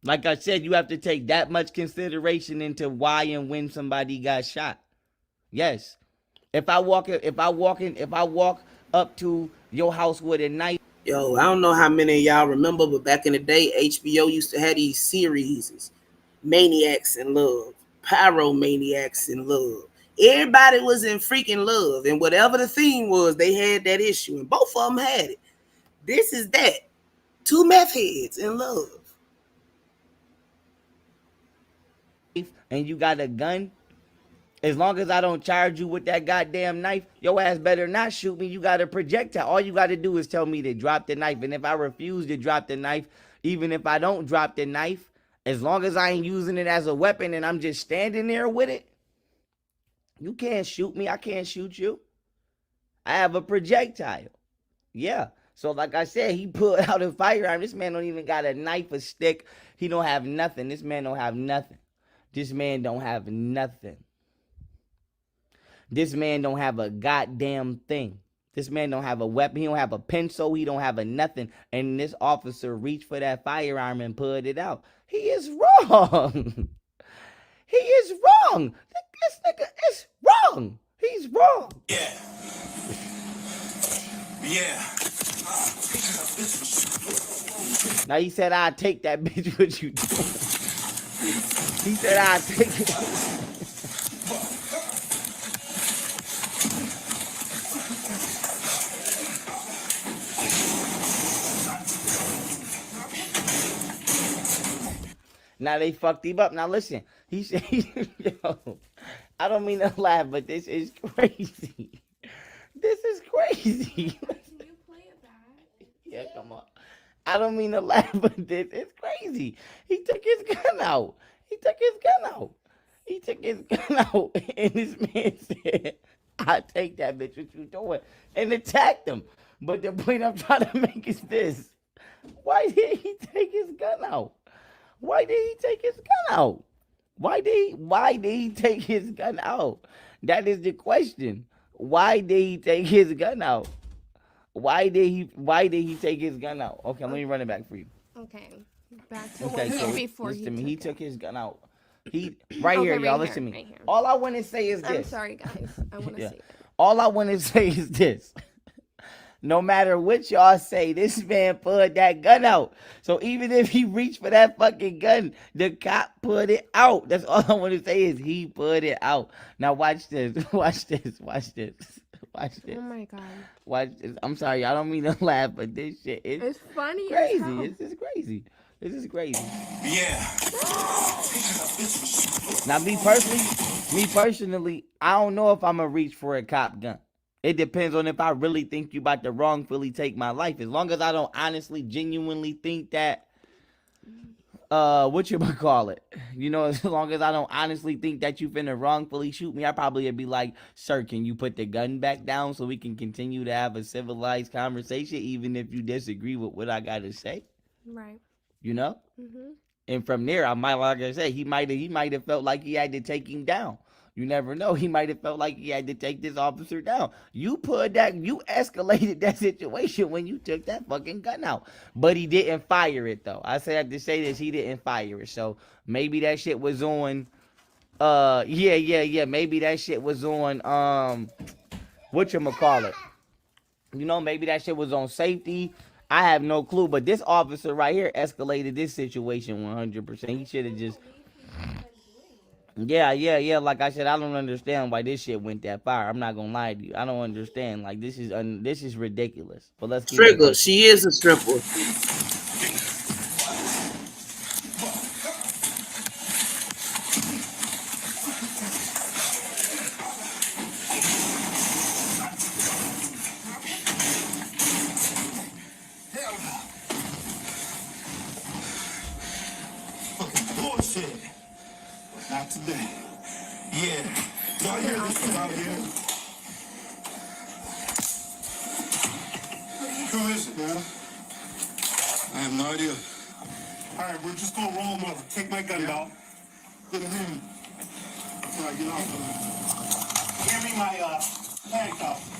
Like I said, you have to take that much consideration into why and when somebody got shot. Yes. If I walk up to your house with a knife. Yo, I don't know how many of y'all remember, but back in the day, HBO used to have these series, Maniacs in Love, Pyromaniacs in Love. Everybody was in freaking love, and whatever the theme was, they had that issue, and both of them had it. This is that. Two meth heads in love. And you got a gun, as long as I don't charge you with that goddamn knife, your ass better not shoot me. You got a projectile. All you got to do is tell me to drop the knife. And if I refuse to drop the knife, even if I don't drop the knife, as long as I ain't using it as a weapon and I'm just standing there with it, you can't shoot me. I can't shoot you. I have a projectile. Yeah. So like I said, he pulled out a firearm. This man don't even got a knife, a stick. He don't have nothing. This man don't have nothing. This man don't have nothing. This man don't have a goddamn thing. This man don't have a weapon. He don't have a pencil. He don't have a nothing. And this officer reached for that firearm and pulled it out. He is wrong. He is wrong. This nigga is wrong. He's wrong. Yeah. Yeah. Now he said, "I'll take that bitch." What you doing? He said, "I'll take it." Now they fucked him up. Now listen, he said, "Yo, I don't mean to laugh, but this is crazy. This is crazy." Can you play it back? Yeah, come on. I don't mean to laugh, but this is crazy. He took his gun out. He took his gun out. He took his gun out, and this man said, "I take that bitch. What you doing?" and attacked him. But the point I'm trying to make is this: why did he take his gun out? Why did he take his gun out? Why did he take his gun out? That is the question. Why did he take his gun out? Why did he take his gun out? Okay, let me run it back for you. Okay. Back to Okay, what so before listen to me. he He took took his gun out. He right here, Okay, y'all. right Listen to here, me. right here. All I want to say is I'm this. sorry, guys. I want to Yeah. see it. All I want to say is this. No matter what y'all say, this man pulled that gun out. So even if he reached for that fucking gun, the cop put it out. That's all I want to say is he put it out. Now watch this. Watch this. Watch this. Watch this. Oh my god. Watch this. I'm sorry. I don't mean to laugh, but this shit is It's funny as crazy. hell. This is crazy. This is crazy. Yeah. Now, me personally, I don't know if I'm gonna reach for a cop gun. It depends on if I really think you about to wrongfully take my life. As long as I don't honestly, genuinely think that, what you call it? You know, as long as I don't honestly think that you finna wrongfully shoot me, I probably would be like, "Sir, can you put the gun back down so we can continue to have a civilized conversation, even if you disagree with what I gotta say?" Right. You know? Mhm. And from there, I might, like I said, he might have felt like he had to take him down. You never know. He might have felt like he had to take this officer down. You escalated that situation when you took that fucking gun out. But he didn't fire it though. I have to say this, he didn't fire it. So maybe that shit was on maybe that shit was on whatchamacallit. You know, maybe that shit was on safety. I have no clue, but this officer right here escalated this situation 100%. He should have just, yeah. Like I said, I don't understand why this shit went that far. I'm not gonna lie to you. I don't understand. Like this is ridiculous. But let's keep it Stripper. pushing. She is a stripper. Fucking bullshit. Not today. Yeah. Y'all hear this one out here? Who is it, man? I have no idea. All right, we're just gonna roll him over. Take my gun out. Good to him. All right, get off. Give me my handcuff.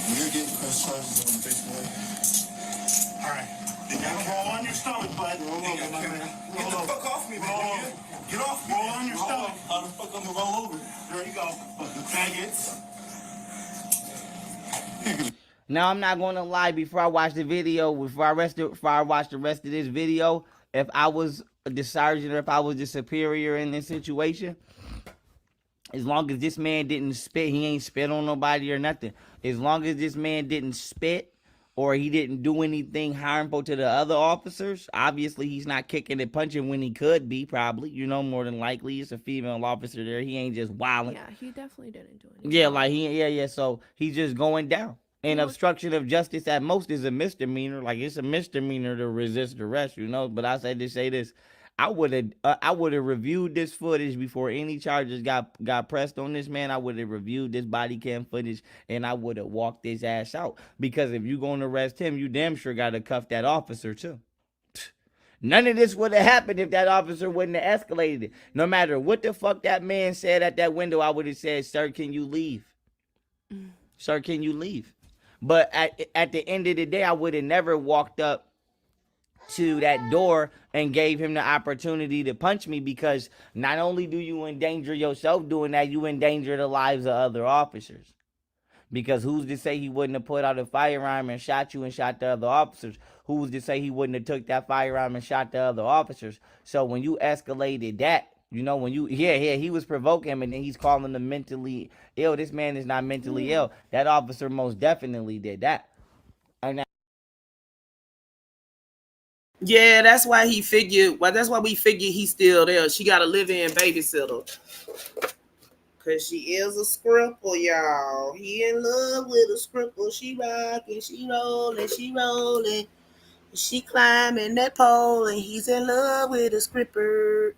You're getting press charges on the baseball. All right. Roll on your stomach, bud. Roll over, my man. Get the fuck off me, man. Get off me. Roll on your stomach. How the fuck I'm gonna roll over? There you go. Faggots. Now I'm not gonna lie. Before I watch the video, before I watch the rest of this video, if I was the sergeant or if I was the superior in this situation, as long as this man didn't spit, he ain't spit on nobody or nothing. As long as this man didn't spit or he didn't do anything harmful to the other officers, obviously he's not kicking and punching when he could be, probably. You know, more than likely. It's a female officer there. He ain't just wilding. Yeah, he definitely didn't do anything. Yeah, like so he's just going down. And obstruction of justice at most is a misdemeanor. Like it's a misdemeanor to resist arrest, you know. But I said to say this, I would have reviewed this footage before any charges got pressed on this man. I would have reviewed this body cam footage and I would have walked his ass out. Because if you gonna arrest him, you damn sure gotta cuff that officer too. None of this would have happened if that officer wouldn't have escalated it. No matter what the fuck that man said at that window, I would have said, "Sir, can you leave? Sir, can you leave?" But at the end of the day, I would have never walked up to that door and gave him the opportunity to punch me, because not only do you endanger yourself doing that, you endanger the lives of other officers. Because who's to say he wouldn't have put out a firearm and shot you and shot the other officers? Who's to say he wouldn't have took that firearm and shot the other officers? So when you escalated that, when you, he was provoking him, and then he's calling them mentally ill. This man is not mentally ill. That officer most definitely did that. And Yeah, that's why he figured. Well, that's why we figured he's still there. She got a live-in babysitter. Cause she is a scripple, y'all. He in love with a scripple. She rocking, she rolling, she rolling. She climbing that pole, and he's in love with a scripper.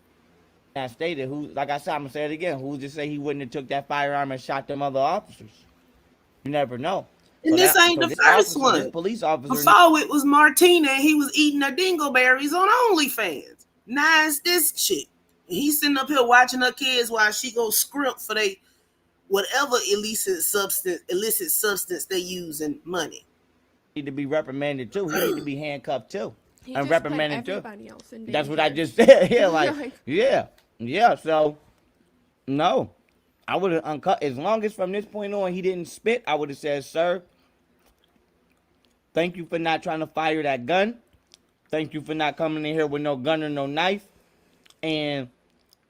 I stated, who, like I said, I'm gonna say it again. Who's to say he wouldn't have took that firearm and shot them other officers? You never know. And this ain't the first one. This police officer. Before it was Martina, and he was eating her dingleberries on OnlyFans. Now it's this chick. And he's sitting up here watching her kids while she goes script for they whatever illicit substance they use in money. Need to be reprimanded too. He need to be handcuffed too. He and just reprimanded put everybody too. Else in That's what danger. I just said. Yeah, like yeah. So no, I would have uncut. As long as from this point on he didn't spit, I would have said, "Sir, thank you for not trying to fire that gun. Thank you for not coming in here with no gun or no knife. And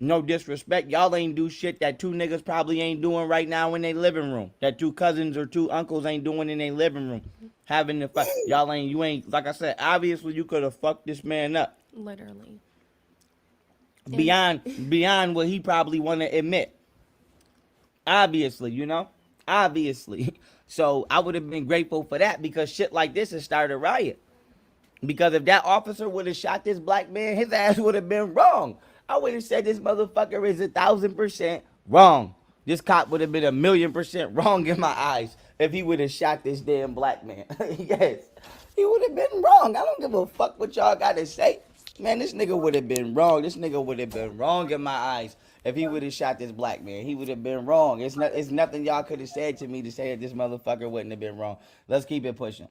no disrespect, y'all ain't do shit that two niggas probably ain't doing right now in their living room. That two cousins or two uncles ain't doing in their living room. Having the fight. Y'all ain't, you ain't, like I said, obviously you could have fucked this man up. Literally. Beyond what he probably want to admit. Obviously, Obviously. So I would have been grateful for that, because shit like this has started a riot. Because if that officer would have shot this black man, his ass would have been wrong. I would have said this motherfucker is 1,000% wrong. This cop would have been 1,000,000% wrong in my eyes if he would have shot this damn black man. Yes, he would have been wrong. I don't give a fuck what y'all got to say. Man, this nigga would have been wrong. This nigga would have been wrong in my eyes if he would have shot this black man. He would have been wrong. It's nothing y'all could have said to me to say that this motherfucker wouldn't have been wrong. Let's keep it pushing.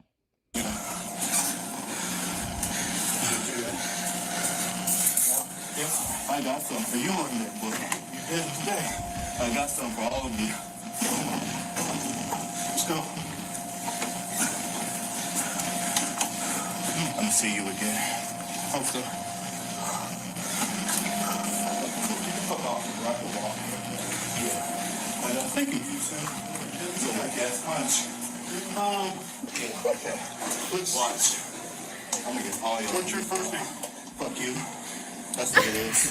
I got some for you on that book. You did today. I got some for all of you. Let's go. I'm gonna see you again. Hope so. Fuck off and rock the wall. Yeah. I don't think of you, sir. So I guess punch. Yeah, okay. Let's watch. I'm gonna get all your. What's your first name? Fuck you. That's what it is.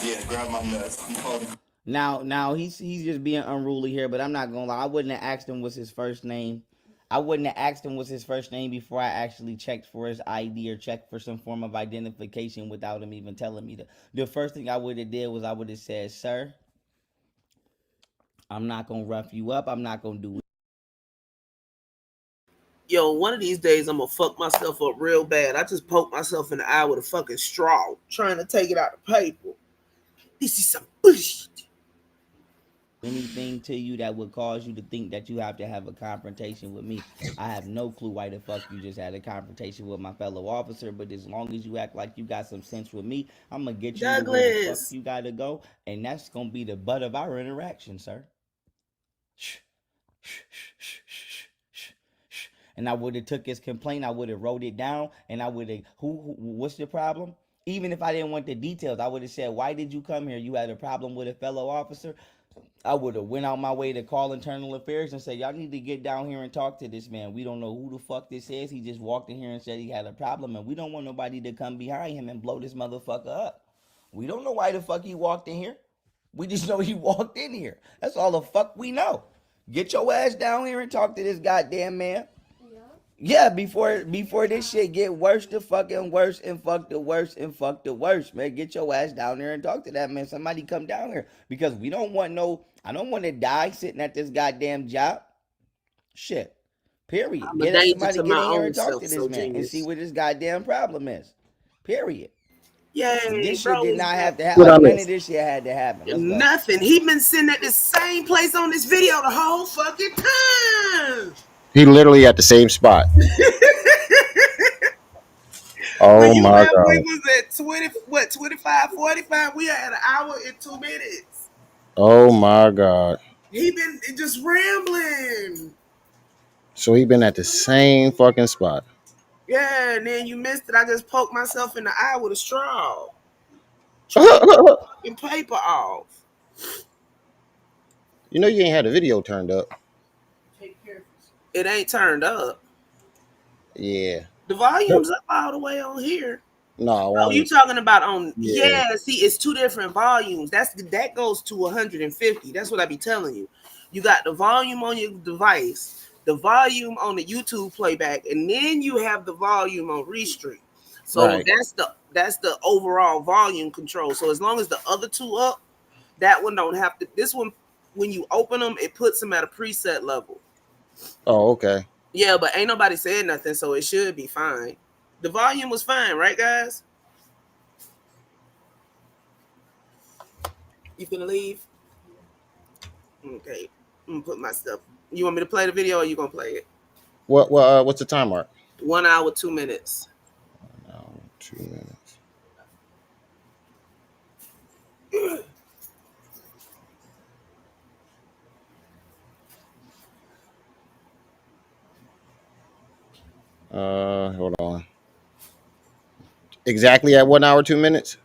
Yeah, grab my nuts. I'm calling. Now he's just being unruly here, but I'm not gonna lie. I wouldn't have asked him what's his first name. I wouldn't have asked him what's his first name before I actually checked for his ID or checked for some form of identification without him even telling me. The first thing I would have did was I would have said, "Sir, I'm not gonna rough you up. I'm not gonna do it." Yo, one of these days I'm gonna fuck myself up real bad. I just poked myself in the eye with a fucking straw, trying to take it out of paper. This is some bullshit. Anything to you that would cause you to think that you have to have a confrontation with me. I have no clue why the fuck you just had a confrontation with my fellow officer, but as long as you act like you got some sense with me, I'm gonna get you to where the fuck you gotta go, and that's gonna be the butt of our interaction, sir. Shh, shh, shh, shh, shh, shh, shh. And I would have took his complaint, I would have wrote it down, and I would have, what's the problem? Even if I didn't want the details, I would have said, why did you come here? You had a problem with a fellow officer? I would have went out my way to call internal affairs and say, y'all need to get down here and talk to this man. We don't know who the fuck this is. He just walked in here and said he had a problem, and we don't want nobody to come behind him and blow this motherfucker up. We don't know why the fuck he walked in here. We just know he walked in here. That's all the fuck we know. Get your ass down here and talk to this goddamn man. Yeah, before this shit get worse the fucking worse and fuck the worst and fuck the worst, man. Get your ass down there and talk to that man. Somebody come down here, because we don't want I don't want to die sitting at this goddamn job. Shit. Period. Somebody get in here and talk to this man and see what this goddamn problem is. Period. Yay, This shit bro did was not there. have to happen. What Like I none of miss? this shit had to happen. Let's go. Nothing. He been sitting at the same place on this video the whole fucking time. He literally at the same spot. When Oh you my left, we god. was at 25, 45. We are at an hour and 2 minutes. Oh my god. He been just rambling. So he been at the same fucking spot. Yeah, and then you missed it. I just poked myself in the eye with a straw, trying to get the fucking paper off. You know you ain't had the video turned up. It ain't turned up. Yeah. The volume's up all the way on here. No, Oh, you on talking about on? yeah. Yeah, see, it's two different volumes. That goes to 150. That's what I be telling you. You got the volume on your device, the volume on the YouTube playback, and then you have the volume on Restream. So Right. that's the overall volume control. So as long as the other two up, that one don't have to. This one, when you open them, it puts them at a preset level. Oh, okay. Yeah, but ain't nobody said nothing, so it should be fine. The volume was fine, right, guys? You finna leave? Okay. I'm gonna put my stuff. You want me to play the video or you gonna play it? What's the time mark? 1 hour, 2 minutes. No, 2 minutes. Hold on. Exactly at 1 hour, 2 minutes?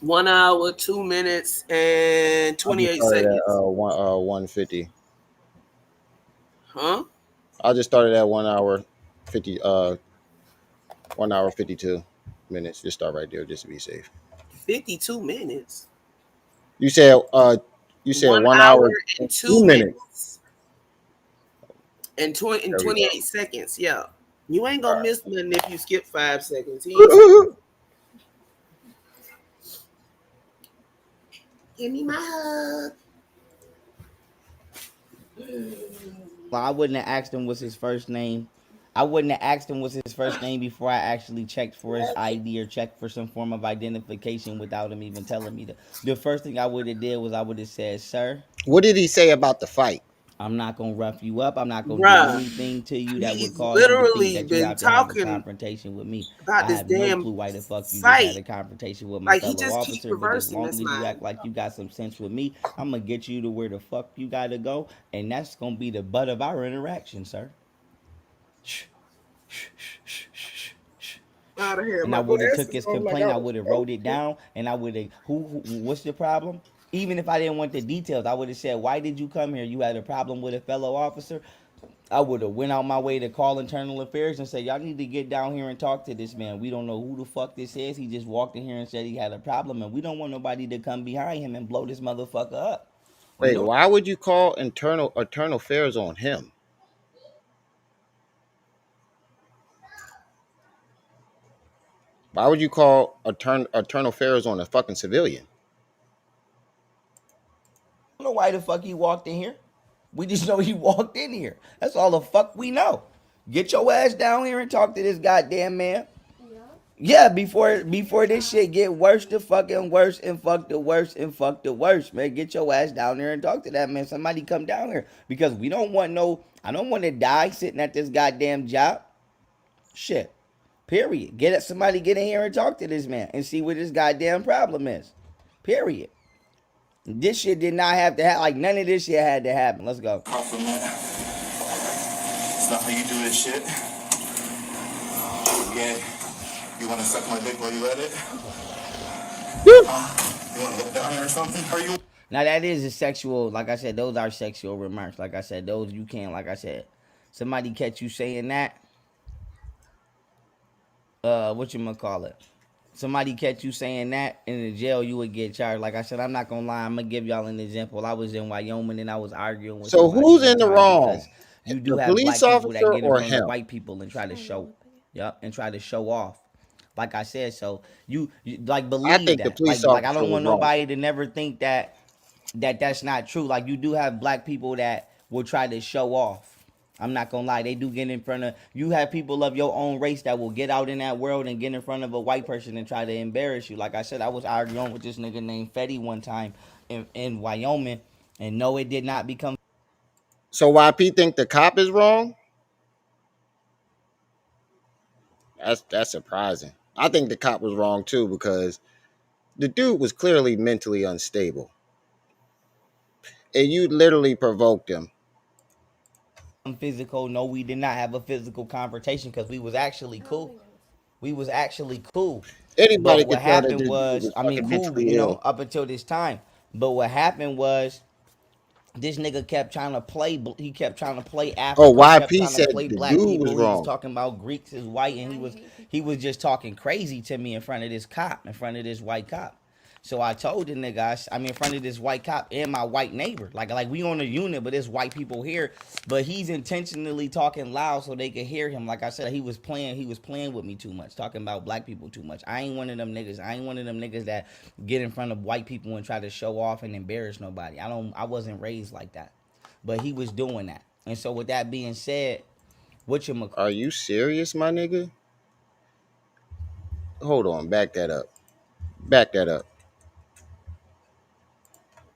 1 hour, 2 minutes, and I just 28 started at seconds. 150. Huh? I just started at 1 hour 50 1 hour 52 minutes. Just start right there just to be safe. 52 minutes. You said 1 1 hour hour and and two 2 minutes. minutes. And 20 and There we go. 28 seconds. Yeah. You ain't gonna All miss nothing if you skip 5 seconds. He ain't saying, right. give me my hug. Well, I wouldn't have asked him what's his first name. I wouldn't have asked him what's his first name before I actually checked for his ID or checked for some form of identification without him even telling me that. The first thing I would have did was I would have said, "Sir, What did he say about the fight? I'm not gonna rough you up. I'm not gonna do Bruh, anything to you that would he's cause you to think literally that you been have to have a talking confrontation with me. about I this have no damn clue why the fuck you just had fight. a confrontation with my Like he fellow just keep officer. But as reversing long this as you man. act like you got some sense with me, I'm gonna get you to where the fuck you gotta go, and that's gonna be the butt of our interaction, sir." Out of here. And My I would have took glasses his on like I complaint, I was would have wrote it broken. down, and I would have, what's the problem? Even if I didn't want the details, I would have said, why did you come here? You had a problem with a fellow officer? I would have went out my way to call internal affairs and say, y'all need to get down here and talk to this man. We don't know who the fuck this is. He just walked in here and said he had a problem, and we don't want nobody to come behind him and blow this motherfucker up. We Wait, don't. why would you call internal affairs on him? Why would you call internal affairs on a fucking civilian? Know why the fuck he walked in here. We just know he walked in here. That's all the fuck we know. Get your ass down here and talk to this goddamn man. Yeah, before this shit get worse the fucking worse and fuck the worst and fuck the worst, man. Get your ass down there and talk to that man. Somebody come down here. Because we don't want no, I don't want to die sitting at this goddamn job. Shit. Period. Somebody get in here and talk to this man and see what this goddamn problem is. Period. This shit did not have to happen. Like, none of this shit had to happen. Let's go. Compliment. It's not how you do this shit. Again, you want to suck my dick while you let it? You want to look down here or something? Are you? Now, that is a sexual, like I said, those are sexual remarks. Like I said, those you can't, like I said, somebody catch you saying that, what you gonna call it? Somebody catch you saying that in the jail, you would get charged. Like I said, I'm not gonna lie. I'm gonna give y'all an example. I was in Wyoming and I was arguing with So somebody who's one in the time wrong? because you do The have police black people that officer get in or front of him? white people and try to show, yep, and try to show off. Like I said, so you like I believe think the that. police Like I officer don't was want wrong. nobody to never think that that's not true. Like you do have black people that will try to show off. I'm not gonna lie, they do get in front of you. Have people of your own race that will get out in that world and get in front of a white person and try to embarrass you. Like I said, I was arguing with this nigga named Fetty one time in Wyoming, and no, it did not become. So YP think the cop is wrong? That's surprising. I think the cop was wrong too because the dude was clearly mentally unstable, and you literally provoked him. Physical. No, we did not have a physical confrontation because we was actually Oh cool. my goodness. We was actually cool. Anybody But could what tell that happened this dude was, was I mean, fucking cool, mentally ill. up until this time. But what happened was, this nigga kept trying to play. He kept trying to play Oh, Africa. Kept YP trying to said play the black dude was people. He was wrong. talking about Greeks is white, and I hate he people was like just talking crazy to me in front of this cop, in front of this white cop. So I told the nigga, I mean, in front of this white cop and my white neighbor, like we on a unit, but there's white people here. But he's intentionally talking loud so they could hear him. Like I said, he was playing with me too much, talking about black people too much. I ain't one of them niggas. I ain't one of them niggas that get in front of white people and try to show off and embarrass nobody. I wasn't raised like that. But he was doing that. And so with that being said, what you Are you serious, my nigga? Hold on, back that up. Back that up.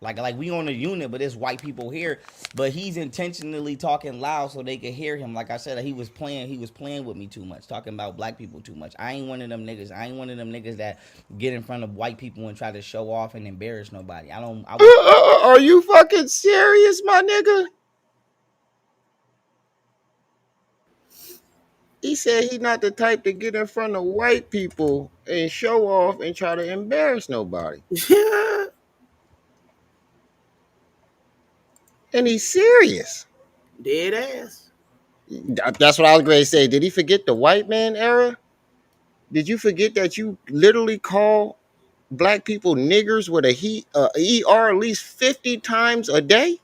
like we on a unit, but there's white people here. But he's intentionally talking loud so they could hear him. Like I said, he was playing with me too much, talking about black people too much. I ain't one of them niggas. I ain't one of them niggas that get in front of white people and try to show off and embarrass nobody. Are you fucking serious, my nigga? He said he not the type to get in front of white people and show off and try to embarrass nobody. And he's serious. Dead ass. That's what I was going to say. Did he forget the white man era? Did you forget that you literally call black people niggers with a ER at least 50 times a day?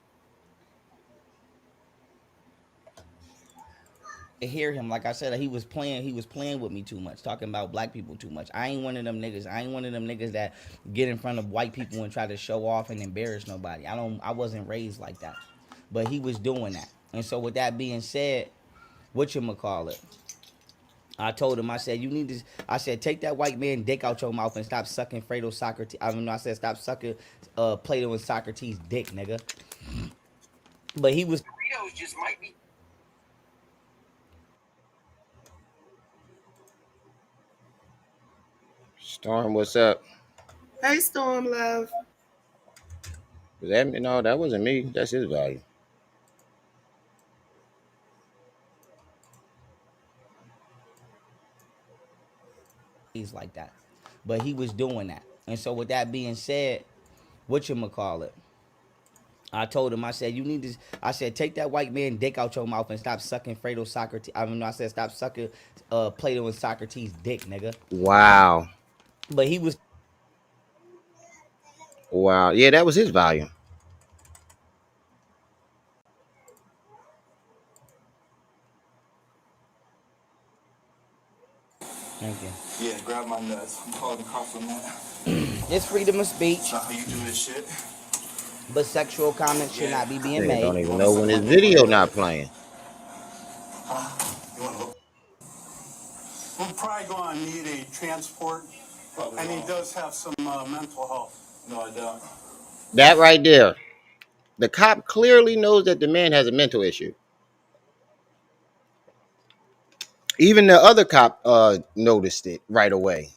hear him. Like I said, he was playing with me too much, talking about black people too much. I ain't one of them niggas. I ain't one of them niggas that get in front of white people and try to show off and embarrass nobody. I wasn't raised like that. But he was doing that. And so with that being said, what you call it? I told him, I said, you need to, I said, take that white man dick out your mouth and stop sucking Fredo Socrates. I mean, I said, stop sucking Plato and Socrates' dick, nigga. But he was Storm, what's up? Hey, Storm Love. Was that me? No, that wasn't me. That's his value. like that. But he was doing that. And so with that being said, what you call it? I told him, I said, you need to, I said, take that white man dick out your mouth and stop sucking Fredo Socrates. I mean, I said, stop sucking Plato and Socrates' dick, nigga. Wow. But he was Wow. Yeah, that was his volume. Thank you. Yeah, grab my nuts. I'm calling the cops on that. It's freedom of speech, That's not how you do this shit. but sexual comments should not be being Nigga don't made. You even want to know suck when my his dick right video now? not playing. You want to hook? We're probably going to need a transport, Probably and he wrong. does have some mental health. No, I don't. That right there. The cop clearly knows that the man has a mental issue. Even the other cop noticed it right away.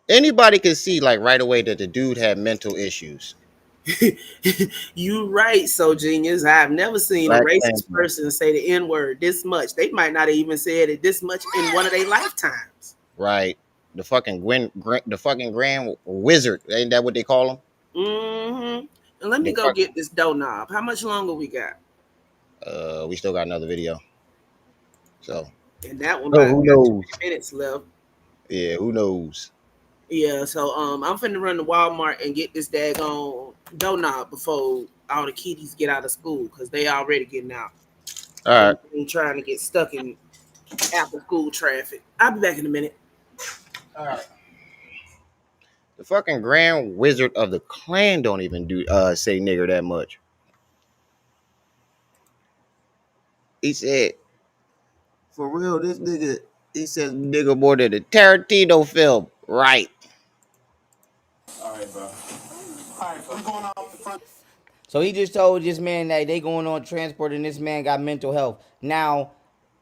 Anybody can see like right away that the dude had mental issues. You right, so genius. I've never seen a Black racist Klansman. person say the N word this much. They might not have even said it this much in one of their lifetimes. Right. The fucking the fucking grand wizard. Ain't that what they call him? Mm-hmm. And let me The go fuck. get this doorknob. How much longer we got? We still got another video. So, And that one oh, about who got knows? 20 minutes left. Yeah, who knows? Yeah, so I'm finna run to Walmart and get this daggone doorknob before all the kiddies get out of school because they already getting out. All right. Ain't trying to get stuck in after school traffic. I'll be back in a minute. All right. The fucking grand wizard of the clan don't even do say nigger that much. He said, for real, this nigga, he says nigga more than a Tarantino film. Right. All right, bro. All right, I'm going out the front. So he just told this man that they going on transport and this man got mental health. Now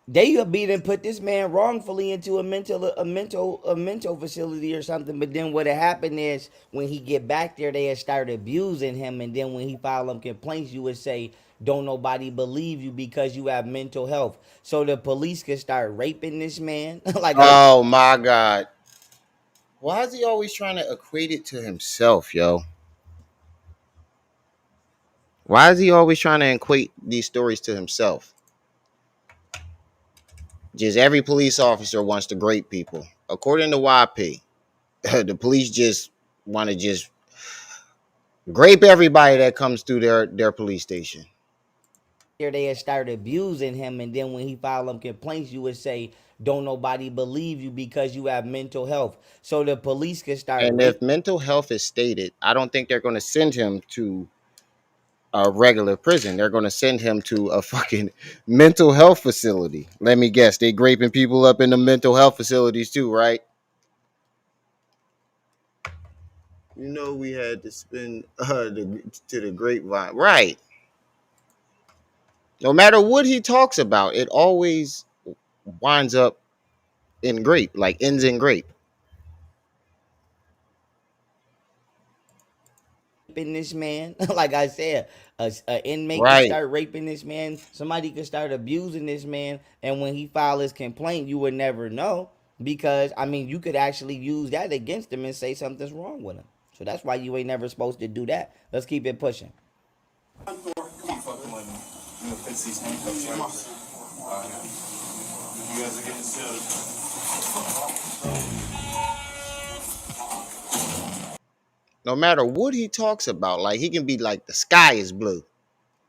they beat and put this man wrongfully into a mental facility or something. But then what had happened is when he get back there, they had started abusing him, and then when he filed them complaints, you would say, "Don't nobody believe you because you have mental health." So the police could start raping this man. Like I Oh my God. Why is he always trying to equate it to himself, yo? Why is he always trying to equate these stories to himself? Just every police officer wants to grape people. According to YP, the police just want to just grape everybody that comes through their police station. there they had started abusing him, and then when he filed them complaints, you would say, "Don't nobody believe you because you have mental health." So the police could start And raping. if mental health is stated, I don't think they're going to send him to a regular prison. They're going to send him to a fucking mental health facility. Let me guess, they graping people up in the mental health facilities too, right? You know, we had to spend to the grapevine, right? No matter what he talks about, it always winds up in grape, like ends in grape, This man, like I said, a inmate could right? start raping this man. Somebody could start abusing this man, and when he filed his complaint, you would never know because I mean, you could actually use that against him and say something's wrong with him. So that's why you ain't never supposed to do that. Let's keep it pushing. Come on, fucking with me. I'm gonna fix these handcuffs. Come on. You guys are getting settled. No matter what he talks about, like he can be like the sky is blue,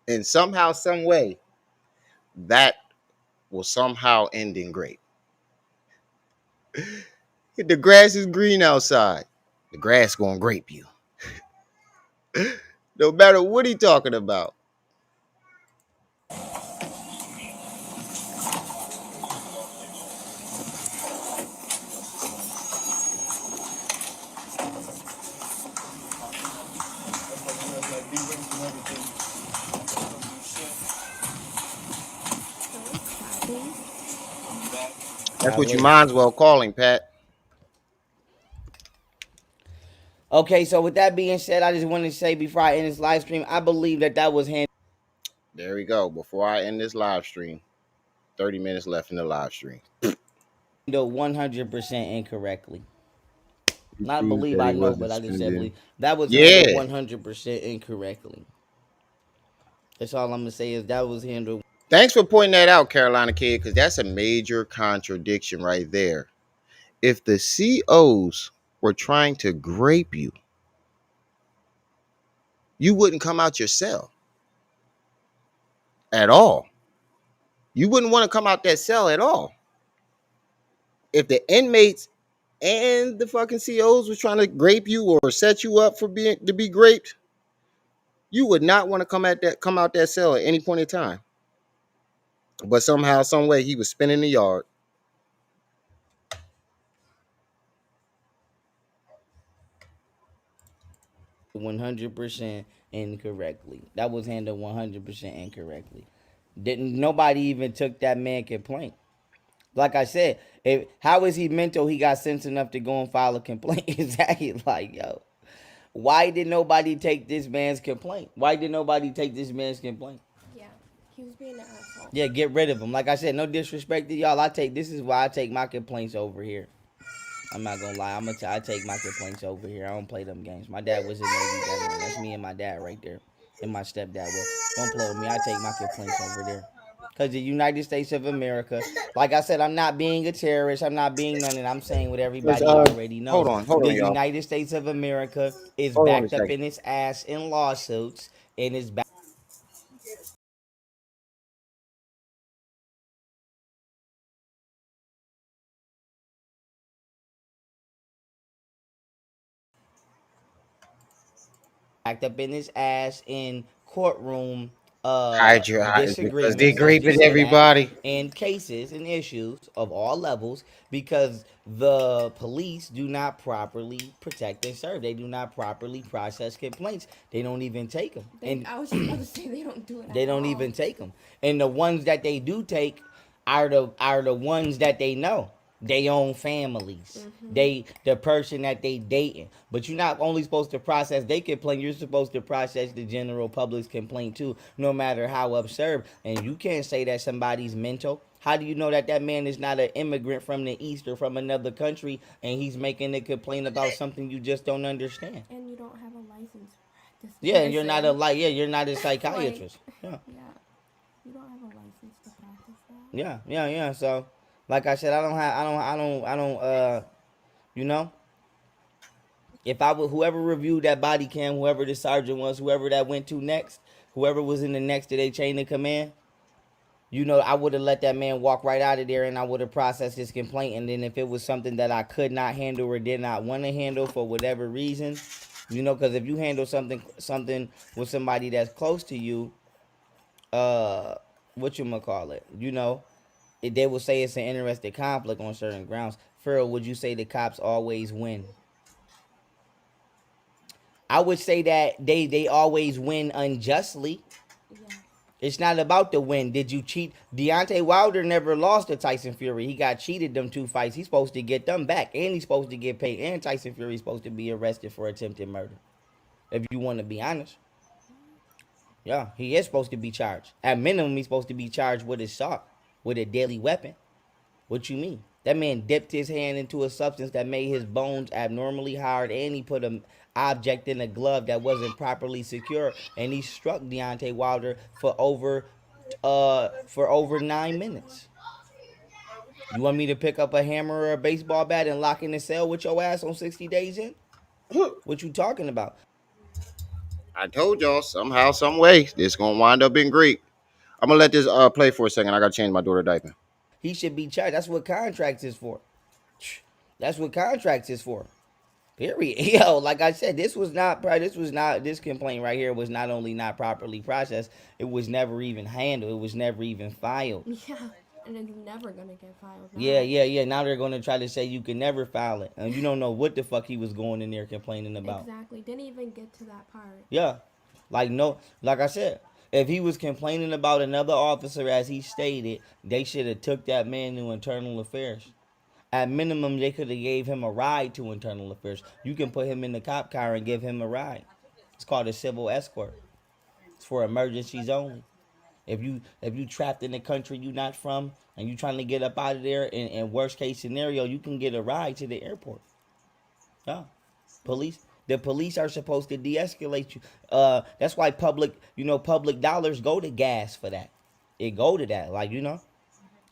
and somehow, some way, that will somehow end in grape. The grass is green outside. The grass gonna grape you. No matter what he talking about. No one's clapping. That's what you Golly. might as well calling, Pat. Okay, so with that being said, I just wanted to say before I end this live stream, I believe that was handled There we go. Before I end this live stream, 30 minutes left in the live stream. 100% incorrectly. You Not prove believe that I he know, wasn't but I just said spending. believe that was handled Yeah. 100% incorrectly. That's all I'm gonna say is that was handled. Thanks for pointing that out, Carolina Kid, because that's a major contradiction right there. If the COs were trying to grape you, you wouldn't come out your cell at all. You wouldn't want to come out that cell at all. If the inmates and the fucking COs was trying to grape you or set you up for being to be graped, you would not want to come out that cell at any point in time. But somehow, some way, he was spinning the yard. 100% incorrectly. That was handled 100% incorrectly. Didn't nobody even took that man complaint. Like I said, how is he mental? He got sense enough to go and file a complaint. Exactly. Like yo, why did nobody take this man's complaint? Why did nobody take this man's complaint? Yeah, he was being an asshole. Yeah, get rid of him. Like I said, no disrespect to y'all. This is why I take my complaints over here. I'm not gonna lie. I take my complaints over here. I don't play them games. My dad was a Navy veteran. That's me and my dad right there, and my stepdad. Well, don't play with me. I take my complaints over there. Cause the United States of America, like I said, I'm not being a terrorist. I'm not being none, and I'm saying what Because everybody already hold knows. on, The y'all. United States of America is Hold on a backed up second. in its ass in lawsuits, and is backed up in his ass in courtroom Because they're disagreements, let's just raping say that, everybody. and cases and issues of all levels because the police do not properly protect and serve. They do not properly process complaints. They don't even take them. And I was just about to say they don't do it they at don't all. even take them. And the ones that they do take are the ones that they know. They own families. The person that they dating. But you're not only supposed to process their complaint, you're supposed to process the general public's complaint too, no matter how absurd. And you can't say that somebody's mental. How do you know that that man is not an immigrant from the east or from another country and he's making a complaint about something you just don't understand? And you don't have a license to practice Yeah, and you're not a medicine. you're not a Like, psychiatrist. Yeah. yeah, you don't have a license to practice that. Yeah. So, like I said, I don't, you know, if I would, whoever reviewed that body cam, whoever the sergeant was, whoever that went to next, whoever was in the next to their chain of command, I would have let that man walk right out of there and I would have processed his complaint. And then if it was something that I could not handle or did not want to handle for whatever reason, because if you handle something with somebody that's close to you, uh, what you gonna call it, they will say it's an interested conflict on certain grounds. Pharaoh, would you say the cops always win? I would say that they always win unjustly. Yeah. It's not about the win. Did you cheat? Deontay Wilder never lost to Tyson Fury. He got cheated them 2 fights. He's supposed to get them back, and he's supposed to get paid. And Tyson Fury's supposed to be arrested for attempted murder. If you want to be honest, yeah, he is supposed to be charged. At minimum, he's supposed to be charged with assault with a deadly weapon. What you mean? That man dipped his hand into a substance that made his bones abnormally hard, and he put an object in a glove that wasn't properly secure, and he struck Deontay Wilder for over 9 minutes. You want me to pick up a hammer or a baseball bat and lock in the cell with your ass on 60 days in? What you talking about? I told y'all somehow, some way, this gonna wind up in Greek. I'm gonna let this play for a second. I gotta change my daughter diaper. He should be charged. That's what contracts is for. That's what contracts is for. Period. Yo, like I said, this complaint right here was not only not properly processed, it was never even handled. It was never even filed. Yeah, and it's never gonna get filed now. Yeah. Now they're gonna try to say you can never file it, and you don't know what the fuck he was going in there complaining about. Exactly. Didn't even get to that part. Yeah, like no, like I said, if he was complaining about another officer, as he stated, they should have took that man to internal affairs. At minimum, they could have gave him a ride to internal affairs. You can put him in the cop car and give him a ride. It's called a civil escort. It's for emergencies only. If you trapped in the country you not from and you trying to get up out of there, in worst case scenario, you can get a ride to the airport. Yeah, police. The police are supposed to de-escalate you. That's why public dollars go to gas for that. It go to that,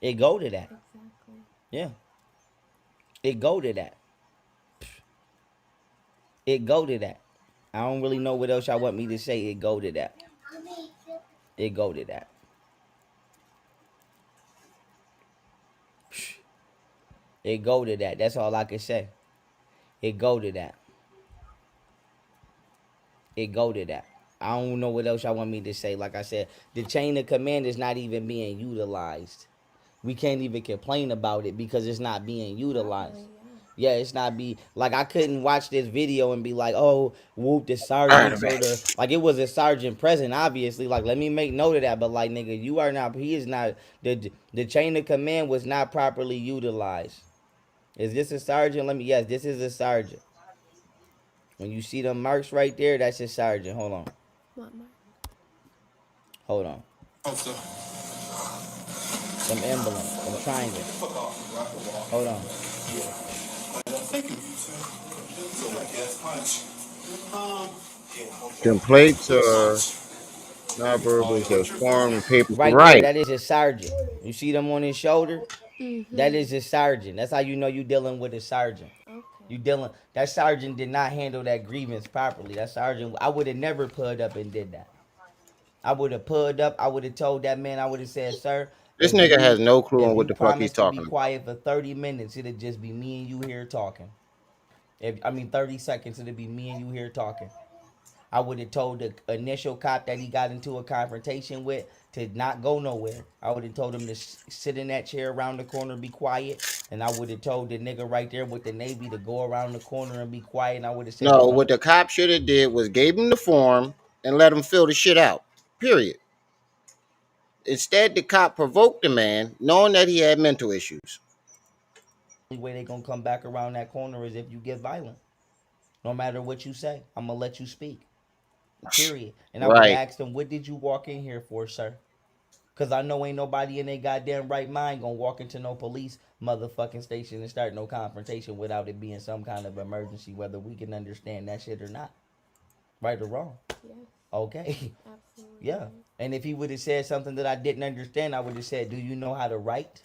it go to that. Exactly. Yeah, it go to that. It go to that. I don't really know what else y'all want me to say. It go to that. It go to that. It go to that. That's all I can say. It go to that. It go to that. I don't know what else y'all want me to say. Like I said, the chain of command is not even being utilized. We can't even complain about it because it's not being utilized. Properly, Yeah, it's not be like I couldn't watch this video and be like, oh, whoop the sergeants or the Artemis. like it was a sergeant present, obviously. Like, let me make note of that. But like, nigga, you are not. He is not. The chain of command was not properly utilized. Is this a sergeant? Yes, this is a sergeant. When you see the marks right there, that's a sergeant. Hold on. What mark? Hold on. Officer. Them emblems, them triangles. Hold on. Thank you, sir. So, like, yes, punch. Yeah, okay. Complaints are not verbally so form and paper. Right there, Right. that is a sergeant. You see them on his shoulder? That is a sergeant. That's how you know you dealing with a sergeant. Okay. You dealing that sergeant did not handle that grievance properly. That sergeant, I would have never pulled up and did that. I would have pulled up. I would have told that man. I would have said, "Sir, This if nigga has you no clue if on what you the fuck he's promise to be talking about. quiet for 30 minutes, it'd just be me and you here talking. 30 seconds, it'd be me and you here talking. I would have told the initial cop that he got into a confrontation with to not go nowhere. I would have told him to sit in that chair around the corner, be quiet. And I would have told the nigga right there with the Navy to go around the corner and be quiet. And I would have said, No, don't what know. the cop should have did was gave him the form and let him fill the shit out. Period. Instead, the cop provoked the man, knowing that he had mental issues. The only way they gonna come back around that corner is if you get violent. No matter what you say, I'm gonna let you speak. Period. And I would Right. have asked him, what did you walk in here for, sir? Cause I know ain't nobody in their goddamn right mind gonna walk into no police motherfucking station and start no confrontation without it being some kind of emergency, whether we can understand that shit or not. Right or wrong. Yes. Okay. Absolutely. Yeah. Right. And if he would have said something that I didn't understand, I would have said, do you know how to write?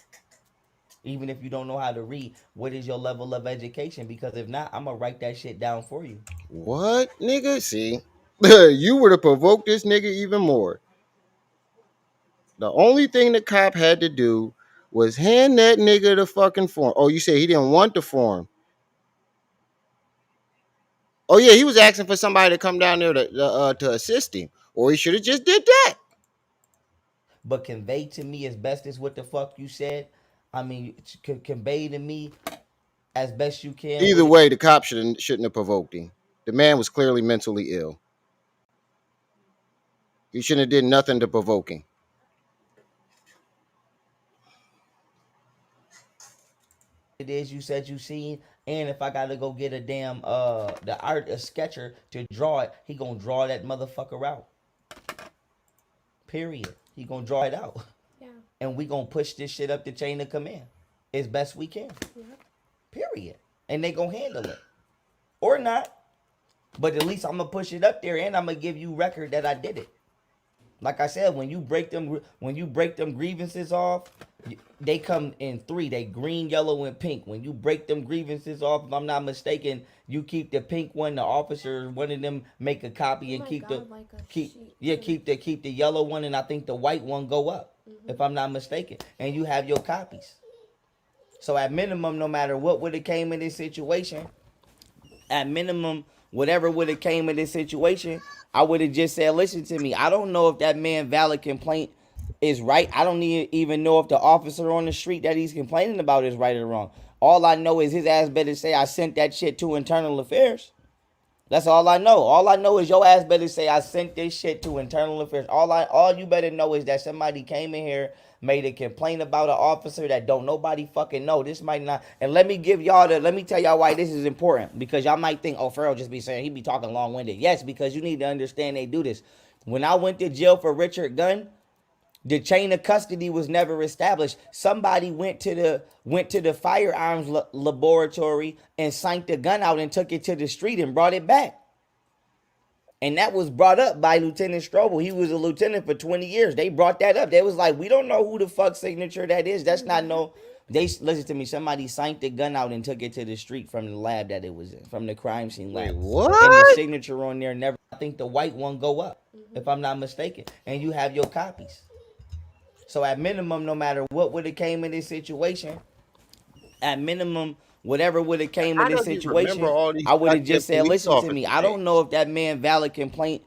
Even if you don't know how to read, what is your level of education? Because if not, I'm gonna write that shit down for you. What, nigga? See, you would have provoked this nigga even more. The only thing the cop had to do was hand that nigga the fucking form. Oh, you say he didn't want the form. Oh yeah, he was asking for somebody to come down there to assist him, or he should have just did that. But convey to me as best as what the fuck you said. I mean, convey to me as best you can Either what way, the cop shouldn't have provoked him. The man was clearly mentally ill. He shouldn't have did nothing to provoke him. it is you said you seen. And if I gotta go get a damn the art a sketcher to draw it, he gonna draw that motherfucker out. Period. He gonna draw it out. Yeah. And we gonna push this shit up the chain of command as best we can. Yeah. Period. And they gonna handle it. Or not. But at least I'm gonna push it up there and I'm gonna give you record that I did it. Like I said, when you break them grievances off, they come in three. They green, yellow, and pink. When you break them grievances off, if I'm not mistaken, you keep the pink one. The officer, one of them, make a copy and keep keep the yellow one, and I think the white one go up. Mm-hmm. If I'm not mistaken, and you have your copies. So at minimum, no matter what would have came in this situation, at minimum, whatever would have came in this situation, I would have just said, listen to me. I don't know if that man valid complaint is right. I don't even know if the officer on the street that he's complaining about is right or wrong. All I know is his ass better say I sent that shit to internal affairs. That's all I know. All I know is your ass better say I sent this shit to internal affairs. All you better know is that somebody came in here, made a complaint about an officer that don't nobody fucking know. This might not. And let me tell y'all why this is important. Because y'all might think, oh, Pharaoh just be saying he be talking long winded. Yes, because you need to understand they do this. When I went to jail for Richard Gunn, the chain of custody was never established. Somebody went to the firearms laboratory and signed the gun out and took it to the street and brought it back. And that was brought up by Lieutenant Strobel. He was a lieutenant for 20 years. They brought that up. They was like, we don't know who the fuck signature that is. That's not no. They listen to me. Somebody signed the gun out and took it to the street from the lab that it was in, from the crime scene lab. Wait, what? And the signature on there never. I think the white one go up, if I'm not mistaken. And you have your copies. So at minimum, no matter what would have came in this situation, at minimum, whatever would have came in this situation, I would have just said, listen to me. I don't know if that man valid complaint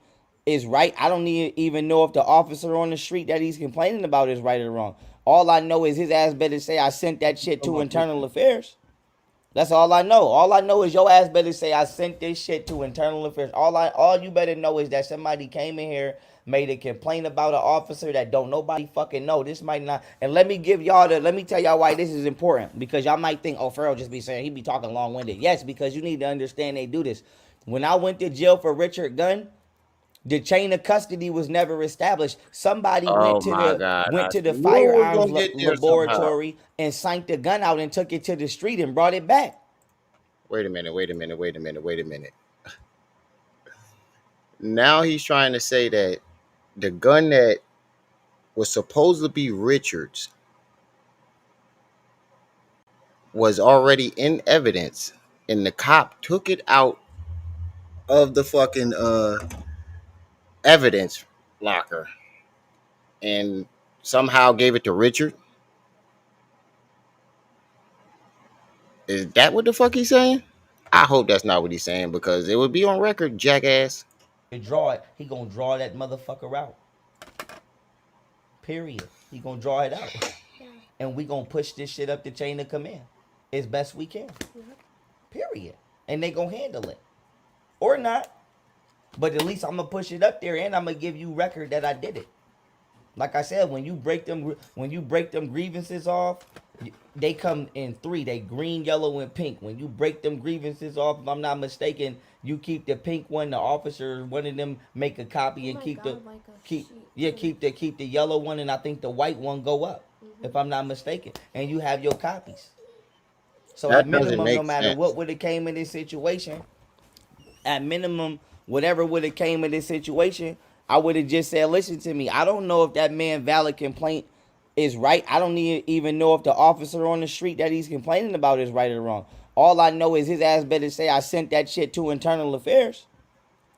is right. I don't even know if the officer on the street that he's complaining about is right or wrong. All I know is his ass better say I sent that shit to internal affairs. That's all I know. All I know is your ass better say I sent this shit to internal affairs. All you better know is that somebody came in here, made a complaint about an officer that don't nobody fucking know. This might not. And let me tell y'all why this is important. Because y'all might think, oh, Pharaoh just be saying he be talking long winded. Yes, because you need to understand they do this. When I went to jail for Richard Gunn, the chain of custody was never established. Somebody went to the firearms laboratory and signed the gun out and took it to the street and brought it back. Wait a minute. Now he's trying to say that the gun that was supposed to be Richard's was already in evidence, and the cop took it out of the fucking evidence locker and somehow gave it to Richard. Is that what the fuck he's saying? I hope that's not what he's saying, because it would be on record, jackass. to draw it, he gonna draw that motherfucker out. Period. He gonna draw it out. Yeah. And we gonna push this shit up the chain of command as best we can. Yep. Period. And they gonna handle it. Or not. But at least I'm gonna push it up there and I'm gonna give you record that I did it. Like I said, when you break them grievances off, they come in three. They green, yellow, and pink. When you break them grievances off, if I'm not mistaken, you keep the pink one. The officers, one of them, make a copy Oh and my keep the God, like a keep sheet. yeah too. keep the yellow one, and I think the white one go up. If I'm not mistaken, and you have your copies. So at That doesn't minimum, no make matter what sense. would have came in this situation, at minimum, whatever would have came in this situation, I would have just said, listen to me. I don't know if that man valid complaint is right. I don't even know if the officer on the street that he's complaining about is right or wrong. All I know is his ass better say I sent that shit to internal affairs.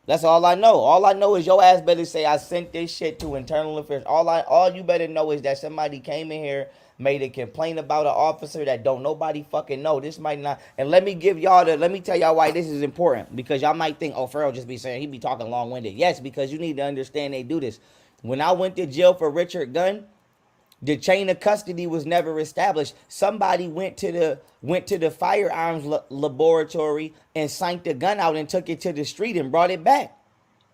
That's all I know. All I know is your ass better say I sent this shit to internal affairs. All you better know is that somebody came in here, made a complaint about an officer that don't nobody fucking know. This might not. And let me tell y'all why this is important. Because y'all might think, oh, Pharaoh just be saying he be talking long winded. Yes, because you need to understand they do this. When I went to jail for Richard Gunn, the chain of custody was never established. Somebody went to the firearms laboratory and signed the gun out and took it to the street and brought it back.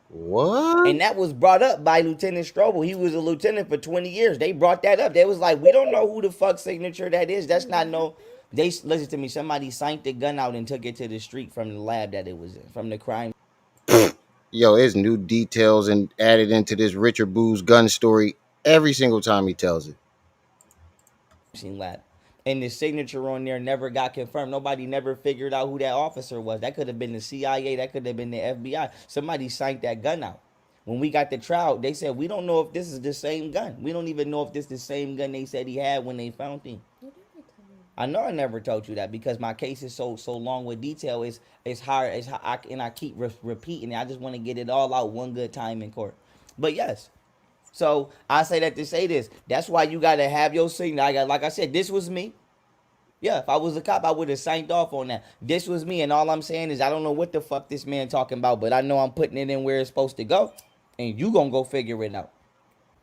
What? And that was brought up by Lieutenant Strobel. He was a lieutenant for 20 years. They brought that up. They was like, we don't know who the fuck signature that is. That's not no. They listen to me. Somebody signed the gun out and took it to the street from the lab that it was in, from the crime Yo, there's new details and added into this Richard Boo's gun story every single time he tells it. scene lab. And the signature on there never got confirmed. Nobody never figured out who that officer was. That could have been the CIA. That could have been the FBI. Somebody signed that gun out. When we got the trial, they said, we don't know if this is the same gun. We don't even know if this is the same gun they said he had when they found him. You never tell me. I know I never told you that because my case is so long with detail. It's hard. And I keep repeating it. I just want to get it all out one good time in court. But yes, so I say that to say this. That's why you gotta have your signature. Like I said, this was me. Yeah, if I was a cop, I would have signed off on that. This was me, and all I'm saying is I don't know what the fuck this man talking about, but I know I'm putting it in where it's supposed to go, and you gonna go figure it out.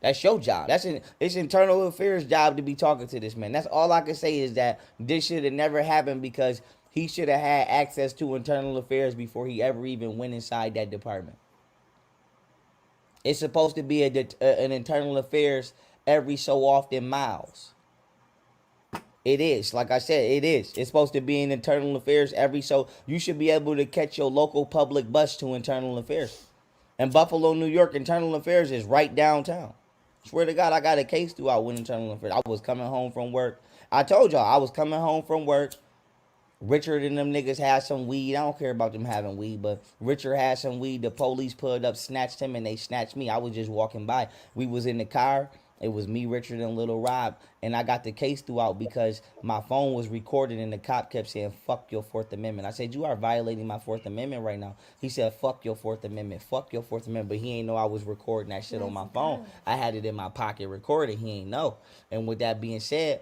That's your job. It's internal affairs job to be talking to this man. That's all I can say is that this should have never happened because he should have had access to internal affairs before he ever even went inside that department. It's supposed to be an internal affairs every so often miles. It is. Like I said, it is. It's supposed to be in internal affairs every so you should be able to catch your local public bus to internal affairs. In Buffalo, New York, internal affairs is right downtown. Swear to God, I got a case throughout with internal affairs. I was coming home from work. I told y'all I was coming home from work. Richard and them niggas had some weed. I don't care about them having weed, but Richard had some weed. The police pulled up, snatched him, and they snatched me. I was just walking by. We was in the car. It was me, Richard, and Little Rob. And I got the case throughout because my phone was recorded and the cop kept saying, fuck your Fourth Amendment. I said, you are violating my Fourth Amendment right now. He said, fuck your Fourth Amendment. Fuck your Fourth Amendment. But he ain't know I was recording that shit on my phone. I had it in my pocket recording. He ain't know. And with that being said,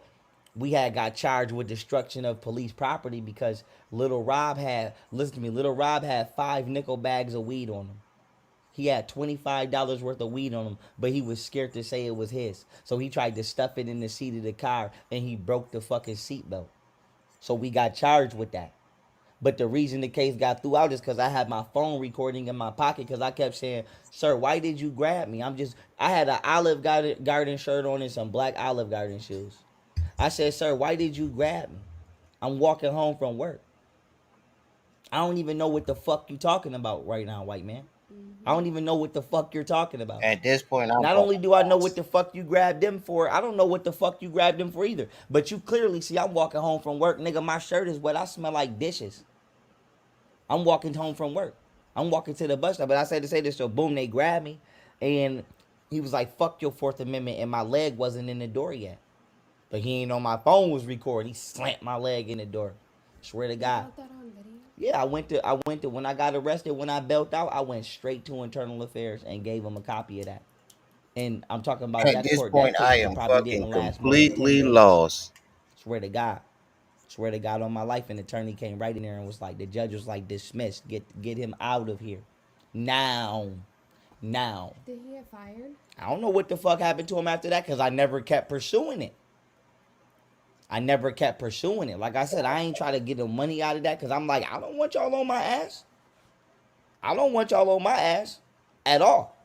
we had got charged with destruction of police property because Little Rob had, listen to me, Little Rob had 5 nickel bags of weed on him. He had $25 worth of weed on him, but he was scared to say it was his. So he tried to stuff it in the seat of the car and he broke the fucking seatbelt. So we got charged with that. But the reason the case got through out is because I had my phone recording in my pocket because I kept saying, sir, why did you grab me? I had an Olive Garden shirt on and some black Olive Garden shoes. I said, sir, why did you grab me? I'm walking home from work. I don't even know what the fuck you talking about right now, white man. I don't even know what the fuck you're talking about. At this point, I'm Not only do I know what the fuck you grabbed them for, I don't know what the fuck you grabbed them for either. But you clearly see I'm walking home from work. Nigga, my shirt is wet. I smell like dishes. I'm walking home from work. I'm walking to the bus stop. But I said to say this, so boom, they grabbed me. And he was like, fuck your Fourth Amendment. And my leg wasn't in the door yet. But he ain't know my phone was recording. He slammed my leg in the door. Swear to God. Got that on video? Yeah, I went to when I got arrested, when I bailed out, I went straight to internal affairs and gave him a copy of that. And I'm talking about at that this court. point That I case am probably fucking didn't last more than 10 completely days. lost. Swear to God. Swear to God on my life, an attorney came right in there and was like, the judge was like, dismissed. Get him out of here. Now, Did he get fired? I don't know what the fuck happened to him after that because I never kept pursuing it. Like I said, I ain't try to get the money out of that because I'm like, I don't want y'all on my ass. At all.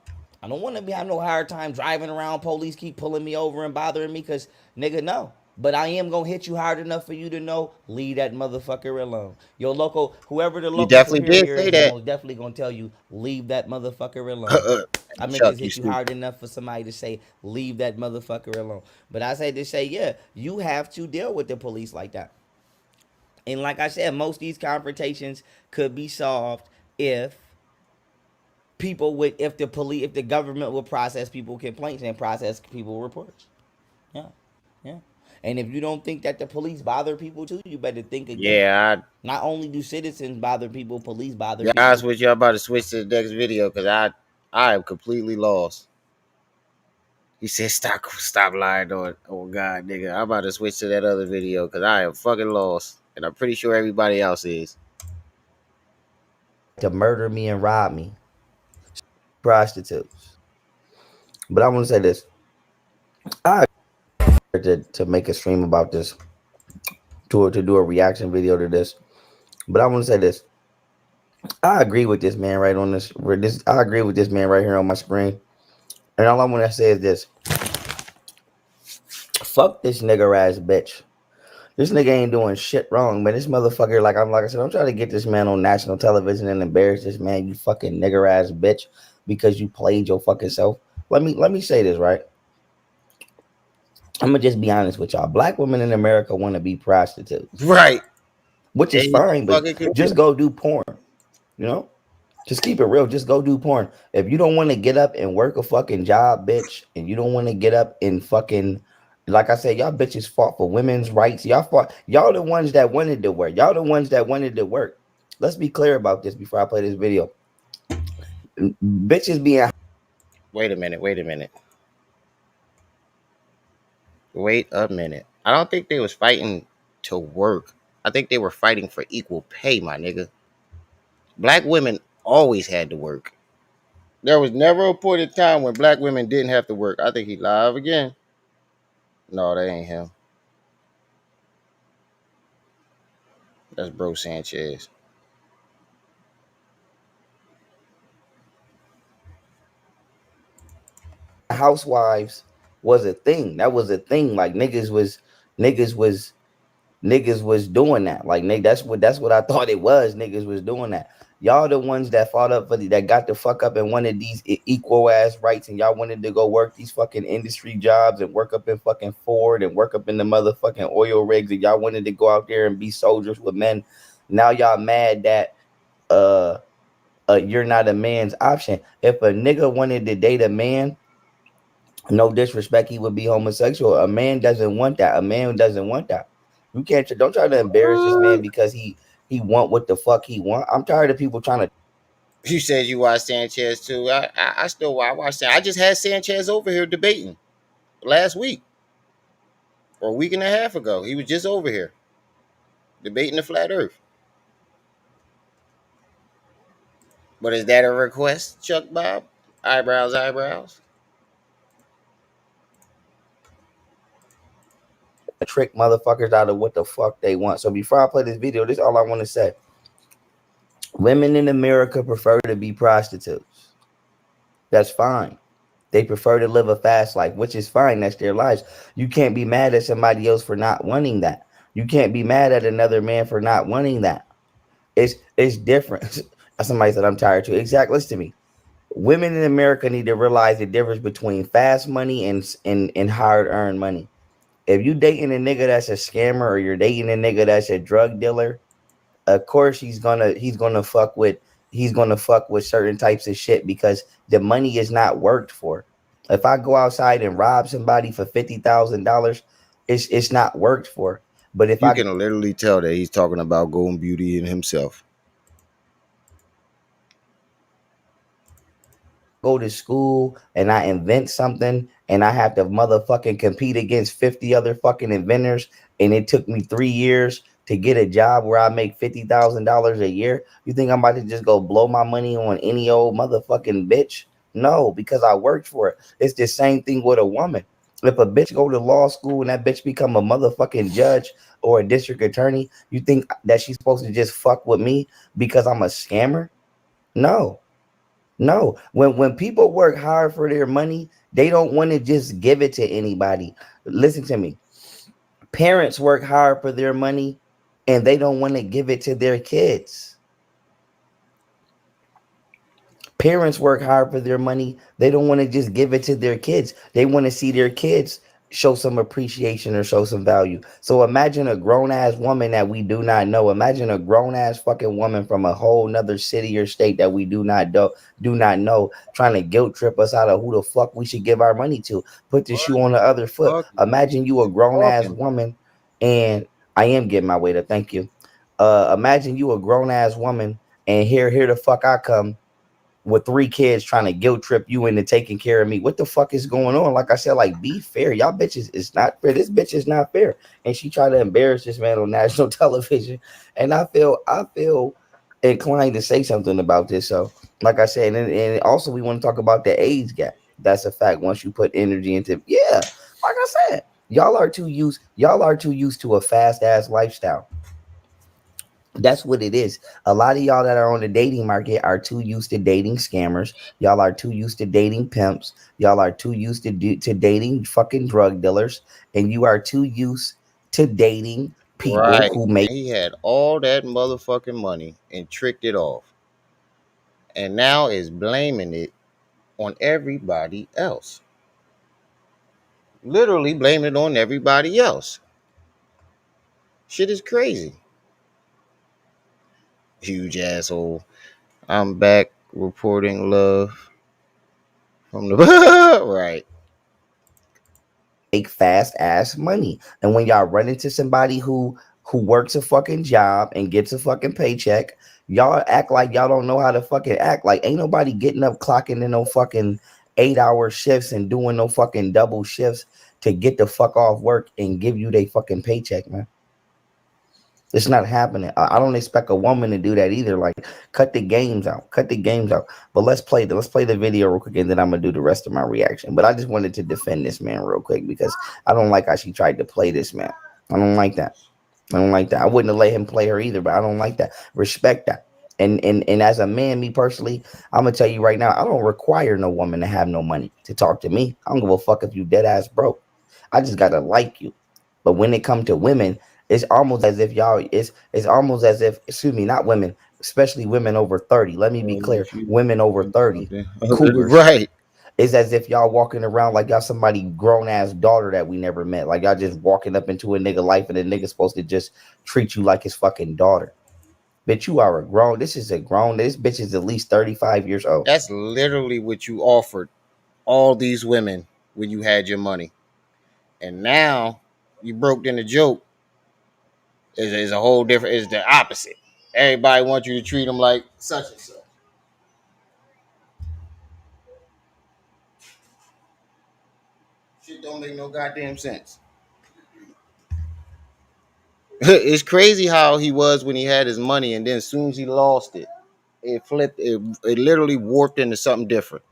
I don't want to be have no hard time driving around. Police keep pulling me over and bothering me because nigga, no. But I am gonna hit you hard enough for you to know, leave that motherfucker alone. Your local, whoever the You local definitely did superior say is that. most definitely gonna tell you, leave that motherfucker alone. I meant Chuck, to you hit you stupid. hard enough for somebody to say, leave that motherfucker alone. But I say to say, yeah, you have to deal with the police like that. And like I said, most of these confrontations could be solved if if the government will process people complaints and process people reports. Yeah, yeah. And if you don't think that the police bother people too, you better think again. Yeah, Not only do citizens bother people, police bother be honest people. with you, I'm about to switch to the next video because I am completely lost. He said, "Stop lying on, oh God, nigga." I'm about to switch to that other video because I am fucking lost, and I'm pretty sure everybody else is. To murder me and rob me, prostitutes. But I want to say this: I to make a stream about this, to do a reaction video to this. But I want to say this: I agree with this man right on this. I agree with this man right here on my screen. And all I want to say is this: fuck this nigger ass bitch. This nigga ain't doing shit wrong, man. This motherfucker, like I said, I'm trying to get this man on national television and embarrass this man, you fucking nigger ass bitch, because you played your fucking self. Let me say this, right? I'm gonna just be honest with y'all. Black women in America want to be prostitutes, Right. which is And you fine, but fucking could just go do porn. You know, just keep it real. Just go do porn. If you don't want to get up and work a fucking job, bitch, and you don't want to get up and fucking, like I said, y'all bitches fought for women's rights. Y'all the ones that wanted to work. Y'all the ones that wanted to work. Let's be clear about this before I play this video. Bitches being Wait a minute. Wait a minute. Wait a minute. I don't think they was fighting to work. I think they were fighting for equal pay, my nigga. Black women always had to work. There was never a point in time when black women didn't have to work. I think he live again. No, that ain't him. That's Bro Sanchez. housewives was a thing. That was a thing. Like niggas was niggas was doing that. Like that's what I thought it was. Niggas was doing that. Y'all the ones that fought up that got the fuck up and wanted these equal ass rights, and y'all wanted to go work these fucking industry jobs and work up in fucking Ford and work up in the motherfucking oil rigs, and y'all wanted to go out there and be soldiers with men. Now y'all mad that uh you're not a man's option. If a nigga wanted to date a man, no disrespect, he would be homosexual. A man doesn't want that. A man doesn't want that. You can't. Don't try to embarrass this man because he want what the fuck he want. I'm tired of people trying to. You said you watched Sanchez too. I still watch Sanchez. I just had Sanchez over here debating last week or a week and a half ago. He was just over here debating the flat Earth. But is that a request, Chuck Bob? Eyebrows, eyebrows. Trick motherfuckers out of what the fuck they want. So before I play this video, this is all I want to say. Women in America prefer to be prostitutes. That's fine. They prefer to live a fast life, which is fine. That's their lives. You can't be mad at somebody else for not wanting that. You can't be mad at another man for not wanting that. It's different. Somebody said I'm tired too. Exactly. Listen to me. Women in America need to realize the difference between fast money and hard earned money. If you dating a nigga that's a scammer, or you're dating a nigga that's a drug dealer, of course he's gonna fuck with certain types of shit because the money is not worked for. If I go outside and rob somebody for $50,000, it's not worked for. But if You I can literally tell that he's talking about Golden Beauty and himself. go to school and I invent something and I have to motherfucking compete against 50 other fucking inventors, and it took me 3 years to get a job where I make $50,000 a year? You think I'm about to just go blow my money on any old motherfucking bitch? No, because I worked for it. It's the same thing with a woman. If a bitch go to law school and that bitch become a motherfucking judge or a district attorney, you think that she's supposed to just fuck with me because I'm a scammer? No. No. When people work hard for their money, they don't want to just give it to anybody. Listen to me. Parents work hard for their money and they don't want to give it to their kids. Parents work hard for their money. They don't want to just give it to their kids. They want to see their kids show some appreciation or show some value. So imagine a grown ass woman that we do not know. Imagine a grown ass fucking woman from a whole nother city or state that we do not know trying to guilt trip us out of who the fuck we should give our money to. Put the shoe on the other foot. Fuck Imagine you a grown ass talking about. woman, and I am getting my way to thank you. Imagine you a grown ass woman, and here the fuck I come with 3 kids trying to guilt trip you into taking care of me. What the fuck is going on? Like I said, like, be fair. Y'all bitches is not fair. This bitch is not fair. And she tried to embarrass this man on national television. And I feel inclined to say something about this. So, like I said, and also we want to talk about the age gap. That's a fact. Once you put energy into, yeah, like I said, y'all are too used to a fast ass lifestyle. That's what it is. A lot of y'all that are on the dating market are too used to dating scammers. Y'all are too used to dating pimps. Y'all are too used to dating fucking drug dealers, and you are too used to dating people Right. who make And he had all that motherfucking money and tricked it off. And now is blaming it on everybody else. Literally blaming it on everybody else. Shit is crazy. Huge asshole. I'm back reporting love from the right. fast ass money. And when y'all run into somebody who works a fucking job and gets a fucking paycheck, y'all act like y'all don't know how to fucking act. Like ain't nobody getting up clocking in no fucking 8-hour shifts and doing no fucking double shifts to get the fuck off work and give you their fucking paycheck, man. It's not happening. I don't expect a woman to do that either. Like, cut the games out. Cut the games out. But let's play the video real quick, and then I'm gonna do the rest of my reaction. But I just wanted to defend this man real quick because I don't like how she tried to play this man. I don't like that. I don't like that. I wouldn't have let him play her either, but I don't like that. Respect that. And as a man, me personally, I'm gonna tell you right now, I don't require no woman to have no money to talk to me. I don't give a fuck if you dead ass broke. I just gotta like you. But when it comes to women, it's almost as if y'all it's almost as if, excuse me, not women, especially women over 30. Let me be clear. Women over 30, cougars. Right. It's as if y'all walking around like y'all somebody grown ass daughter that we never met. Like y'all just walking up into a nigga life and the nigga supposed to just treat you like his fucking daughter. Bitch, you are a grown. This bitch is at least 35 years old. That's literally what you offered all these women when you had your money. And now you broke in the joke is a whole different, is the opposite. Everybody wants you to treat them like such and such. Shit don't make no goddamn sense. It's crazy how he was when he had his money, and then as soon as he lost it, it flipped. It literally warped into something different.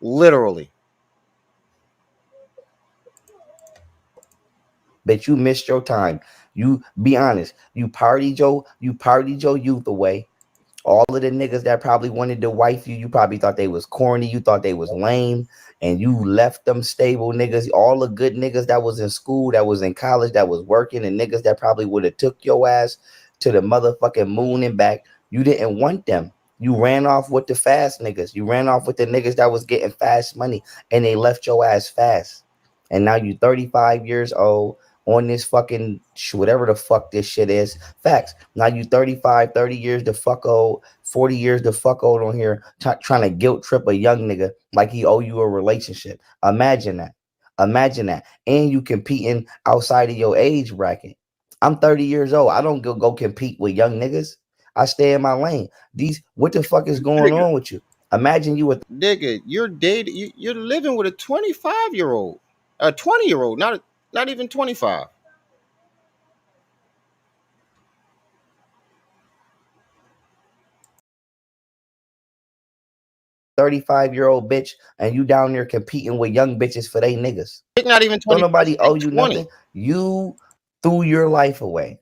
Literally. Bitch, you missed your time. You be honest. You partied your youth away. All of the niggas that probably wanted to wife you, you probably thought they was corny, you thought they was lame, and you left them stable niggas. All the good niggas that was in school, that was in college, that was working, and niggas that probably would have took your ass to the motherfucking moon and back. You didn't want them. You ran off with the fast niggas. You ran off with the niggas that was getting fast money, and they left your ass fast. And now you 35 years old on this fucking whatever the fuck this shit is. Facts. Now you 35, 30 years the fuck old, 40 years the fuck old on here trying to guilt trip a young nigga like he owe you a relationship. Imagine that. Imagine that. And you competing outside of your age bracket. I'm 30 years old. I don't go compete with young niggas. I stay in my lane. What the fuck is going Nigga, on with you? Imagine you with nigga, you're dating. You're living with a 25-year-old, a 20-year-old, not even 25. 35-year-old bitch and you down there competing with young bitches for they niggas. It's not even Don't 20. nobody owe you 20. nothing. You threw your life away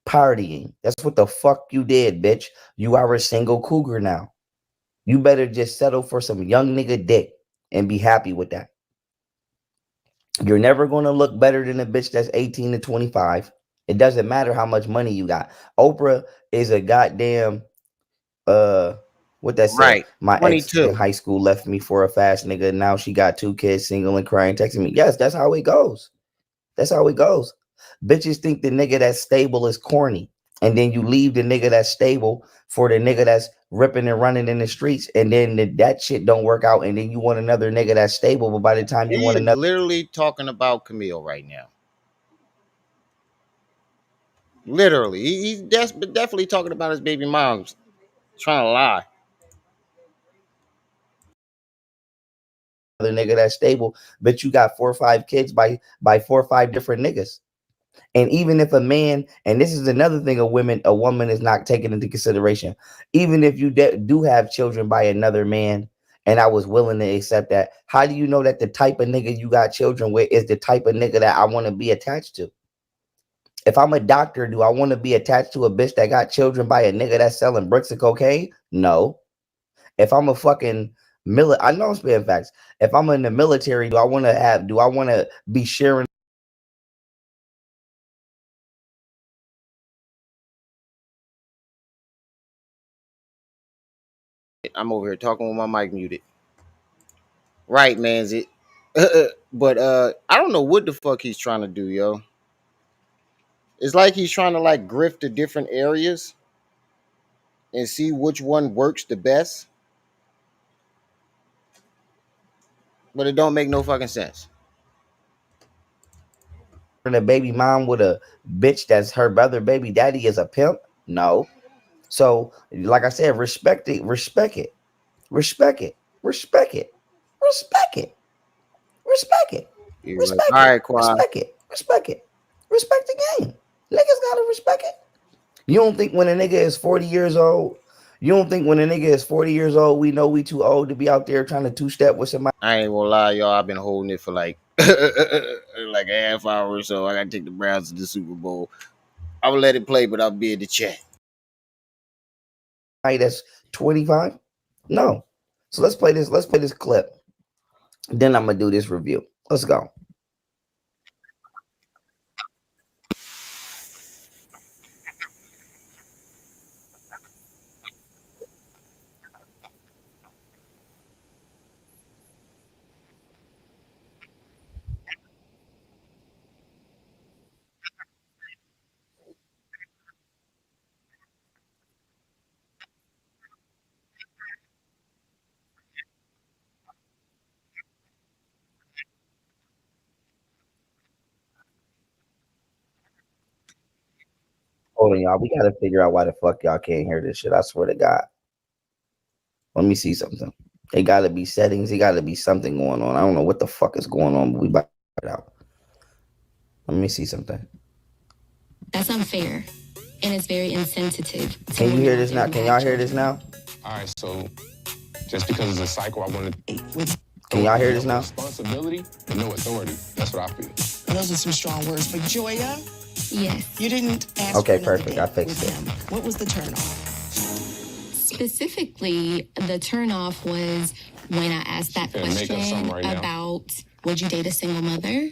partying. That's what the fuck you did, bitch. You are a single cougar now. You better just settle for some young nigga dick and be happy with that. You're never going to look better than a bitch that's 18 to 25. It doesn't matter how much money you got. Oprah is a goddamn what that said. Right. My ex in 22. high school left me for a fast nigga. Now she got 2 kids, single and crying, texting me. Yes, that's how it goes. That's how it goes. Bitches think the nigga that's stable is corny. And then you leave the nigga that's stable for the nigga that's ripping and running in the streets. And then that shit don't work out. And then you want another nigga that's stable. But by the time you He want is another literally talking about Camille right now. Literally. He's definitely talking about his baby moms. Trying to lie. nigga that's stable, but you got 4 or 5 kids by 4 or 5 different niggas. And even if a man, and this is another thing a woman is not taking into consideration, even if you do have children by another man, and I was willing to accept that, how do you know that the type of nigga you got children with is the type of nigga that I want to be attached to? If I'm a doctor, do I want to be attached to a bitch that got children by a nigga that's selling bricks of cocaine? No. If I'm a fucking I know I'm spitting facts. If I'm in the military, do I want to be sharing? I'm over here talking with my mic muted. Right, man's it. But I don't know what the fuck he's trying to do, yo. It's like he's trying to like grift the different areas and see which one works the best. But it don't make no fucking sense. A baby mom with a bitch that's her brother baby daddy is a pimp? No. So, like I said, respect it, respect it, respect it, respect it, respect it, respect it, You're like, respect all it, right, Quan. respect it, respect it, respect the game. Niggas gotta respect it. You don't think when a nigga is 40 years old, you don't think when a nigga is 40 years old, we know we too old to be out there trying to two-step with somebody? I ain't gonna lie, y'all. I've been holding it for like like a half hour or so. I gotta take the Browns to the Super Bowl. I will let it play, but I'll be in the chat. That's 25? No. So let's play this clip. Then I'm gonna do this review. Let's go. Hold on, y'all. We gotta figure out why the fuck y'all can't hear this shit. I swear to God. Let me see something. It gotta be settings. It gotta be something going on. I don't know what the fuck is going on, but we about to find out. Let me see something. That's unfair, and it's very insensitive. Can you hear this now? Can y'all hear this now? All right, so just because it's a cycle, I want to. Can y'all hear this now? Responsibility, but no authority. That's what I feel. Those are some strong words. But Joya, yes, you didn't ask. Okay, for another perfect. date I fixed with it. him. What was the turnoff? specifically, the turnoff was when I asked that Gonna make up question something right now. about would you date a single mother?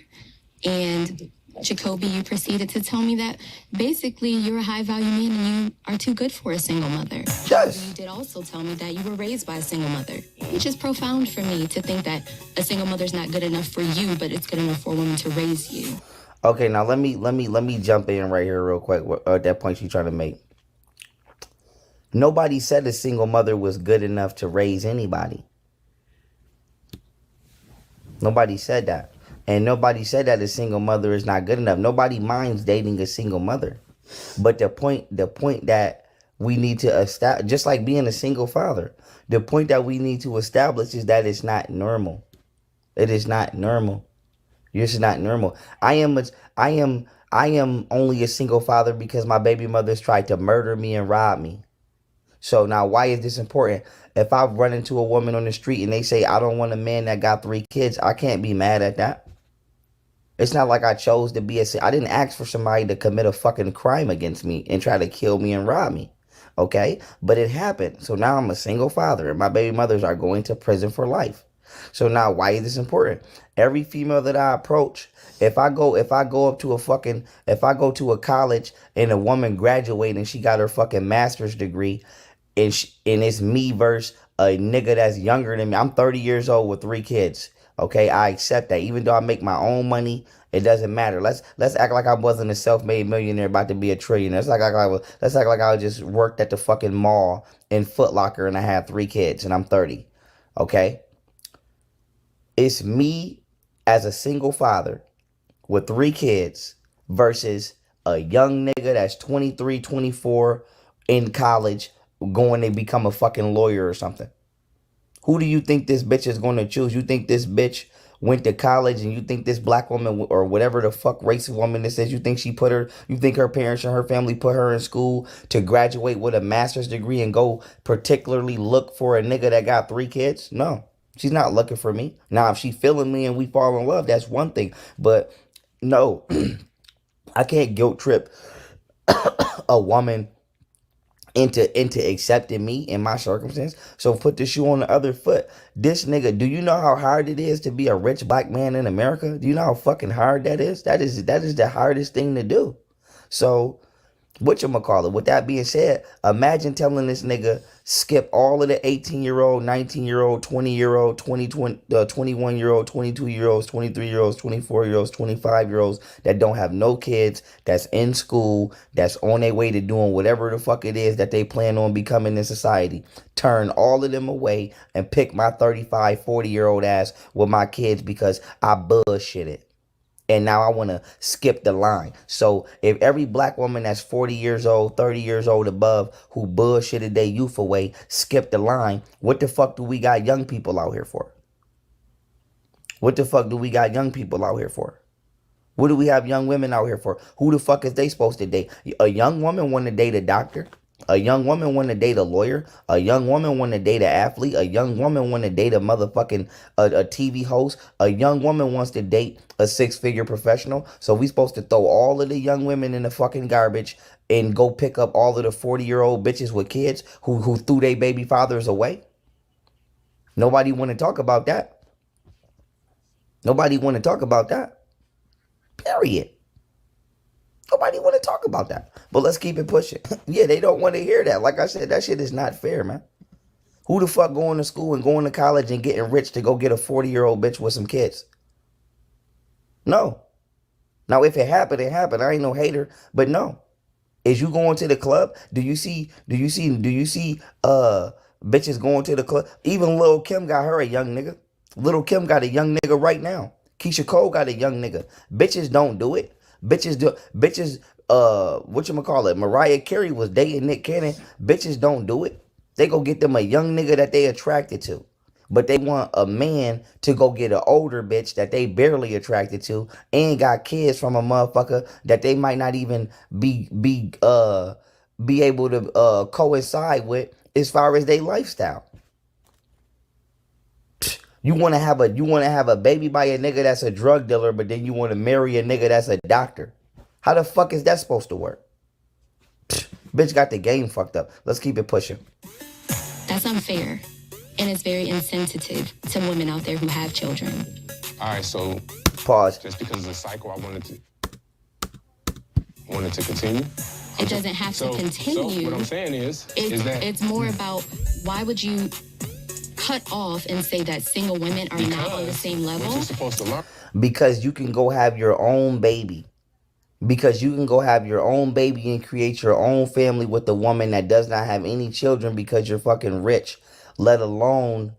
And Jacoby, you proceeded to tell me that basically you're a high value man and you are too good for a single mother. Yes. You did also tell me that you were raised by a single mother, which is profound for me to think that a single mother's not good enough for you, but it's good enough for a woman to raise you. Okay, now let me jump in right here real quick. That point she's trying to make. Nobody said a single mother was good enough to raise anybody. Nobody said that. And nobody said that a single mother is not good enough. Nobody minds dating a single mother. But the point that we need to establish, just like being a single father, the point that we need to establish is that it's not normal. It is not normal. It's not normal. I am only a single father because my baby mothers tried to murder me and rob me. So now, why is this important? If I run into a woman on the street and they say, I don't want a man that got 3 kids, I can't be mad at that. It's not like I chose to be I didn't ask for somebody to commit a fucking crime against me and try to kill me and rob me. Okay? But it happened. So now I'm a single father and my baby mothers are going to prison for life. So now why is this important? Every female that I approach, if I go up to if I go to a college and a woman graduated and she got her fucking master's degree, and it's me versus a nigga that's younger than me. I'm 30 years old with 3 kids. Okay, I accept that. Even though I make my own money, it doesn't matter. Let's act like I wasn't a self-made millionaire about to be a trillionaire. Let's act like I just worked at the fucking mall in Foot Locker and I had 3 kids and I'm 30. Okay? It's me as a single father with 3 kids versus a young nigga that's 23, 24 in college going to become a fucking lawyer or something. Who do you think this bitch is going to choose? You think this bitch went to college and you think this black woman or whatever the fuck racist woman this is, you think you think her parents and her family put her in school to graduate with a master's degree and go particularly look for a nigga that got 3 kids? No. She's not looking for me. Now, if she feeling me and we fall in love, that's one thing. But no, I can't guilt trip a woman into accepting me in my circumstance. So put the shoe on the other foot. This nigga, do you know how hard it is to be a rich black man in America? Do you know how fucking hard that is? That is the hardest thing to do. So whatchamacallit, with that being said, imagine telling this nigga skip all of the 18-year-old, 19-year-old, 20-year-old, 21-year-old, 22-year-olds, 23-year-olds, 24-year-olds, 25-year-olds that don't have no kids, that's in school, that's on their way to doing whatever the fuck it is that they plan on becoming in society. Turn all of them away and pick my 35, 40-year-old ass with my kids because I bullshitted. And now I want to skip the line. So if every black woman that's 40 years old, 30 years old above, who bullshitted their youth away, skip the line, what the fuck do we got young people out here for? What the fuck do we got young people out here for? What do we have young women out here for? Who the fuck is they supposed to date? A young woman want to date a doctor. A young woman want to date a lawyer. A young woman want to date an athlete. A young woman want to date a motherfucking a TV host. A young woman wants to date a 6-figure professional. So we supposed to throw all of the young women in the fucking garbage and go pick up all of the 40-year-old bitches with kids who threw their baby fathers away? Nobody want to talk about that. Nobody want to talk about that. Period. Nobody want to talk about that. But let's keep it pushing. Yeah, they don't want to hear that. Like I said, that shit is not fair, man. Who the fuck going to school and going to college and getting rich to go get a 40-year-old bitch with some kids? No. Now, if it happened, it happened. I ain't no hater, but no. Is you going to the club? Do you see bitches going to the club? Even Lil' Kim got her a young nigga. Lil' Kim got a young nigga right now. Keisha Cole got a young nigga. Bitches don't do it. Bitches, whatchamacallit, Mariah Carey was dating Nick Cannon. Bitches don't do it. They go get them a young nigga that they attracted to. But they want a man to go get an older bitch that they barely attracted to and got kids from a motherfucker that they might not even be able to coincide with as far as their lifestyle. You want to have a baby by a nigga that's a drug dealer, but then you want to marry a nigga that's a doctor. How the fuck is that supposed to work? Bitch got the game fucked up. Let's keep it pushing. That's unfair. And it's very insensitive to women out there who have children. All right, so pause. Just because of the cycle, I wanted to continue. It doesn't have to continue. So what I'm saying is that it's more about why would you cut off and say that single women are not on the same level? What you're supposed to learn. Because you can go have your own baby. Because you can go have your own baby and create your own family with a woman that does not have any children because you're fucking rich, let alone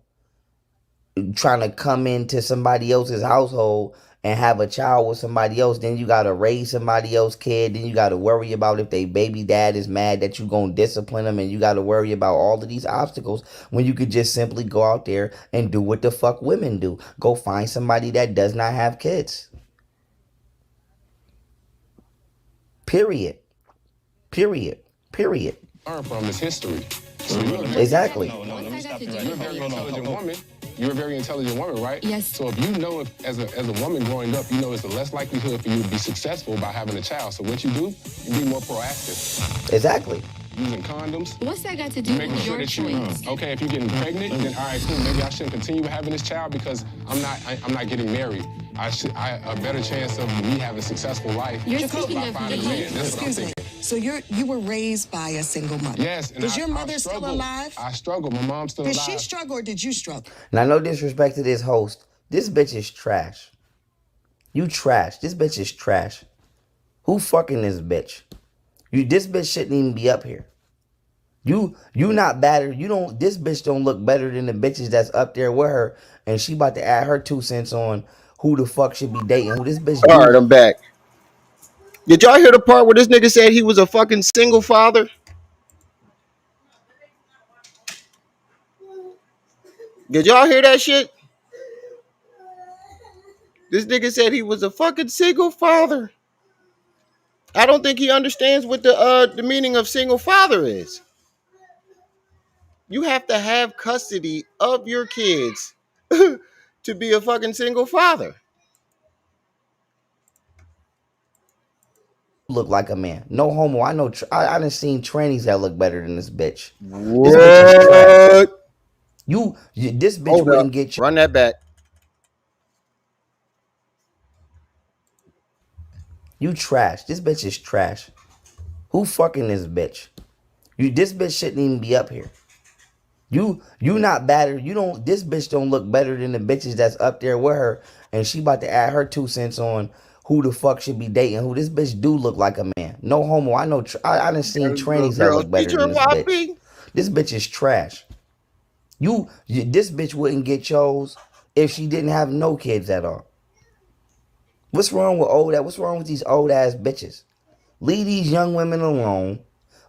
trying to come into somebody else's household and have a child with somebody else. Then you got to raise somebody else's kid. Then you got to worry about if they baby dad is mad that you going to discipline them. And you got to worry about all of these obstacles when you could just simply go out there and do what the fuck women do. Go find somebody that does not have kids. Period. Period. Period. Learn from is history. So you're a very, Exactly. No, let me stop you right there. You're a very intelligent woman. You're a very intelligent woman, right? Yes. So if you know, as a woman growing up, you know it's the less likelihood for you to be successful by having a child. So what you do, you be more proactive. Exactly. Using condoms. What's that got to do with your choice? Okay, if you're getting pregnant, then all right, cool. Maybe I shouldn't continue having this child because I'm not getting married. I a better chance of me having a successful life. You're speaking of me. Excuse me. So you were raised by a single mother. Yes. And Is your mother still alive? I struggle. My mom's still alive. Did she struggle or did you struggle? Now, no disrespect to this host. This bitch is trash. You trash. This bitch is trash. Who fucking this bitch? This bitch shouldn't even be up here. You not better. This bitch don't look better than the bitches that's up there with her. And she about to add her 2 cents on who the fuck should be dating who. This bitch All right, I'm back. Did y'all hear the part where this nigga said he was a fucking single father? Did y'all hear that shit? This nigga said he was a fucking single father. I don't think he understands what the meaning of single father is. You have to have custody of your kids to be a fucking single father. look like a man. No homo. I know. I done seen trannies that look better than this bitch. What? This bitch is trash. This bitch Hold wouldn't up. get you. Run that back. You trash. This bitch is trash. Who fucking this bitch? This bitch shouldn't even be up here. You not better. This bitch don't look better than the bitches that's up there with her. And she about to add her 2 cents on who the fuck should be dating who. This bitch do look like a man. No homo. I know. I done seen trannies that look better than this bitch. This bitch is trash. This bitch wouldn't get chose if she didn't have no kids at all. What's wrong with What's wrong with these old ass bitches? Leave these young women alone.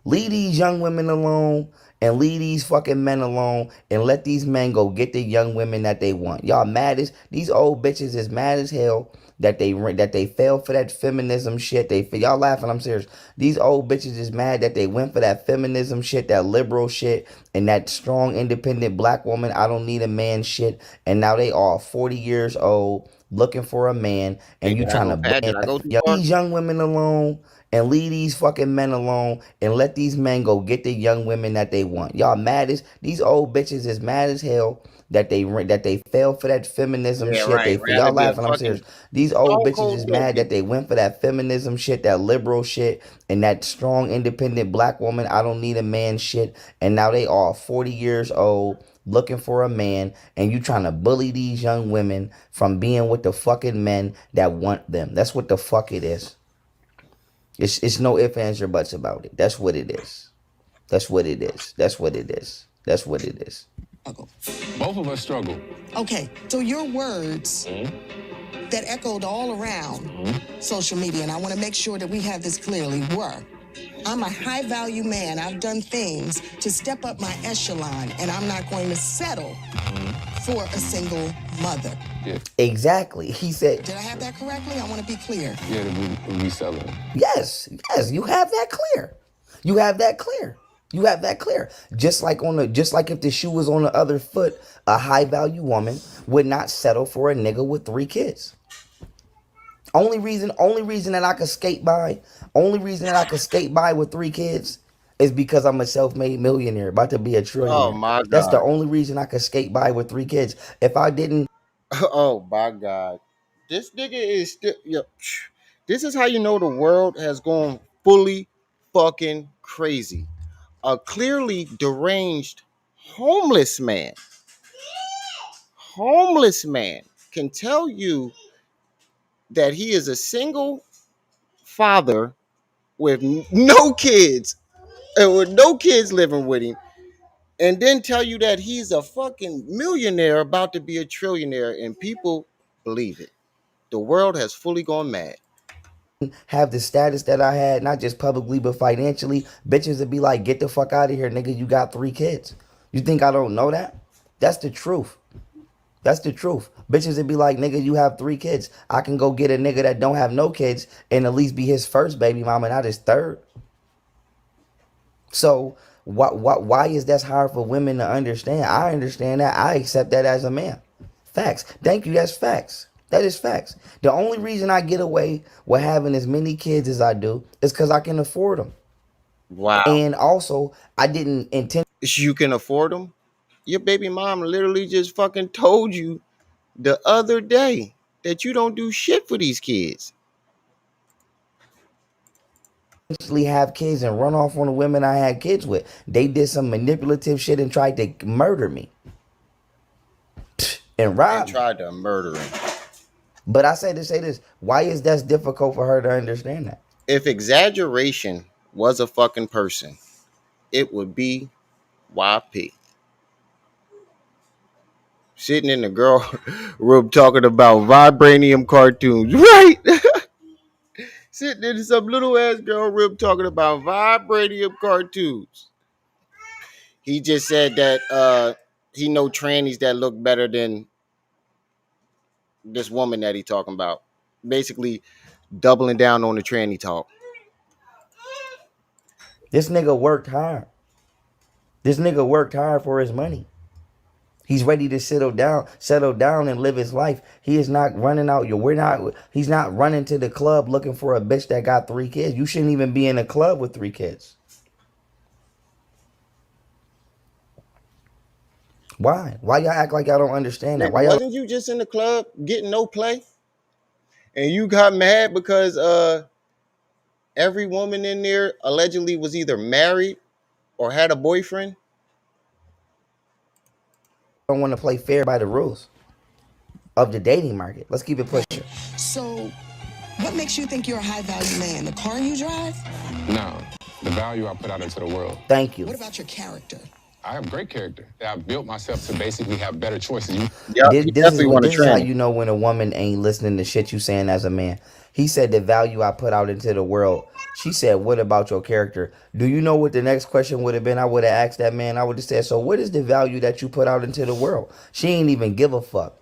Leave these young women alone and leave these fucking men alone and let these men go get the young women that they want. Y'all mad as these old bitches is mad as hell that they fell for that feminism shit. Y'all laughing, I'm serious. These old bitches is mad that they went for that feminism shit, that liberal shit, and that strong independent black woman, I don't need a man shit. And now they all 40 years old looking for a man and you trying to ban these young women alone and leave these fucking men alone and let these men go get the young women that they want. Y'all mad as these old bitches is mad as hell that they fell for that feminism shit. Right. Y'all laughing, I'm serious. These old bitches is mad that they went for that feminism shit, that liberal shit, and that strong independent black woman, I don't need a man shit. And now they all 40 years old looking for a man and you trying to bully these young women from being with the fucking men that want them. That's what the fuck it is. It's no ifs, ands, or buts about it. That's what it is. That's what it is. That's what it is. That's what it is. Both of us struggle. Okay, so your words that echoed all around social media, and I want to make sure that we have this clearly, were, I'm a high-value man. I've done things to step up my echelon, and I'm not going to settle for a single mother. Yeah. Exactly. He said. Did I have that correctly? I want to be clear. Yeah, we selling. Yes, you have that clear. You have that clear. You have that clear. Just like if the shoe was on the other foot, a high-value woman would not settle for a nigga with 3 kids. Only reason that I could skate by with 3 kids is because I'm a self-made millionaire about to be a trillionaire. Oh my God. That's the only reason I could skate by with 3 kids. If I didn't. Oh my God. This nigga is still. This is how you know the world has gone fully fucking crazy. A clearly deranged homeless man can tell you that he is a single father with no kids and with no kids living with him, and then tell you that he's a fucking millionaire about to be a trillionaire, and people believe it. The world has fully gone mad. Have the status that I had, not just publicly but financially, bitches would be like, get the fuck out of here, nigga, you got 3 kids. You think I don't know that? That's the truth. That's the truth. Bitches would be like, nigga, you have 3 kids. I can go get a nigga that don't have no kids and at least be his first baby mama, not his third. So Why is that hard for women to understand? I understand that. I accept that as a man. Facts. Thank you. That's facts. That is facts. The only reason I get away with having as many kids as I do is because I can afford them. Wow. And also, I didn't intend. You can afford them? Your baby mom literally just fucking told you the other day that you don't do shit for these kids. Actually have kids and run off on the women I had kids with. They did some manipulative shit and tried to murder me and rob And me. tried to murder him. But I say to say this, why is that difficult for her to understand that? If exaggeration was a fucking person, it would be YP. Sitting in the girl room talking about vibranium cartoons, right? Sitting in some little ass girl room talking about vibranium cartoons. He just said that he know trannies that look better than this woman that he talking about. Basically doubling down on the tranny talk. This nigga worked hard. This nigga worked hard for his money. He's ready to settle down and live his life. He is not running out. He's not running to the club looking for a bitch that got 3 kids. You shouldn't even be in a club with 3 kids. Why? Why y'all act like y'all don't understand that? Why y'all Wasn't you just in the club getting no play? And you got mad because every woman in there allegedly was either married or had a boyfriend? don't want to play fair by the rules of the dating market? Let's keep it pushing. So, what makes you think you're a high value man? The car you drive? No, the value I put out into the world. Thank you. What about your character? I have great character. I've built myself to basically have better choices. Yeah, This, you this is definitely want to this is how train. you know when a woman ain't listening to shit you saying as a man. He said the value I put out into the world. She said, "What about your character?" Do you know what the next question would have been? I would have asked that man. I would have said, "So what is the value that you put out into the world?" She ain't even give a fuck.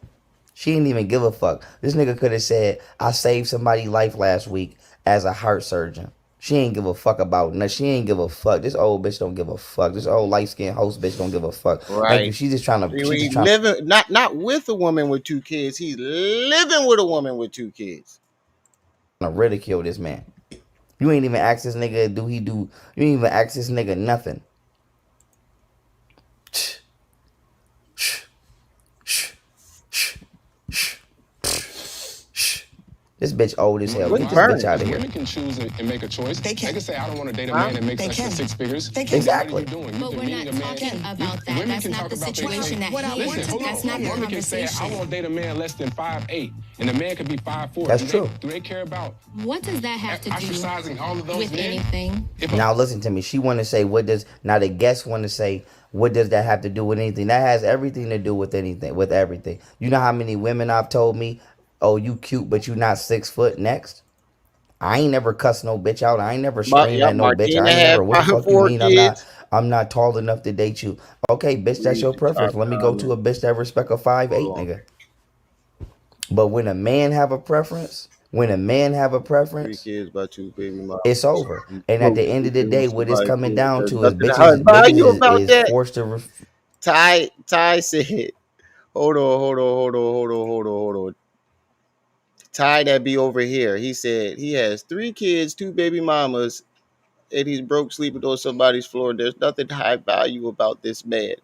She ain't even give a fuck. This nigga could have said, "I saved somebody's life last week as a heart surgeon." She ain't give a fuck about nothing. She ain't give a fuck. This old bitch don't give a fuck. This old light skinned host bitch don't give a fuck. Thank you. Right. She's just trying to. She's He just trying living not with a woman with 2 kids. He's living with a woman with 2 kids. to ridicule this man. You ain't even ask this nigga. Do he do? You ain't even ask this nigga nothing. This bitch old as hell. Get this bitch out of here. Women can choose and make a choice. They can say, I don't want to date a man that makes extra 6 figures. They can. Exactly. What are you doing? But we're not talking about that. That's not the situation that he is. That's not the Women can say, I conversation. won't date a man less than 5'8", and the man could be 5'4". That's true. Do they care about What does that have to do ostracizing all of those with men? anything? Now listen to me. She want to say what does now the guests want to say what does that have to do with anything? That has everything to do with anything, with everything. You know how many women I've told me, "Oh, you cute, but you not 6 foot." Next, I ain't never cussed no bitch out. I ain't never screamed at no bitch. I Martina ain't had never. What the fuck you 4 mean? kids. I'm not tall enough to date you. Okay, bitch, that's your preference. Let me go to a bitch that respect a 5'8", nigga. But when a man have a preference, when a man have a 3 preference, kids by 2 baby moms. it's over. And at the end of the day, what it's coming down There's to is nothing hard value about is that. forced to. Ty said, hold on. Ty that be over here. He said he has 3 kids, 2 baby mamas, and he's broke sleeping on somebody's floor. There's nothing high value about this man.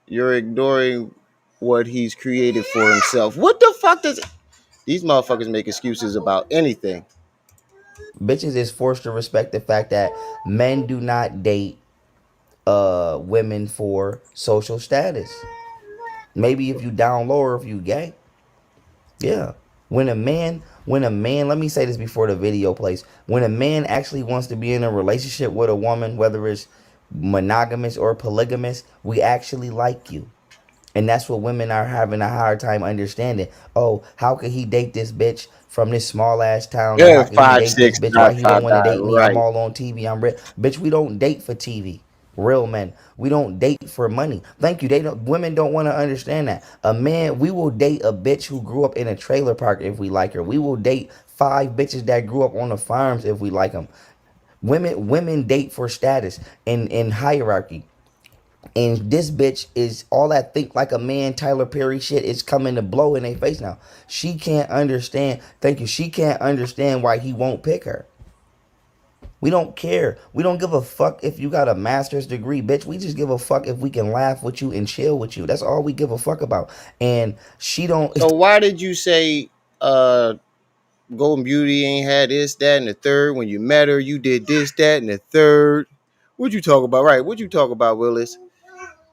You're ignoring what he's created for himself. What the fuck does these motherfuckers make excuses about anything? Bitches is forced to respect the fact that men do not date women for social status. Maybe if you down low or if you gay. Yeah. When a man, let me say this before the video plays. When a man actually wants to be in a relationship with a woman, whether it's monogamous or polygamous, we actually like you. And that's what women are having a hard time understanding. Oh, how could he date this bitch from this small ass town? Or Yeah, how could he five, date this six, bitch? Why dot, he don't dot, want to dot, date me? I'm right. all on TV. I'm rich. Bitch, we don't date for TV. Real men. We don't date for money. Thank you. Women don't want to understand that. A man, we will date a bitch who grew up in a trailer park if we like her. We will date 5 bitches that grew up on the farms if we like them. Women date for status and hierarchy. And this bitch is all that think like a man Tyler Perry shit is coming to blow in their face now. She can't understand. Thank you. She can't understand why he won't pick her. We don't care. We don't give a fuck if you got a master's degree, bitch. We just give a fuck if we can laugh with you and chill with you. That's all we give a fuck about. And she don't. So why did you say Golden Beauty ain't had this, that, and the third? When you met her, you did this, that, and the third. What'd you talk about? Right. What'd you talk about, Willis?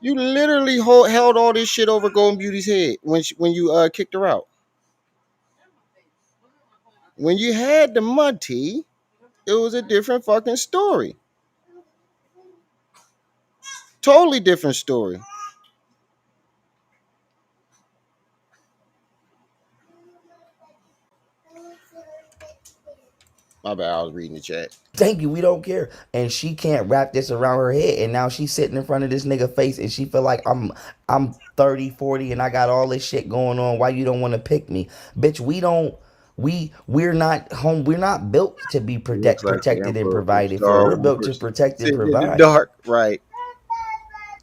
You literally held all this shit over Golden Beauty's head when you kicked her out. When you had the money, it was a different fucking story. Totally different story. My bad, I was reading the chat. Thank you. We don't care. And she can't wrap this around her head. And now she's sitting in front of this nigga face and she feel like I'm 30, 40 and I got all this shit going on. Why you don't want to pick me? Bitch, we're not home. We're not built to be It looks like the protected and Emperor from provided for. Star We're built to Wars protect and sitting in the provide. dark. Right.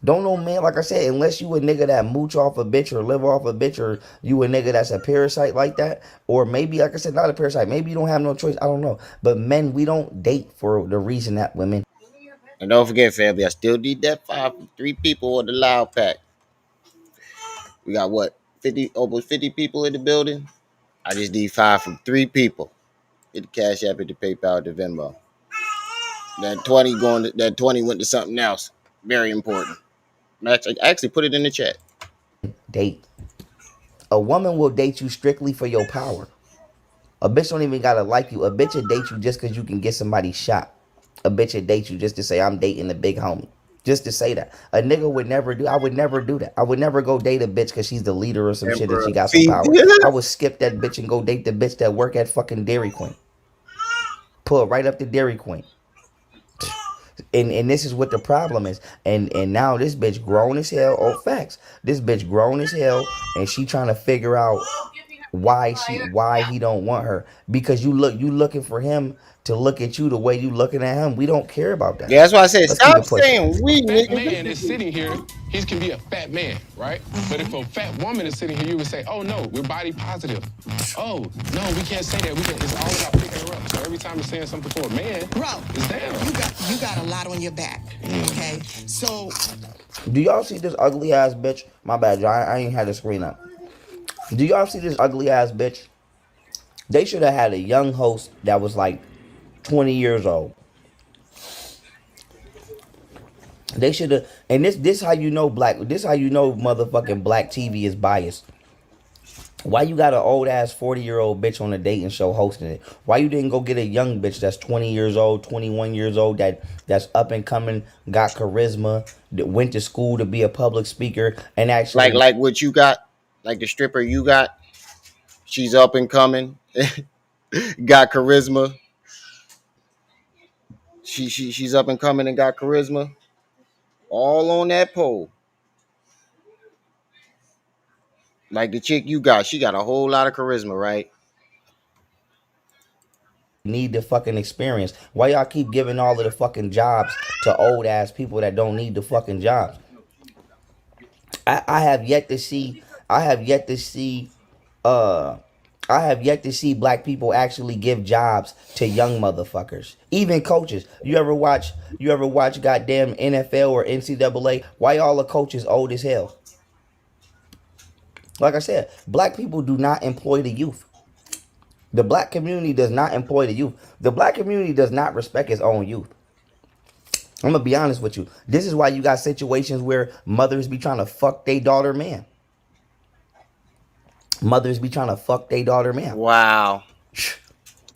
Don't know, man, like I said, unless you a nigga that mooch off a bitch or live off a bitch, or you a nigga that's a parasite like that, or maybe, like I said, not a parasite, maybe you don't have no choice, I don't know. But men, we don't date for the reason that women. And don't forget, family, I still need that 5 from 3 people on the loud pack. We got what? 50, almost 50 people in the building. I just need 5 from 3 people. Get the Cash App, at the PayPal, the Venmo. That 20 went to something else. Very important. Max, I actually put it in the chat. Date. A woman will date you strictly for your power. A bitch don't even gotta like you. A bitch will date you just because you can get somebody shot. A bitch will date you just to say, I'm dating the big homie. Just to say that. A nigga would never do, I would never do that. I would never go date a bitch because she's the leader or some shit and Emperor. she got some See? power. I would skip that bitch and go date the bitch that work at fucking Dairy Queen. Pull right up to Dairy Queen. And this is what the problem is. And now this bitch grown as hell. Oh, facts. This bitch grown as hell and she trying to figure out why he don't want her. Because you looking for him to look at you the way you looking at him. We don't care about that. Yeah, that's why I said Let's keep stop it pushing. saying we, Fat nigga. man is sitting here, he can be a fat man, right? But if a fat woman is sitting here, you would say, oh no, we're body positive. Oh, no, we can't say that. It's all about picking her up. So every time you're saying something for a man, Bro, it's down. you got a lot on your back. Okay? So Do y'all see this ugly ass bitch? My bad, y'all. I ain't had the screen up. Do y'all see this ugly ass bitch? They should have had a young host that was like 20 years old. They should have, and this how you know this how you know motherfucking black TV is biased. Why you got an old ass 40-year-old bitch on a dating show hosting it? Why you didn't go get a young bitch that's 20 years old, 21 years old, that's up and coming, got charisma, that went to school to be a public speaker, and actually Like what you got, like the stripper you got. She's up and coming, got charisma. She's up and coming and got charisma. All on that pole. Like the chick you got, she got a whole lot of charisma, right? need the fucking experience. Why y'all keep giving all of the fucking jobs to old ass people that don't need the fucking jobs? I have yet to see. I have yet to see. I have yet to see black people actually give jobs to young motherfuckers. Even coaches. You ever watch? You ever watch goddamn NFL or NCAA? Why all the coaches old as hell? Like I said, black people do not employ the youth. The black community does not employ the youth. The black community does not respect its own youth. I'm gonna be honest with you. This is why you got situations where mothers be trying to fuck their daughter man. Mothers be trying to fuck their daughter man. Wow.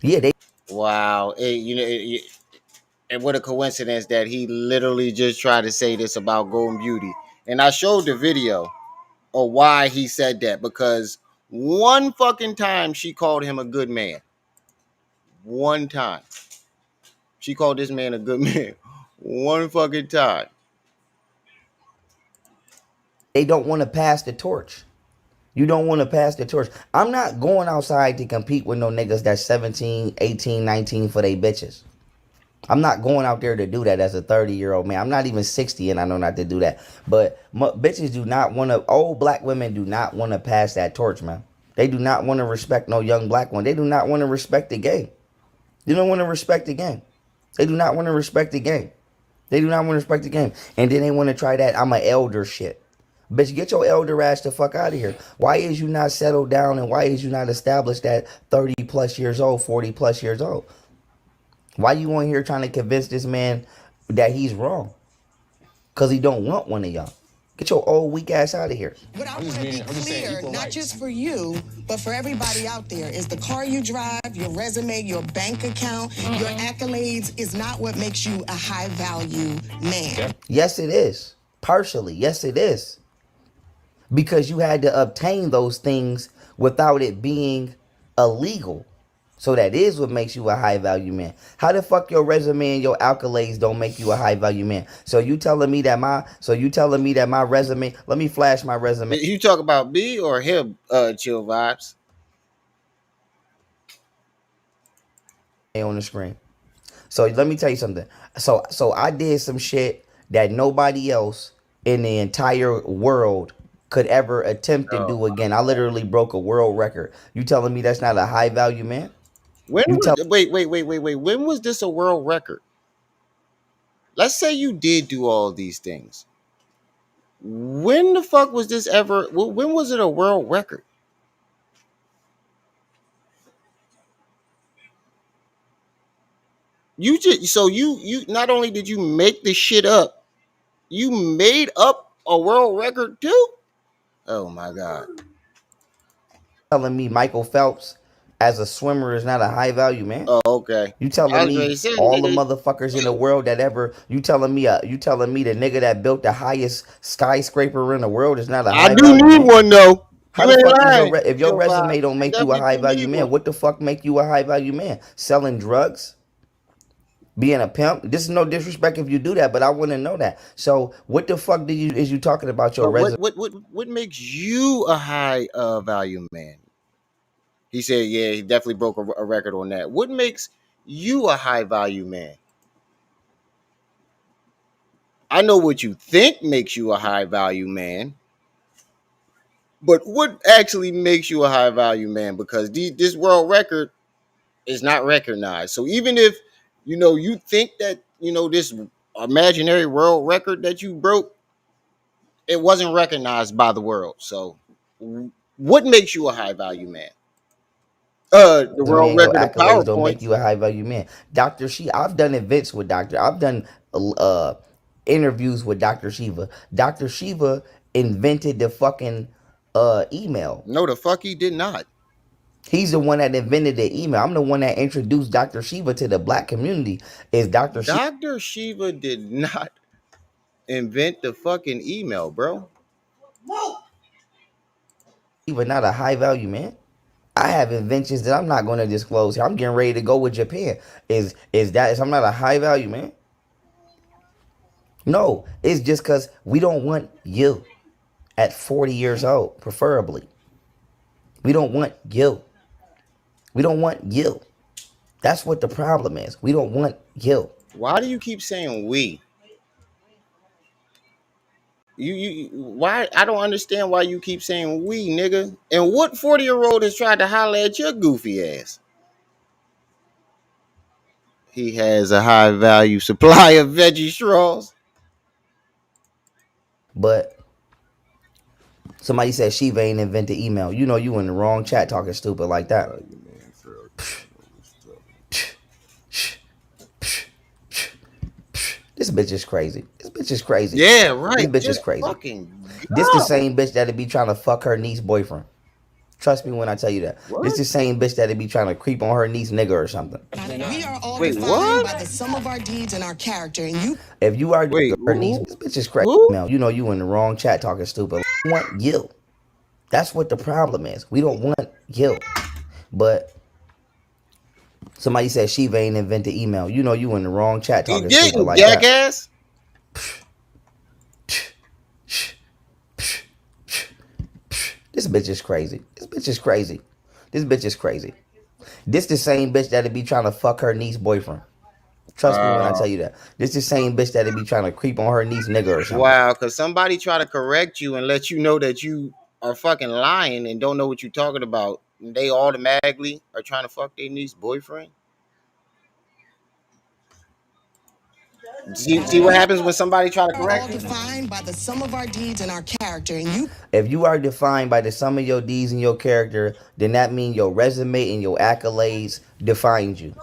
Yeah, they. Wow. And what a coincidence that he literally just tried to say this about Golden Beauty. And I showed the video of why he said that, because one fucking time she called him a good man. One time. She called this man a good man. One fucking time. They don't want to pass the torch. You don't want to pass the torch. I'm not going outside to compete with no niggas that's 17, 18, 19 for they bitches. I'm not going out there to do that as a 30-year-old man. I'm not even 60 and I know not to do that. But bitches do not want to, old black women do not want to pass that torch, man. They do not want to respect no young black one. They do not want to respect the game. They don't want to respect the game. They do not want to respect the game. They do not want to respect the game. And then they want to try that I'm an elder shit. Bitch, get your elder ass the fuck out of here. Why is you not settled down and why is you not established at 30 plus years old, 40 plus years old? Why you on here trying to convince this man that he's wrong? Because he don't want one of y'all. Get your old weak ass out of here. What I want to be clear, not just for you, but for everybody out there, is the car you drive, your resume, your bank account, your accolades is not what makes you a high value man. Yes, it is. Partially, yes, it is. Because you had to obtain those things without it being illegal. So that is what makes you a high value man. How the fuck your resume and your accolades don't make you a high value man? So you telling me that my resume, let me flash my resume. You talk about me or him, chill vibes? On the screen. So let me tell you something. So I did some shit that nobody else in the entire world could ever attempt to do again. I literally broke a world record. You telling me that's not a high value man? Wait. When was this a world record? Let's say you did do all these things. When the fuck was this ever? When was it a world record? You just you not only did you make the shit up, you made up a world record too. Oh my god! Telling me Michael Phelps as a swimmer is not a high value man? Oh, okay. You telling me all the motherfuckers in the world that ever you telling me the nigga that built the highest skyscraper in the world is not a high value man? I do need one though. How the fuck is your if your resume don't make you a high value man? What the fuck make you a high value man? Selling drugs? Being a pimp? This is no disrespect if you do that, but I want to know that. So what the fuck is you talking about your resume? What makes you a high value man? He said, yeah, he definitely broke a record on that. What makes you a high value man? I know what you think makes you a high value man, but what actually makes you a high value man? Because this world record is not recognized. So even if you think that this imaginary world record that you broke, it wasn't recognized by the world. So what makes you a high value man? The world Your record of accolades don't make PowerPoint. you a high value man. I've done events with I've done interviews with Dr. Shiva. Dr. Shiva invented the fucking email. No, the fuck he did not. He's the one that invented the email. I'm the one that introduced Dr. Shiva to the black community. Is Dr. Shiva did not invent the fucking email, bro. Shiva not a high value man? I have inventions that I'm not going to disclose here. I'm getting ready to go with Japan. Is I'm not a high value man? No, it's just because we don't want you at 40 years old, preferably. We don't want you. We don't want you. That's what the problem is. We don't want you. Why do you keep saying we? You why? I don't understand why you keep saying we, nigga. And what 40-year-old has tried to holler at your goofy ass? He has a high value supply of veggie straws. But somebody said Shiva ain't invented email. You know you in the wrong chat talking stupid like that. This bitch is crazy. This bitch is crazy. Yeah, right. This bitch Just is crazy. Fucking This the same bitch that'd be trying to fuck her niece boyfriend. Trust me when I tell you that. What? This the same bitch that'd be trying to creep on her niece nigga or something. We are all defined by the sum of our deeds and our character. And you If you are her niece, this bitch is crazy. Now you know you in the wrong chat talking stupid. We want you. That's what the problem is. We don't want you. But somebody said Shiva ain't invented email. You know you in the wrong chat talking stupid like jackass. that. This bitch is crazy. This bitch is crazy. This bitch is crazy. This the same bitch that'd be trying to fuck her niece boyfriend. Trust me when I tell you that. This the same bitch that'd be trying to creep on her niece nigga or something. Wow, because somebody try to correct you and let you know that you are fucking lying and don't know what you're talking about. And they automatically are trying to fuck their niece boyfriend. See what happens when somebody try to We're correct all you? defined by the sum of our deeds and our character, and you If you are defined by the sum of your deeds and your character, then that means your resume and your accolades defines you.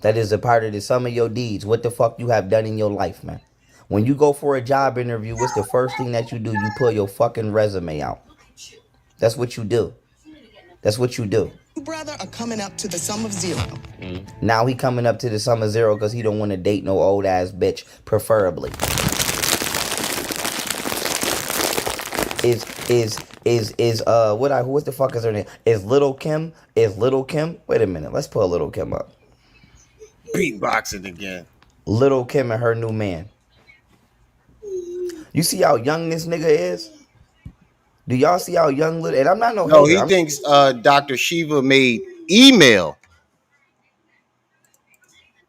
That is a part of the sum of your deeds. What the fuck you have done in your life, man. When you go for a job interview, what's the first thing that you do? You pull your fucking resume out. That's what you do. That's what you do. brother are coming up to the sum of zero. Now he coming up to the sum of zero because he don't want to date no old ass bitch, preferably. What the fuck is her name? Is Little Kim? Wait a minute, let's pull Little Kim up. Beatboxing again. Little Kim and her new man. You see how young this nigga is? Do y'all see how young little? And I'm not no No, hater. he I'm thinks Dr. Shiva made email.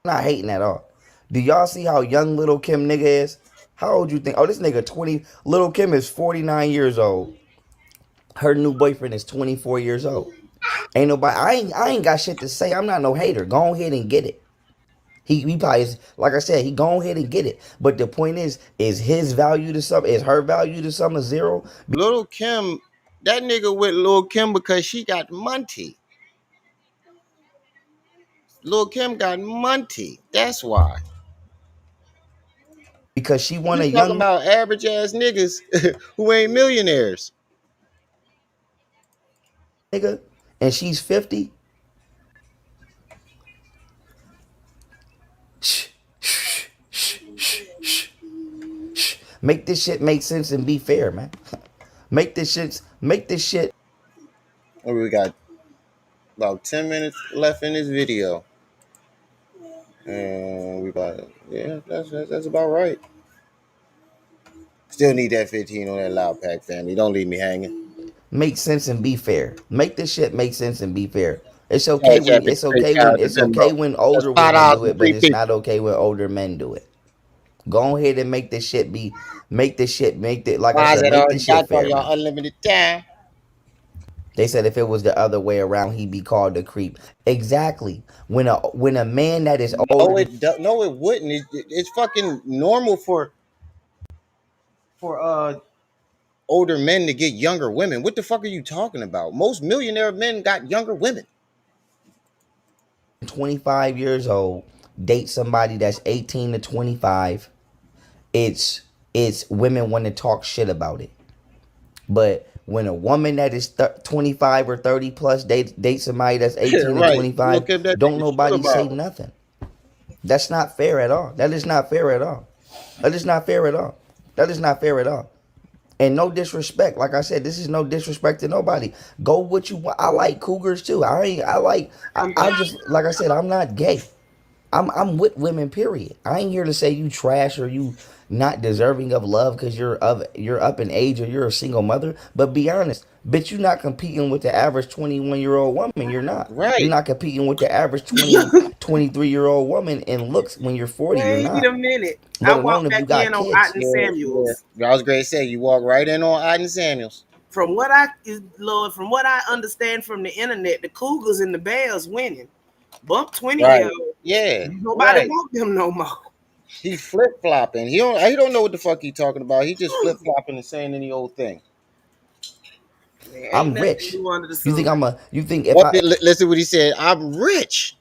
not hating at all. Do y'all see how young Little Kim nigga is? How old you think? Oh, this nigga 20. Little Kim is 49 years old. Her new boyfriend is 24 years old. Ain't nobody. I ain't got shit to say. I'm not no hater. Go ahead and get it. He probably is, like I said, he go ahead and get it. But the point is his value to some, is her value to some of zero? Little Kim, that nigga with Lil Kim because she got money. Lil Kim got money. That's why. Because she want We a talking young about average ass niggas who ain't millionaires. nigga and she's 50. Shh, shh, shh, shh, shh, shh. Make this shit make sense and be fair, man. Make this shit. Oh, we got about 10 minutes left in this video. And we about, yeah, that's about right. Still need that 15 on that loud pack, family. Don't leave me hanging. Make sense and be fair. Make this shit make sense and be fair. It's Cash okay when App is straight down to Venmo. That's older women $5 do and it, but free it's pizza. not okay when older men do it. Go ahead and make this shit like I Why is said, it make this already shit got for fair, man. y'all unlimited time? They said if it was the other way around, he'd be called a creep. Exactly. When a man that is older than No, it wouldn't. It's fucking normal for older men to get younger women. What the fuck are you talking about? Most millionaire men got younger women. 25 years old date somebody that's 18 to 25, it's women want to talk shit about it. But when a woman that is 25 or 30 plus date somebody that's 18 to Right. 25, Look at that don't nigga shit nobody say about. nothing. That's not fair at all. That is not fair at all. That is not fair at all. That is not fair at all. And no disrespect. Like I said, this is no disrespect to nobody. Go what you want. I like cougars too. I just, like I said, I'm not gay. I'm with women, period. I ain't here to say you trash or you not deserving of love because you're up in age or you're a single mother. But be honest, bitch, you're not competing with the average 21-year-old woman. You're not. You're Right. not competing with the average 23-year-old woman in looks when you're 40. You're Wait a not. minute. I Let alone walked if you back got in on kids. Otten Yeah. Samuels. I was great to say you walk right in on Iden Samuels. From what I understand from the internet, the Cougars and the Bears winning. Bump 20 Right. year old. Yeah. Nobody Right. want them no more. He flip flopping. He don't know what the fuck he talking about. He just flip flopping and saying any old thing. There ain't I'm nothing rich. new under the You think sun. Listen what he said. I'm rich.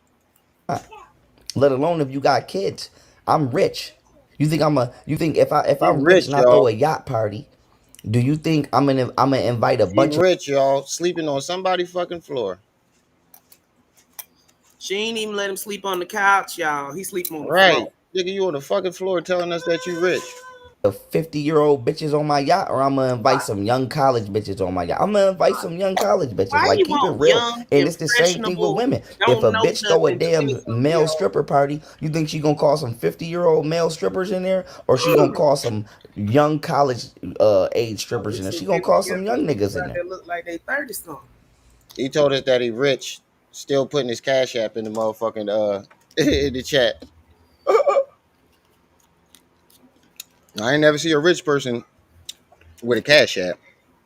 Let alone if you got kids. I'm rich. You think if He I'm rich rich, and I throw y'all. a yacht party, do you think I'm gonna invite a He bunch of rich, y'all. Sleeping on somebody's fucking floor. She ain't even let him sleep on the couch, y'all. He sleeping on the Right. floor. Nigga, you on the fucking floor telling us that you rich. 50-year-old bitches on my yacht, or I'm gonna invite some young college bitches on my yacht? I'm gonna invite some young college bitches. Why Like, you keep it want real. young, And it's the same thing with impressionable, women. If don't a know bitch throw a nothing damn 20-something year male old? stripper party, you think she gonna call some 50-year-old male strippers in there, or she gonna call some young college age strippers in there? Some She gonna 50 call year some young olds niggas in out there. there look like they 30 something. He told us that he rich, still putting his cash app in the motherfucking in the chat. I ain't never see a rich person with a cash app.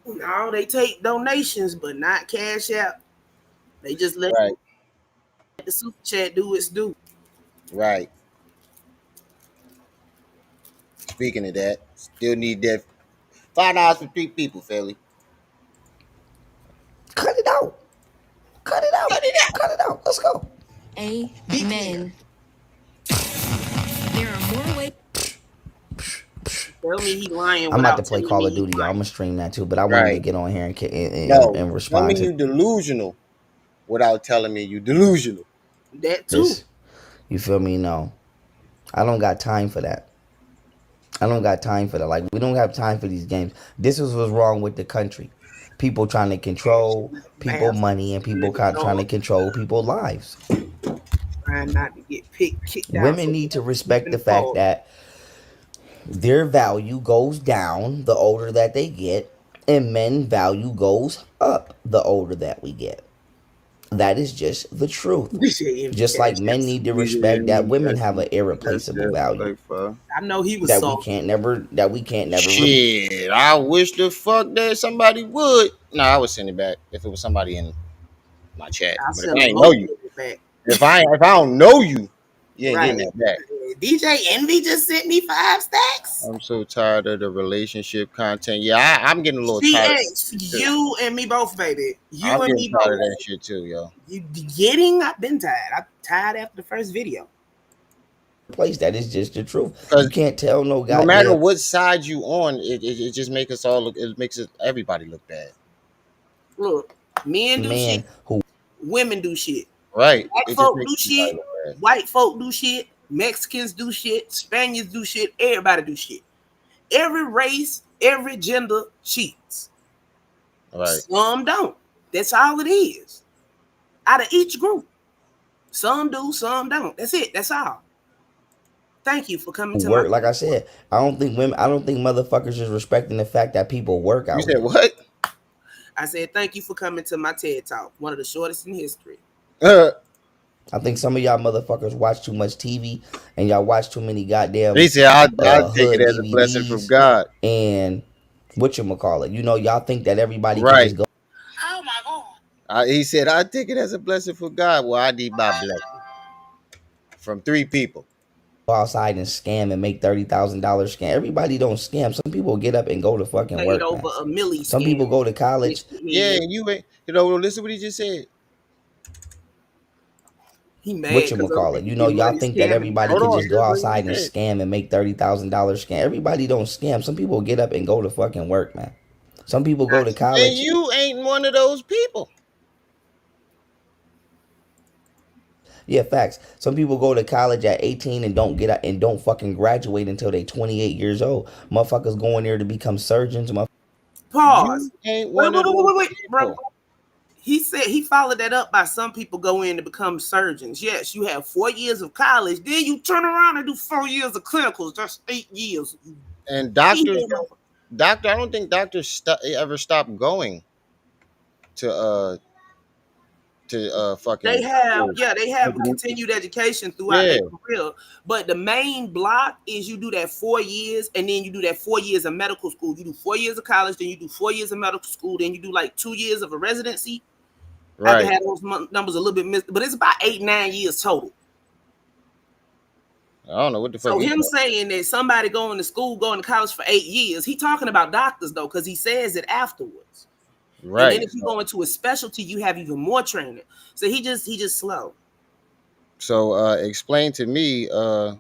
No, they take donations, but not cash app. They just let Right, the super chat do its due. right. Speaking of that, still need that $5 for 3 people, Philly. Cut it out. Cut it out. Cut it out. Cut it out. Let's go. Amen. There are more ways. Tell me he lying I'm about to without play telling Call me of he Duty, y'all. I'm lying. gonna stream that too, but I wanted to Right. get on here No, and tell respond me to you delusional without telling me you delusional. That too. this. You feel me? No, I don't got time for that. I don't got time for that. Like, we don't have time for these games. This is what's wrong with the country. People trying to control people Math. money and people Nigga trying know to control people's lives. trying not to get kicked out. Women So need to keep respect in the the fact pause. that their value goes down the older that they get, and men value goes up the older that we get. That is just the truth. This shit envy Just like cash men apps. need to respect that women have an irreplaceable value I know he was that we salty. can't never replace. Shit, I wish the fuck that somebody would. Nah, I would send it back if it was somebody in my chat. I But if sent I a ain't know you, motivated back. if I don't know you, you ain't getting Right. that back. DJ Envy just sent me 5 stacks. I'm so tired of the relationship content. Yeah, I'm getting a little She tired of that asked shit too. you and me both, baby. You I'm and getting me tired of both. that shit too, yo. You getting? I've been tired. I'm tired after the first video. Place that is just the truth. You Because can't tell no no matter goddamn what side you on, it just makes us all look. It makes everybody look bad. Look, men do shit. man who Women do shit. Right? Black It just folk makes do everybody shit. look bad. White folk do shit. Mexicans do shit. Spaniards do shit. Everybody do shit. Every race, every gender cheats. Right. Some don't. That's all it is. Out of each group. Some do, some don't. That's it. That's all. Thank you for coming to my work, like I said, I don't think motherfuckers is respecting the fact that people work You out said here. what? I said thank you for coming to my TED Talk. One of the shortest in history. I think some of y'all motherfuckers watch too much TV and y'all watch too many goddamn He said, "I take it hood as a blessing from DVDs God." and whatchamacallit. You know, y'all think that everybody can Right. just go He said, "I take it as a blessing from God." Well, I need my blessing from 3 people. outside and scam and make $30,000 scam. Everybody don't scam. Some people get up and go to fucking Paid work, over man. a milli Some scam. people go to college. Yeah, and you ain't. Listen what he just said. He mad because other Whatchamacallit. people You know, get y'all money think that scamming. everybody Hold can on, just go just what he outside and said. scam and make $30,000 scam. Everybody don't scam. Some people get up and go to fucking work, man. Some people go to And college. you ain't one of those people. Yeah, facts. Some people go to college at 18 and don't get out and don't fucking graduate until they 28 years old. Motherfuckers going there to become surgeons. Pause. You ain't Wait, one wait, of wait, those wait, wait, bro. people. He said he followed that up by some people go in to become surgeons. Yes, you have 4 years of college, then you turn around and do 4 years of clinicals. That's 8 years. And doctors, I don't think doctors ever stop going to They fucking have, school. yeah, they have a continued education throughout Yeah, their career. But the main block is you do that 4 years, and then you do that 4 years of medical school. You do 4 years of college, then you do 4 years of medical school, then you do like 2 years of a residency. I can right. have those numbers a little bit missed, but it's about 8-9 years total. I don't know what the fuck So he him talking. saying that somebody going to school, going to college for 8 years, he talking about doctors though, because he says it afterwards. And then Right. if you go into a specialty, you have even more training. So he just slow. So explain to me how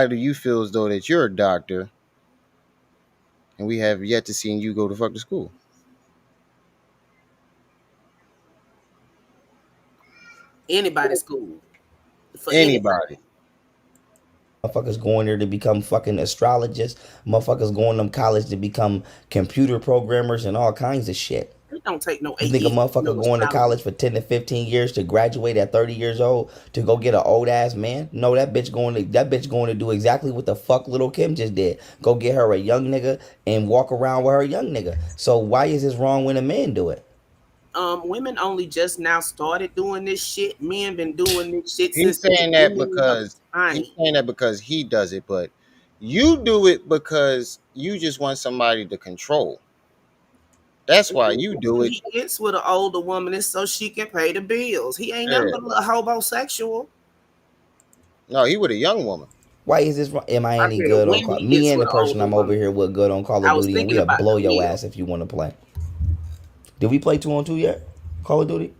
do you feel as though that you're a doctor and we have yet to see you go to fucking school? Anybody's school for anything. Anybody. Motherfuckers going there to become fucking astrologists. Motherfuckers going to college to become computer programmers and all kinds of shit. It don't take no You 8 think a years to motherfucker know going to astrology. college for 10 to 15 years to graduate at 30 years old to go get an old ass man? No, that bitch going to do exactly what the fuck little Kim just did. Go get her a young nigga and walk around with her young nigga. So why is this wrong when a man do it? Women only just now started doing this shit. Men been doing this shit He's since the saying that beginning of because time. he does it, but you do it because you just want somebody to control. That's why you do When it. he gets with an older woman, it's so she can pay the bills. He ain't nothing Yeah. but a little homosexual. No, he with a young woman. Why is this? Am I I any said good on when Call? he Me gets and with the an person older I'm over woman. here with good on Call I of was Duty, and thinking we'll about blow the your bill. ass if you want to play. Did we play 2-on-2 yet? Call of Duty.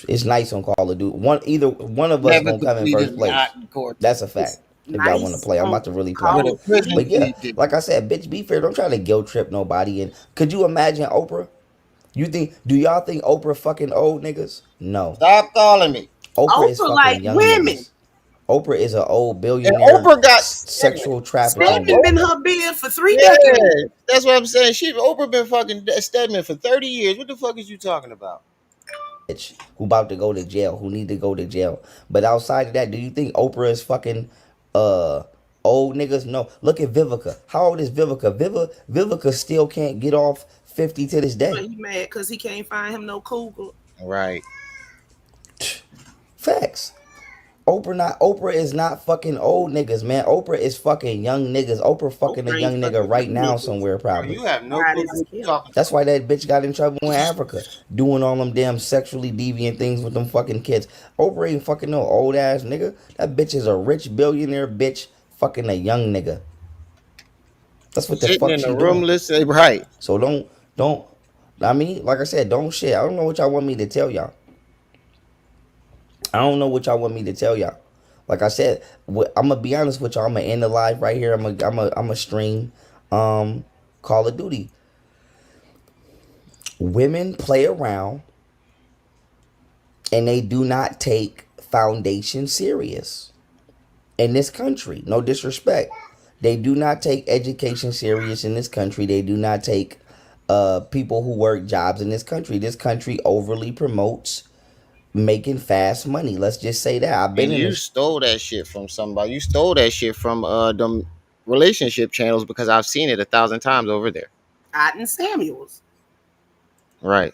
It's nice on Call of Duty. Either one of us Never gonna come in completed first the place. course That's a It's fact. If y'all want to nice play, I'm on about to really play. with Call a of prison Duty. But yeah, PhD. like I said, bitch, be fair. Don't try to guilt trip nobody. And could you imagine Oprah? Do y'all think Oprah fucking old niggas? No. Stop calling me. Oprah is Oprah like fucking young women. niggas. Oprah is an old And billionaire Oprah got Stedman. sexual trafficking Stedman been Oprah, her bed for 3 decades. yeah, that's what I'm saying. Oprah been fucking Stedman for 30 years. What the fuck is you talking about? bitch who about to go to jail, who need to go to jail. But outside of that, do you think Oprah is fucking uh old niggas? No. Look at Vivica. How old is Vivica? Vivica still can't get off 50 to this But day. he mad because he can't find him no cougar. Right. Facts. Oprah is not fucking old niggas, man. Oprah is fucking young niggas. Oprah fucking a Oprah ain't young nigga fucking right young now niggas. somewhere Bro, probably. you have no Quiet clue as what you kept. talking That's why that bitch got in trouble in Africa, doing all them damn sexually deviant things with them fucking kids. Oprah ain't fucking no old ass nigga. That bitch is a rich billionaire bitch fucking a young nigga. That's what the sitting fuck in the she room doing. listening, right? So don't. I mean, like I said, don't shit. I don't know what y'all want me to tell y'all. I don't know what y'all want me to tell y'all. Like I said, I'm gonna be honest with y'all. I'm gonna end the live right here. I'm gonna stream Call of Duty. Women play around and they do not take foundation serious in this country. No disrespect. They do not take education serious in this country. They do not take people who work jobs in this country. This country overly promotes making fast money. Let's just say that. I've And been in you this. stole that shit from somebody. You stole that shit from them relationship channels because I've seen it 1,000 times over there. Otten Samuels. Right.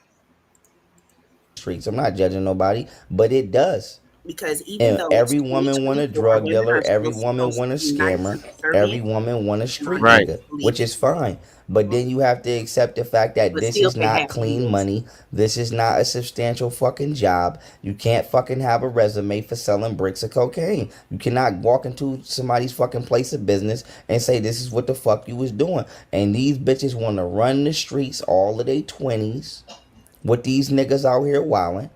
Streets. I'm not judging nobody, but it does. Because even And though it's every woman want a 2024, drug women dealer, are every still woman supposed to want a be nice scammer, and every subservient woman want a and street Right. nigga, which believe, is fine. But then you have to accept the fact that but this still is can't not have clean kids. money. This is not a substantial fucking job. You can't fucking have a resume for selling bricks of cocaine. You cannot walk into somebody's fucking place of business and say this is what the fuck you was doing. And these bitches want to run the streets all of their 20s with these niggas out here wilding.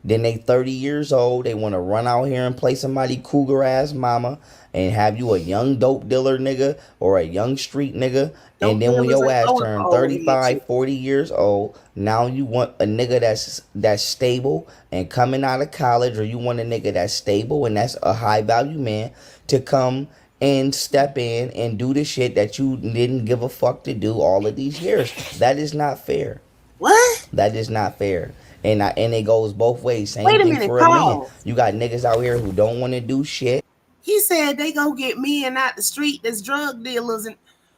Then they 30 years old. They want to run out here and play somebody cougar ass mama and have you a young dope dealer nigga or a young street nigga. And Dope then when dealers your ain't ass going turn for old head 35, chicks. 40 years old, now you want a nigga that's stable and coming out of college, or you want a nigga that's stable and that's a high value man to come and step in and do the shit that you didn't give a fuck to do all of these years. That is not fair. What? That is not fair. And it goes both ways. Same Wait a thing minute, for a man. Paul. You got niggas out here who don't want to do shit. He said they go get men out the street that's drug dealers, and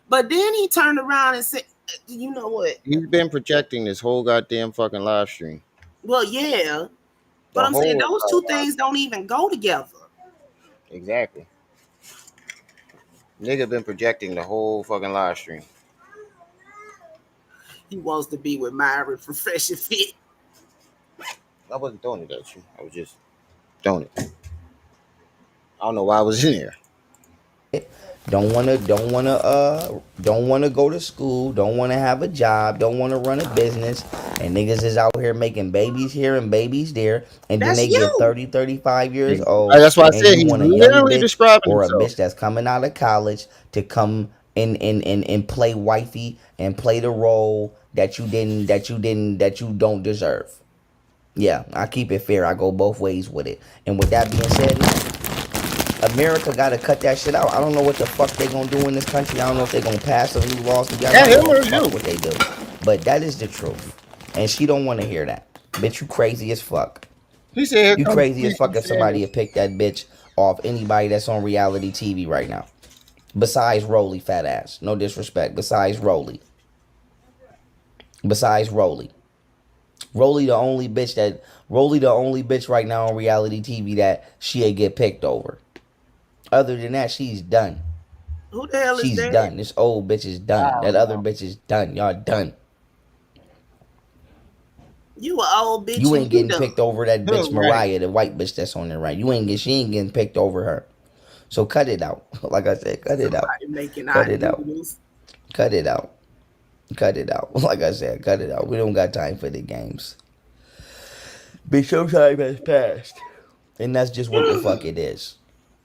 but then he turned around and said, "You know what? He's been projecting this whole goddamn fucking live stream. Well, yeah, but The I'm saying whole those entire two live things don't even go together." Exactly. Nigga been projecting the whole fucking live stream. He wants to be with Myron for Fresh and Fit. I wasn't throwing it at you. I was just throwing it. I don't know why I was in there. Don't wanna go to school, don't wanna have a job, don't wanna run a business, and niggas is out here making babies here and babies there, and then That's they get you. 30, 35 years Right, old, that's why I and said you he's want a young literally bitch describing or a himself. bitch that's coming out of college to come and play wifey and play the role that you don't deserve. Yeah, I keep it fair. I go both ways with it. And with that being said, America got to cut that shit out. I don't know what the fuck they gonna do in this country. I don't know if they gonna pass some new laws together. I Yeah, don't him know or the fuck you. what they do. But that is the truth. And she don't want to hear that. Bitch, you crazy as fuck. He said, "Here You comes crazy as fuck Fleecy if somebody Sanders." would pick that bitch off anybody that's on reality TV right now. Besides Rolly, fat ass. No disrespect. Besides Rolly. Besides Rolly. Rolly the only bitch right now on reality TV that she'll get picked over. Other than that, she's done. Who the hell is She's that? done. This old bitch is done. I That don't other know. bitch is done. Y'all done. You a old bitch You and ain't you getting done. picked over that bitch Right. Mariah, the white bitch that's on there, right? She ain't getting picked over her. So cut it out. Like I said, cut it out. Somebody making Cut hot it out. noodles. Cut it out. Cut it out. Like I said, cut it out. We don't got time for the games. Bitch, some time has passed. And that's just what the fuck it is.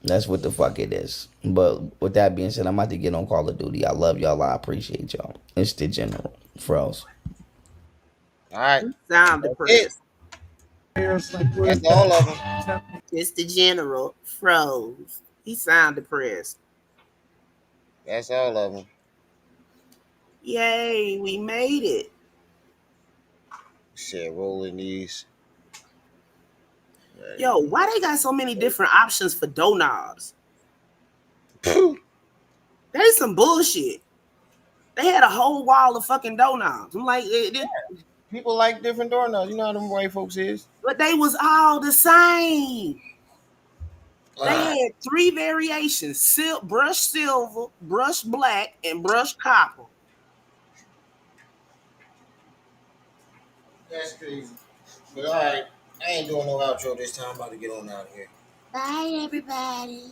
That's what the fuck it is. But with that being said, I'm about to get on Call of Duty. I love y'all. I appreciate y'all. It's the General. Froze. All right. Sound That's it. depressed. That's all of them. It's the general froze. He sound depressed. That's all of them. Yay, we made it. Shit, rolling these. Yo, why they got so many different options for doorknobs? That is some bullshit. They had a whole wall of fucking doorknobs. I'm like, People like different doorknobs. You know how them white folks is. but they was all the same. They had 3 variations: brush silver, brush black, and brush copper. That's crazy. But all right, I ain't doing no outro this time. I'm about to get on out of here. Bye, everybody.